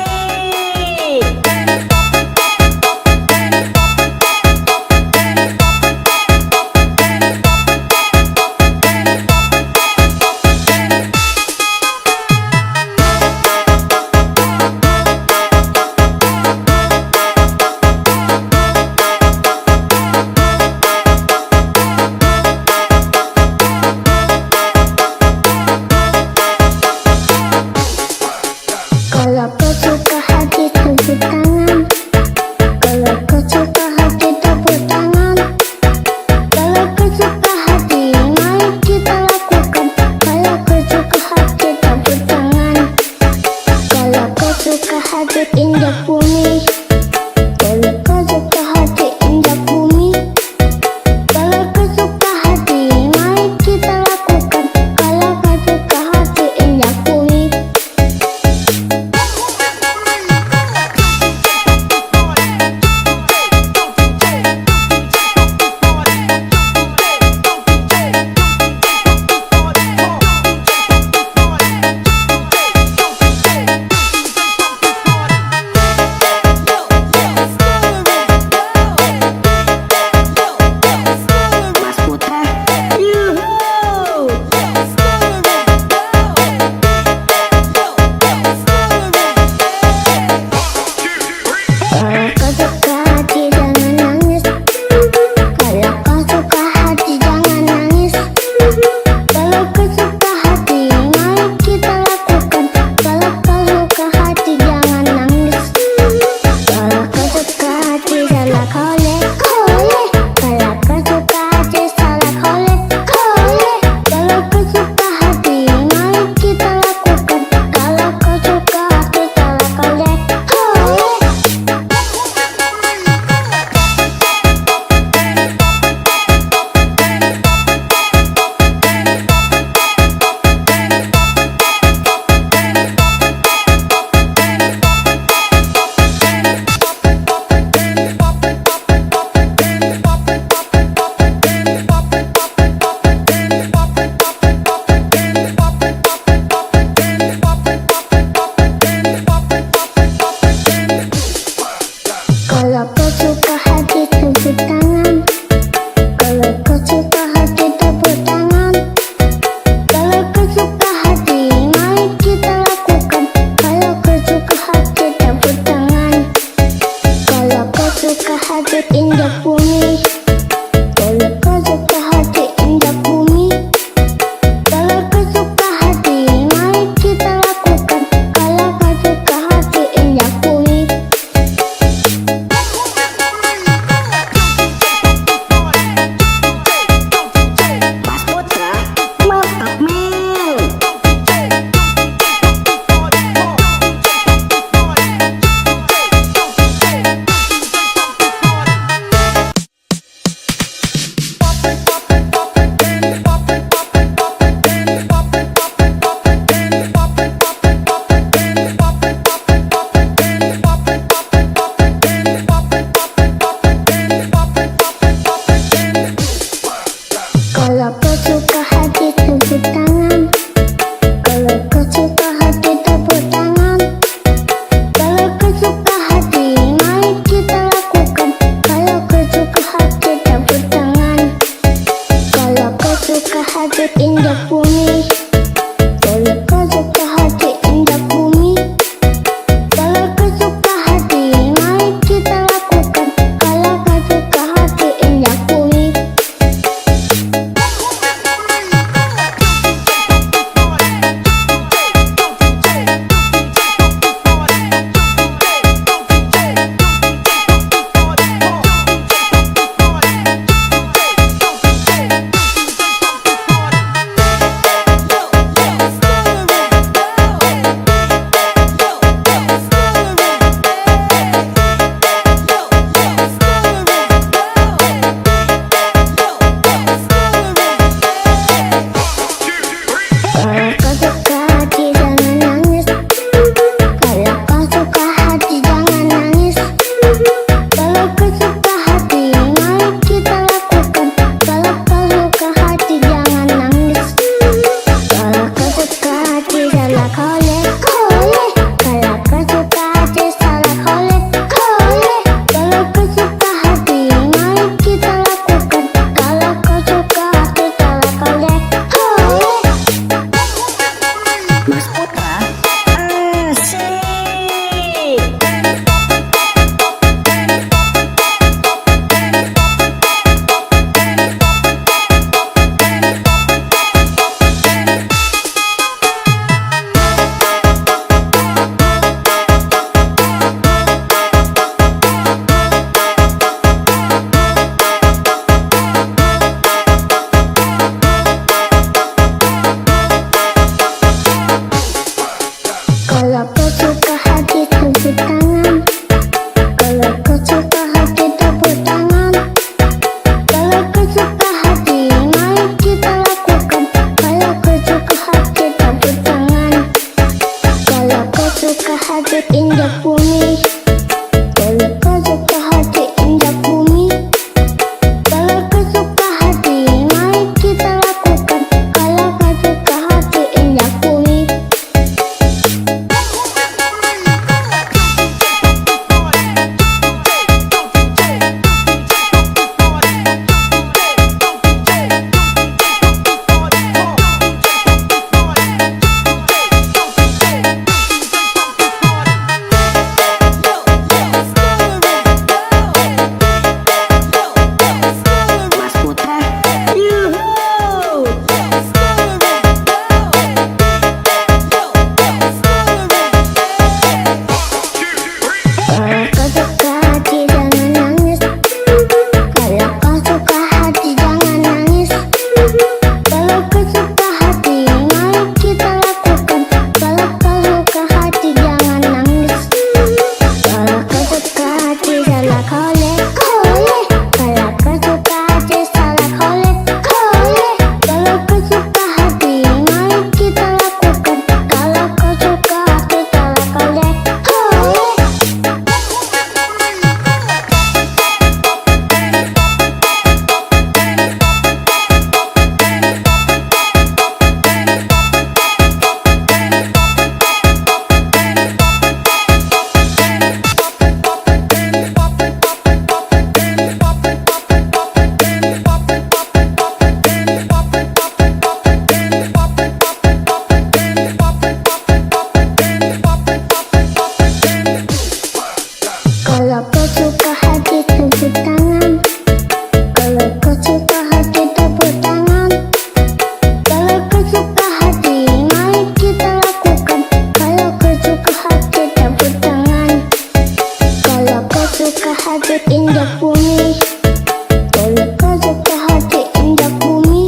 tepuk tangan. Kalau kau suka hati tepuk tangan. Kalau kau suka hati, mari kita lakukan. Kalau kau suka hati tepuk tangan. Kalau kau suka hati injak bumi. Kalau kau suka hati injak bumi. Kalau kau suka hati, mari kita lakukan. Kalau kau suka hati injak bumi. Mas Putra, mantap men. injak bumi. Kalau kau suka hati injak bumi.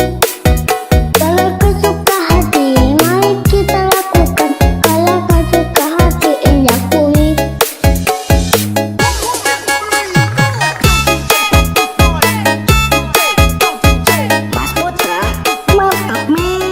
Kalau kau suka hati, mari kita lakukan. Kalau kau suka hati injak bumi. Mas Putra, mantap men.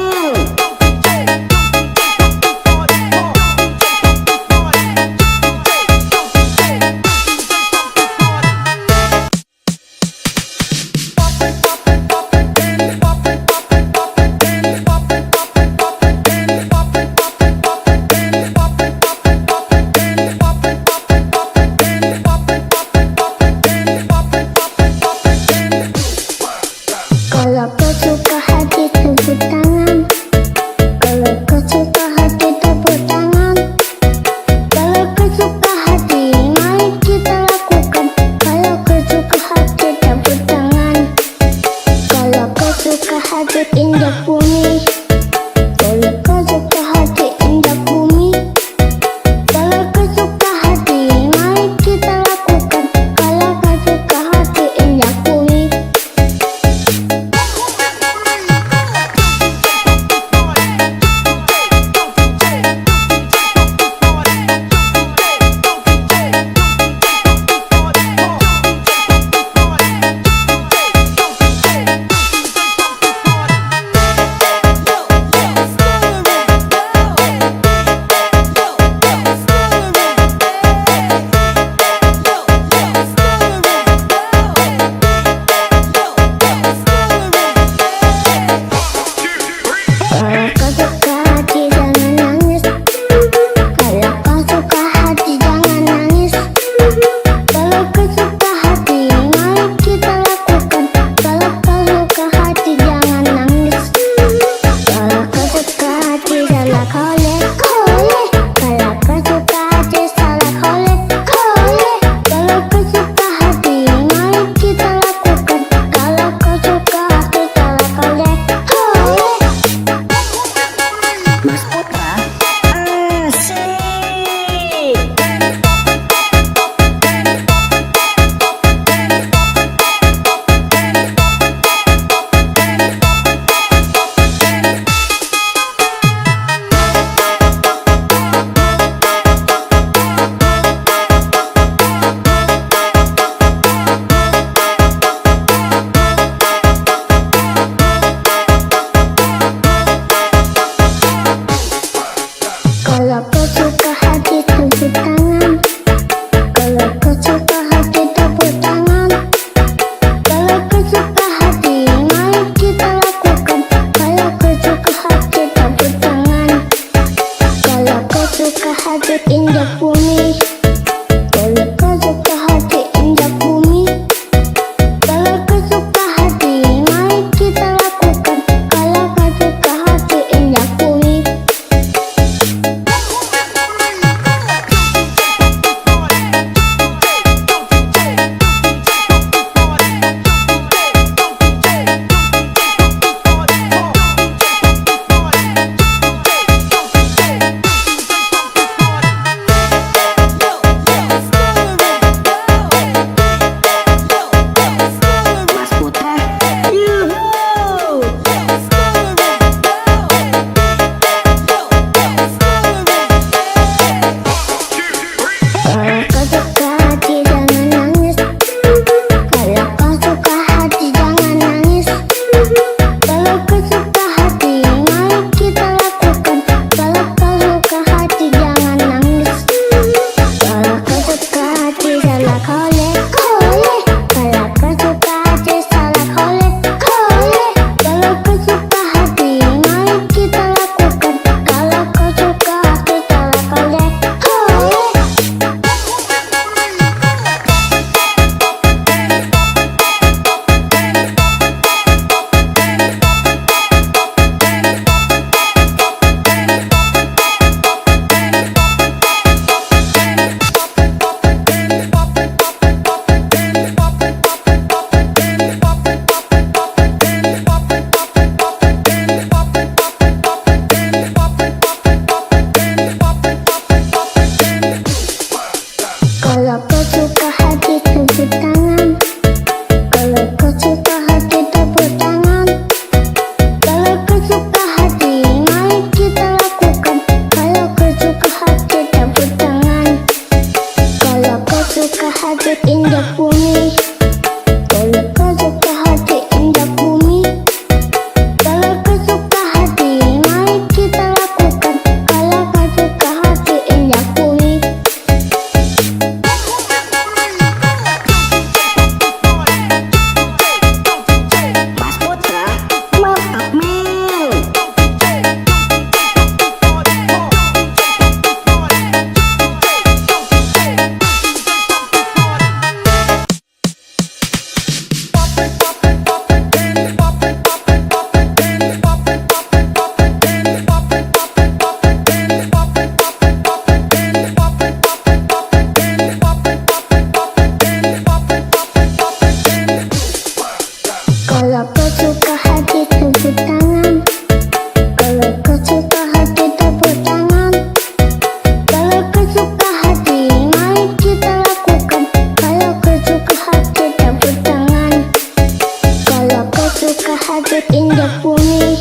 hati indah bumi.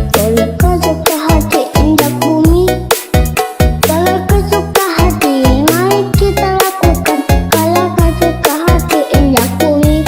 Kalau kau suka hati indah bumi. Kalau kau suka hati, mari kita lakukan. Kalau kau suka hati indah bumi.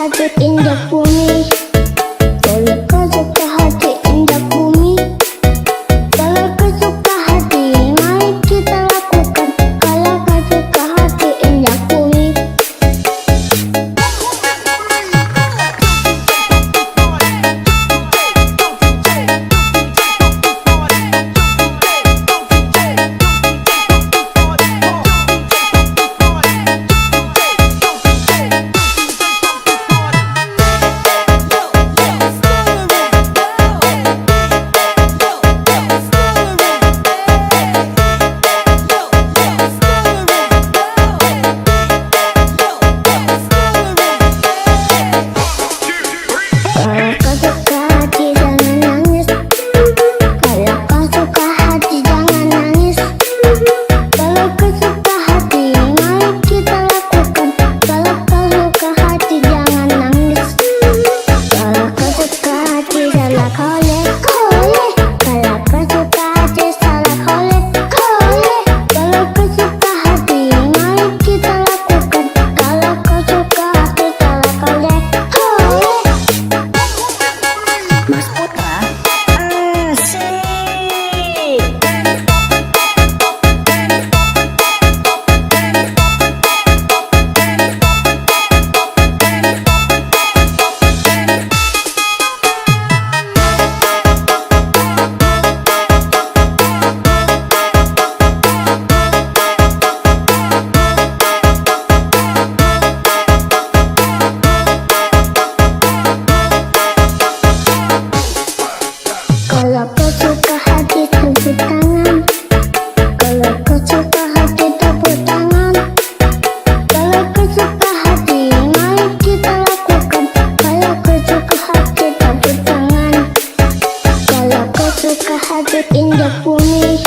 hati indah bumi. Kalau kau suka hati indah bumi, kalau kau suka hati, mari kita lakukan. Kalau kau suka hati indah bumi. Mas Putra Kalau kau suka hati tepuk tangan. Kalau kau suka hati tepuk tangan. Kalau kau suka hati, mari kita lakukan. Kalau kau suka hati tepuk tangan. Kalau kau suka hati indah bumi.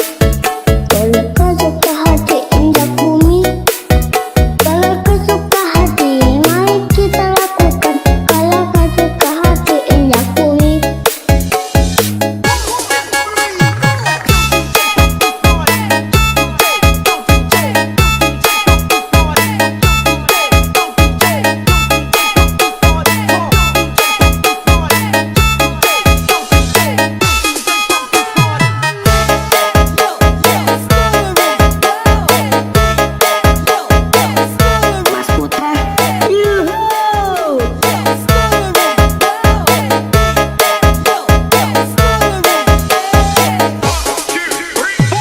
Kalau kau suka hati indah bumi. Kalau kau suka hati, mari kita lakukan. Kalau kau suka hati indah bumi. Mas Putra yuhuu.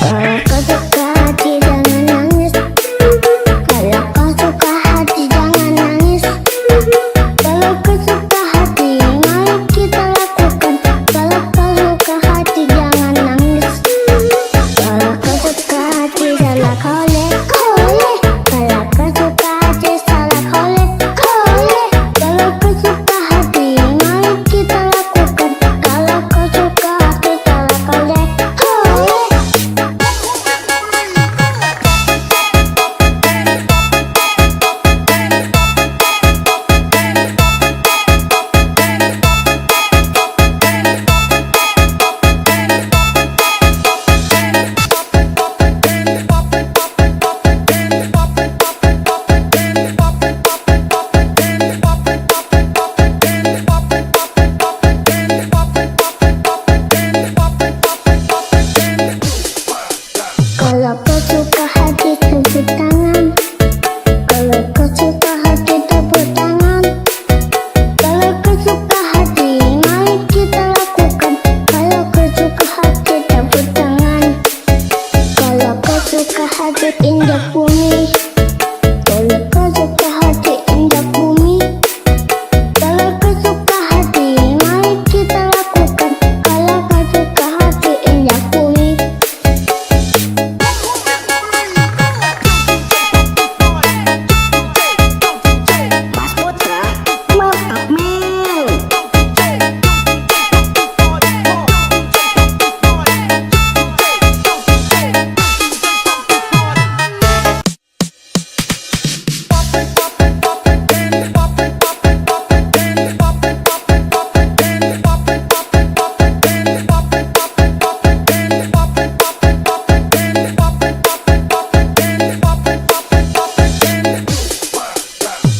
Kalau kau suka hati jangan nangis. Kalau kau suka hati jangan nangis. Kalau kau suka hati, mari kita lakukan. Kalau kau suka hati jangan nangis. Kalau kau suka hati salah kolek. Kalau kau suka hati salah kolek. Kalau kau suka hati, mari kita lakukan. Kalau kau suka hati salah kolek. Kalau kau suka hati tepuk tangan. Kalau kau suka hati tepuk tangan. Kalau kau suka hati, mari kita lakukan. Kalau kau suka hati tepuk tangan. Kalau kau suka hati indah bumi. Kalau kau suka hati indah bumi. Kalau kau suka hati, mari kita lakukan. Kalau kau suka hati indah bumi. Mas Putra mantap men.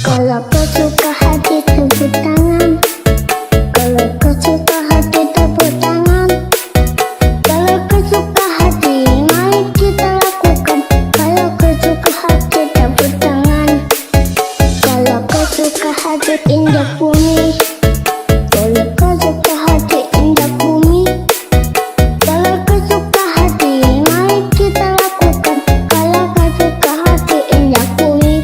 Kalau kau suka hati tepuk suka hati indah bumi. Kalau kau suka hati indah bumi, kalau kau suka hati, mari kita lakukan. Kalau kau suka hati indah bumi.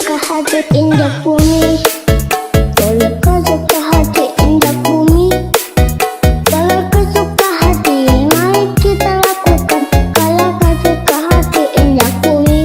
suka hati indah bumi. Kalau kau suka hati indah bumi, kalau kau suka hati, mari kita lakukan. Kalau kau suka hati indah bumi.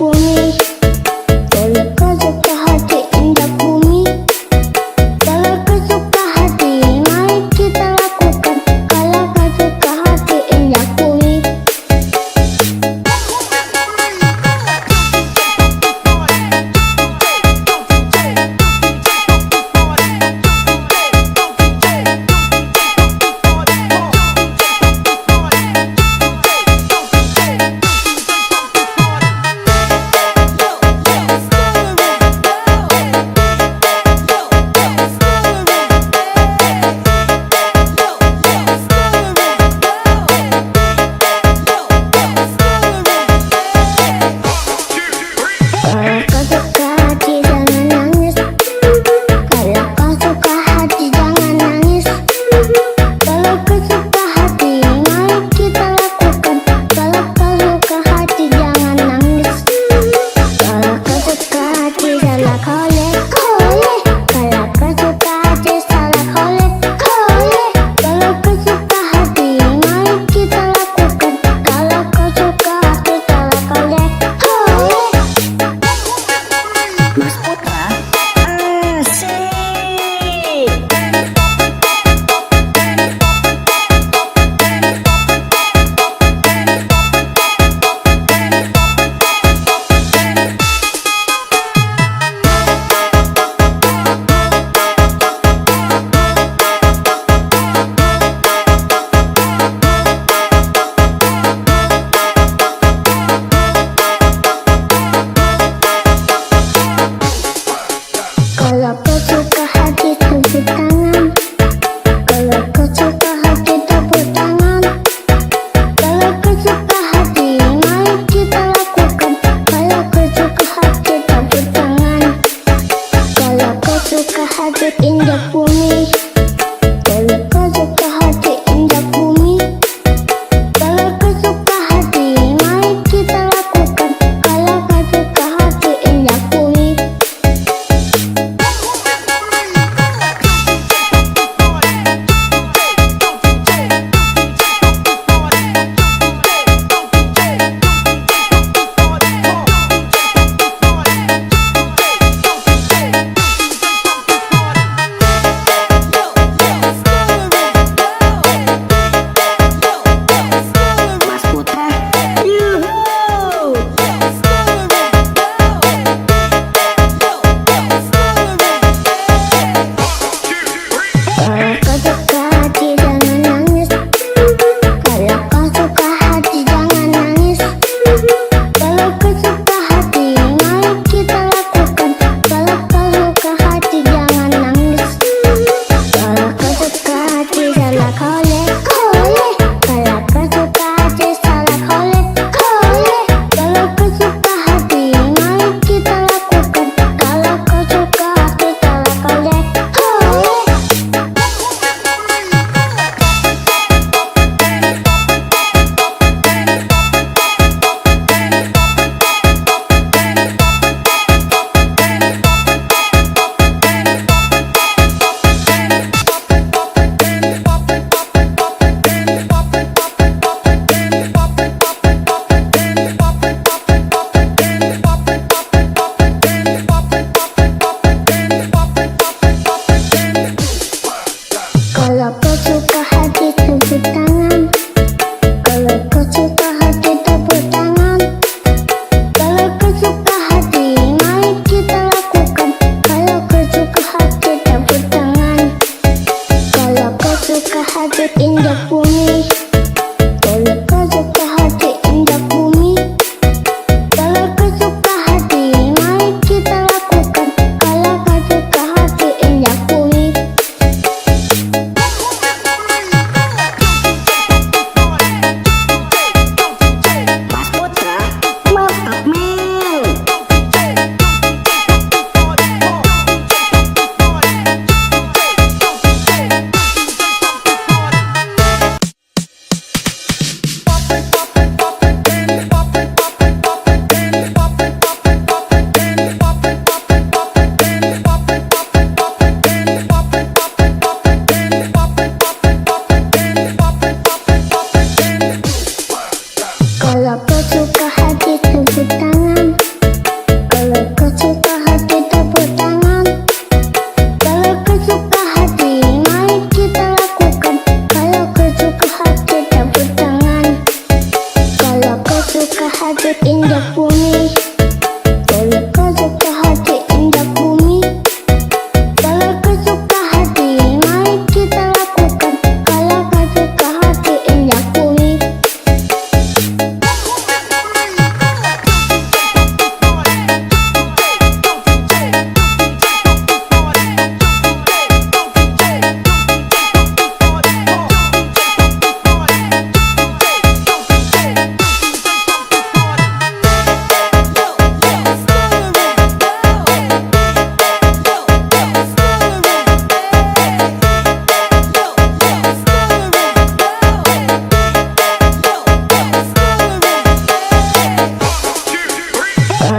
bumi. Kalau kau suka hati indah bumi. Kalau kau suka hati, mari kita lakukan. Kalau kau suka hati indah bumi.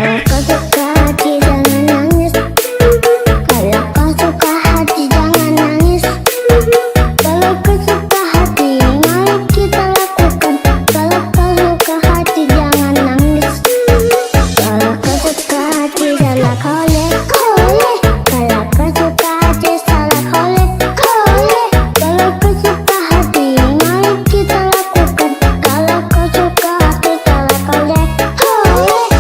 Kalau kau suka hati jangan nangis. Kalau kau suka hati jangan nangis. Kalau kau suka hati mari kita lakukan. Kalau kau suka hati jangan nangis. Kalau kau suka hati salah kolek kolek. Kalau kau suka hati salah kolek kolek. Kalau kau suka hati mari kita lakukan. Kalau kau suka hati salah kolek kolek.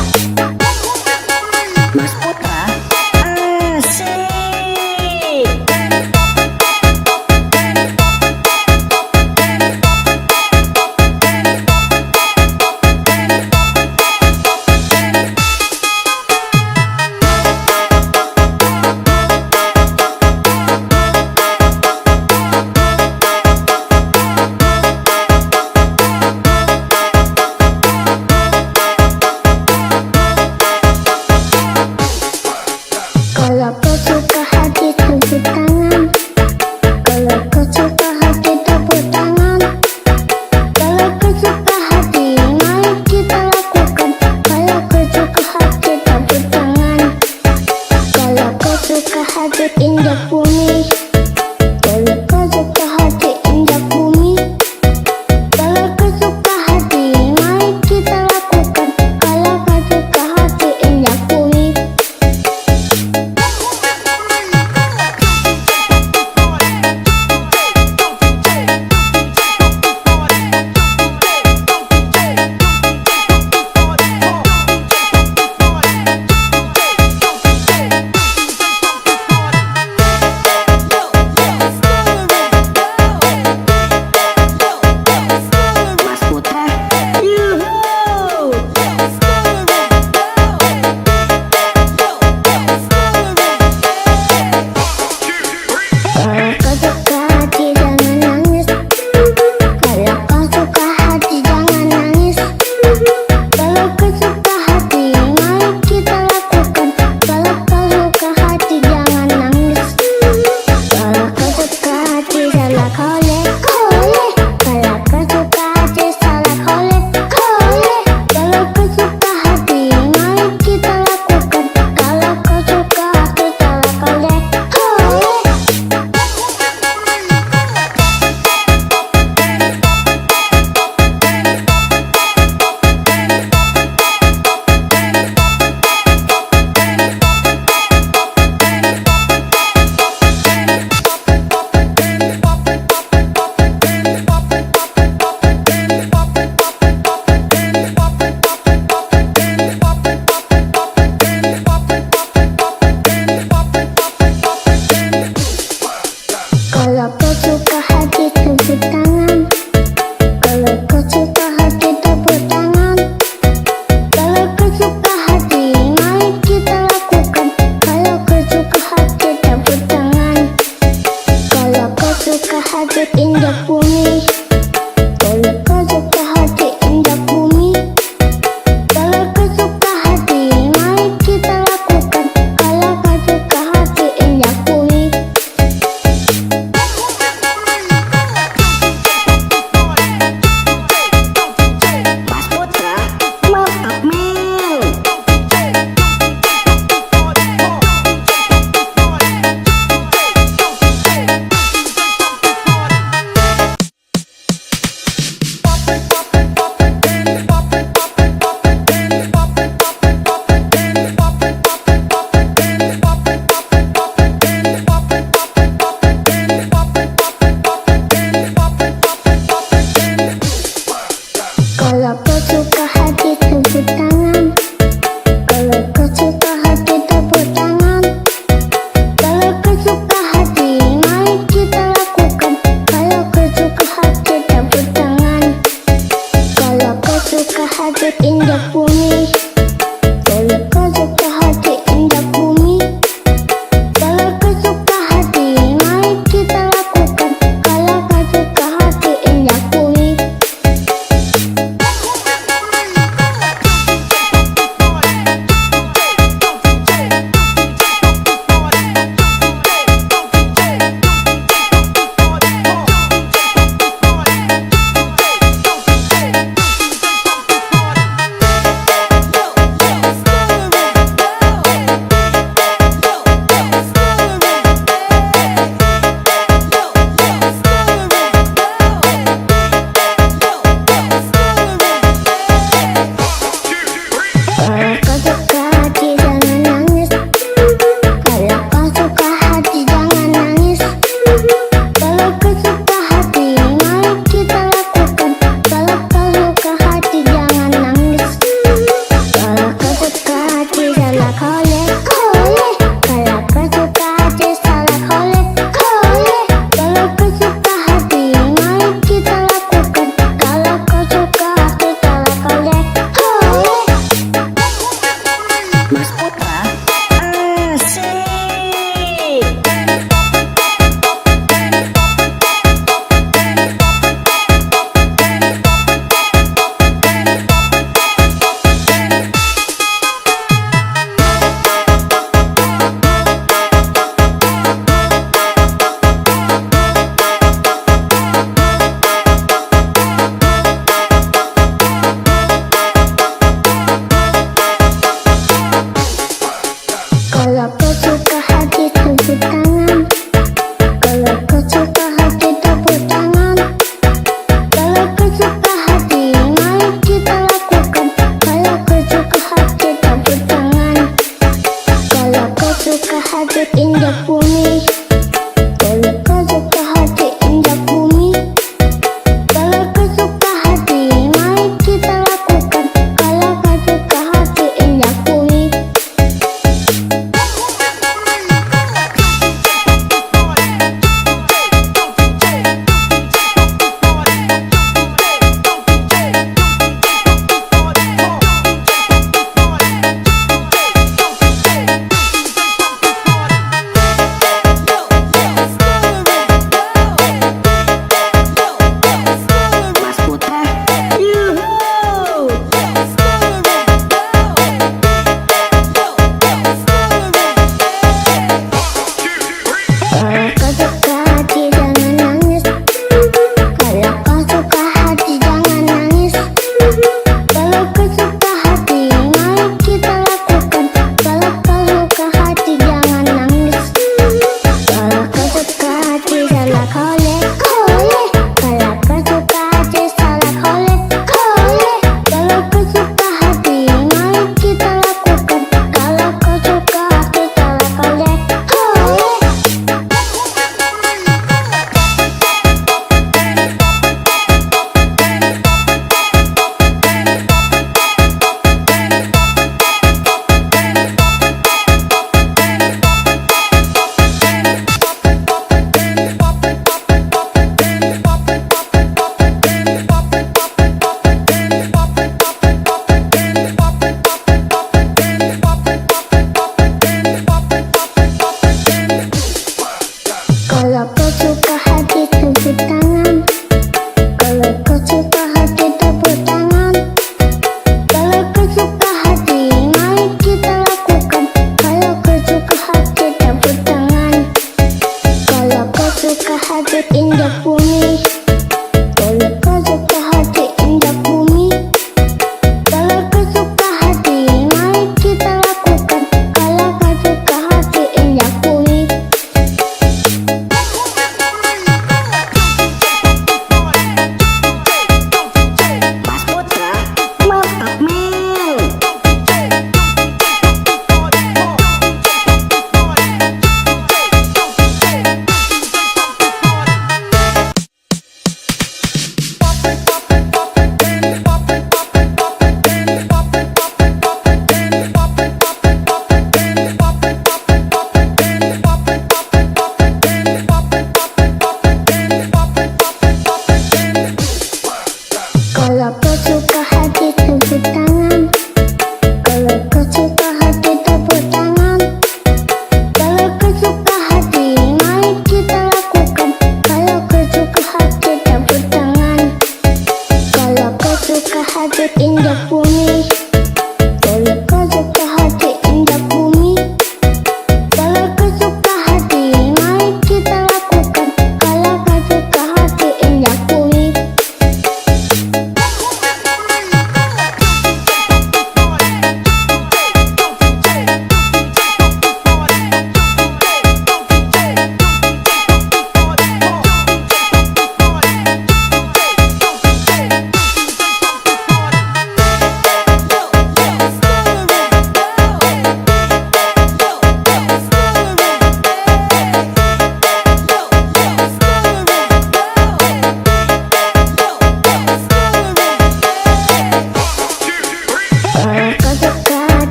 hati injak bumi. Kalau kau suka hati injak bumi. Kalau kau suka hati, mari kita lakukan. Kalau kau suka hati injak bumi.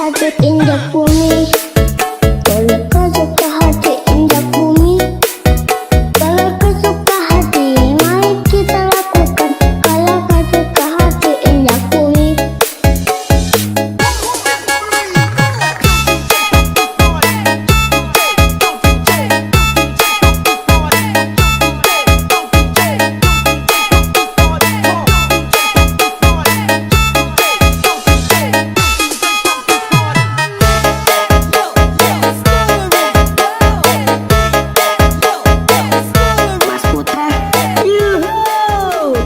hati injak bumi. Kalau kau suka hati injak bumi. Kalau kau suka hati, mari kita lakukan. Kalau kau suka hati injak bumi. Mas Putra, yuhuu.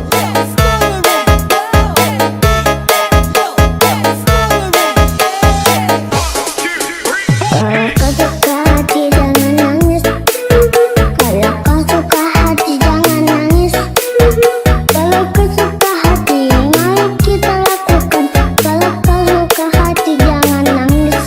Kalau kau suka hati jangan nangis. Kalau kau suka hati jangan nangis. Kalau kau suka hati, mari kita lakukan. Kalau kau suka hati jangan nangis.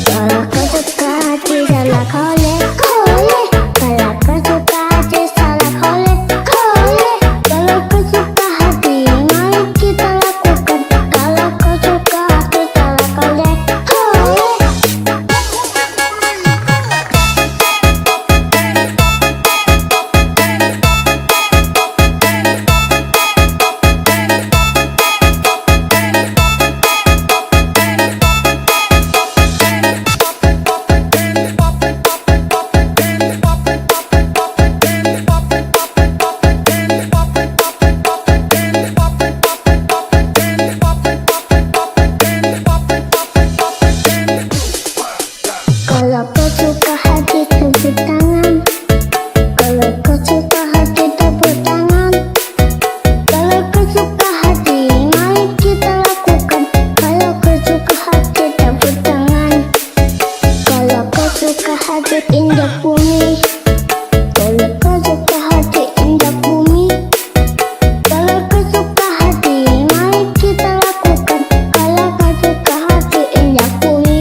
Kalau kau suka hati salah koleh, koleh. Kalau kau suka hati salah koleh, koleh. Kalau kau suka hati, mari kita lakukan. Kalau kau suka hati salah koleh, koleh. Kalau kau suka hati tepuk tangan. Kalau kau suka hati tepuk tangan. Kalau kau suka hati, mari kita lakukan. Kalau kau suka hati tepuk tangan. Kalau kau suka hati injak bumi. Kalau kau suka hati injak bumi. Kalau kau suka hati, mari kita lakukan. Kalau kau suka hati injak bumi.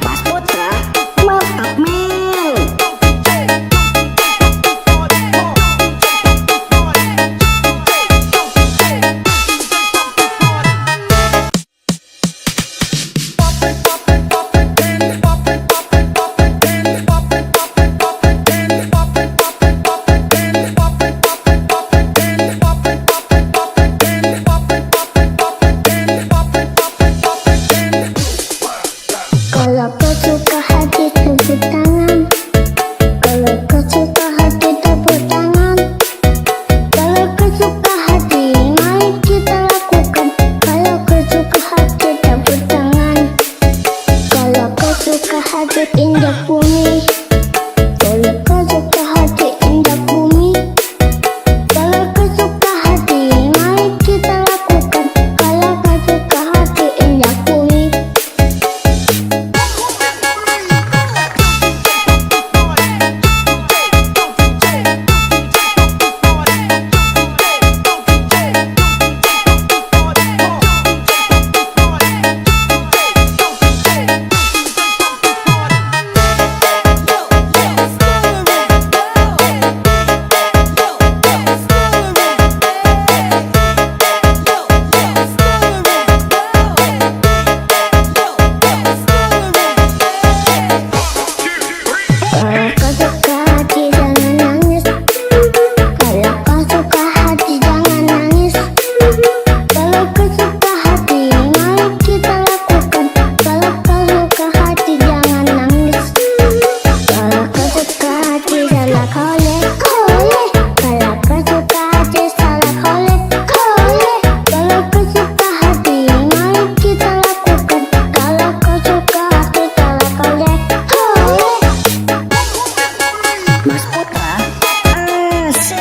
Mas Putra, mantap men. Kalau kau suka hati tepuk tangan. Kalau kau suka hati tepuk tangan. Kalau kau suka hati, mari kita lakukan. Kalau kau suka hati tepuk tangan. Kalau kau suka hati injak bumi. Kalau kau suka hati injak bumi. Kalau kau suka hati, mari kita lakukan. Kalau kau suka hati injak bumi. Kalau kau suka hati jangan nangis. Kalau kau suka hati jangan nangis. Kalau kau suka hati, mari kita lakukan. Kalau kau suka hati jangan nangis. Kalau kau suka hati salah koleh, koleh. Kalau kau suka hati salah koleh, koleh. Kalau kau suka hati, mari kita lakukan. Kalau kau suka hati salah koleh, koleh. Mas Putra, asik.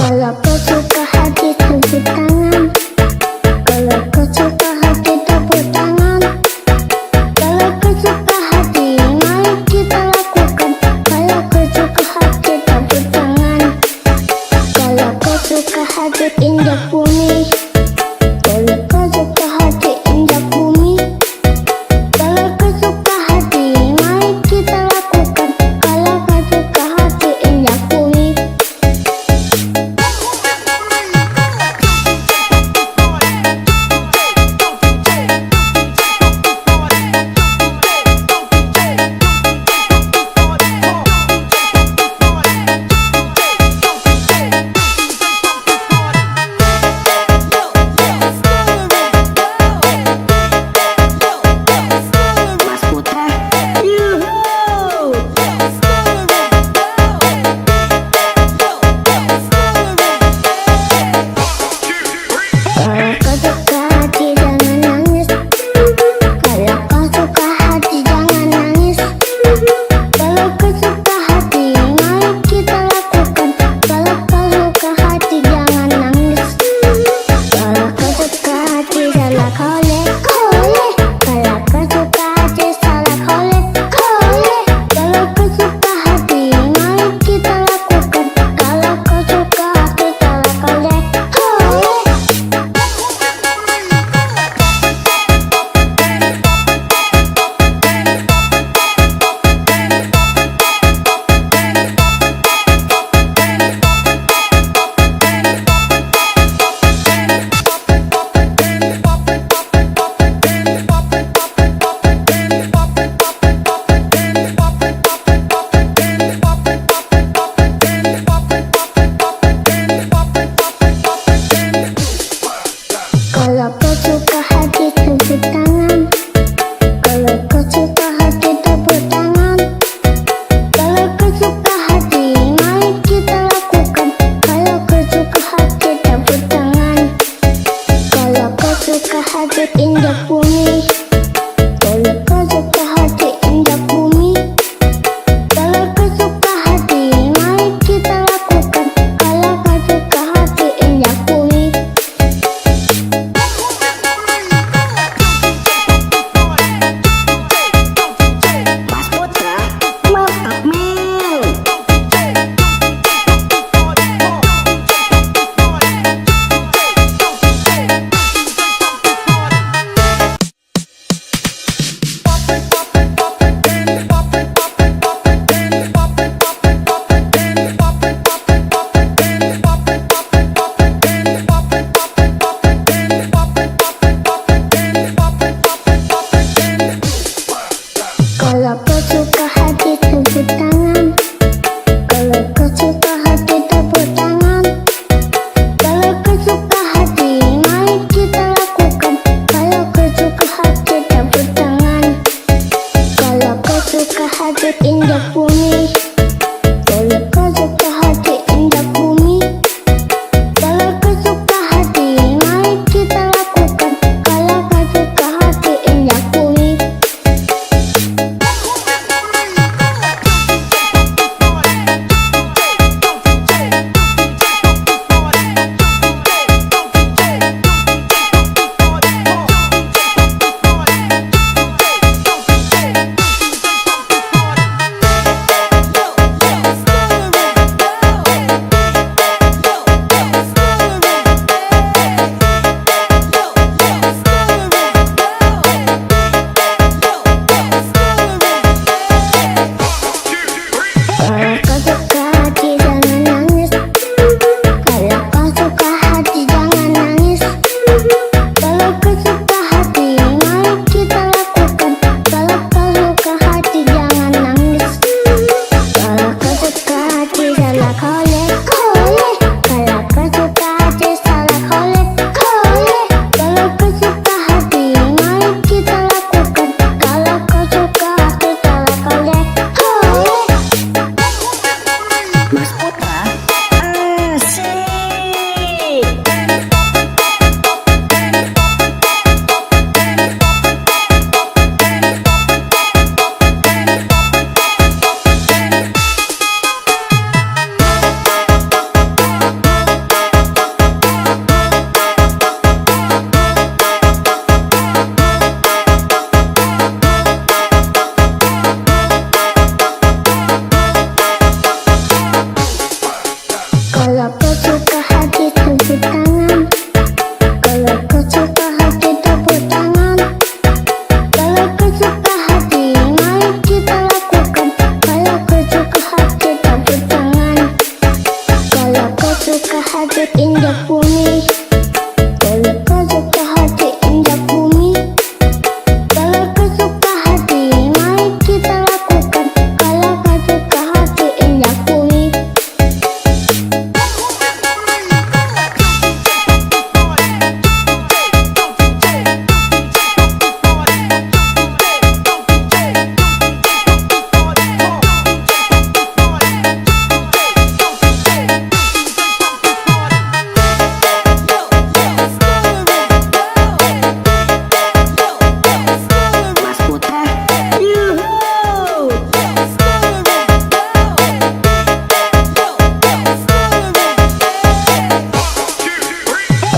Kalau kau suka hati tepuk tangan. Kalau kau suka hati tepuk tangan. Kalau kau suka hati, mari kita lakukan. Kalau kau suka hati tepuk tangan. Kalau kau suka hati injak bumi. Kalau kau suka hati injak bumi. Kalau kau suka hati, mari kita lakukan. Kalau kau suka hati injak bumi. bumi. Kalau kau suka hati injak bumi. Kalau kau suka hati, mari kita lakukan. Kalau kau suka hati injak bumi. Mas Putra. Yuhuu.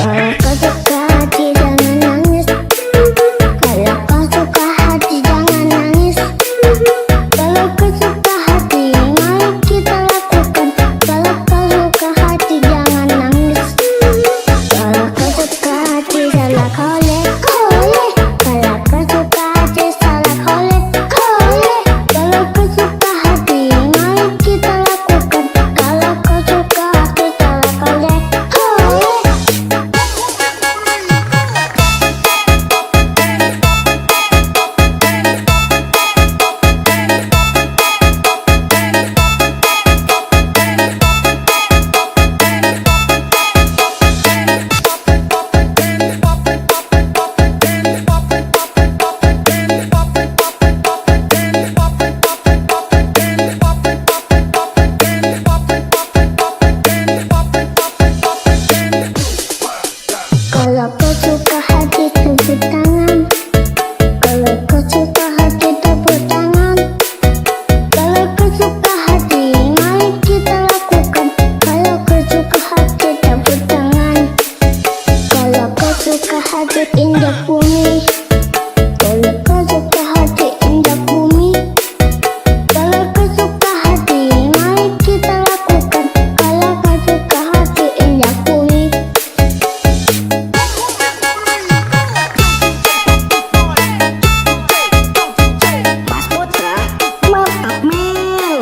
Kalau kau suka hati jangan nangis. Kalau kau suka hati jangan nangis. Kalau kau suka hati, mari kita lakukan. Kalau kau suka hati jangan nangis. Kalau kau suka hati salah kolek kolek. Kalau kau suka hati salah kolek kolek. Kalau kau suka hati, mari kita lakukan. Kalau kau suka hati salah kolek kolek. Kalau kau suka hati tepuk tangan. Kalau kau suka hati tepuk tangan. Kalau kau suka hati, mari kita lakukan. Kalau kau suka hati tepuk tangan. Kalau kau suka hati injak bumi. Kalau kau suka hati injak bumi. Kalau kau suka hati, mari kita lakukan. Kalau kau suka hati injak bumi. Mas Putra. Mantap Mel.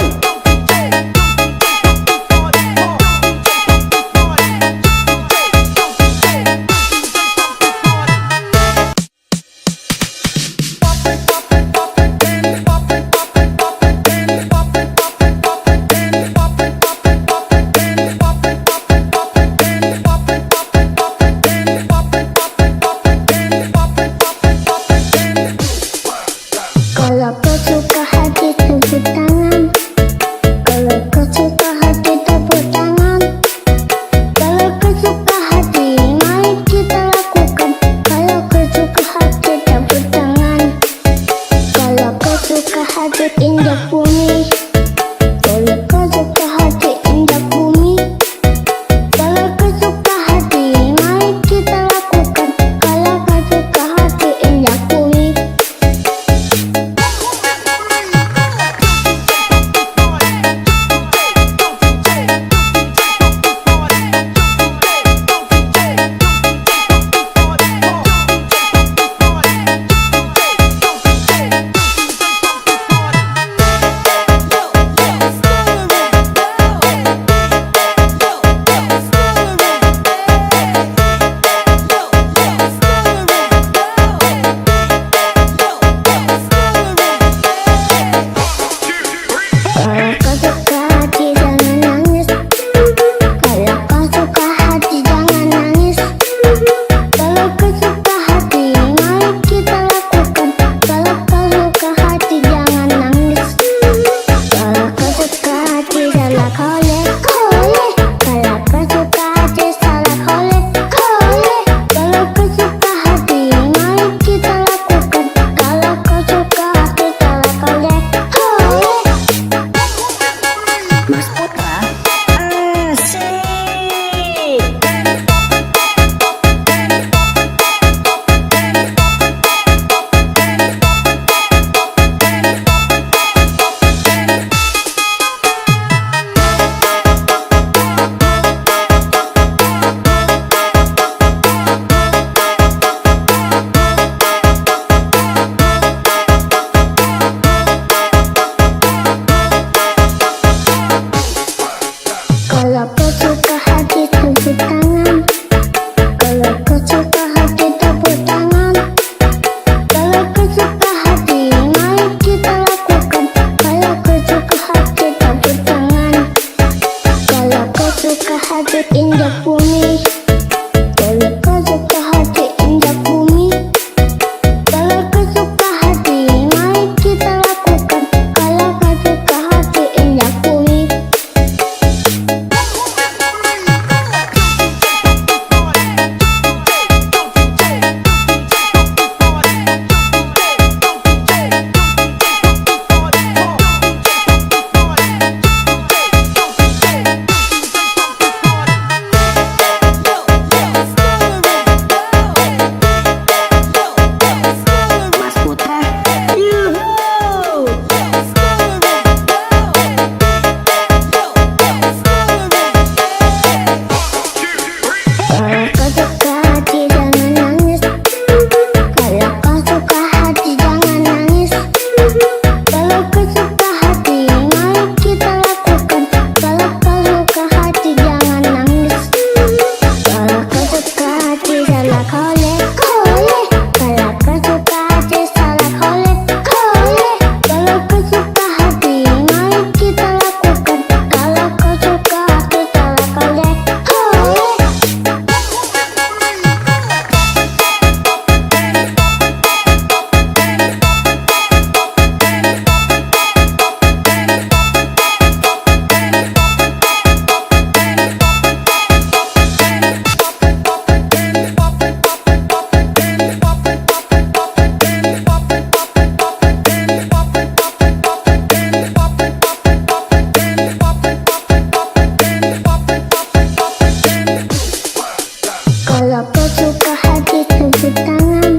Kalau kau suka hati tepuk tangan.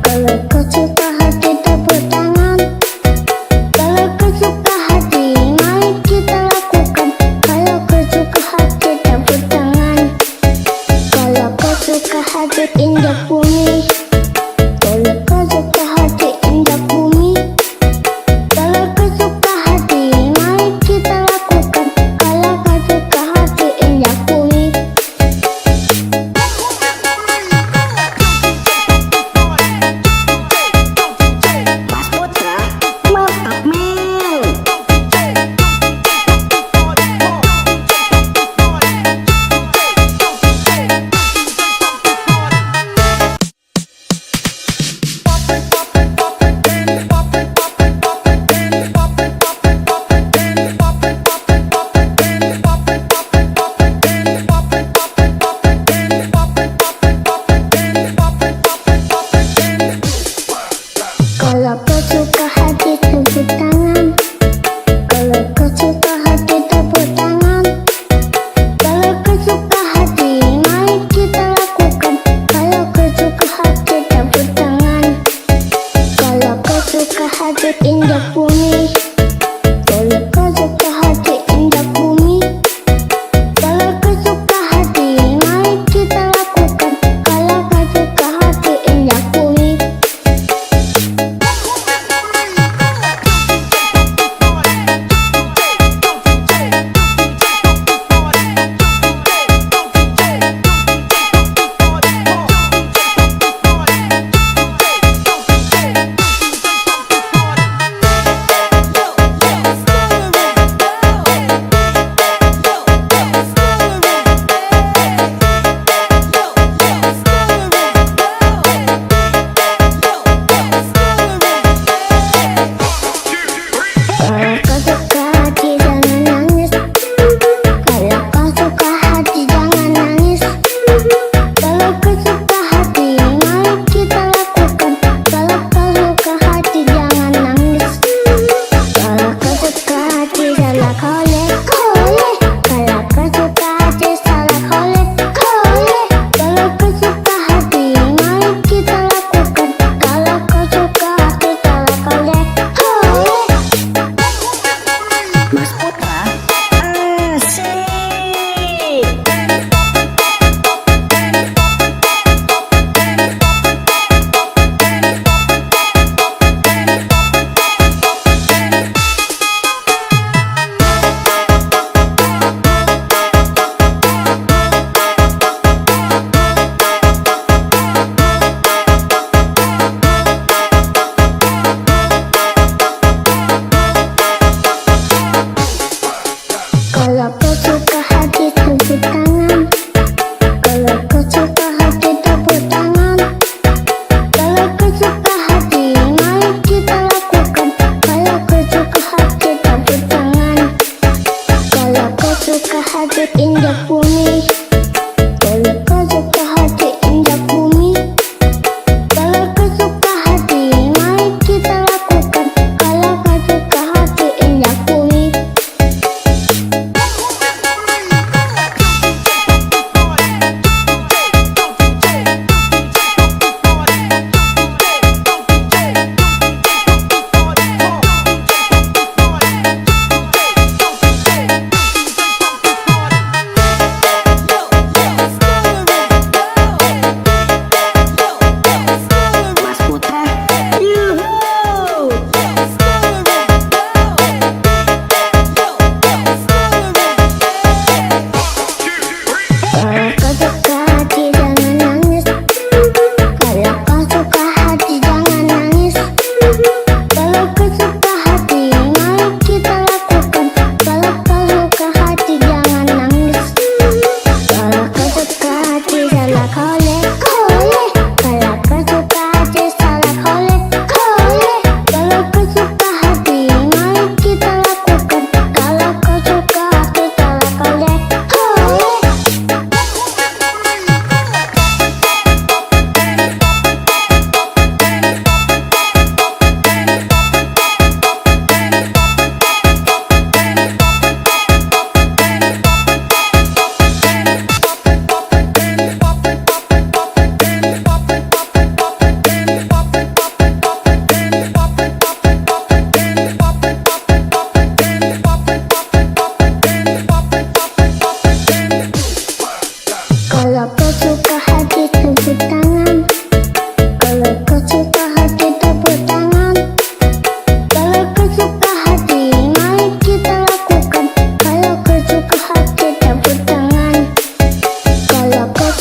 Kalau kau suka hati tepuk tangan. Kalau kau suka hati mari kita lakukan. Kalau kau suka hati tepuk tangan. Kalau kau suka hati injak bumi. Kalau kau suka hati injak bumi. Kalau kau suka hati mari kita lakukan. Kalau kau suka hati injak bumi. Mas Putra, mantap Mel.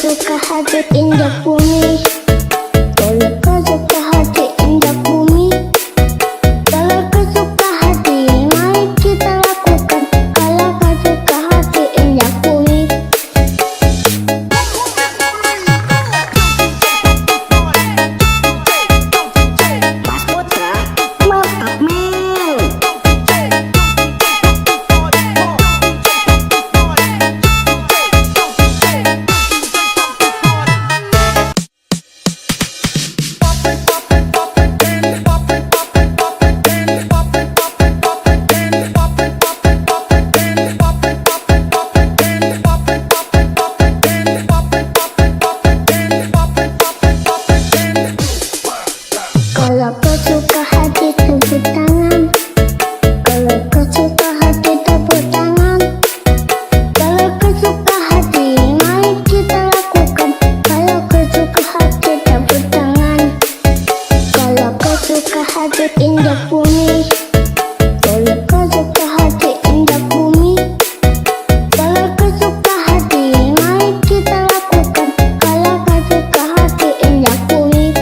suka hati injak bumi. Kalau kau suka hati injak bumi. Kalau kau suka hati, mari kita lakukan. Kalau kau suka hati injak bumi. Mas Putra, mantap men. Kalau kau suka hati tepuk tangan. Kalau kau suka hati tepuk tangan. Kalau kau suka hati, mari kita lakukan. Kalau kau suka hati tepuk tangan. Kalau kau suka hati injak bumi. Kalau kau suka hati injak bumi. Kalau kau suka hati, mari kita lakukan. Kalau kau suka hati injak bumi.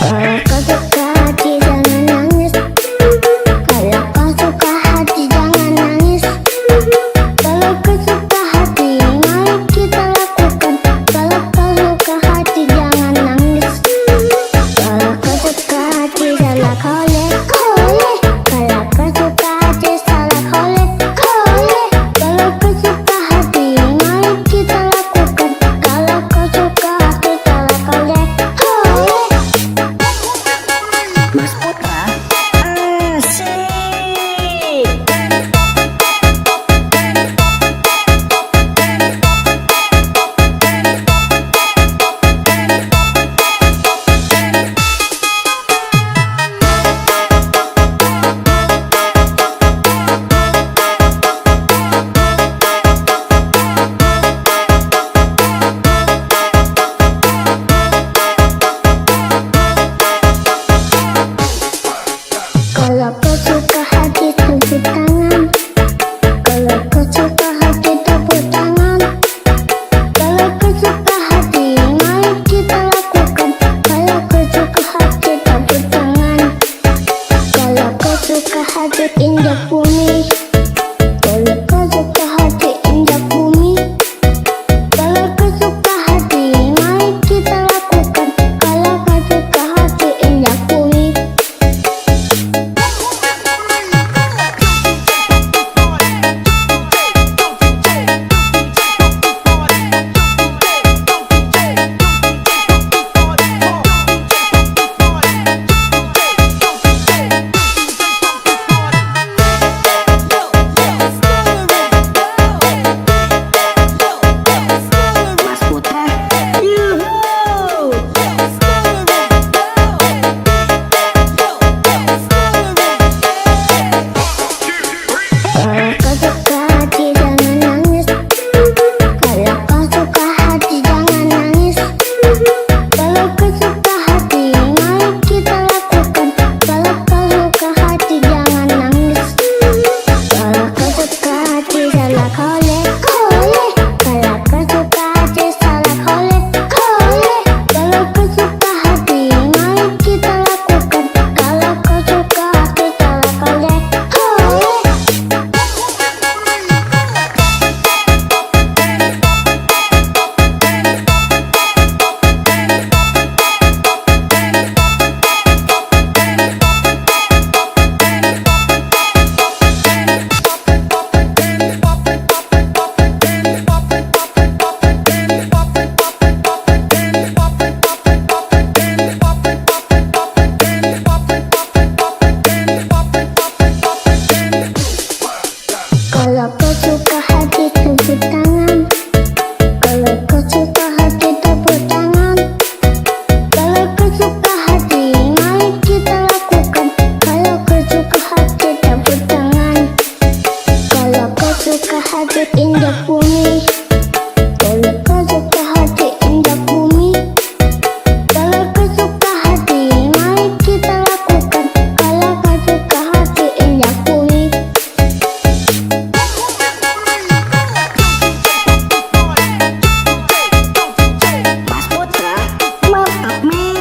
Kalau kau suka hati jangan nangis. Kalau kau suka hati jangan nangis. Kalau kau suka hati, mari kita lakukan. Kalau kau suka hati jangan nangis. Kalau kau suka hati salah kolek. Kalau kau suka hati salah kolek. Kalau kau suka hati, mari kita lakukan. Kalau kau suka hati salah kolek. Mas Putra, asik. Kalau kau suka hati tepuk tangan. Kalau kau suka hati tepuk tangan. Kalau kau suka hati, mari kita lakukan. Kalau kau suka hati tepuk tangan. Kalau kau suka hati injak bumi. Kalau kau suka hati injak bumi. Kalau kau suka hati, mari kita lakukan. Kalau kau suka hati injak bumi. Mas Putra, yuhuu. Kalau kau suka hati jangan nangis. Kalau kau suka hati jangan nangis. Kalau kau suka hati, mari kita lakukan. Kalau kau suka hati jangan nangis. Kalau kau suka hati salah kolek. Kalau kau suka hati salah kolek. Kalau kau suka hati, mari kita lakukan. Kalau kau suka hati salah kolek. tepuk tangan. Kalau kau suka hati tepuk tangan. Kalau kau suka hati mari kita lakukan. Kalau kau suka hati tepuk tangan. Kalau kau suka hati injak bumi. Kalau kau suka hati injak bumi. Kalau kau suka hati mari kita lakukan. Kalau kau suka hati injak bumi. Mas Putra, mantap men.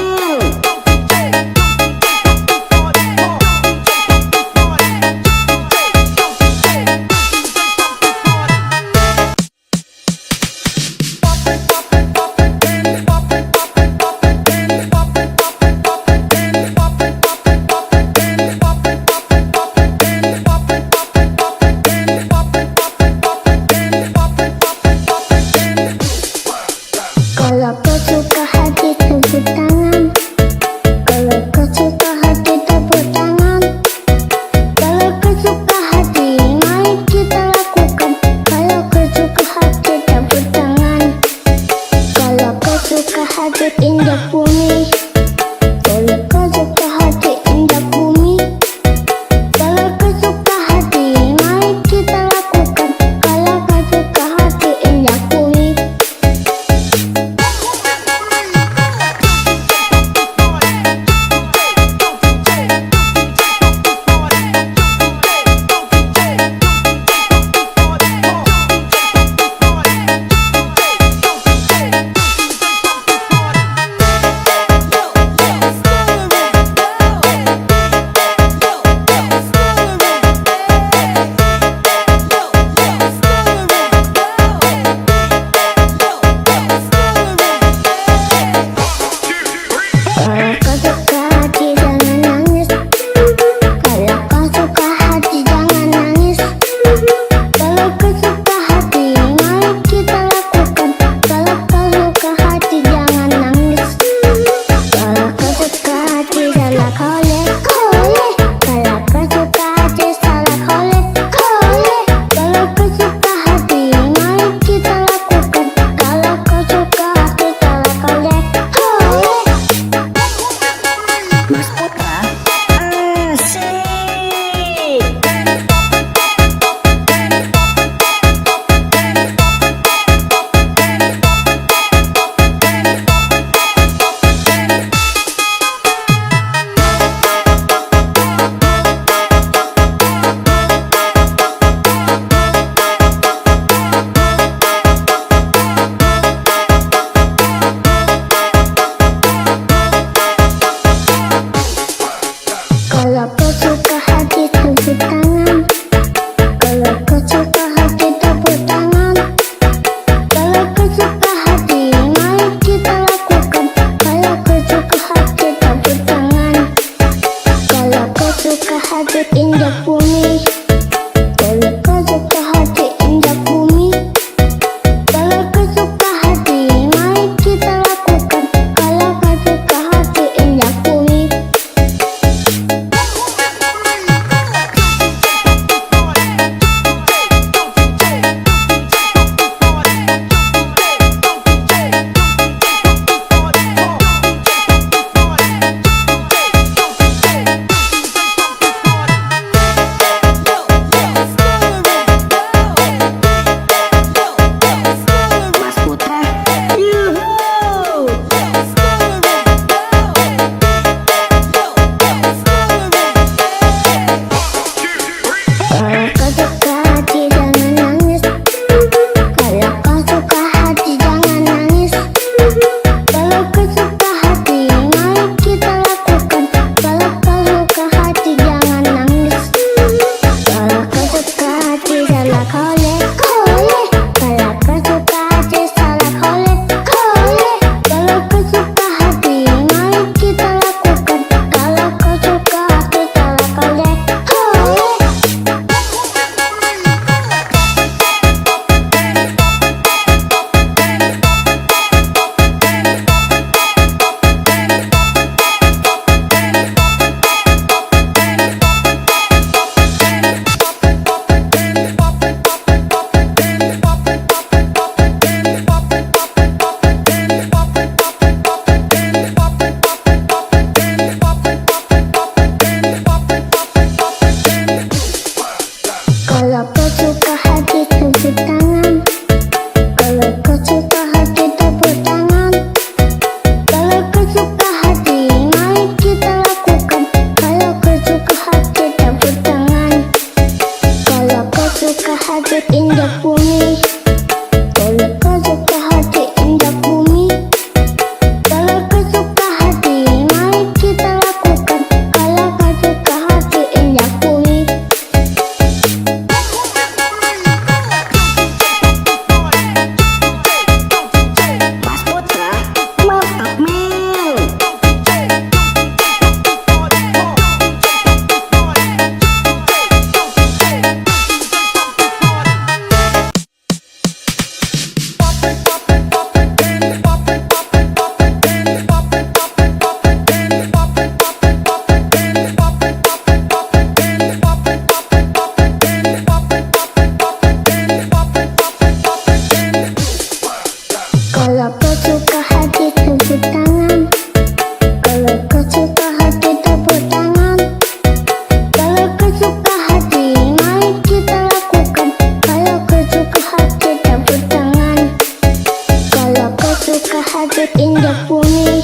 hati indah bumi.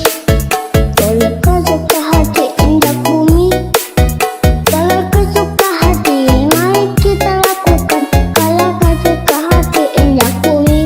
Kalau kau suka hati indah bumi, kalau kau suka hati, mari kita lakukan. Kalau kau suka hati indah bumi.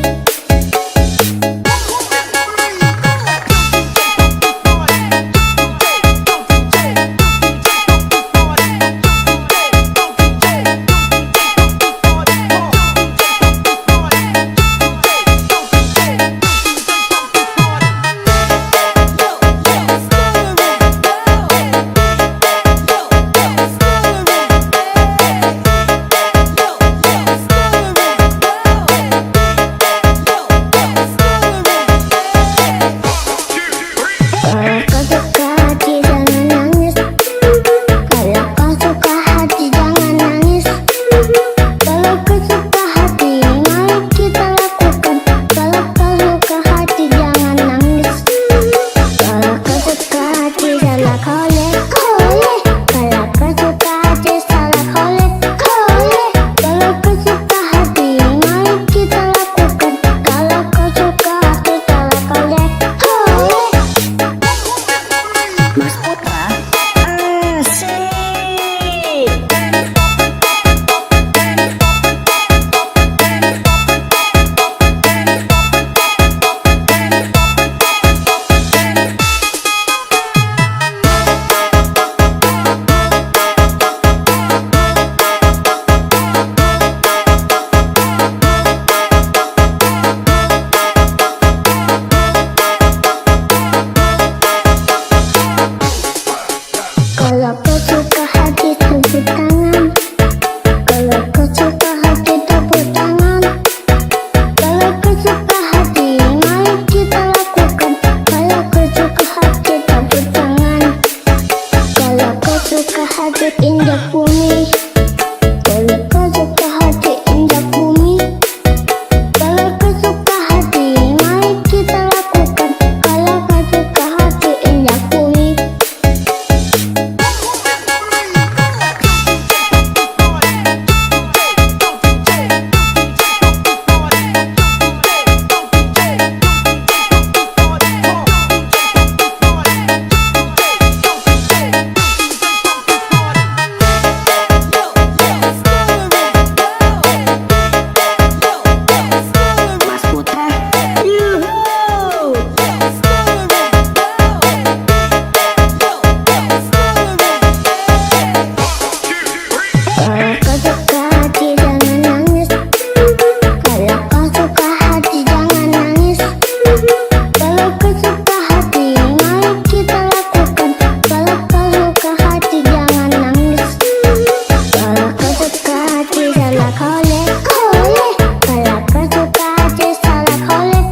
Mas Putra Kalau kau suka hati tepuk tangan. Kalau kau suka hati tepuk tangan. Kalau kau suka hati, mari kita lakukan. Kalau kau suka hati tepuk tangan. Kalau kau suka hati indah bumi. Kalau kau suka hati indah bumi. Kalau kau suka hati, mari kita lakukan. Kalau kau suka hati indah bumi. Mas Putra yuhuu. Kalau kau suka hati jangan nangis. Kalau kau suka hati jangan nangis. Kalau kau suka hati, mari kita lakukan. Kalau kau suka hati jangan nangis. Kalau kau suka hati salah kolek. Kalau kau suka hati salah kolek.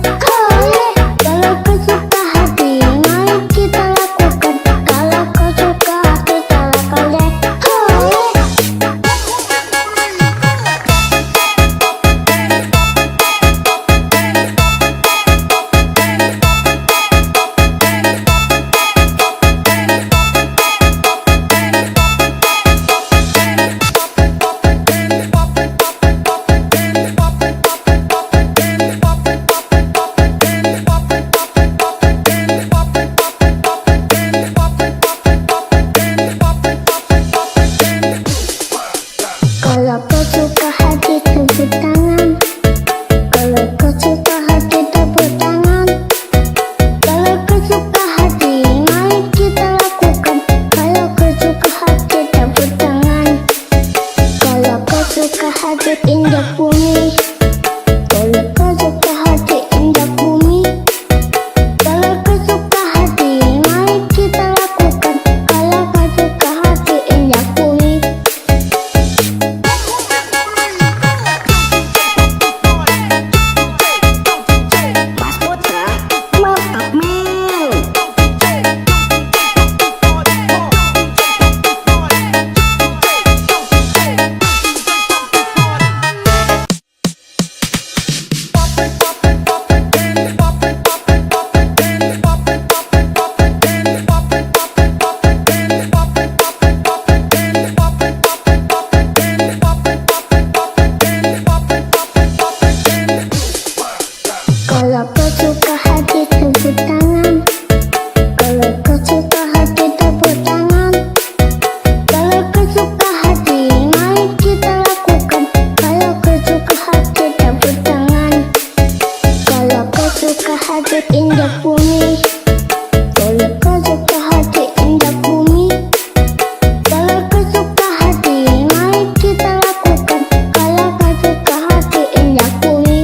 Kalau kau suka hati, mari kita lakukan. Kalau kau suka hati salah kolek. Kalau kau suka hati tepuk tangan. Kalau kau suka hati tepuk tangan. Kalau kau suka hati, mari kita lakukan. Kalau kau suka hati tepuk tangan. Kalau kau suka hati indah bumi. Kalau kau suka hati indah bumi. Kalau kau suka hati, mari kita lakukan. Kalau kau suka hati indah bumi. Mas Putra mantap men. Kalau kau suka hati tepuk tangan. hati indah bumi. Kalau kau suka hati indah bumi, kalau kau suka hati, mari kita lakukan. Kalau kau suka hati indah bumi.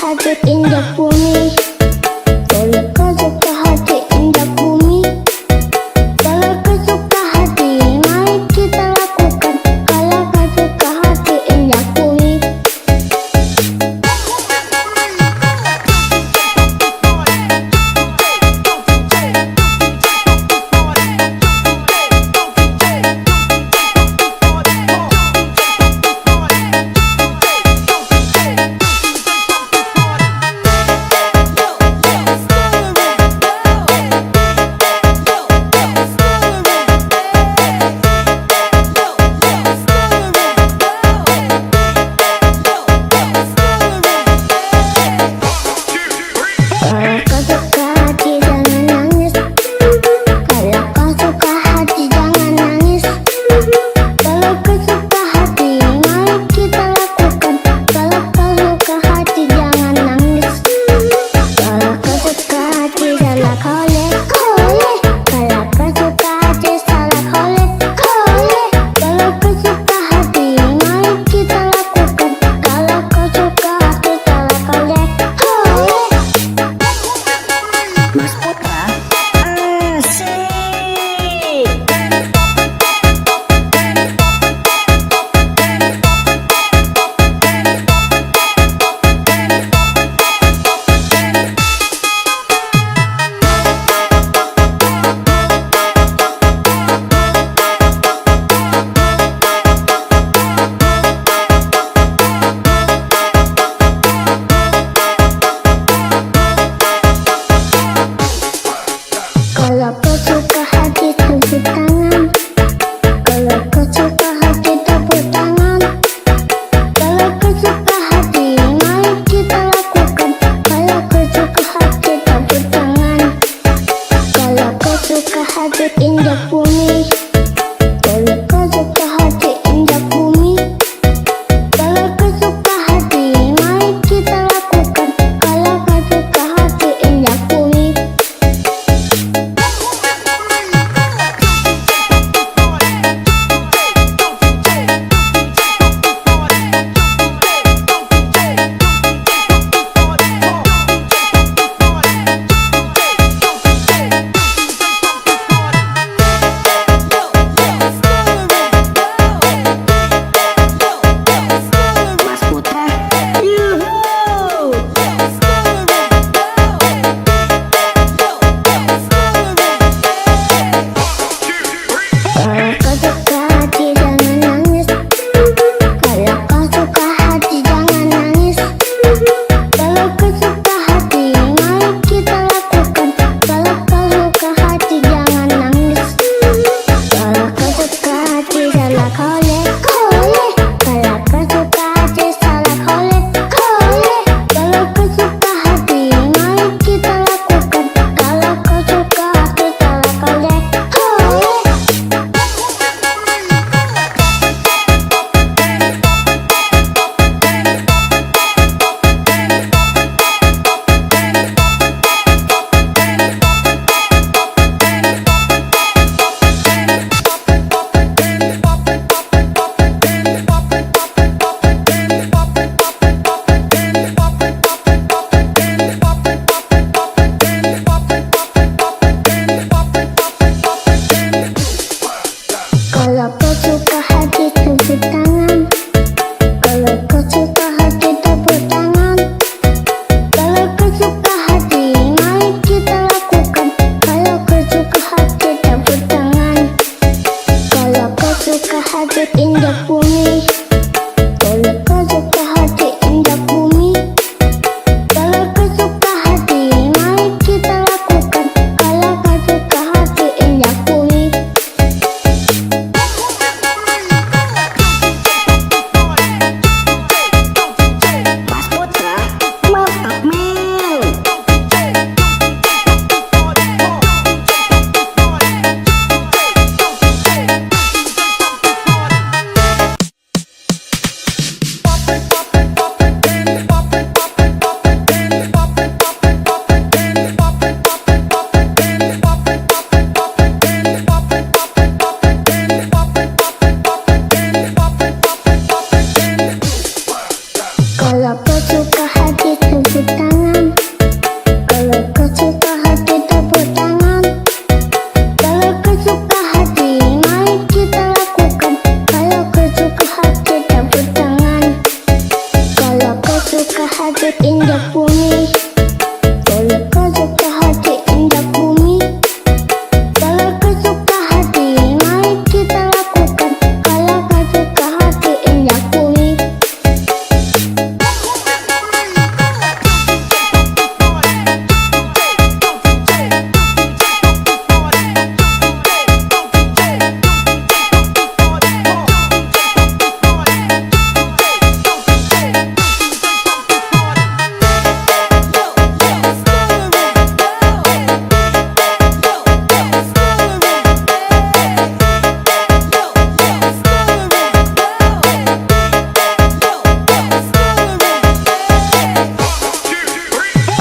hati injak bumi. Kalau kau suka hati injak bumi, kalau kau suka hati, mari kita lakukan. Kalau kau suka hati injak bumi. Kalau kau suka hati jangan nangis. Kalau kau suka hati jangan nangis. Kalau kau suka hati, mari kita lakukan. Kalau kau suka hati jangan nangis. Kalau kau suka hati salah kolek kolek. Kalau kau suka hati salah kolek kolek. Kalau kau suka hati, mari kita lakukan. Kalau kau suka hati salah kolek kolek. Mas Putra, asik. Kalau kau suka hati tepuk tangan. Kalau kau suka hati tepuk tangan. Kalau kau suka hati, mari kita lakukan. Kalau kau suka hati tepuk tangan. Kalau kau suka hati injak bumi. Kalau kau suka hati injak bumi. Kalau kau suka hati, mari kita lakukan. Kalau kau suka hati injak bumi. Mas Putra, yuhuu. Kalau kau suka hati jangan nangis. Kalau kau suka hati jangan nangis. Kalau kau suka hati, mari kita lakukan. Kalau kau suka hati jangan nangis. Kalau kau suka hati salah kolek kolek. Kalau kau suka hati salah kolek kolek. Kalau kau suka hati, mari kita lakukan. Kalau kau suka hati salah kolek kolek. Kalau kau suka hati tepuk tangan. Kalau kau suka hati tepuk tangan. Kalau kau suka hati, mari kita lakukan. Kalau kau suka hati tepuk tangan. Kalau kau suka hati injak bumi. Kalau kau suka hati injak bumi. Kalau kau suka hati, mari kita lakukan. Kalau kau suka hati injak bumi. Mas Putra, mantap men. Kalau kau suka hati tepuk tangan. Kalau kau suka hati tepuk tangan. Kalau kau suka hati mari kita lakukan. Kalau kau suka hati tepuk tangan. Kalau kau suka hati injak bumi. Kalau kau suka hati injak bumi. Kalau kau suka hati mari kita lakukan. Kalau kau suka hati injak bumi.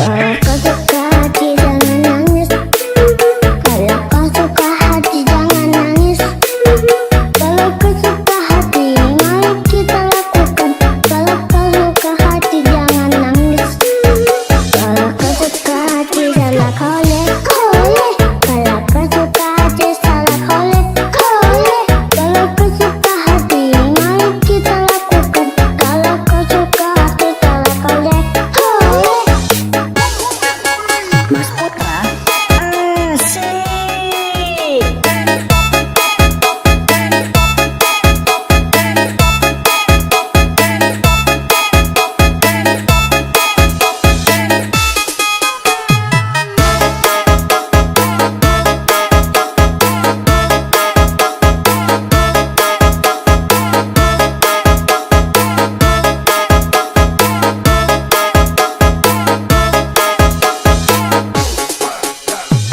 Kalau kau suka hati jangan nangis. Kalau kau suka hati jangan nangis. Kalau kau suka hati mari kita lakukan. Kalau kau suka hati jangan nangis. Kalau kau suka hati salah kolek kolek. Kalau kau suka hati salah kolek kolek. Kalau kau suka hati mari kita lakukan. Kalau kau suka hati salah kolek kolek. Mas Putra, asik.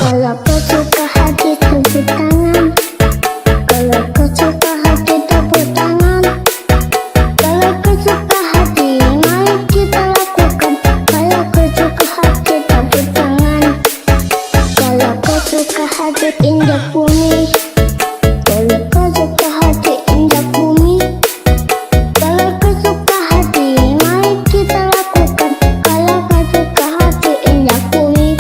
Kalau kau suka hati tepuk tangan. Kalau kau suka hati tepuk tangan. Kalau kau suka hati mari kita lakukan. Kalau kau suka hati tepuk tangan. Kalau kau suka hati injak bumi. Kalau kau suka hati injak bumi. Kalau kau suka hati mari kita lakukan. Kalau kau suka hati injak bumi.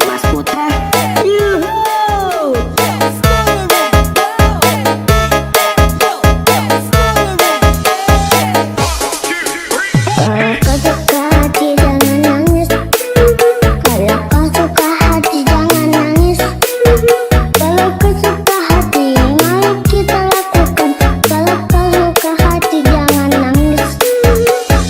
Mas Putra, yuhuu. Kalau kau suka hati jangan nangis. Kalau kau suka hati jangan nangis. Kalau kau suka hati mari kita lakukan. Kalau kau suka hati jangan nangis.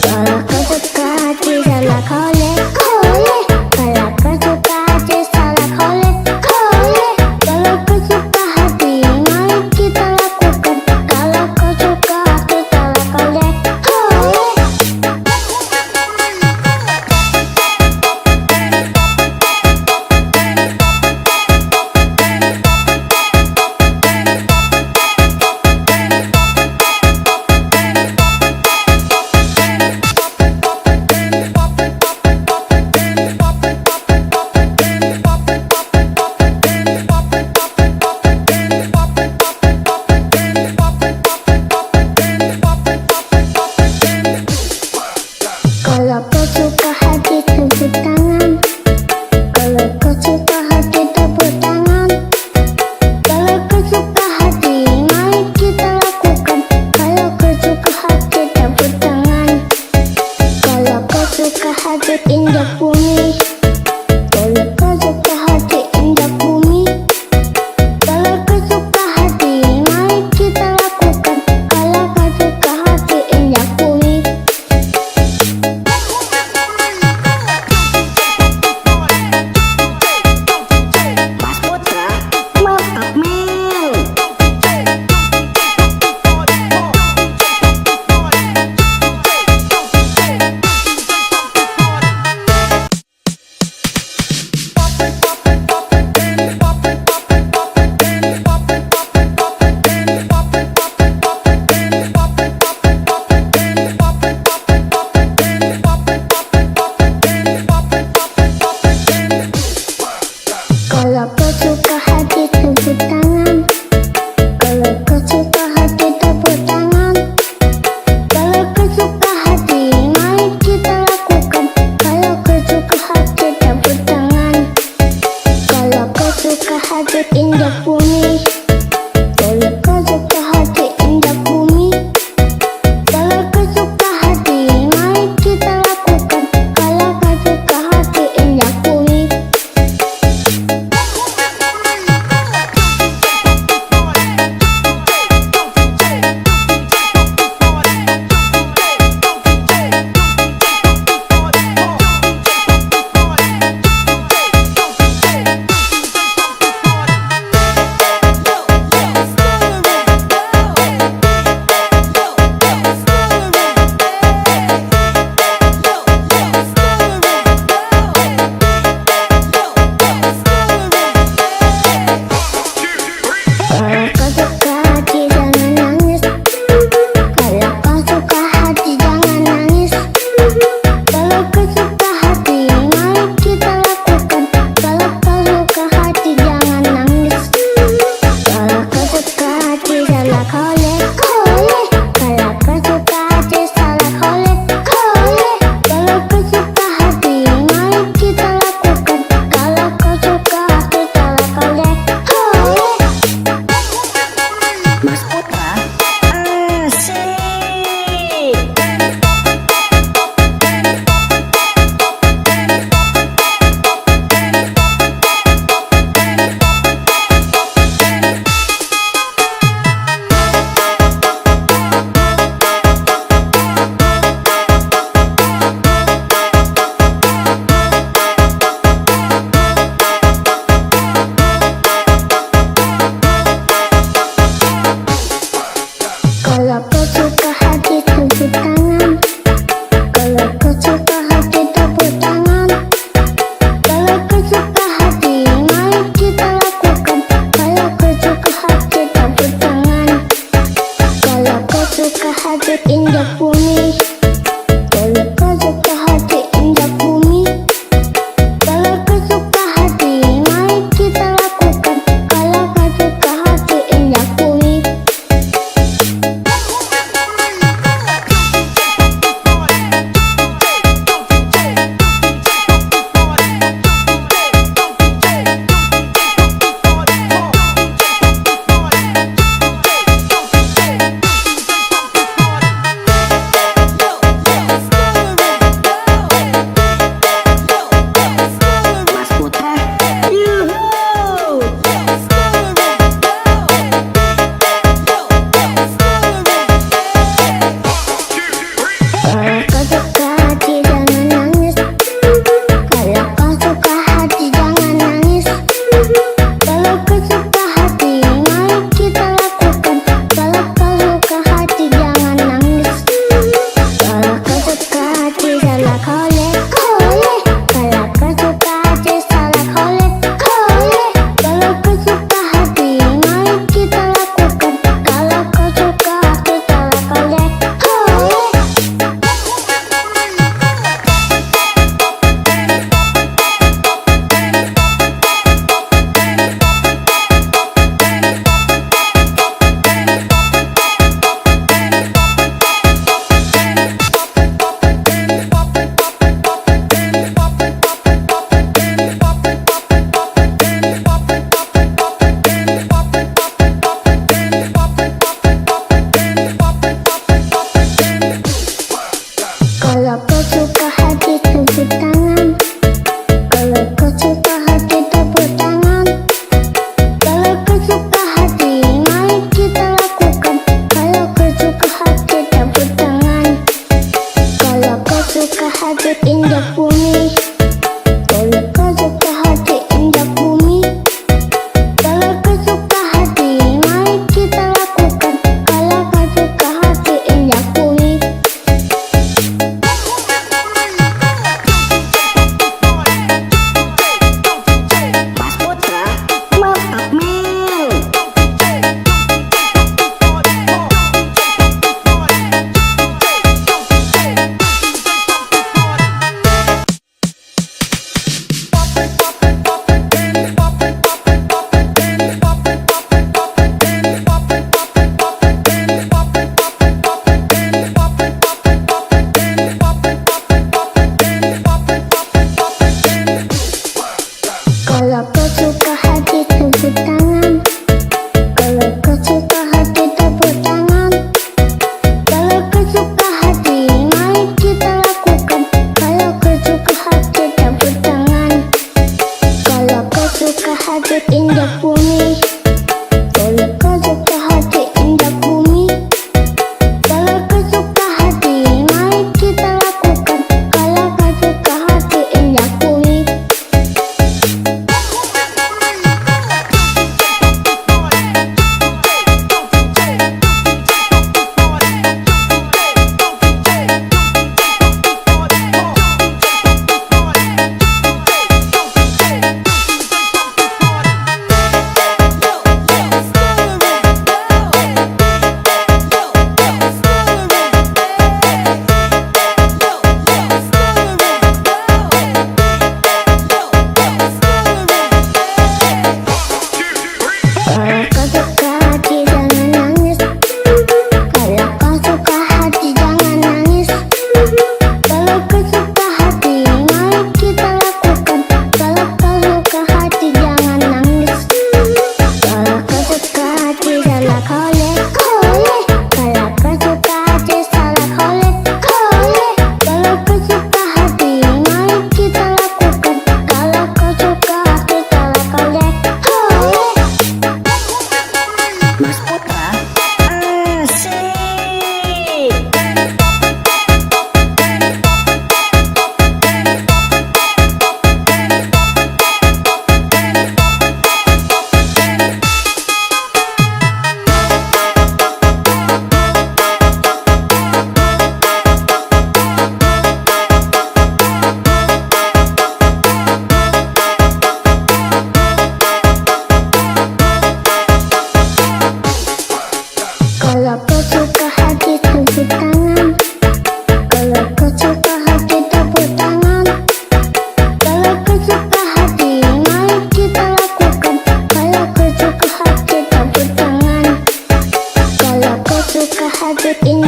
Kalau kau suka hati salah kolek kolek. Kalau kau suka hati salah kolek kolek. Kalau kau suka hati mari kita lakukan. Kalau kau suka hati salah kolek kolek. indah bumi. Kalau kau suka hati indah bumi. Kalau kau suka hati, mari kita lakukan. Kalau kau suka hati indah bumi.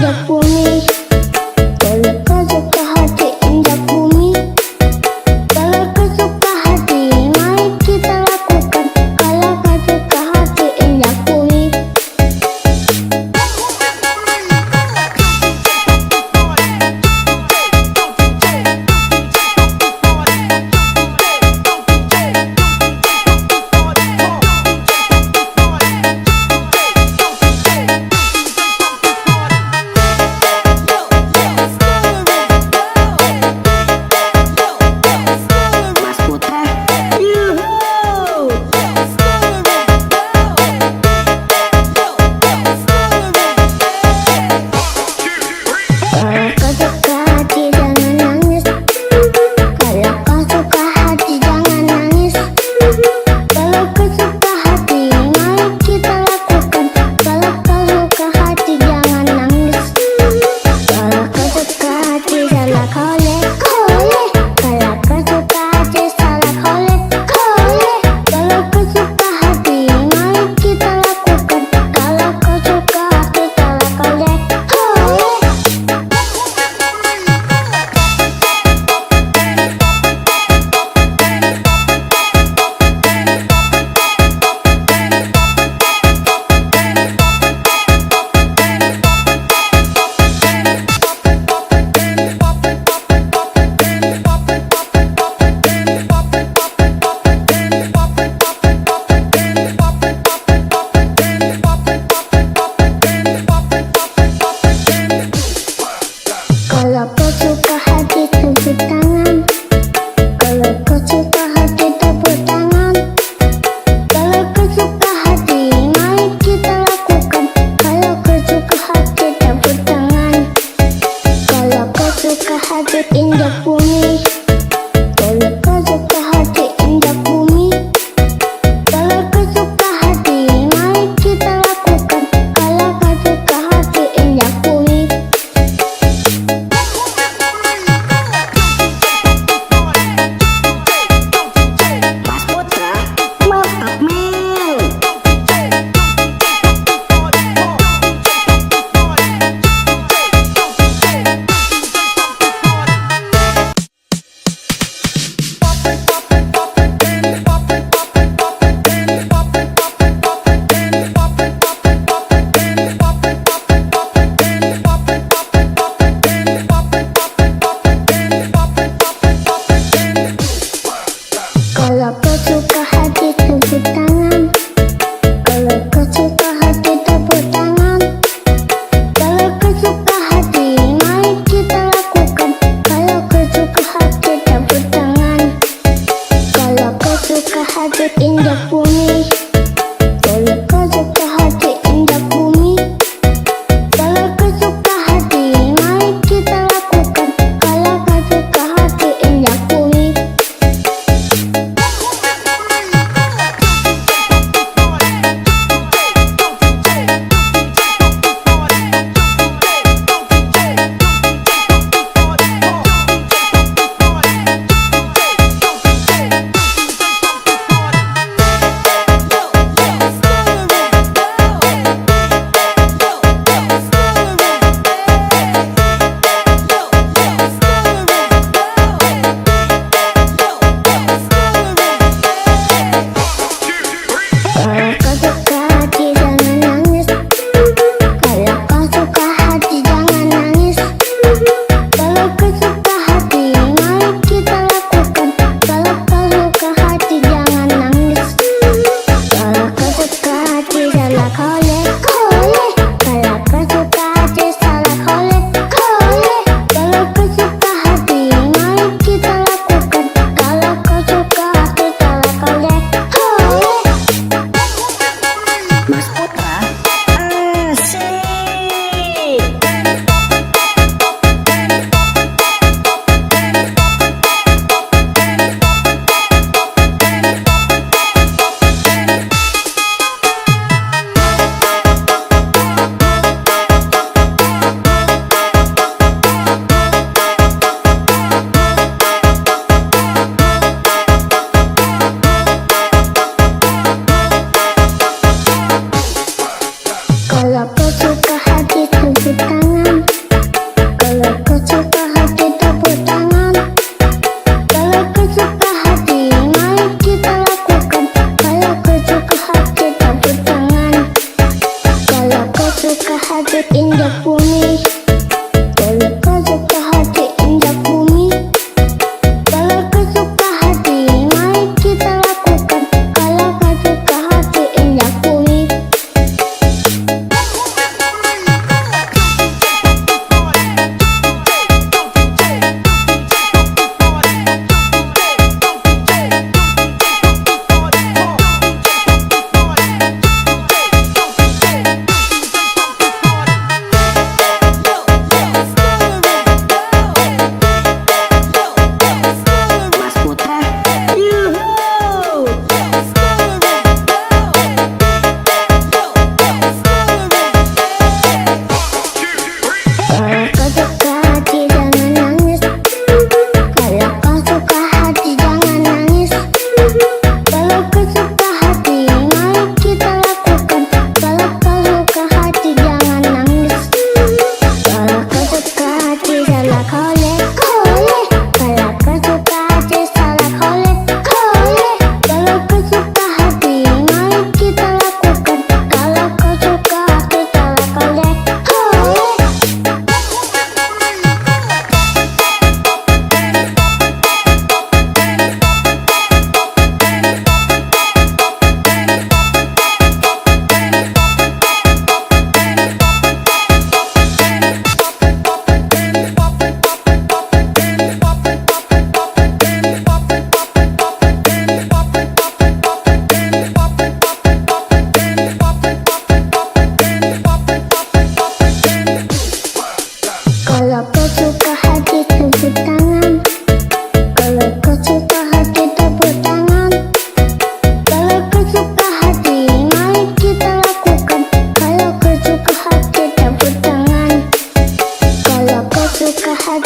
indah bumi. Kalau kau suka hati indah bumi. Kalau kau suka hati, mari kita lakukan. Kalau kau suka hati indah bumi.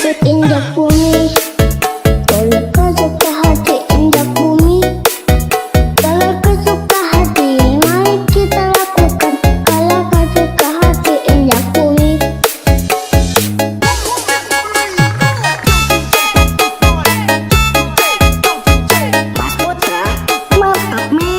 hati injak bumi. Kalau kau suka hati injak bumi. Kalau kau suka hati, mari kita lakukan. Kalau kau suka hati injak bumi. Mas Putra, mantap men.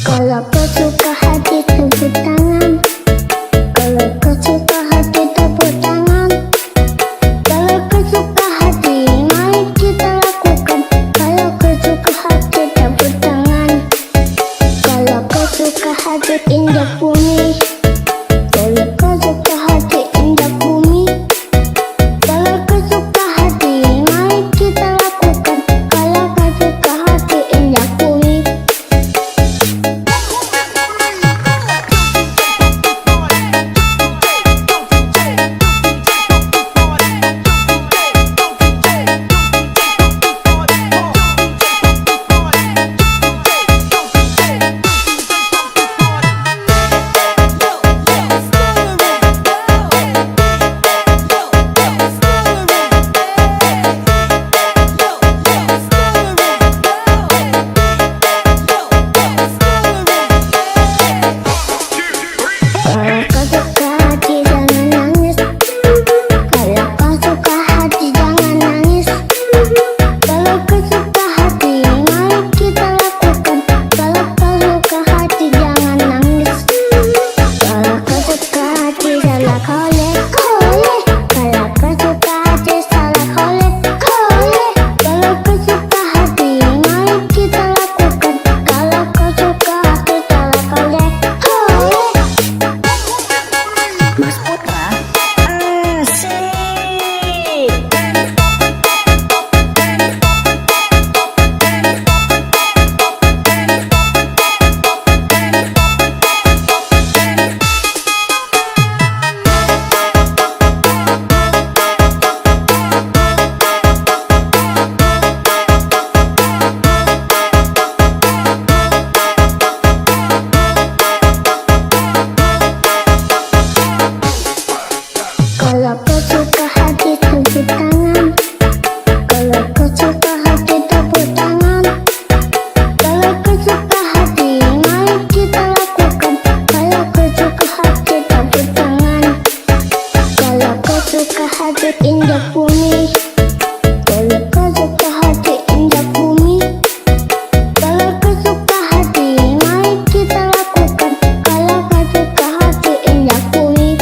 Kalau kau suka hati tepuk tangan. Kalau kau suka hati tepuk tangan. Kalau kau suka hati, mari kita lakukan. Kalau kau suka hati tepuk tangan. Kalau kau suka hati injak bumi. Kalau kau suka hati injak bumi. Kalau kau suka hati, mari kita lakukan. Kalau kau suka hati injak bumi. Kalau kau suka hati jangan nangis. Kalau kau suka hati jangan nangis. Kalau kau suka hati, mari kita lakukan. Kalau kau suka hati jangan nangis. Kalau kau suka hati salah kolek kolek. Kalau kau suka hati salah kolek kolek. Kalau kau suka hati, mari kita lakukan. Kalau kau suka hati salah kolek kolek. Mas Putra, asik. Kalau kau suka hati tepuk tangan. Kalau kau suka hati tepuk tangan. Kalau kau suka hati, mari kita lakukan. Kalau kau suka hati tepuk tangan. Kalau kau suka hati injak bumi. Kalau kau suka hati injak bumi. Kalau kau suka hati, mari kita lakukan. Kalau kau suka hati injak bumi.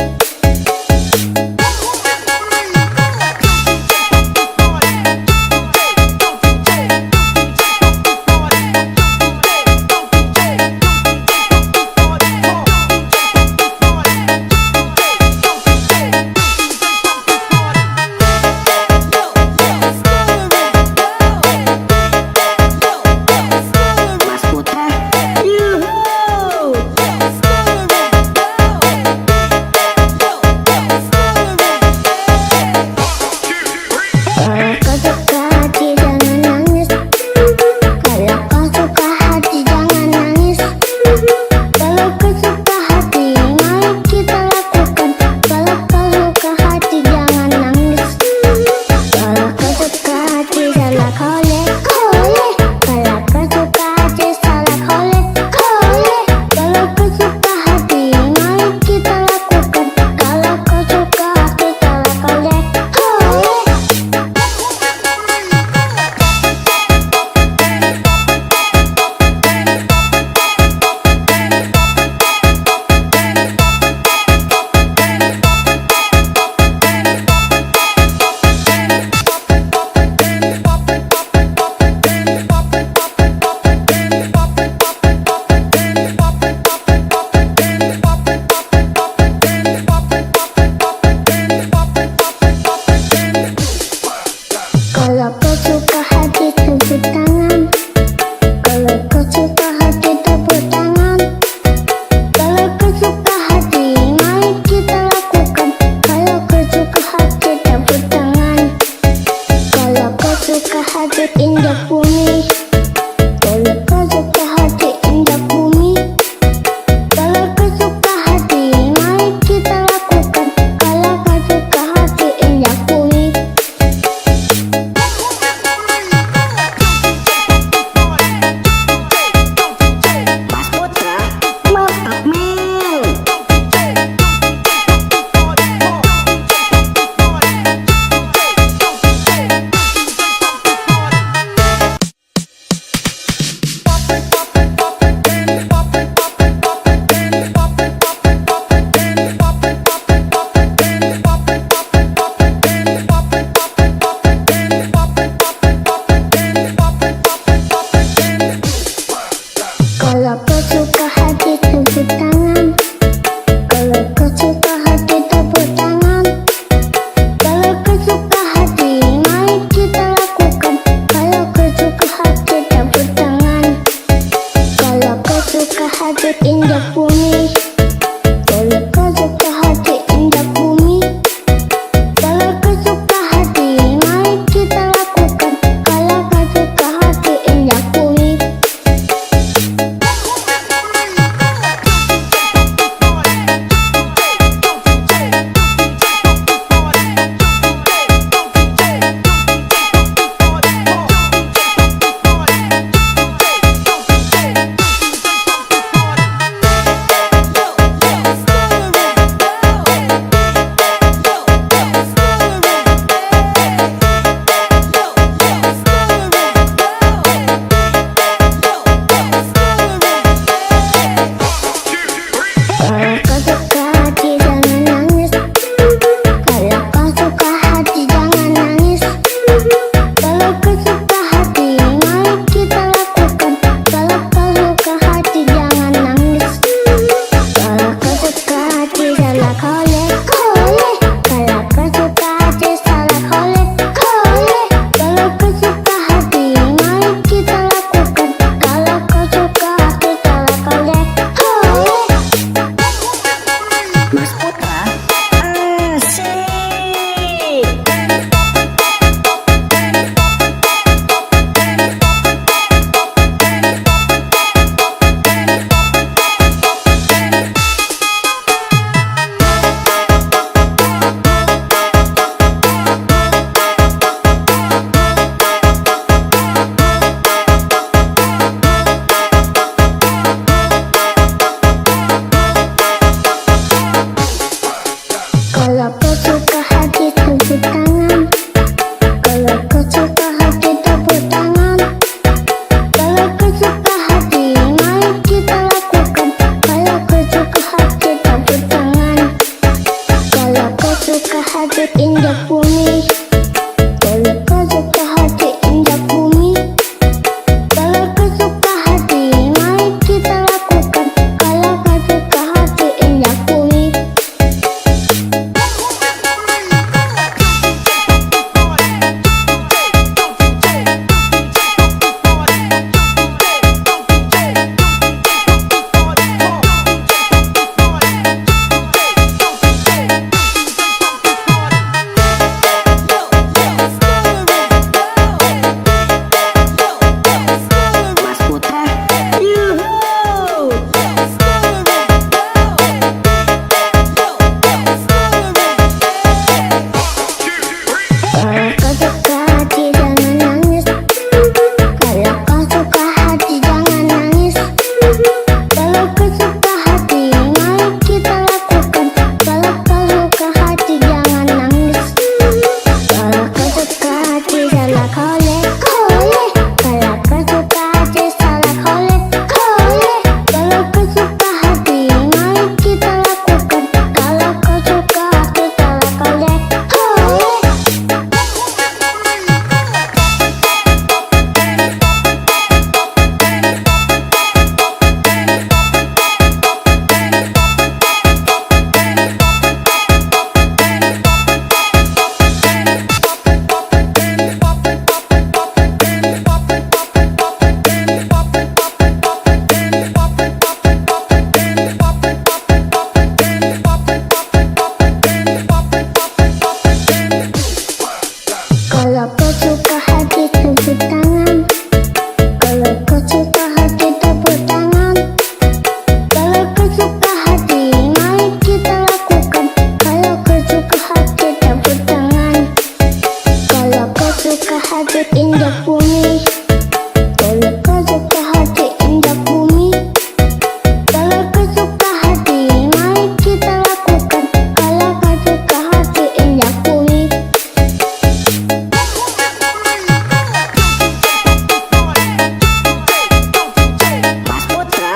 Kalau kau suka hati tepuk tangan. Kalau kau suka hati tepuk tangan. Kalau kau suka hati mari kita lakukan. Kalau kau suka hati tepuk tangan. Kalau kau suka hati injak bumi. Kalau kau suka hati injak bumi. Kalau kau suka hati mari kita lakukan. Kalau kau suka hati injak bumi. Mas Putra. Yuhu. Kalau kau suka hati jangan nangis. Kalau kau suka hati jangan nangis. Kalau kau suka hati mari kita lakukan. Kalau kau suka hati jangan nangis. Kalau kau suka hati salah koleh koleh. Kalau kau suka hati salah koleh koleh. Kalau kau suka hati mari kita lakukan. Kalau kau suka hati salah koleh koleh. Kalau kau suka hati tepuk tangan. Kalau kau suka hati tepuk tangan. Kalau kau suka hati mari kita lakukan. Kalau kau suka hati tepuk tangan. Kalau kau suka hati injak bumi. Kalau kau suka hati injak bumi. Kalau kau suka hati mari kita lakukan. Kalau kau suka hati injak bumi. Mas Putra.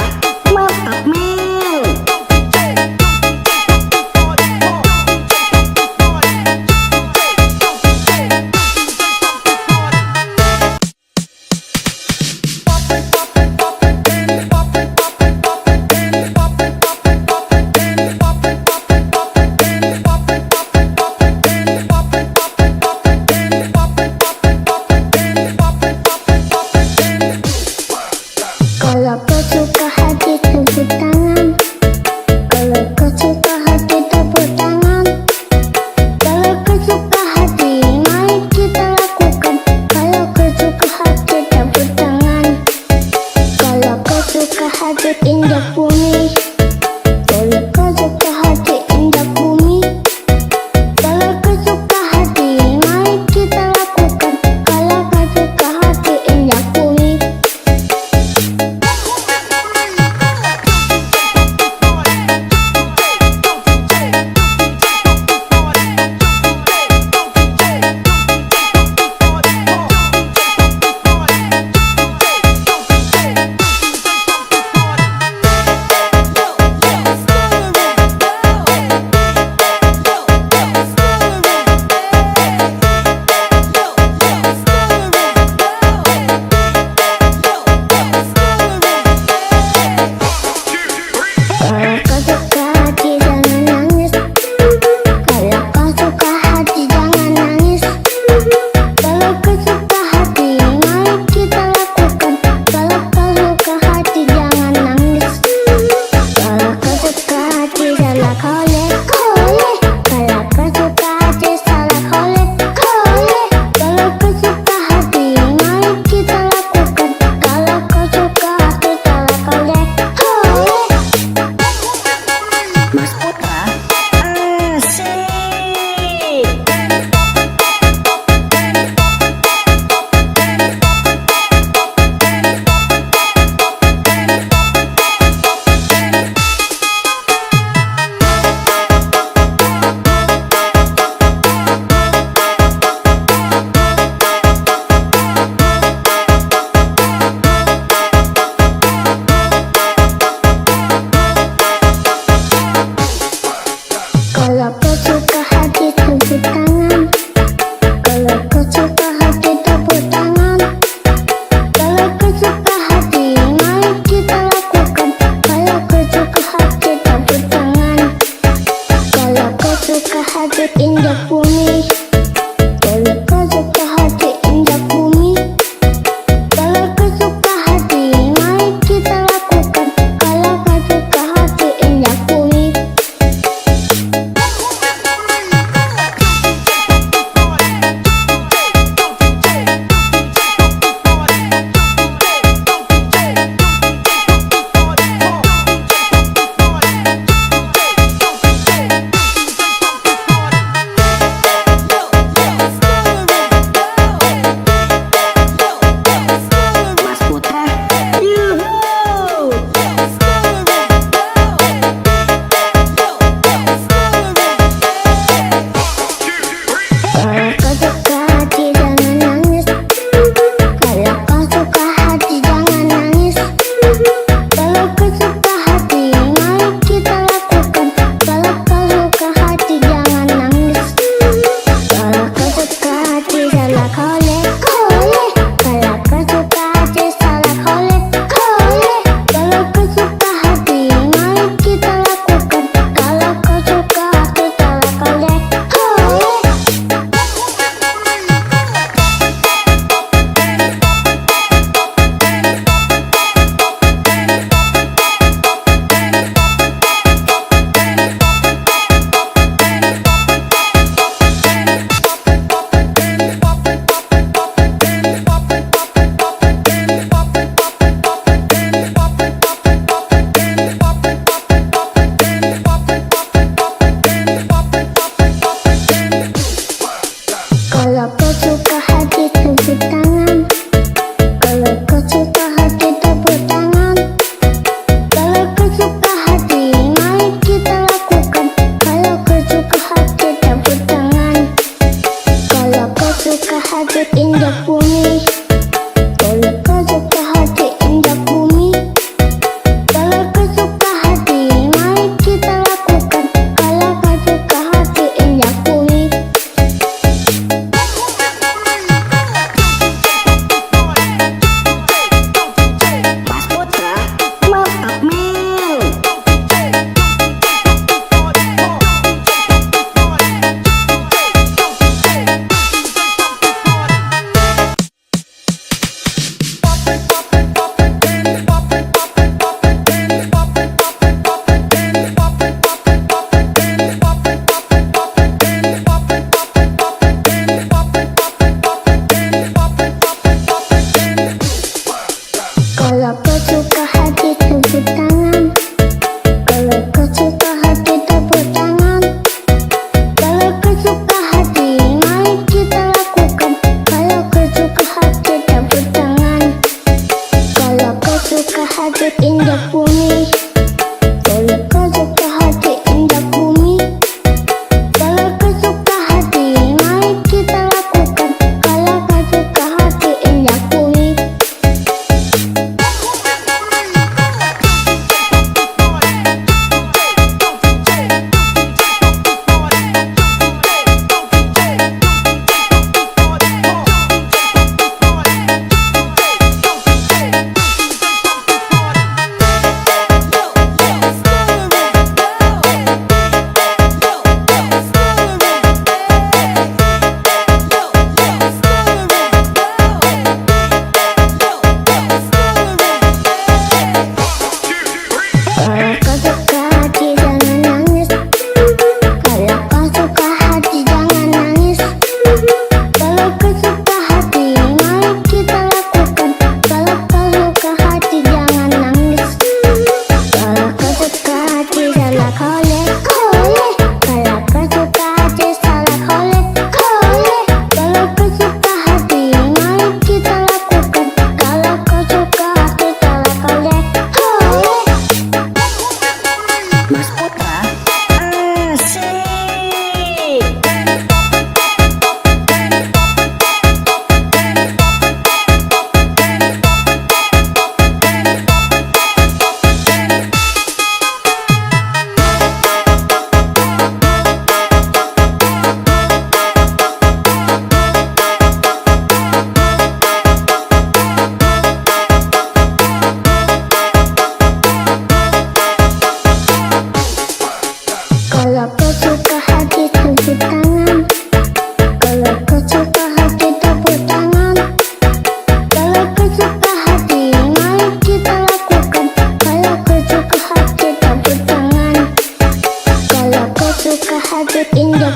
Mantap men. injak bumi. Kalau kau suka hati injak bumi. Kalau kau suka hati, mari kita lakukan. Kalau kau suka hati injak bumi.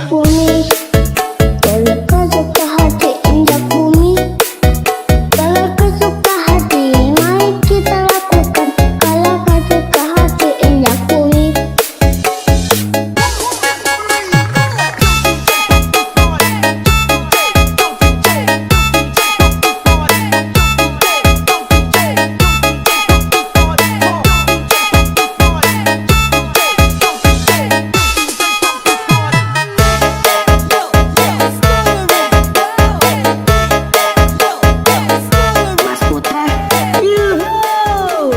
bumi. Kalau kau suka hati injak bumi. Kalau kau suka hati, mari kita lakukan. Kalau kau suka hati injak bumi. Mas Putra, yuhuu.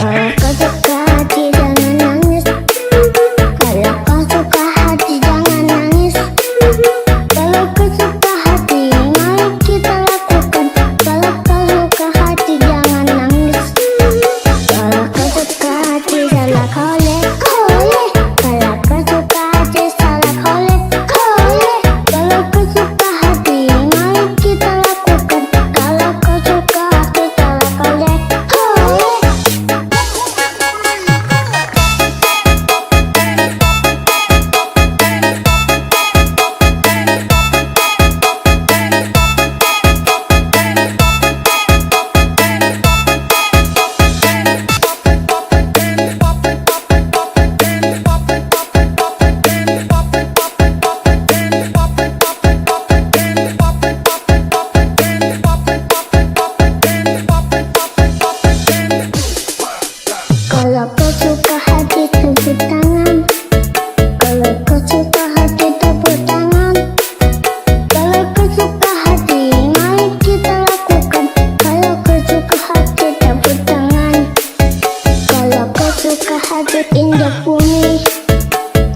Kalau kau suka hati jangan nangis. Kalau kau suka hati jangan nangis. Kalau kau suka hati, mari kita lakukan. Kalau kau suka hati jangan nangis. Kalau kau suka hati salah kolek kolek. Kalau kau suka hati salah kolek kolek. Kalau kau suka hati, mari kita lakukan. Kalau kau suka hati salah kolek kolek. Kalau kau suka hati tepuk tangan. Kalau kau suka hati tepuk tangan. Kalau kau suka hati, mari kita lakukan. Kalau kau suka hati tepuk tangan. Kalau kau suka hati injak bumi.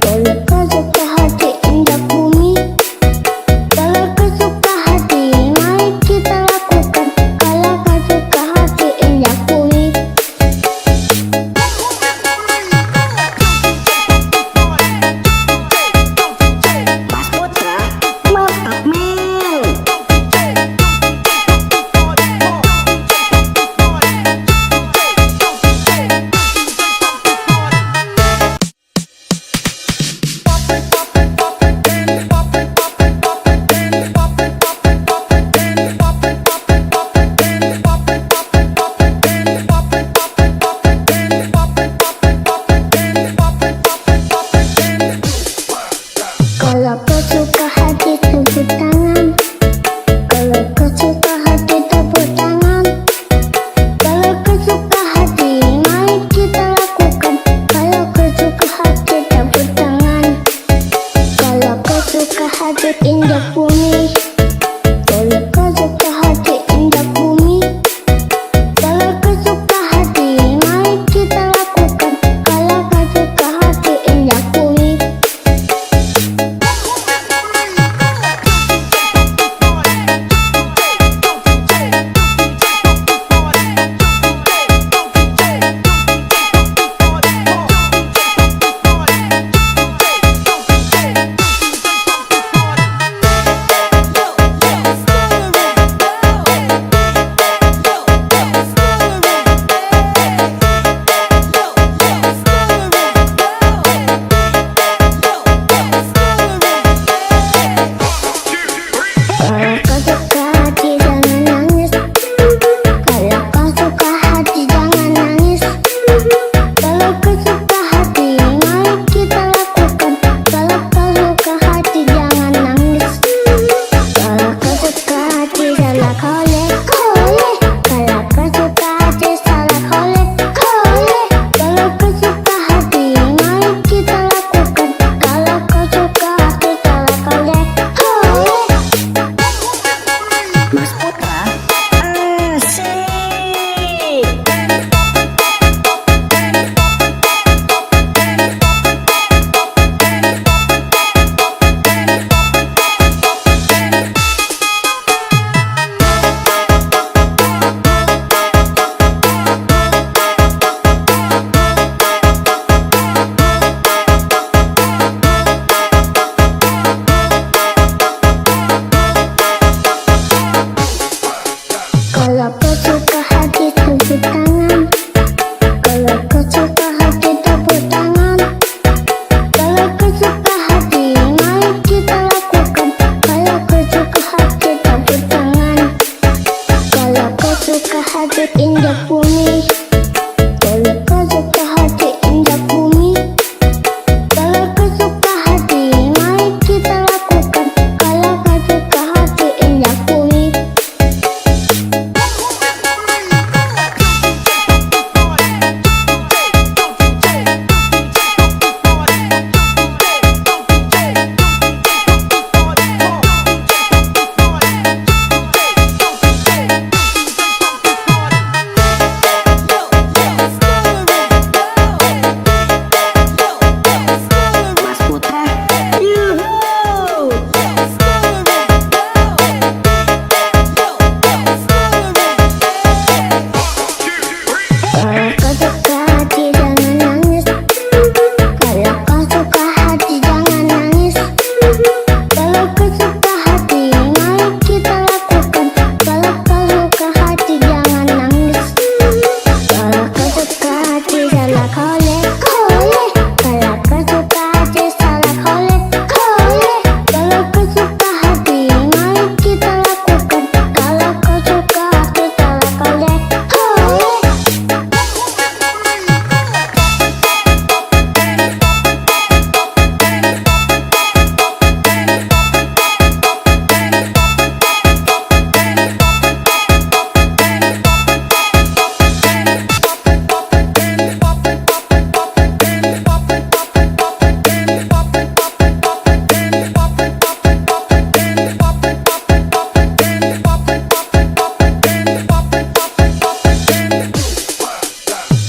Kalau kau suka hati injak bumi. Kalau kau suka hati, mari kita lakukan. Kalau kau suka hati injak bumi. Mas Putra, mantap men.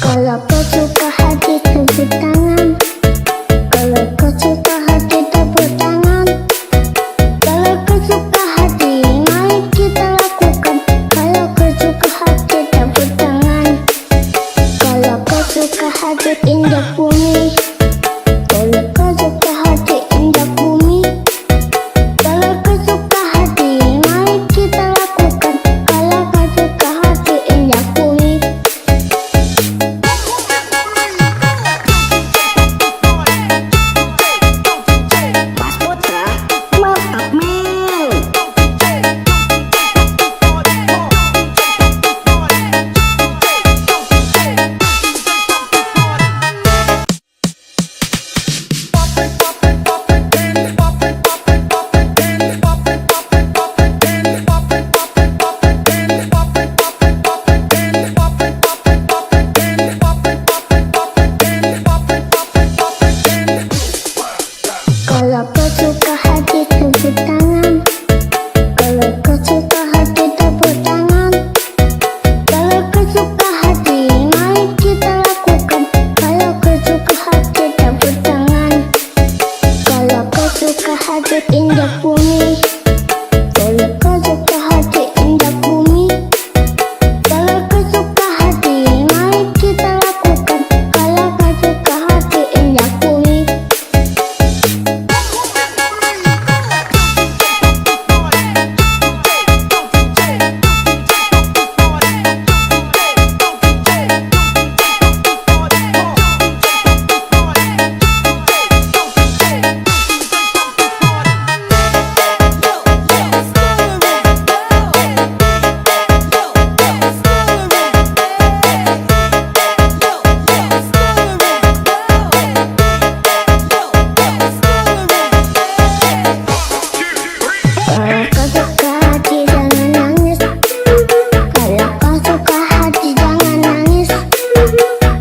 Kalau kau suka hati tepuk tangan. Kalau kau suka hati tepuk tangan. Kalau kau suka hati mari kita lakukan. Kalau kau suka hati tepuk tangan. Kalau kau suka hati injak bumi. Kalau kau suka hati injak bumi. Kalau kau suka hati mari kita lakukan. Kalau kau suka hati injak bumi. Mas Putra, mantap men. Kalau kau suka hati tepuk tangan. Kalau kau suka hati tepuk tangan. Kalau kau suka hati mari kita lakukan. Kalau kau suka hati tepuk tangan. Kalau kau suka hati injak bumi. Kalau kau suka hati injak bumi. Kalau kau suka hati mari kita lakukan. Kalau kau suka hati injak bumi. Kalau kau suka hati jangan nangis. Kalau kau suka hati jangan nangis.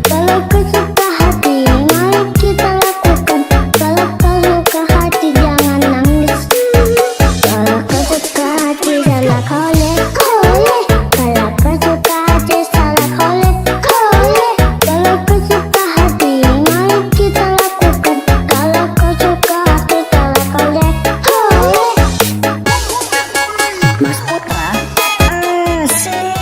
Kalau kau suka hati mari kita lakukan. Kalau kau suka hati jangan nangis. Kalau kau suka hati salah kolek kolek. Kalau kau suka hati salah kolek kolek. Kalau kau suka hati mari kita lakukan. Kalau kau suka hati salah kolek kolek. Mas Putra, asik.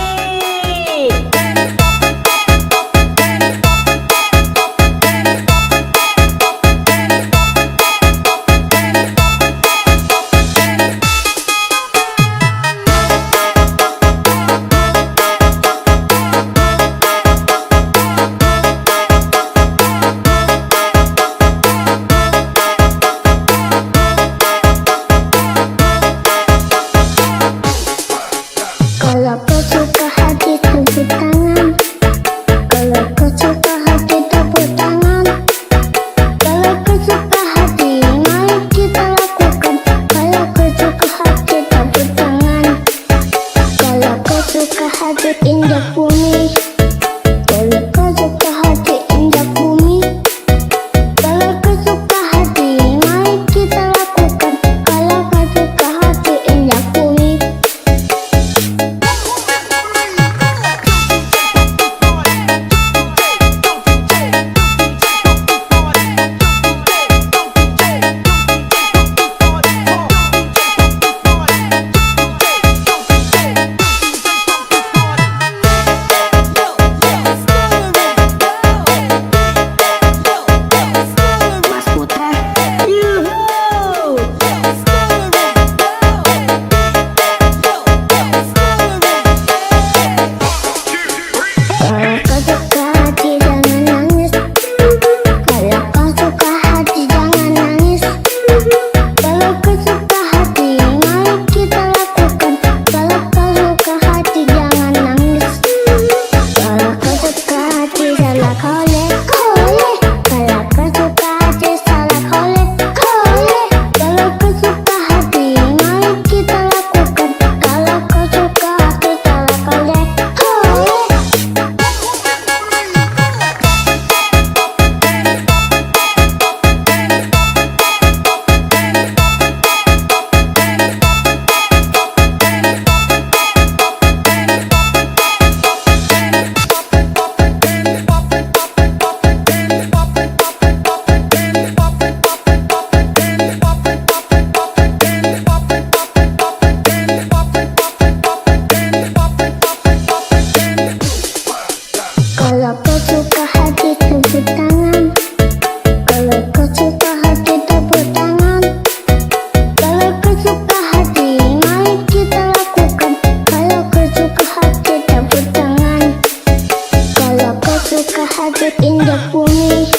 hati injak bumi.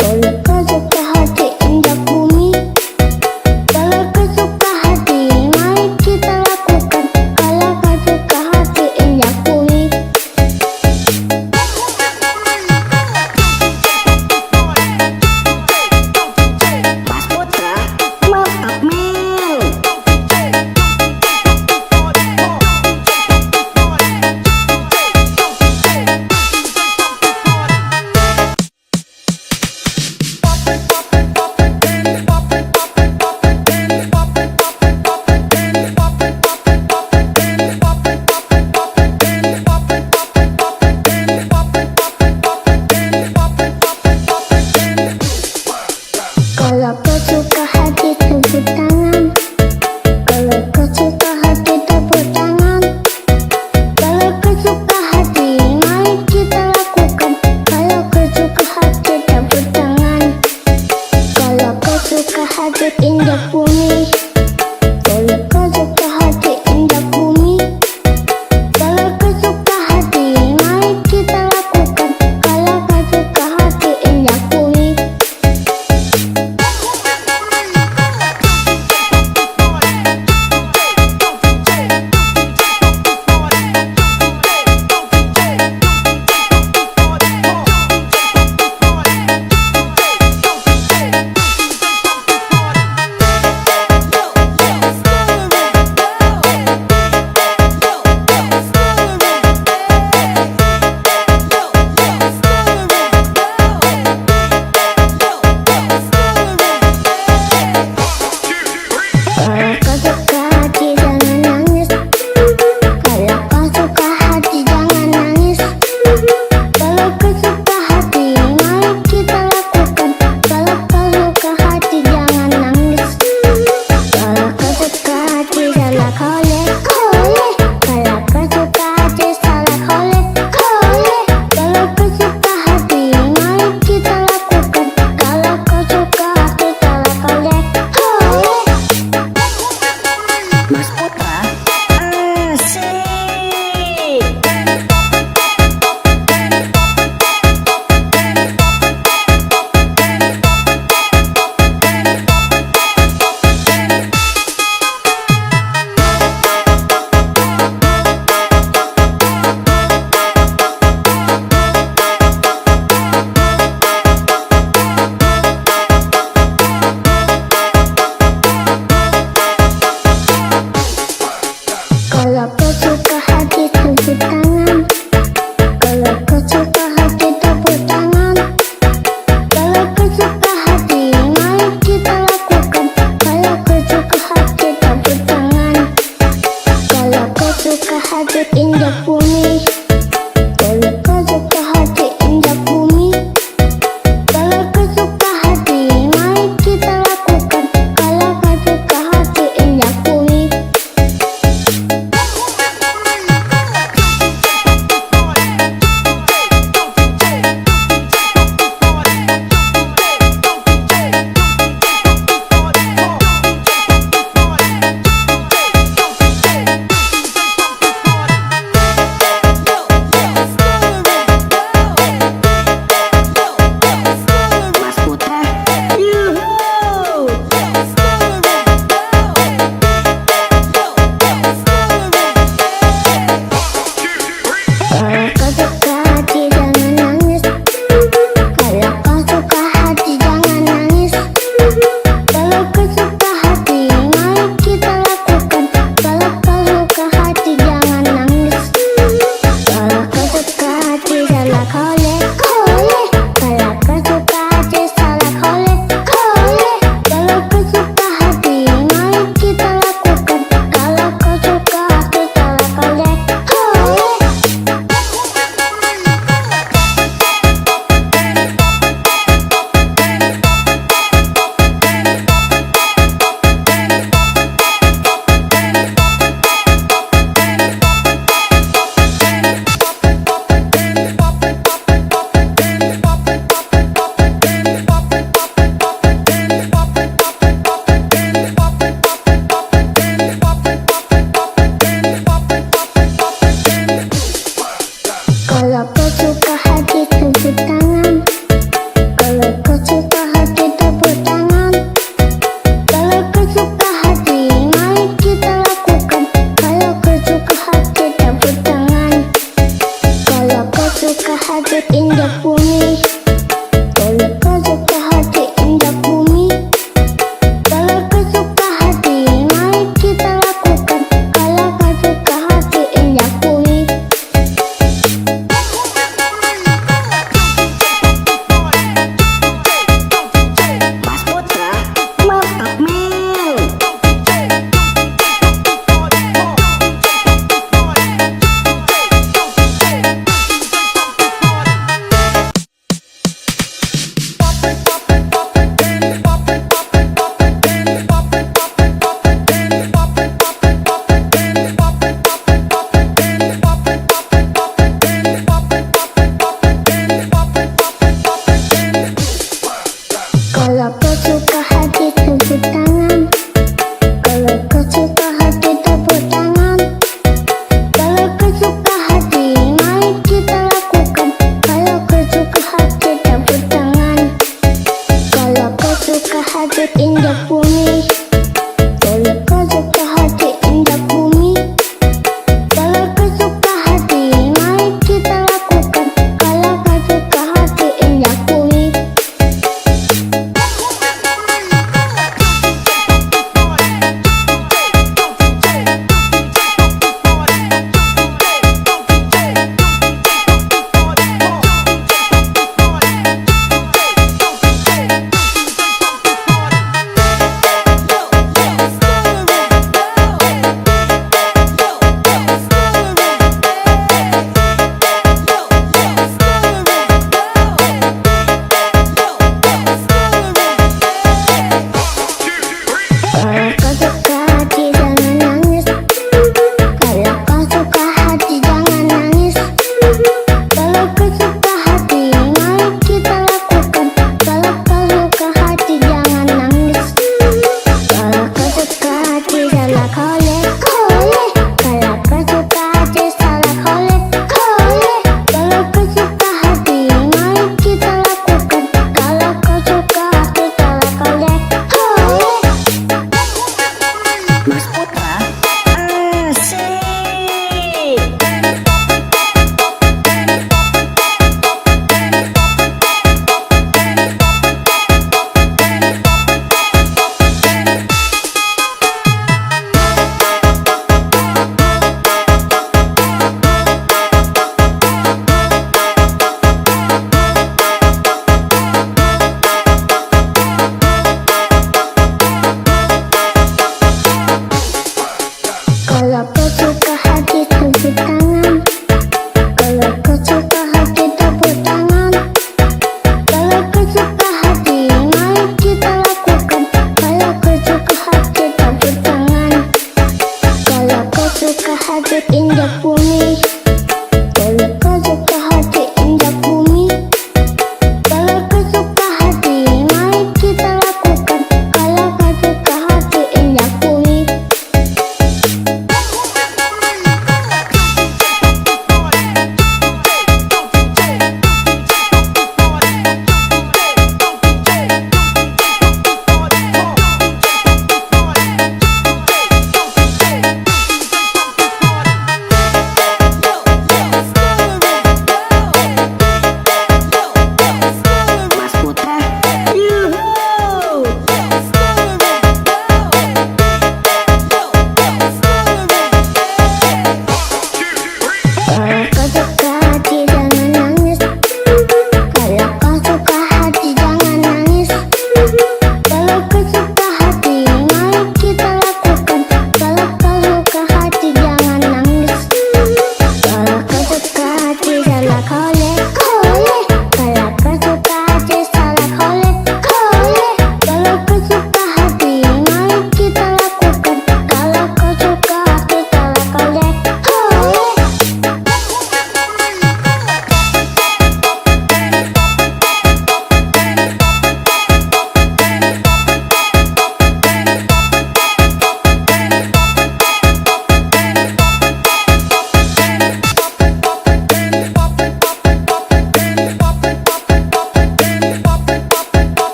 Kalau kau suka hati injak bumi. Kalau kau suka hati, mari kita lakukan. Kalau kau suka hati injak bumi. Mas Putra, mantap men.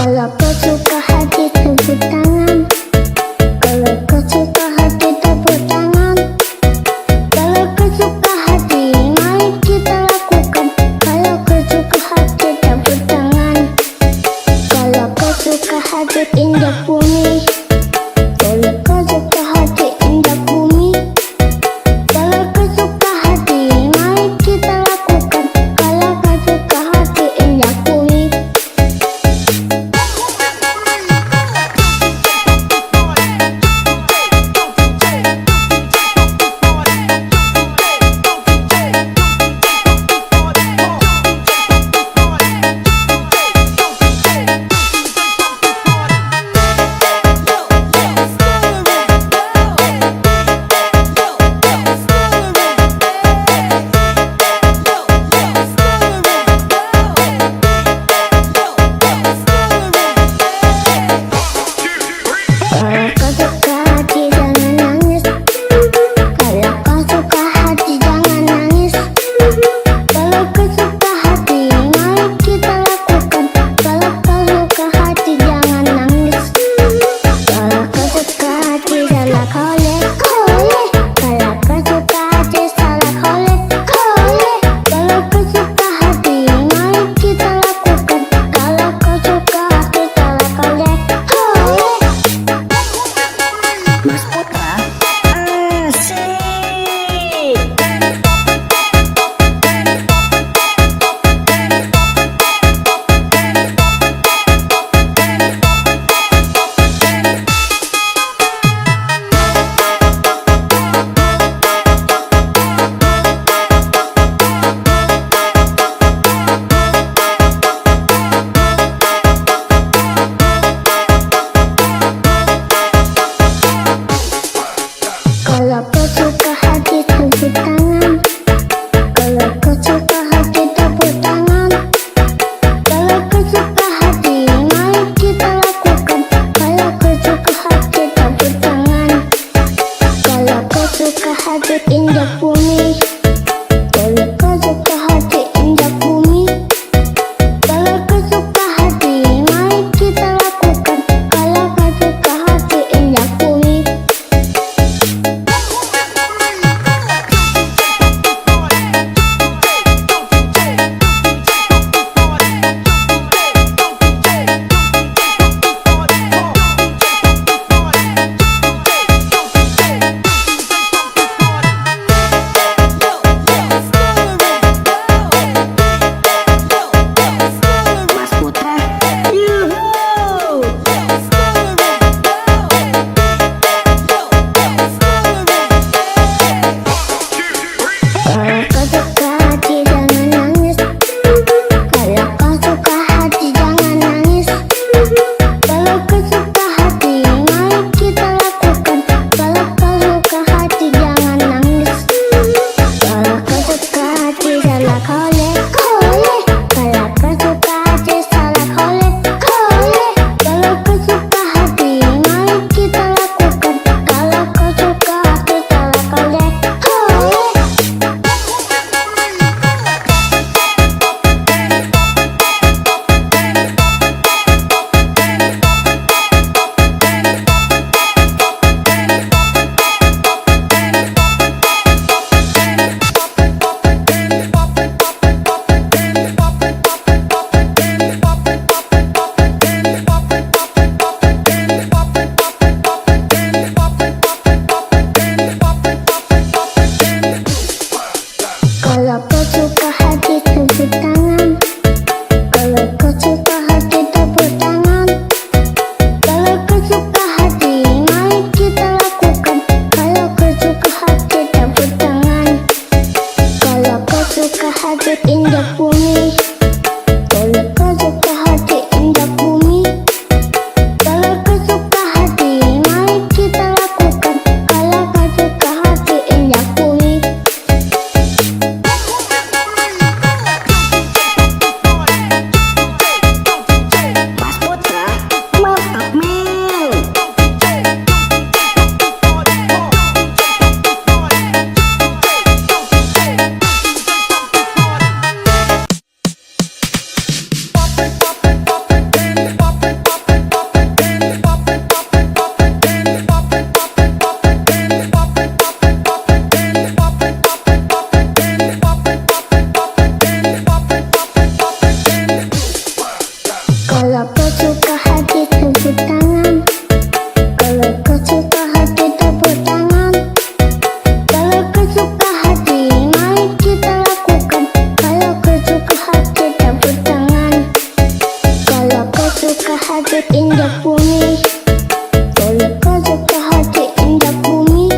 Kalau kau suka hati tepuk tangan. Kalau kau suka hati tepuk tangan. Kalau kau suka hati mari kita lakukan. Kalau kau suka hati tepuk tangan. Kalau kau suka hati injak bumi. Kalau kau suka hati injak bumi. Kalau kau suka hati mari kita lakukan. Kalau kau suka hati injak bumi. tepuk tangan. Kalau kau suka hati tepuk tangan. Kalau kau suka hati mari kita lakukan. Kalau kau suka hati tepuk tangan. Kalau kau suka hati injak bumi. Kalau kau suka hati injak bumi.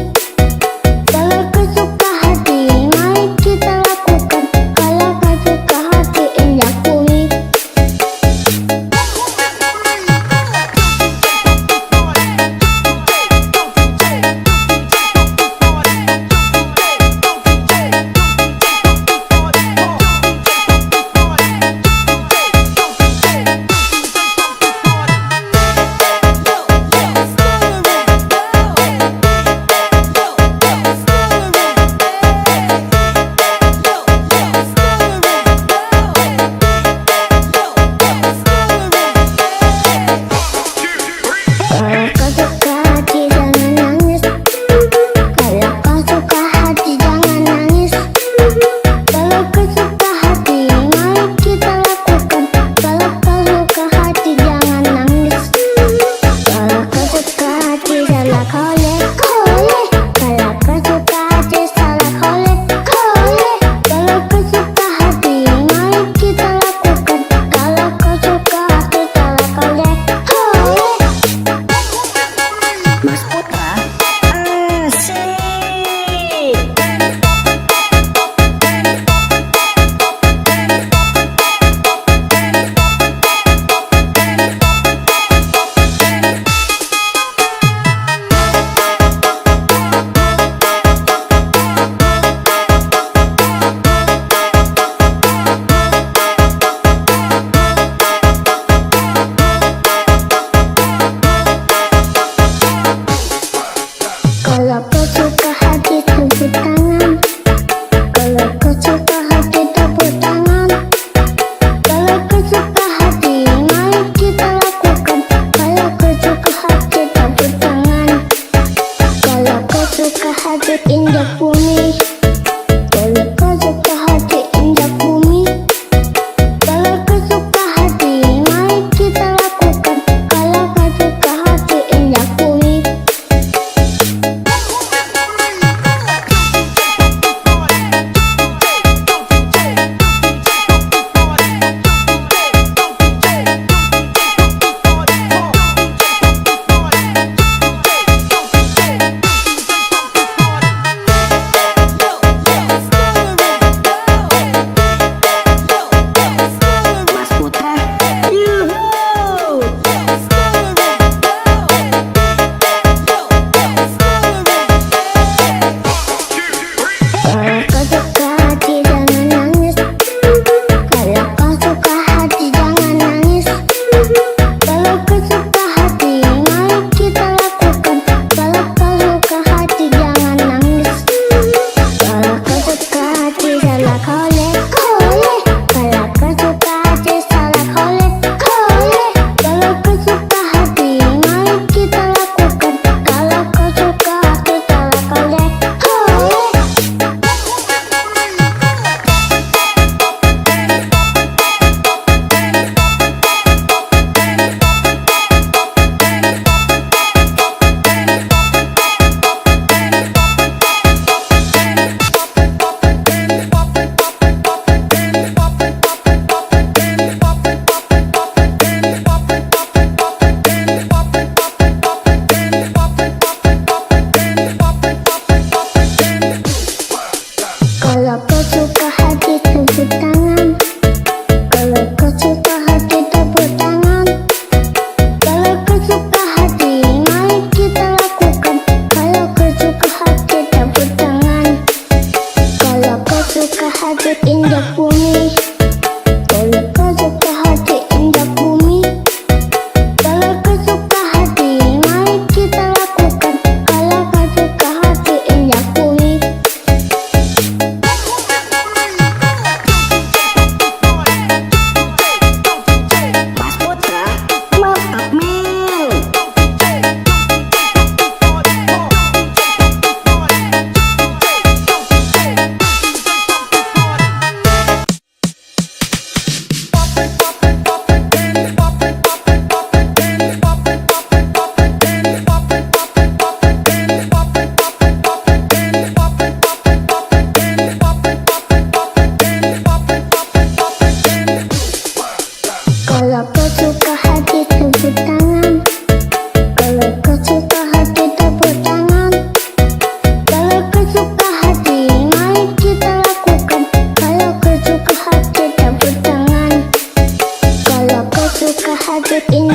Kalau kau suka hati mari kita lakukan. Kalau kau suka hati injak bumi.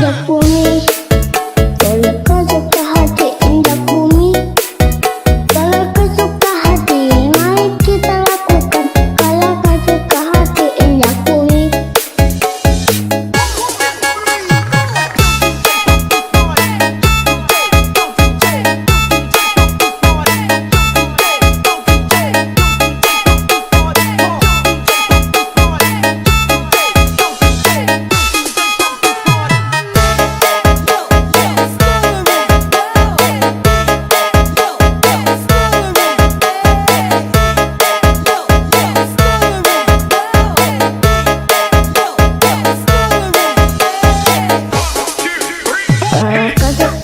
indah bumi. Kalau kau suka hati indah bumi. Kalau kau suka hati, mari kita lakukan. Kalau kau suka hati indah bumi. Kalau kau suka